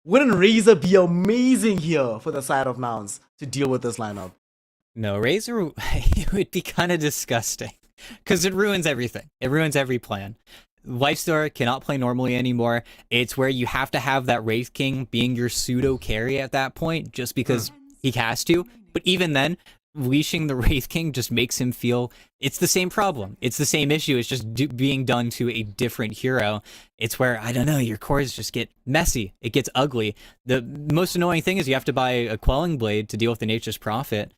Wouldn't Razor be amazing here for the side of Nouns to deal with this lineup? No, Razor, it would be kind of disgusting because it ruins everything. It ruins every plan. Lifestealer cannot play normally anymore. It's where you have to have that Wraith King being your pseudo carry at that point just because he has to. But even then, leashing the Wraith King just makes him feel it's the same problem. It's the same issue. It's just being done to a different hero. It's where, I don't know, your cores just get messy. It gets ugly. The most annoying thing is you have to buy a Quelling Blade to deal with the Nature's Prophet.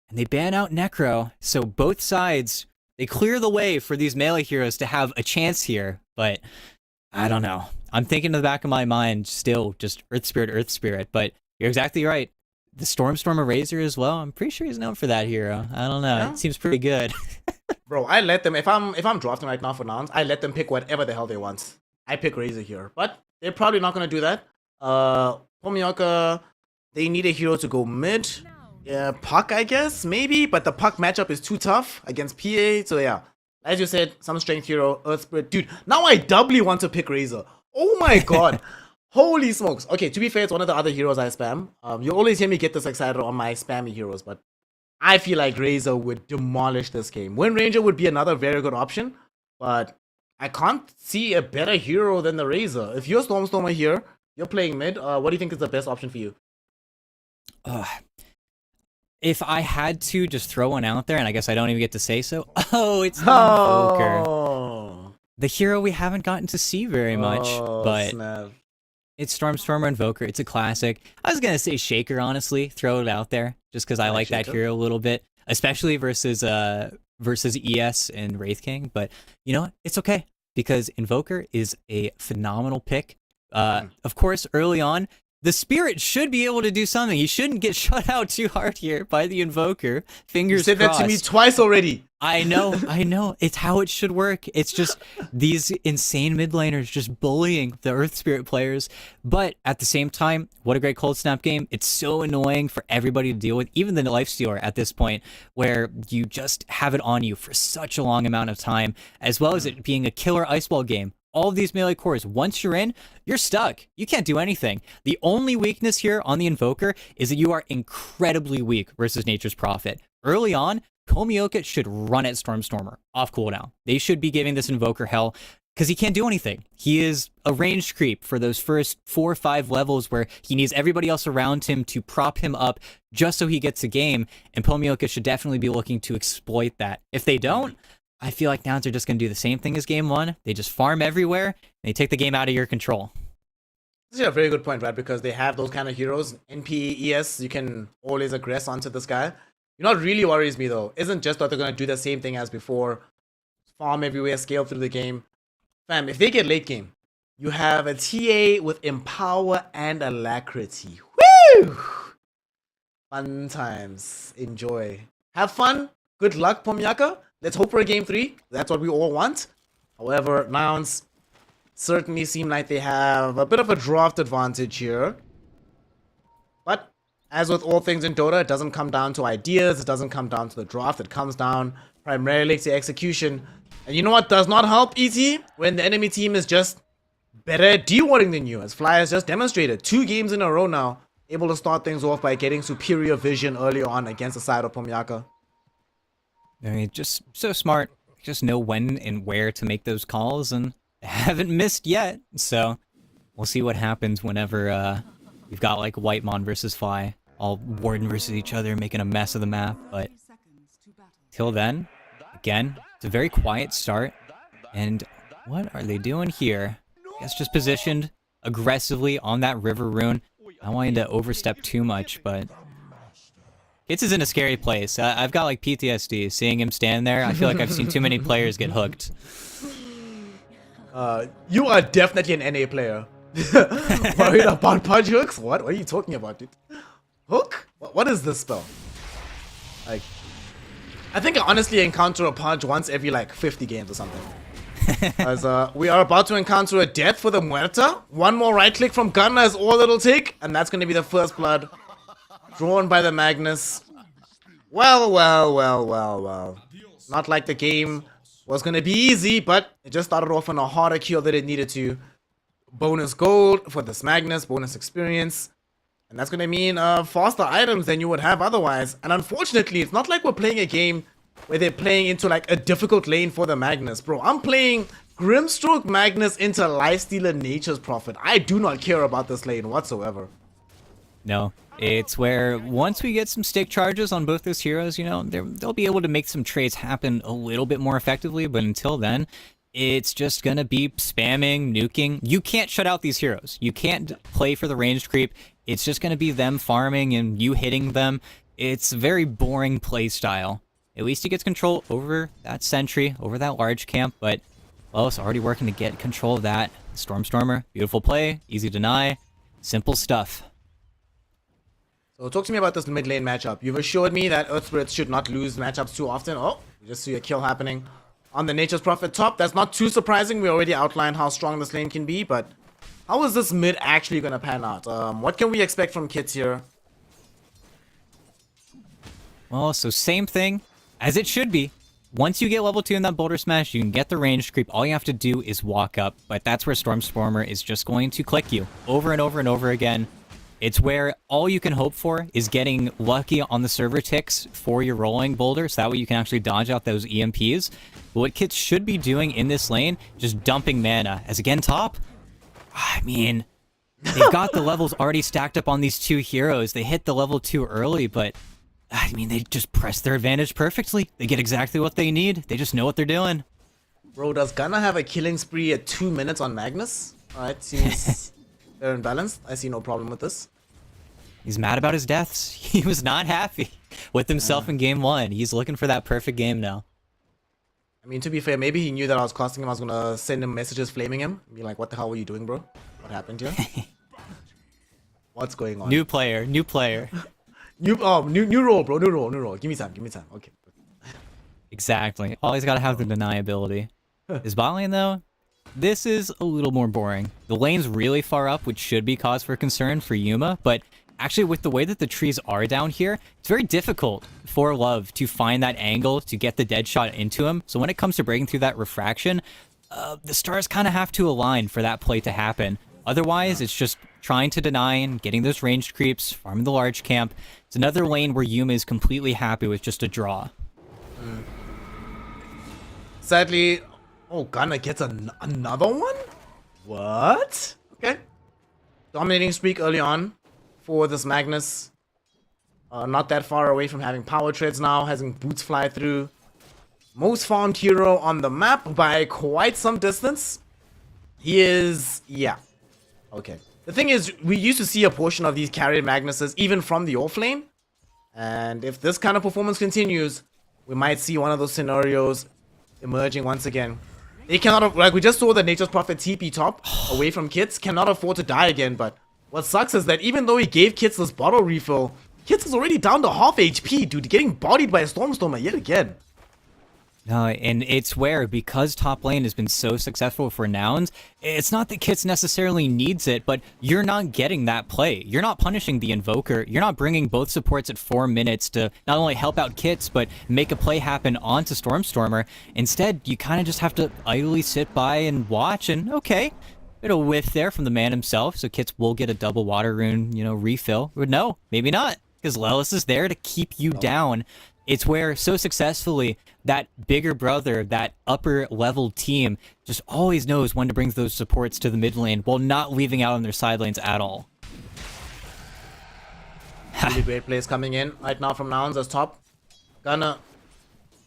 And they ban out Necro. So both sides, they clear the way for these melee heroes to have a chance here. But I don't know. I'm thinking in the back of my mind still just Earth Spirit. But you're exactly right. The Stormstormer Razor as well. I'm pretty sure he's known for that hero. I don't know. Yeah. It seems pretty good. Bro, I let them, if I'm drafting right now for Nouns, I let them pick whatever the hell they want. I pick Razor here. But they're probably not going to do that. Pomioka, they need a hero to go mid. Yeah, Puck, I guess, maybe. But the Puck matchup is too tough against PA. So yeah, as you said, some strength hero, Earth Spirit. Dude, now I doubly want to pick Razor. Oh my god. Holy smokes. Okay, to be fair, it's one of the other heroes I spam. You always hear me get this excited on my spammy heroes, but I feel like Razor would demolish this game. Wind Ranger would be another very good option, but I can't see a better hero than the Razor. If you're Stormstormer here, you're playing mid, what do you think is the best option for you? If I had to just throw one out there, and I guess I don't even get to say so. Oh, it's Invoker. Oh, The hero we haven't gotten to see very much, but snap. it's Stormstormer Invoker. It's a classic. I was going to say Shaker, honestly. Throw it out there, just because I like that Shaker. hero a little bit, especially versus ES and Wraith King. But you know what? It's okay, because Invoker is a phenomenal pick. Of course, early on, the Spirit should be able to do something. He shouldn't get shut out too hard here by the Invoker. Fingers You said crossed. that to me twice already. I know. It's how it should work. It's just these insane mid laners just bullying the Earth Spirit players. But at the same time, what a great cold snap game. It's so annoying for everybody to deal with, even the Lifestealer at this point, where you just have it on you for such a long amount of time, as well as it being a killer ice ball game. All of these melee cores, once you're in, you're stuck. You can't do anything. The only weakness here on the Invoker is that you are incredibly weak versus Nature's Prophet. Early on, Pomioka should run at Stormstormer off cooldown. They should be giving this Invoker hell because he can't do anything. He is a ranged creep for those first 4 or 5 levels where he needs everybody else around him to prop him up just so he gets a game, and Pomioka should definitely be looking to exploit that. If they don't, I feel like Nouns are just going to do the same thing as game 1. They just farm everywhere, and they take the game out of your control. This is a very good point, right? Because they have those kind of heroes. NP, ES, you can always aggress onto this guy. You know what really worries me, though, isn't just that they're going to do the same thing as before. Farm everywhere, scale through the game. Fam, if they get late game, you have a TA with Empower and Alacrity. Woo! Fun times. Enjoy. Have fun. Good luck, Pomyaka. Let's hope for a game 3. That's what we all want. However, Nouns certainly seem like they have a bit of a draft advantage here. But as with all things in Dota, it doesn't come down to ideas. It doesn't come down to the draft. It comes down primarily to execution. And you know what does not help, ET? When the enemy team is just better at de-warding than you, as Fly has just demonstrated. 2 games in a row now, able to start things off by getting superior vision early on against the side of Pomyaka. I mean, just so smart. Just know when and where to make those calls, and haven't missed yet. So we'll see what happens whenever you've got like Whitemon versus Fly, all Warden versus each other, making a mess of the map. But till then, again, it's a very quiet start. And what are they doing here? I guess just positioned aggressively on that river rune. I don't want him to overstep too much, but Kitz is in a scary place. I've got like PTSD seeing him stand there. I feel like I've seen too many players get hooked. You are definitely an NA player. Worried about punch hooks? What are you talking about, dude? Hook? What is this spell? Like, I think I honestly encounter a punch once every like 50 games or something. As we are about to encounter a death for the Muerta. One more right click from Gunner is all it'll take, and that's going to be the first blood drawn by the Magnus. Well. Not like the game was going to be easy, but it just started off on a harder kill than it needed to. Bonus gold for this Magnus, bonus experience. And that's going to mean faster items than you would have otherwise. And unfortunately, it's not like we're playing a game where they're playing into like a difficult lane for the Magnus. Bro, I'm playing Grimstroke Magnus into Lifestealer Nature's Prophet. I do not care about this lane whatsoever. No, it's where once we get some stick charges on both those heroes, you know, they'll be able to make some trades happen a little bit more effectively. But until then, it's just going to be spamming, nuking. You can't shut out these heroes. You can't play for the ranged creep. It's just going to be them farming and you hitting them. It's a very boring play style. At least he gets control over that sentry, over that large camp, but, well, it's already working to get control of that. Stormer, beautiful play, easy deny, simple stuff. So talk to me about this mid lane matchup. You've assured me that Earth Spirits should not lose matchups too often. Oh, we just see a kill happening on the Nature's Prophet top. That's not too surprising. We already outlined how strong this lane can be, but how is this mid actually going to pan out? What can we expect from Kits here? Well, so same thing as it should be. Once you get level 2 in that Boulder Smash, you can get the ranged creep. All you have to do is walk up, but that's where Stormer is just going to click you over and over and over again. It's where all you can hope for is getting lucky on the server ticks for your rolling boulder, so that way you can actually dodge out those EMPs. But what Kits should be doing in this lane, just dumping mana. As again, top, I mean, they've got the levels already stacked up on these two heroes. They hit the level 2 early, but I mean, they just press their advantage perfectly. They get exactly what they need. They just know what they're doing. Bro, does Gunnar have a killing spree at 2 minutes on Magnus? Alright, seems they're imbalanced. I see no problem with this. He's mad about his deaths. He was not happy with himself in game 1. He's looking for that perfect game now. I mean, to be fair, maybe he knew that I was casting him. I was gonna send him messages flaming him. Be like, what the hell were you doing, bro? What happened here? What's going on? New player. New role, bro. New role. Give me time. Okay. Exactly. Always got to have the deniability. His bot lane, though, this is a little more boring. The lane's really far up, which should be cause for concern for Yuma, but actually with the way that the trees are down here, it's very difficult for Love to find that angle to get the dead shot into him. So when it comes to breaking through that refraction, the stars kind of have to align for that play to happen. Otherwise, it's just trying to deny and getting those ranged creeps, farming the large camp. It's another lane where Yuma is completely happy with just a draw. Sadly, oh, Gunnar gets another one? What? Okay. Dominating streak early on for this Magnus. Not that far away from having power treads now, having boots fly through. Most farmed hero on the map by quite some distance. He is, yeah. Okay. The thing is, we used to see a portion of these carried Magnuses even from the offlane. And if this kind of performance continues, we might see one of those scenarios emerging once again. They cannot, like we just saw the Nature's Prophet TP top away from Kits, cannot afford to die again. But what sucks is that even though he gave Kits this bottle refill, Kits is already down to half HP, dude, getting bodied by a Stormer yet again. No, and it's where, because top lane has been so successful for Nouns, it's not that Kits necessarily needs it, but you're not getting that play. You're not punishing the Invoker. You're not bringing both supports at 4 minutes to not only help out Kits, but make a play happen onto Stormer. Instead, you kind of just have to idly sit by and watch, and okay, bit of whiff there from the man himself, so Kits will get a double water rune, you know, refill. But no, maybe not, because Lelis is there to keep you down. It's where, so successfully, that bigger brother, that upper level team, just always knows when to bring those supports to the mid lane while not leaving out on their side lanes at all. Really great plays coming in right now from Nouns as top. Gunnar,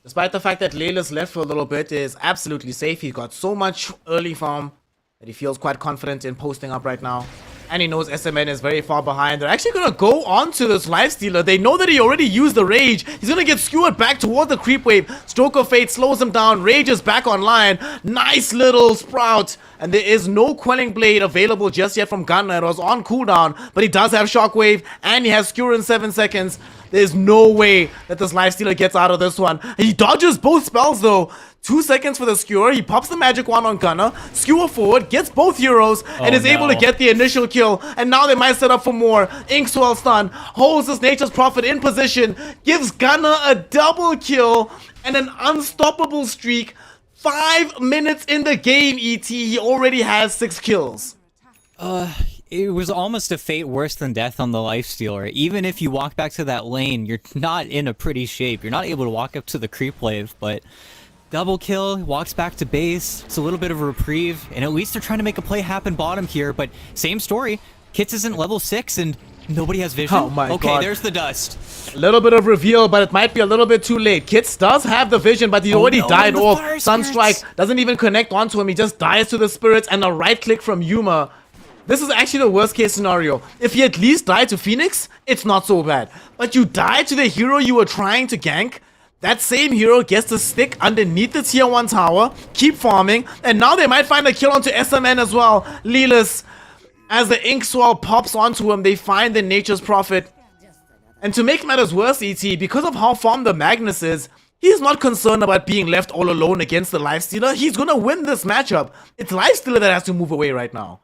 despite the fact that Layla's left for a little bit, is absolutely safe. He's got so much early farm that he feels quite confident in posting up right now. And he knows SMN is very far behind. They're actually going to go on to this Lifestealer. They know that he already used the Rage. He's going to get skewered back toward the creep wave. Stroke of Fate slows him down. Rage is back online. Nice little Sprout. And there is no Quelling Blade available just yet from Gunnar. It was on cooldown, but he does have Shockwave, and he has Skewer in 7 seconds. There's no way that this Lifestealer gets out of this one. He dodges both spells though. 2 seconds for the skewer. He pops the magic wand on Gunner. Skewer forward, gets both heroes, and is able to get the initial kill. And now they might set up for more. Inkswell stun, holds this Nature's Prophet in position, gives Gunner a double kill and an unstoppable streak. 5 minutes in the game, ET. He already has 6 kills. It was almost a fate worse than death on the Lifestealer. Even if you walk back to that lane, you're not in a pretty shape. You're not able to walk up to the creep wave, but double kill, walks back to base. It's a little bit of a reprieve, and at least they're trying to make a play happen bottom here, but same story. Kits isn't level 6, and nobody has vision. Oh my okay, God. There's the dust. A little bit of reveal, but it might be a little bit too late. Kits does have the vision, but he already no, died the off. fire Sunstrike spirits. doesn't even connect onto him. He just dies to the spirits and a right click from Yuma. This is actually the worst case scenario. If he at least died to Phoenix, it's not so bad. But you die to the hero you were trying to gank. That same hero gets to stick underneath the tier 1 tower, keep farming, and now they might find a kill onto SMN as well. Leeless, as the Inkswell pops onto him, they find the Nature's Prophet. And to make matters worse, ET, because of how farmed the Magnus is, he's not concerned about being left all alone against the Lifestealer. He's gonna win this matchup. It's Lifestealer that has to move away right now.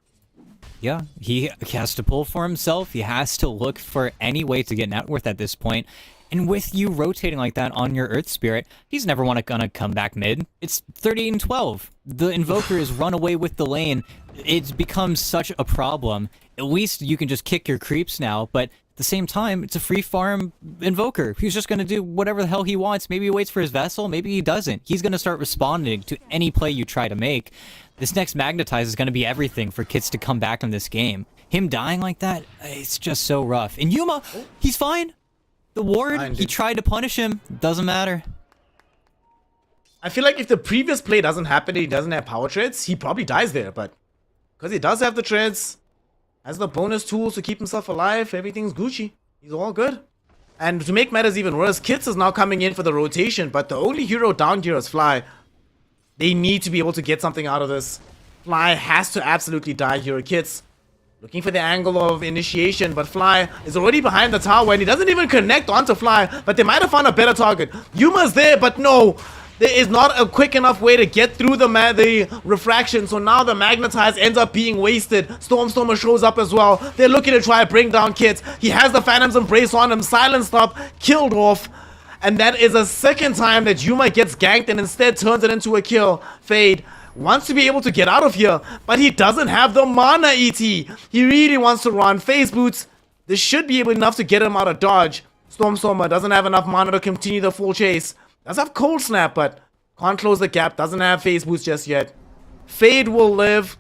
Yeah, he has to pull for himself. He has to look for any way to get net worth at this point. And with you rotating like that on your Earth Spirit, he's never gonna come back mid. It's 38 and 12. The Invoker is run away with the lane. It's become such a problem. At least you can just kick your creeps now, but at the same time, it's a free farm Invoker. He's just gonna do whatever the hell he wants. Maybe he waits for his vessel, maybe he doesn't. He's gonna start responding to any play you try to make. This next Magnetize is gonna be everything for Kits to come back in this game. Him dying like that, it's just so rough. And Yuma, he's fine. The ward, he tried to punish him. Doesn't matter. I feel like if the previous play doesn't happen and he doesn't have power treads, he probably dies there. But because he does have the treads, has the bonus tools to keep himself alive, everything's Gucci. He's all good. And to make matters even worse, Kits is now coming in for the rotation, but the only hero down here is Fly. They need to be able to get something out of this. Fly has to absolutely die here. Kits looking for the angle of initiation, but Fly is already behind the tower and he doesn't even connect onto Fly, but they might have found a better target. Yuma's there, but no. There is not a quick enough way to get through the refraction, so now the Magnetize ends up being wasted. Stormstormer shows up as well. They're looking to try to bring down Kits. He has the Phantom's Embrace on him. Silenced up, killed off. And that is a second time that Yuma gets ganked and instead turns it into a kill. Fade wants to be able to get out of here, but he doesn't have the mana, ET. He really wants to run. Phase Boots, this should be enough to get him out of dodge. Stormstormer doesn't have enough mana to continue the full chase. Does have Cold Snap, but can't close the gap. Doesn't have Phase Boots just yet. Fade will live.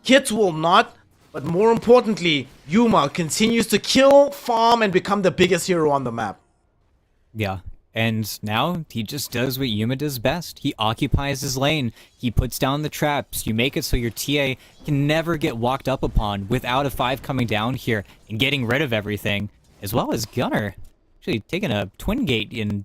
Kits will not. But more importantly, Yuma continues to kill, farm, and become the biggest hero on the map. Yeah, and now he just does what Yuma does best. He occupies his lane. He puts down the traps. You make it so your TA can never get walked up upon without a 5 coming down here and getting rid of everything. As well as Gunner. Actually taking a twin gate and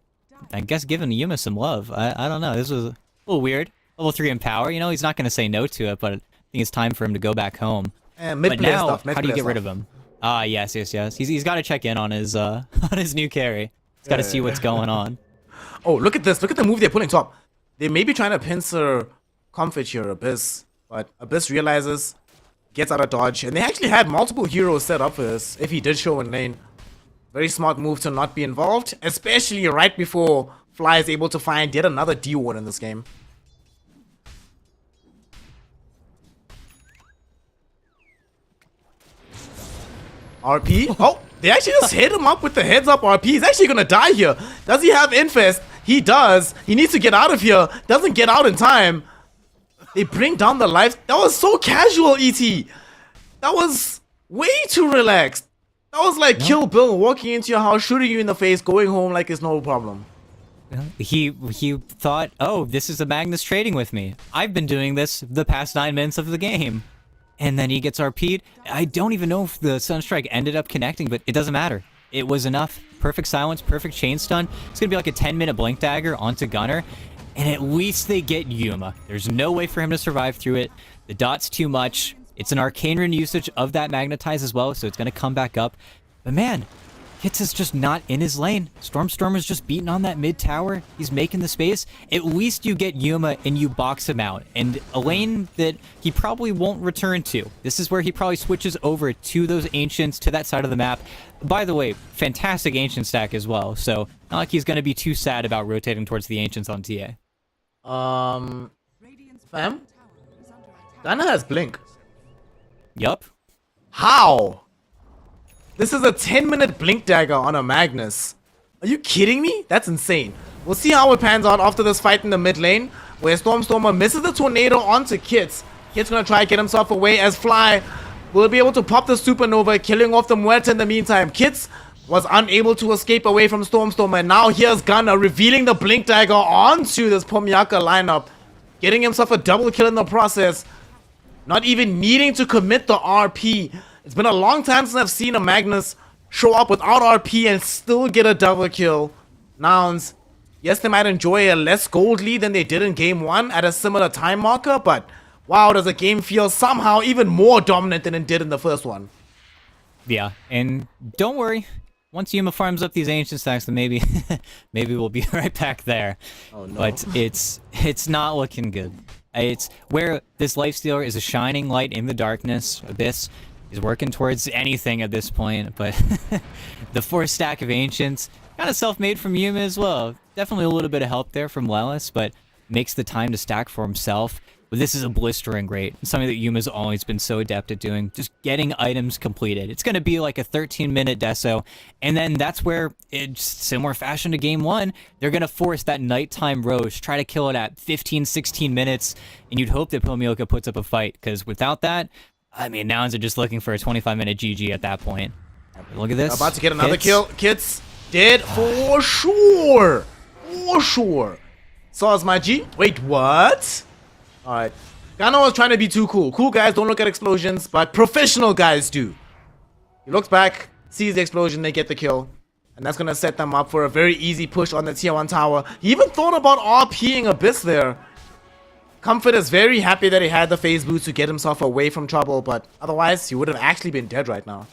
I guess giving Yuma some love. I don't know. This was a little weird. Level 3 in power. You know, he's not going to say no to it, but I think it's time for him to go back home. But now, how do you get rid of him? Yes. He's got to check in on his on his new carry. He's got to see what's going on. Oh, look at this. Look at the move they're pulling top. They may be trying to pincer Comfort here, Abyss. But Abyss realizes, gets out of dodge. And they actually had multiple heroes set up for this, if he did show in lane. Very smart move to not be involved, especially right before Fly is able to find yet another D-Ward in this game. RP? Oh, they actually just hit him up with the heads up RP. He's actually gonna die here. Does he have Infest? He does. He needs to get out of here. Doesn't get out in time. They bring down the life. That was so casual, ET. That was way too relaxed. That was like Kill Bill walking into your house, shooting you in the face, going home like it's no problem. He thought, oh, this is a Magnus trading with me. I've been doing this the past 9 minutes of the game. And then he gets RP'd. I don't even know if the Sunstrike ended up connecting, but it doesn't matter. It was enough. Perfect silence, perfect chain stun. It's going to be like a 10-minute blink dagger onto Gunner. And at least they get Yuma. There's no way for him to survive through it. The dot's too much. It's an Arcane Rune usage of that Magnetize as well, so it's going to come back up. But man, Kits is just not in his lane. Stormstormer's just beating on that mid tower. He's making the space. At least you get Yuma and you box him out. And a lane that he probably won't return to. This is where he probably switches over to those Ancients, to that side of the map. By the way, fantastic Ancient stack as well. So not like he's going to be too sad about rotating towards the Ancients on TA. Fam? Ghana has Blink. Yup. How? This is a 10-minute Blink Dagger on a Magnus. Are you kidding me? That's insane. We'll see how it pans out after this fight in the mid lane, where Stormstormer misses the tornado onto Kits. Kits gonna try to get himself away as Fly will be able to pop the Supernova, killing off the Muerta in the meantime. Kits was unable to escape away from Stormstormer, and now here's Gunner revealing the Blink Dagger onto this Pomyaka lineup, getting himself a double kill in the process, not even needing to commit the RP. It's been a long time since I've seen a Magnus show up without RP and still get a double kill. Nouns, yes, they might enjoy a less gold lead than they did in game 1 at a similar time marker, but wow, does the game feel somehow even more dominant than it did in the first one. Yeah, and don't worry. Once Yuma farms up these Ancient stacks, then maybe maybe we'll be right back there. Oh, no. But it's not looking good. It's where this Lifestealer is a shining light in the darkness. Abyss is working towards anything at this point, but the 4 stack of Ancients, kind of self-made from Yuma as well. Definitely a little bit of help there from Lelis, but makes the time to stack for himself. But this is a blistering rate, something that Yuma's always been so adept at doing, just getting items completed. It's going to be like a 13-minute deso, and then that's where, it's similar fashion to game 1, they're going to force that nighttime Roche, try to kill it at 15, 16 minutes, and you'd hope that Pomyoka puts up a fight, because without that, I mean, Nouns are just looking for a 25-minute GG at that point. Look at this. About to get another kill. Kits dead for sure. For sure. Saws my G. Wait, what? Alright. Gano was trying to be too cool. Cool guys don't look at explosions, but professional guys do. He looks back, sees the explosion, they get the kill. And that's going to set them up for a very easy push on the tier 1 tower. He even thought about RPing Abyss there. Comfort is very happy that he had the phase boost to get himself away from trouble, but otherwise he would have actually been dead right now.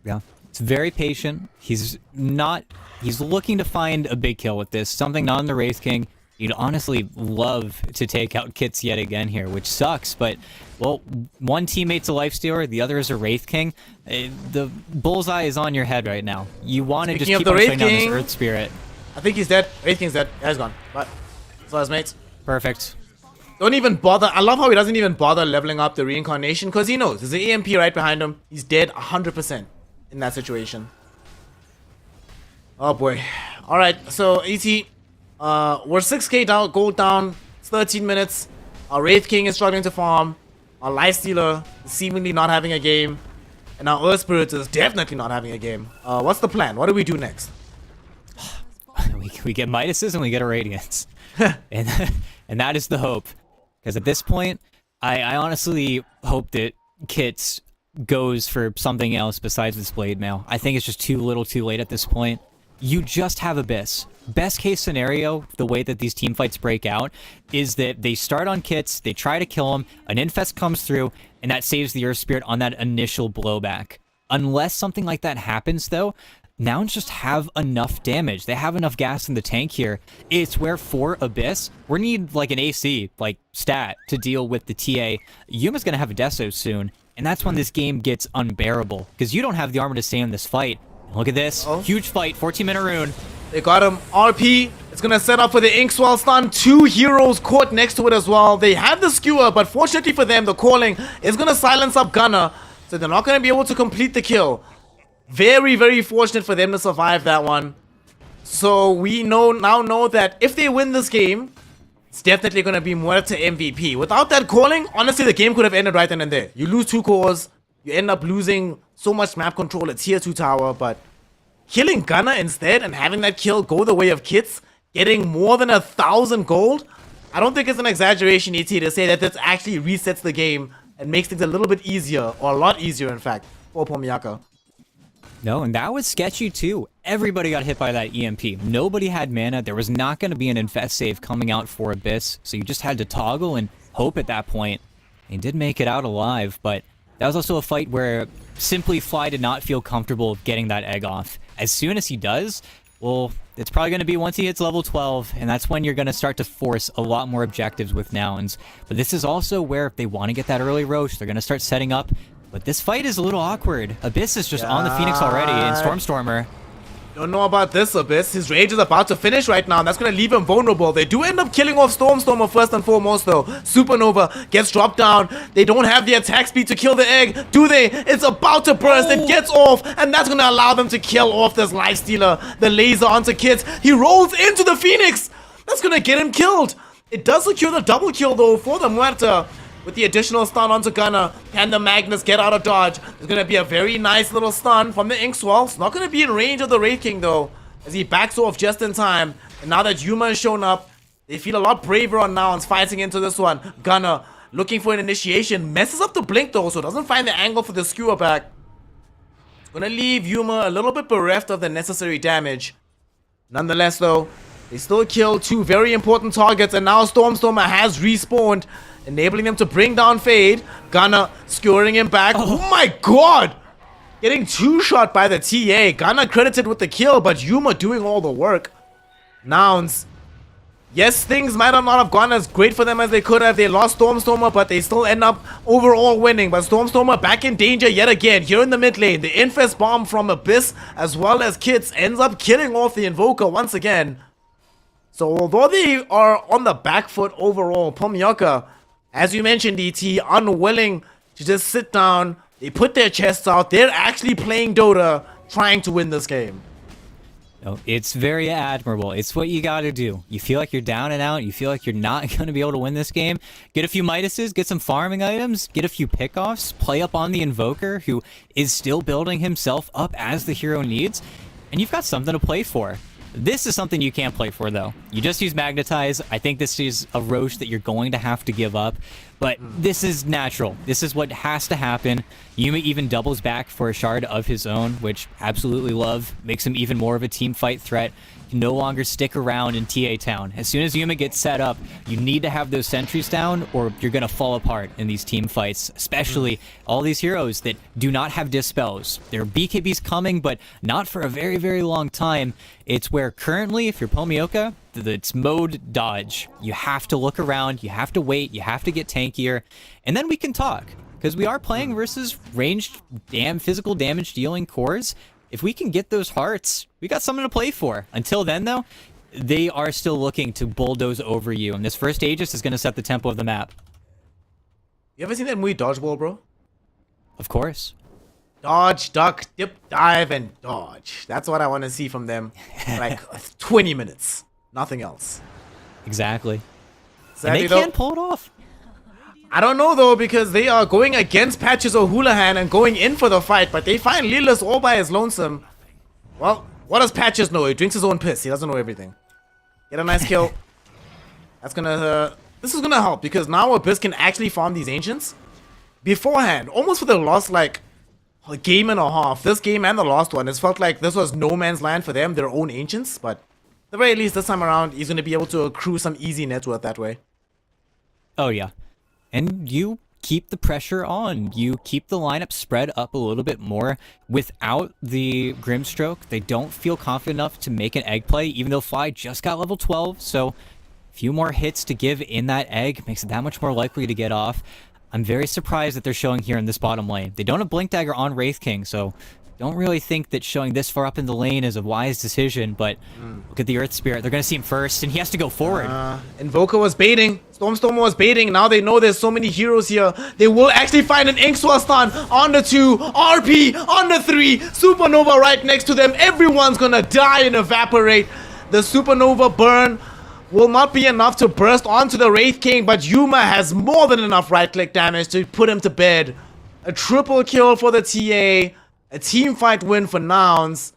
Yeah. It's very patient. He's looking to find a big kill with this. Something not in the Wraith King. You'd honestly love to take out Kits yet again here, which sucks, but, well, one teammate's a Lifestealer, the other is a Wraith King. The bullseye is on your head right now. You want to just keep on putting down this Earth Spirit. I think he's dead. Wraith King's dead. Yeah, he's gone. But, so his mates. Perfect. Don't even bother. I love how he doesn't even bother leveling up the reincarnation, because he knows there's an EMP right behind him. He's dead 100% in that situation. Oh boy. Alright, so ET, we're 6k down, gold down. It's 13 minutes. Our Wraith King is struggling to farm. Our Lifestealer is seemingly not having a game. And our Earth Spirit is definitely not having a game. What's the plan? What do we do next? We get Midases and we get a Radiance. and that is the hope. Because at this point, I honestly hope that Kits goes for something else besides this Blade Mail. I think it's just too little too late at this point. You just have Abyss. Best case scenario, the way that these team fights break out, is that they start on Kits, they try to kill him, an Infest comes through, and that saves the Earth Spirit on that initial blowback. Unless something like that happens, though, Nouns just have enough damage. They have enough gas in the tank here. It's where for Abyss, we need like an AC, like stat, to deal with the TA. Yuma's gonna have a Deso soon, and that's when this game gets unbearable, because you don't have the armor to stay in this fight. And look at this, huge fight, 14-minute rune. They got him. RP. It's going to set up for the Inkswell stun. 2 heroes caught next to it as well. They had the skewer, but fortunately for them, the calling is going to silence up Gunner. So they're not going to be able to complete the kill. Very, very fortunate for them to survive that one. So we now know that if they win this game, it's definitely going to be Muerta MVP. Without that calling, honestly, the game could have ended right then and there. You lose 2 cores. You end up losing so much map control at tier 2 tower, but killing Gunner instead and having that kill go the way of Kits, getting more than 1,000 gold, I don't think it's an exaggeration, ET, to say that this actually resets the game and makes things a little bit easier, or a lot easier, in fact, for Pomyaka. No, and that was sketchy too. Everybody got hit by that EMP. Nobody had mana. There was not going to be an Infest save coming out for Abyss, so you just had to toggle and hope at that point. He did make it out alive, but That was also a fight where simply Fly did not feel comfortable getting that egg off. As soon as he does, well, it's probably going to be once he hits level 12, and that's when you're going to start to force a lot more objectives with Nouns. But this is also where if they want to get that early roach, they're going to start setting up. But this fight is a little awkward. Abyss is just on the Phoenix already, and Stormstormer. Don't know about this, Abyss. His rage is about to finish right now, and that's going to leave him vulnerable. They do end up killing off Stormstormer first and foremost, though. Supernova gets dropped down. They don't have the attack speed to kill the egg, do they? It's about to burst. It gets off, and that's going to allow them to kill off this Lifestealer. The laser onto Kids. He rolls into the Phoenix. That's going to get him killed. It does secure the double kill, though, for the Muerta. With the additional stun onto Gunner, can the Magnus get out of dodge? There's going to be a very nice little stun from the Inkswell. It's not going to be in range of the Wraith King, though, as he backs off just in time. And now that Yuma has shown up, they feel a lot braver on Nouns fighting into this one. Gunner looking for an initiation. Messes up the blink, though, so doesn't find the angle for the skewer back. It's going to leave Yuma a little bit bereft of the necessary damage. Nonetheless, though, they still kill two very important targets, and now Stormstormer has respawned, enabling them to bring down Fade. Gunner skewering him back. Oh my god! Getting two-shot by the TA. Gunner credited with the kill, but Yuma doing all the work. Nouns. Yes, things might not have gone as great for them as they could have. They lost Stormstormer, but they still end up overall winning. But Stormstormer back in danger yet again here in the mid lane. The Infest Bomb from Abyss as well as Kits ends up killing off the Invoker once again. So although they are on the back foot overall, Pomyoka, as you mentioned, DT, unwilling to just sit down. They put their chests out. They're actually playing Dota, trying to win this game. No, it's very admirable. It's what you gotta do. You feel like you're down and out. You feel like you're not going to be able to win this game. Get a few Midases, get some farming items, get a few pickoffs, play up on the Invoker, who is still building himself up as the hero needs, and you've got something to play for. This is something you can't play for, though. You just use Magnetize. I think this is a Roche that you're going to have to give up. But this is natural. This is what has to happen. Yuma even doubles back for a shard of his own, which absolutely love. Makes him even more of a team fight threat. Can no longer stick around in TA Town. As soon as Yuma gets set up, you need to have those sentries down or you're going to fall apart in these team fights. Especially all these heroes that do not have dispels. There are BKBs coming, but not for a very, very long time. It's where currently, if you're Pomyoka, it's mode dodge. You have to look around, you have to wait, you have to get tankier, and then we can talk. Because we are playing versus ranged, physical damage dealing cores. If we can get those hearts, we got something to play for. Until then, though, they are still looking to bulldoze over you, and this first Aegis is going to set the tempo of the map. You ever seen that movie Dodgeball, bro? Of course. Dodge, duck, dip, dive, and dodge. That's what I want to see from them. Like 20 minutes. Nothing else. Exactly. Sadly, and they can pull it off. I don't know, though, because they are going against Patches O'Houlihan and going in for the fight, but they find Lilas all by his lonesome. Well, what does Patches know? He drinks his own piss. He doesn't know everything. Get a nice kill. That's gonna... this is gonna help, because now Abyss can actually farm these Ancients. Beforehand, almost for the last, like, a game and a half, this game and the last one, it's felt like this was no man's land for them, their own Ancients, but at the very least, this time around, he's gonna be able to accrue some easy net worth that way. Oh, yeah. And you keep the pressure on. You keep the lineup spread up a little bit more. Without the Grimstroke, they don't feel confident enough to make an egg play, even though Fly just got level 12, so a few more hits to give in that egg makes it that much more likely to get off. I'm very surprised that they're showing here in this bottom lane. They don't have Blink Dagger on Wraith King, so don't really think that showing this far up in the lane is a wise decision, but look at the Earth Spirit. They're going to see him first, and he has to go forward. Invoker was baiting. Stormstormer was baiting. Now they know there's so many heroes here. They will actually find an Inkswell stun on the 2, RP on the 3, Supernova right next to them. Everyone's going to die and evaporate. The Supernova burn will not be enough to burst onto the Wraith King, but Yuma has more than enough right-click damage to put him to bed. A triple kill for the TA. A team fight win for Nouns,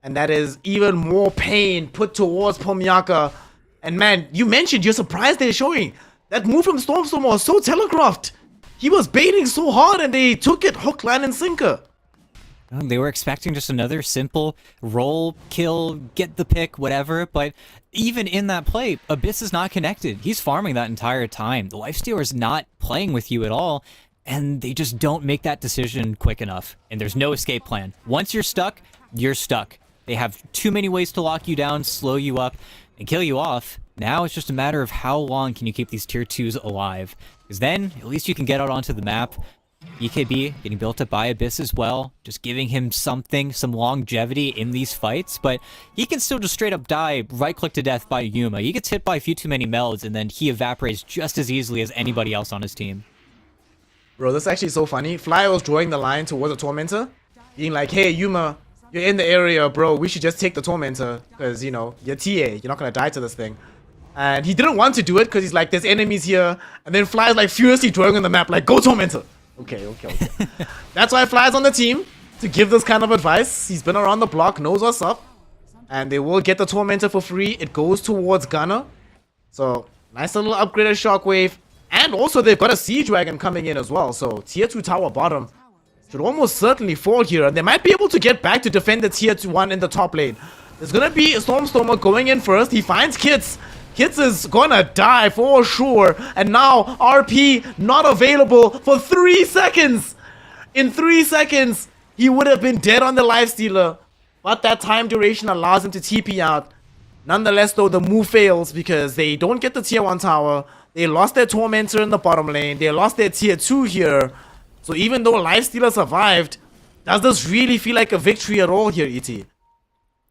and that is even more pain put towards Pomyoka. And man, you mentioned you're surprised they're showing. That move from Stormstormer was so telegraphed. He was baiting so hard and they took it hook, line, and sinker. They were expecting just another simple roll, kill, get the pick, whatever, but even in that play, Abyss is not connected. He's farming that entire time. The Lifestealer is not playing with you at all. and they just don't make that decision quick enough. And there's no escape plan. Once you're stuck, you're stuck. They have too many ways to lock you down, slow you up, and kill you off. Now it's just a matter of how long can you keep these tier 2s alive. Because then, at least you can get out onto the map. BKB getting built up by Abyss as well, just giving him something, some longevity in these fights, but he can still just straight up die, right-click to death by Yuma. He gets hit by a few too many melds, and then he evaporates just as easily as anybody else on his team. Bro, this is actually so funny. Fly was drawing the line towards the Tormentor, being like, hey, Yuma, you're in the area, bro. We should just take the Tormentor, because, you know, you're TA. You're not going to die to this thing. And he didn't want to do it, because he's like, there's enemies here. And then Fly is like furiously drawing on the map, like, go Tormentor. Okay. That's why Fly's on the team, to give this kind of advice. He's been around the block, knows what's up. And they will get the Tormentor for free. It goes towards Gunner. So, nice little upgraded Shockwave. And also, they've got a Siege Wagon coming in as well. So, tier 2 tower bottom should almost certainly fall here. And they might be able to get back to defend the tier 1 in the top lane. There's going to be a Stormstormer going in first. He finds Kits. Kits is gonna die for sure. And now, RP not available for 3 seconds. In 3 seconds, he would have been dead on the Lifestealer. But that time duration allows him to TP out. Nonetheless, though, the move fails because they don't get the tier 1 tower. They lost their Tormentor in the bottom lane. They lost their tier 2 here. So even though Lifestealer survived, does this really feel like a victory at all here, ET?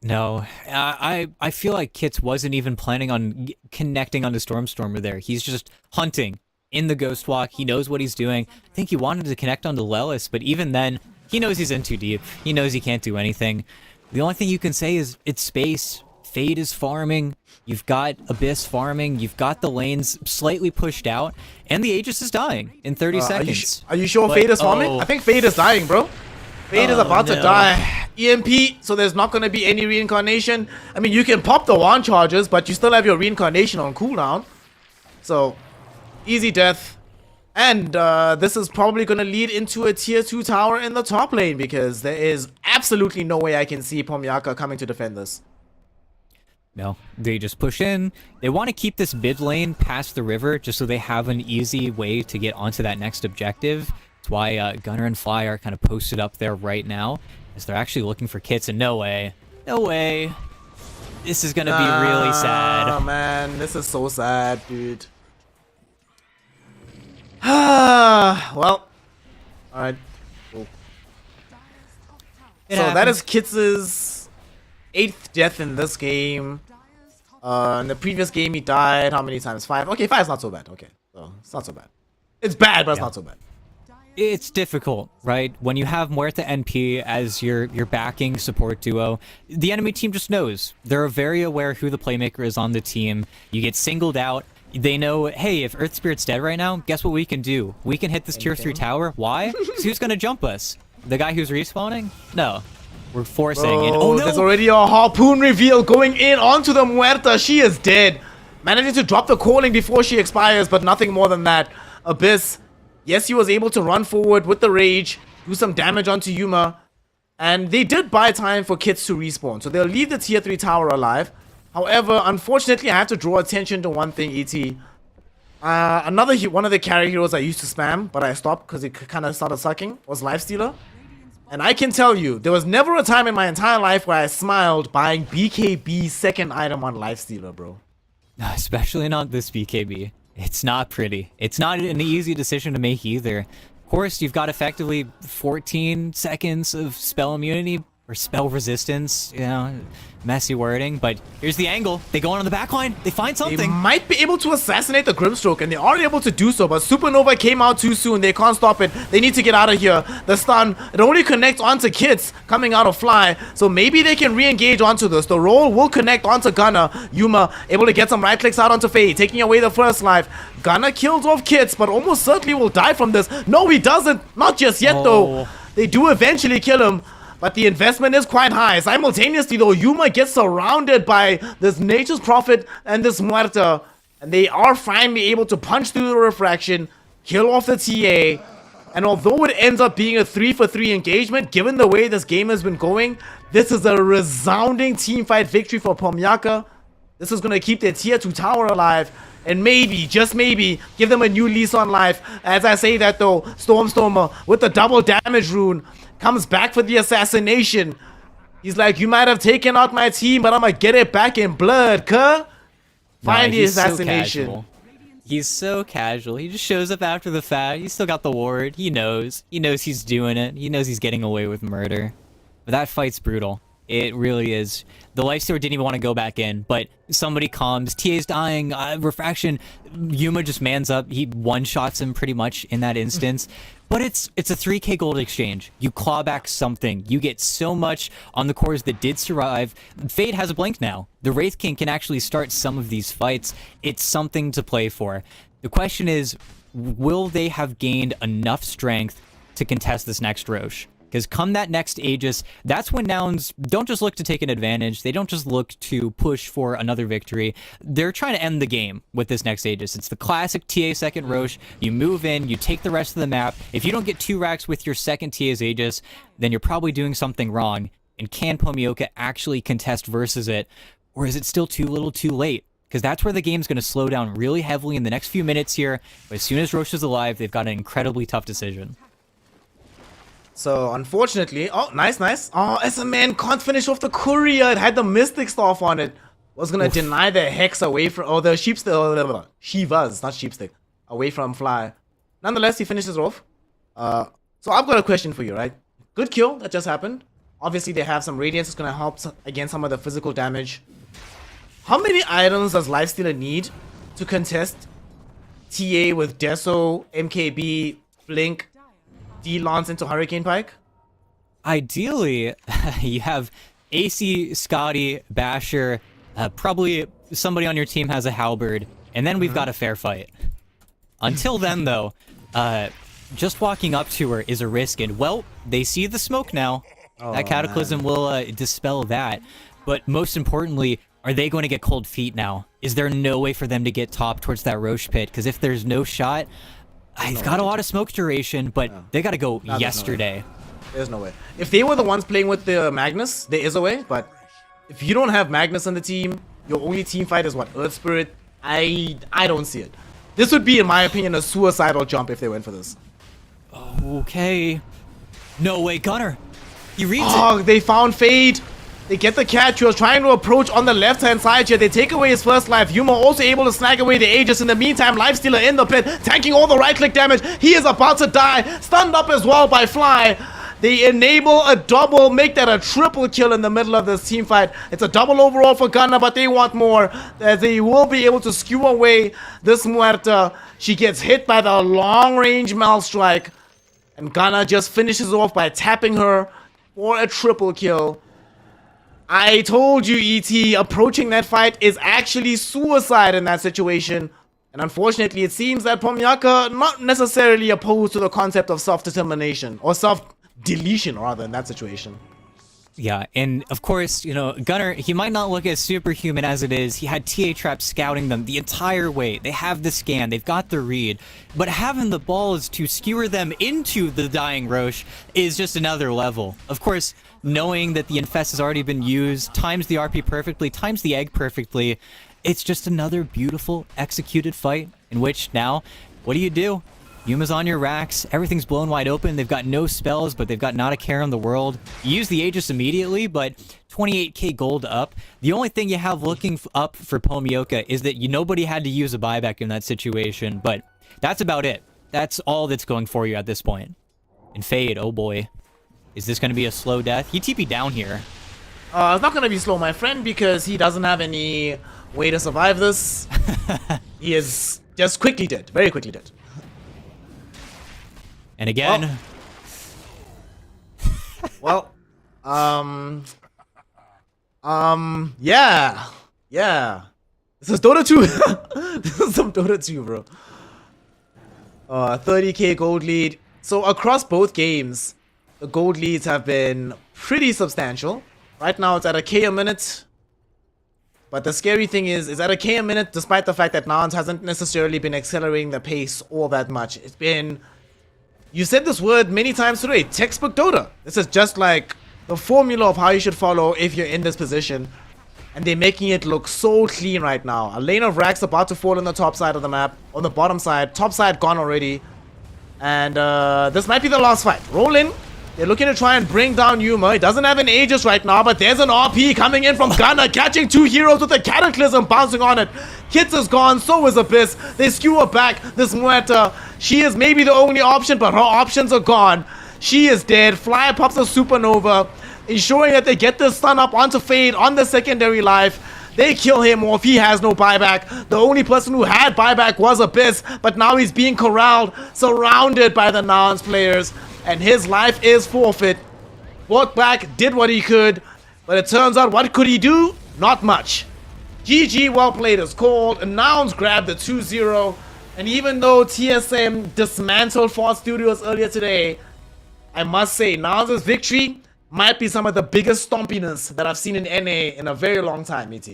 No, I feel like Kits wasn't even planning on connecting onto Stormstormer there. He's just hunting in the Ghost Walk. He knows what he's doing. I think he wanted to connect onto Lelis, but even then, he knows he's in too deep. He knows he can't do anything. The only thing you can say is it's space. Fade is farming. You've got Abyss farming. You've got the lanes slightly pushed out, and the Aegis is dying in 30 seconds. Are you sure Fade is farming? I think Fade is dying, bro. Fade is about to die. EMP, so there's not going to be any reincarnation. I mean, you can pop the wand charges, but you still have your reincarnation on cooldown. So, easy death. And this is probably going to lead into a tier 2 tower in the top lane, because there is absolutely no way I can see Pomyaka coming to defend this. No, they just push in. They want to keep this mid lane past the river just so they have an easy way to get onto that next objective. That's why Gunner and Fly are kind of posted up there right now, as they're actually looking for Kits, and no way. This is going to be really sad. Oh, man, this is so sad, dude. Well, alright. Cool. So that is Kits' 8th death in this game. In the previous game, he died how many times? 5? Okay, 5 is not so bad. Okay, so it's not so bad. It's bad, but it's not so bad. It's difficult, right? When you have Muerta NP as your backing support duo, the enemy team just knows. They're very aware who the playmaker is on the team. You get singled out. They know, hey, if Earth Spirit's dead right now, guess what we can do? We can hit this tier 3 tower. Why? Because who's going to jump us? The guy who's respawning? No. We're forcing. And oh no! There's already a harpoon reveal going in onto the Muerta. She is dead. Managing to drop the calling before she expires, but nothing more than that. Abyss. Yes, he was able to run forward with the rage, do some damage onto Yuma, and they did buy time for Kits to respawn, so they'll leave the tier 3 tower alive. However, unfortunately, I have to draw attention to one thing, ET. One of the carry heroes I used to spam, but I stopped because it kind of started sucking, was Lifestealer. And I can tell you, there was never a time in my entire life where I smiled buying BKB's second item on Lifestealer, bro. Especially not this BKB. It's not pretty. It's not an easy decision to make either. Of course, you've got effectively 14 seconds of spell immunity or spell resistance, you know, messy wording, but here's the angle. They go on the back line. They find something. They might be able to assassinate the Grimstroke, and they are able to do so, but Supernova came out too soon. They can't stop it. They need to get out of here. The stun, it only connects onto Kits coming out of Fly, so maybe they can re-engage onto this. The roll will connect onto Gunner. Yuma able to get some right clicks out onto Faye, taking away the first life. Gunner kills off Kits, but almost certainly will die from this. No, he doesn't. Not just yet, though. They do eventually kill him, but the investment is quite high. Simultaneously, though, Yuma gets surrounded by this Nature's Prophet and this Muerta, and they are finally able to punch through the refraction, kill off the TA, and although it ends up being a 3-for-3 engagement, given the way this game has been going, this is a resounding teamfight victory for Pomyaka. This is going to keep their tier 2 tower alive, and maybe, just maybe, give them a new lease on life. As I say that though, Stormstormer with the double damage rune comes back for the assassination. He's like, you might have taken out my team, but I'm gonna get it back in blood, cuh. Find the assassination. He's so casual. He just shows up after the fact. He's still got the ward. He knows. He knows he's doing it. He knows he's getting away with murder. But that fight's brutal. It really is. The lifestealer didn't even want to go back in, but somebody comes. TA's dying. Refraction. Yuma just mans up. He one-shots him pretty much in that instance. But it's a 3k gold exchange. You claw back something. You get so much on the cores that did survive. Fade has a blink now. The Wraith King can actually start some of these fights. It's something to play for. The question is, will they have gained enough strength to contest this next Roche? Because come that next Aegis, that's when Nouns don't just look to take an advantage. They don't just look to push for another victory. They're trying to end the game with this next Aegis. It's the classic TA second Roche. You move in, you take the rest of the map. If you don't get 2 racks with your second TA's Aegis, then you're probably doing something wrong. And can Pomioka actually contest versus it? Or is it still too little too late? Because that's where the game's going to slow down really heavily in the next few minutes here. But as soon as Roche is alive, they've got an incredibly tough decision. So, unfortunately... Oh, nice, nice. Oh, SM can't finish off the courier. It had the Mystic Staff on it. Was going to deny the Hex away from... Oh, the Sheepstick... Shivas, not Sheepstick. Away from Fly. Nonetheless, he finishes off. So, I've got a question for you, right? Good kill that just happened. Obviously, they have some Radiance. It's going to help against some of the physical damage. How many items does Lifestealer need to contest TA with Deso, MKB, Blink... D-Lance into Hurricane Pike? Ideally, you have AC, Scotty, Basher, probably somebody on your team has a Halberd, and then we've got a fair fight. Until then, though, just walking up to her is a risk, and, well, they see the smoke now. That Cataclysm will dispel that. But most importantly, are they going to get cold feet now? Is there no way for them to get top towards that Roche pit? Because if there's no shot... I've got a lot of smoke duration, but they got to go yesterday. There's no way. If they were the ones playing with the Magnus, there is a way, but if you don't have Magnus on the team, your only team fight is what? Earth Spirit? I don't see it. This would be, in my opinion, a suicidal jump if they went for this. Okay. No way, Gunner. He reads it. Oh, they found Fade. They get the catch. He was trying to approach on the left-hand side here. They take away his first life. Yuma also able to snag away the Aegis. In the meantime, Lifestealer in the pit, tanking all the right-click damage. He is about to die. Stunned up as well by Fly. They enable a double, make that a triple kill in the middle of this team fight. It's a double overall for Gunner, but they want more. They will be able to skew away this Muerta. She gets hit by the long-range Mal Strike. And Gunner just finishes off by tapping her for a triple kill. I told you, ET, approaching that fight is actually suicide in that situation. And unfortunately, it seems that Pomioka not necessarily opposed to the concept of self-determination, or self-deletion, rather, in that situation. Yeah, and of course, you know, Gunner, he might not look as superhuman as it is. He had TA Trap scouting them the entire way. They have the scan, they've got the read. But having the balls to skewer them into the dying Roche is just another level. Of course, knowing that the Infest has already been used, times the RP perfectly, times the egg perfectly, it's just another beautiful executed fight in which now, what do? Yuma's on your racks, everything's blown wide open, they've got no spells, but they've got not a care in the world. You use the Aegis immediately, but 28k gold up. The only thing you have looking up for Pomioka is that nobody had to use a buyback in that situation, but that's about it. That's all that's going for you at this point. And Fade, oh boy. Is this going to be a slow death? He TP'd down here. It's not going to be slow, my friend, because he doesn't have any way to survive this. He is just quickly dead. Very quickly dead. And again... Well, yeah. Yeah. This is Dota 2. This is some Dota 2, bro. 30k gold lead. So across both games, the gold leads have been pretty substantial. Right now it's at a K a minute. But the scary thing is at a K a minute, despite the fact that Nans hasn't necessarily been accelerating the pace all that much. It's been... You said this word many times today, textbook Dota. This is just like the formula of how you should follow if you're in this position. and they're making it look so clean right now. A lane of racks about to fall on the top side of the map, on the bottom side. Top side gone already. And this might be the last fight. Roll in. They're looking to try and bring down Yuma. He doesn't have an Aegis right now, but there's an RP coming in from Gunner, catching 2 heroes with a Cataclysm bouncing on it. Kits is gone, so is Abyss. They skewer back this Muerta. She is maybe the only option, but her options are gone. She is dead. Flyer pops a Supernova, ensuring that they get this stun up onto Fade on the secondary life. They kill him off. He has no buyback. The only person who had buyback was Abyss, but now he's being corralled, surrounded by the Nouns players, and his life is forfeit. Walked back, did what he could, but it turns out, what could he do? Not much. GG, well played is called, and Nouns grabbed the 2-0, and even though TSM dismantled Fort Studios earlier today, I must say, Nouns' victory might be some of the biggest stompiness that I've seen in NA in a very long time, ET.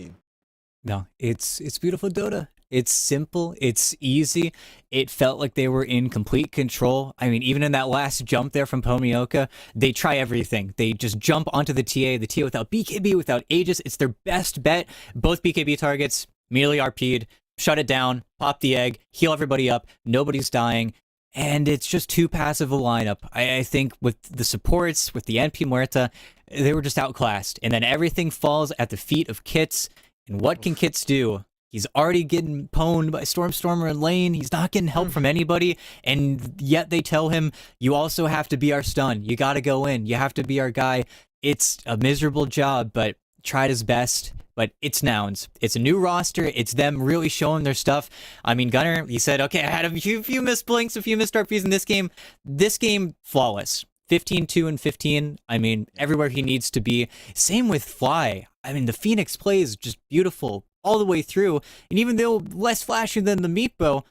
No, it's beautiful Dota. It's simple, it's easy. It felt like they were in complete control. I mean, even in that last jump there from Pomioka, they try everything. They just jump onto the TA without BKB, without Aegis. It's their best bet. Both BKB targets immediately RP'd, shut it down, pop the egg, heal everybody up, nobody's dying. And it's just too passive a lineup. I think with the supports, with the NP Muerta, they were just outclassed. And then everything falls at the feet of Kits. And what can Kits do? He's already getting pwned by Stormer in lane. He's not getting help from anybody. And yet they tell him, you also have to be our stun. You got to go in. You have to be our guy. It's a miserable job, but tried his best. But it's Nouns. It's a new roster. It's them really showing their stuff. I mean, Gunner, he said, okay, I had a few missed blinks, a few missed RPs in this game. This game, flawless. 15-2 and 15. I mean, everywhere he needs to be. Same with Fly. I mean, the Phoenix play is just beautiful all the way through. And even though less flashy than the Meatbow,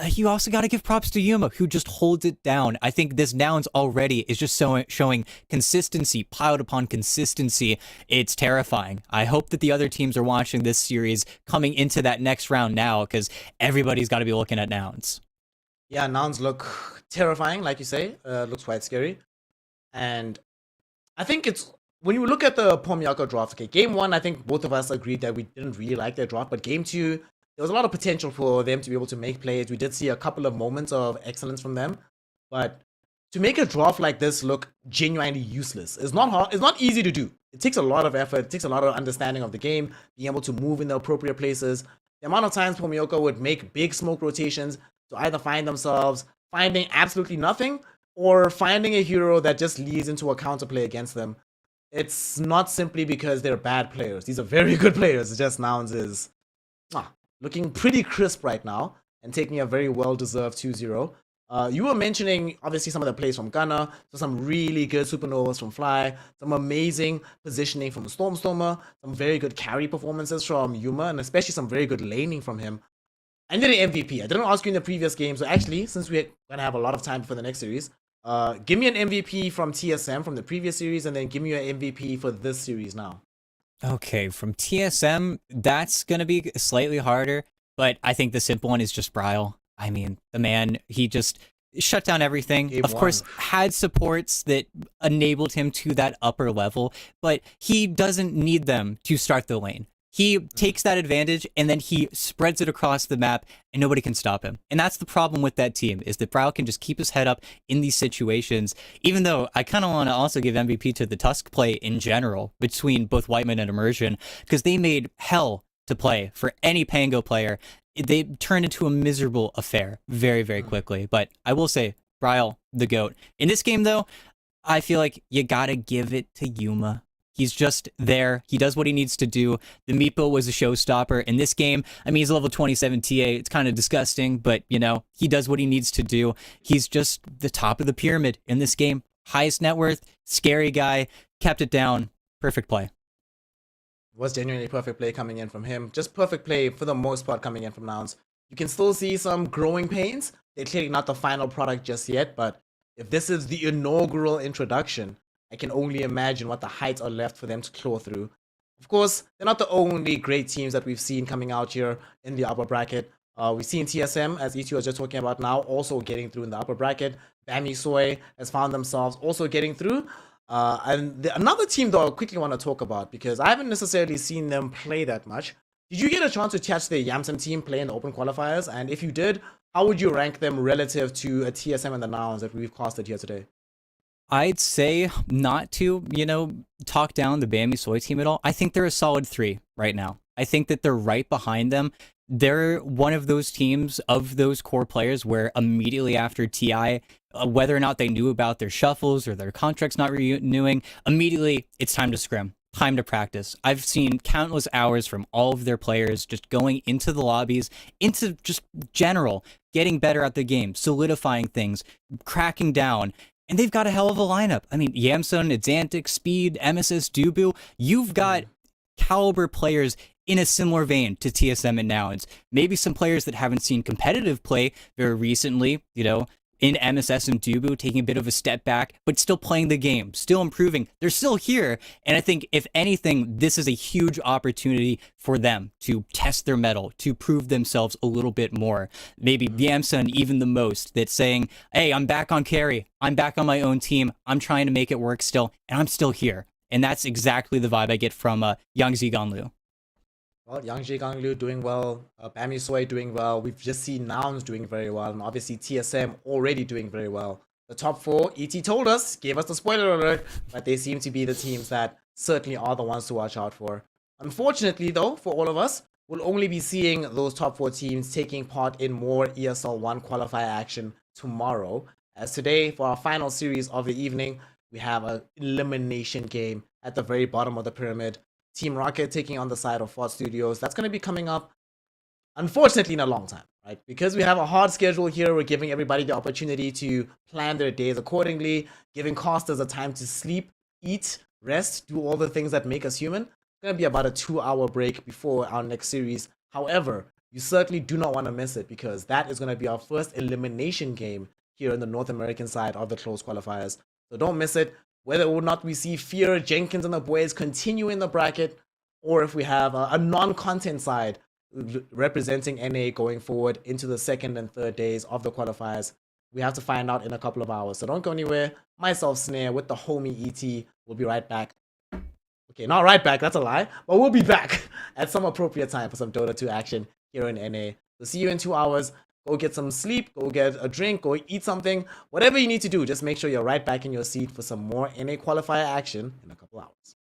you also got to give props to Yuma, who just holds it down. I think this Nouns already is just showing consistency, piled upon consistency. It's terrifying. I hope that the other teams are watching this series coming into that next round now, because everybody's got to be looking at Nouns. Yeah, Nouns look terrifying, like you say. Looks quite scary. And I think it's, when you look at the Pomioka draft, okay, game 1, I think both of us agreed that we didn't really like their draft, but game 2, there was a lot of potential for them to be able to make plays. We did see a couple of moments of excellence from them, but to make a draft like this look genuinely useless is not hard. It's not easy to do. It takes a lot of effort. It takes a lot of understanding of the game, being able to move in the appropriate places. The amount of times Pomioka would make big smoke rotations to either find themselves finding absolutely nothing or finding a hero that just leads into a counterplay against them. It's not simply because they're bad players. These are very good players. It's just Nouns is looking pretty crisp right now and taking a very well-deserved 2-0. You were mentioning, obviously, some of the plays from Gunner, so some really good Supernovas from Fly, some amazing positioning from Stormer, some very good carry performances from Yuma, and especially some very good laning from him. I need an MVP. I didn't ask you in the previous game, so actually, since we're going to have a lot of time for the next series, give me an MVP from TSM from the previous series, and then give me an MVP for this series now. Okay, from TSM, that's going to be slightly harder, but I think the simple one is just Bryle. I mean, the man, he just shut down everything. Game of course, had supports that enabled him to that upper level, but he doesn't need them to start the lane. He takes that advantage and then he spreads it across the map and nobody can stop him. And that's the problem with that team, is that Bryle can just keep his head up in these situations, even though I kind of want to also give MVP to the Tusk play in general between both Whiteman and Immersion, because they made hell to play for any Pango player. They turned into a miserable affair very, very quickly. But I will say, Bryle, the GOAT. In this game, though, I feel like you got to give it to Yuma. He's just there. He does what he needs to do. The Meepo was a showstopper. In this game, I mean, he's a level 27 TA. It's kind of disgusting, but, you know, he does what he needs to do. He's just the top of the pyramid in this game. Highest net worth, scary guy, kept it down. Perfect play. Was genuinely perfect play coming in from him. Just perfect play for the most part coming in from Nouns. You can still see some growing pains. They're clearly not the final product just yet, but if this is the inaugural introduction, I can only imagine what the heights are left for them to claw through. Of course, they're not the only great teams that we've seen coming out here in the upper bracket. We've seen TSM, as E2 was just talking about now, also getting through in the upper bracket. Bami Soy has found themselves also getting through. Another team, though, I quickly want to talk about because I haven't necessarily seen them play that much. Did you get a chance to catch the Yamsen team play in the open qualifiers? And if you did, how would you rank them relative to a TSM and the Nouns that we've casted here today? I'd say not to, talk down the Bambi Soy team at all. I think they're a solid 3 right now. I think that they're right behind them. They're one of those teams of those core players where immediately after TI, whether or not they knew about their shuffles or their contracts not renewing, immediately it's time to scrim, time to practice. I've seen countless hours from all of their players just going into the lobbies, into just general, getting better at the game, solidifying things, cracking down. And they've got a hell of a lineup. I mean, Yamsun, Exantic, Speed, MSS, Dubu. You've got caliber players in a similar vein to TSM and Nouns. Maybe some players that haven't seen competitive play very recently, in MSS and Dubu, taking a bit of a step back, but still playing the game, still improving. They're still here. And I think, if anything, this is a huge opportunity for them to test their mettle, to prove themselves a little bit more. Maybe Yamsun even the most, that's saying, hey, I'm back on carry. I'm back on my own team. I'm trying to make it work still, and I'm still here. And that's exactly the vibe I get from Yang Ziganlu. Well, Yang Zhiganglu doing well, Bami Soy doing well. We've just seen Nouns doing very well, and obviously TSM already doing very well. The top 4, ET told us, gave us the spoiler alert, but they seem to be the teams that certainly are the ones to watch out for. Unfortunately, though, for all of us, we'll only be seeing those top 4 teams taking part in more ESL 1 qualifier action tomorrow. As today, for our final series of the evening, we have an elimination game at the very bottom of the pyramid. Team Rocket taking on the side of Fort Studios. That's going to be coming up, unfortunately, in a long time, right? Because we have a hard schedule here, we're giving everybody the opportunity to plan their days accordingly, giving casters a time to sleep, eat, rest, do all the things that make us human. It's going to be about a 2-hour break before our next series. However, you certainly do not want to miss it because that is going to be our first elimination game here in the North American side of the closed qualifiers. So don't miss it. Whether or not we see Fear, Jenkins, and the boys continue in the bracket, or if we have a non-content side representing NA going forward into the second and third days of the qualifiers, we have to find out in a couple of hours. So don't go anywhere. Myself, Snare, with the homie ET, we'll be right back. Okay, not right back, that's a lie, but we'll be back at some appropriate time for some Dota 2 action here in NA. So see you in 2 hours. Go get some sleep, go get a drink, go eat something. Whatever you need to do, just make sure you're right back in your seat for some more NA qualifier action in a couple hours.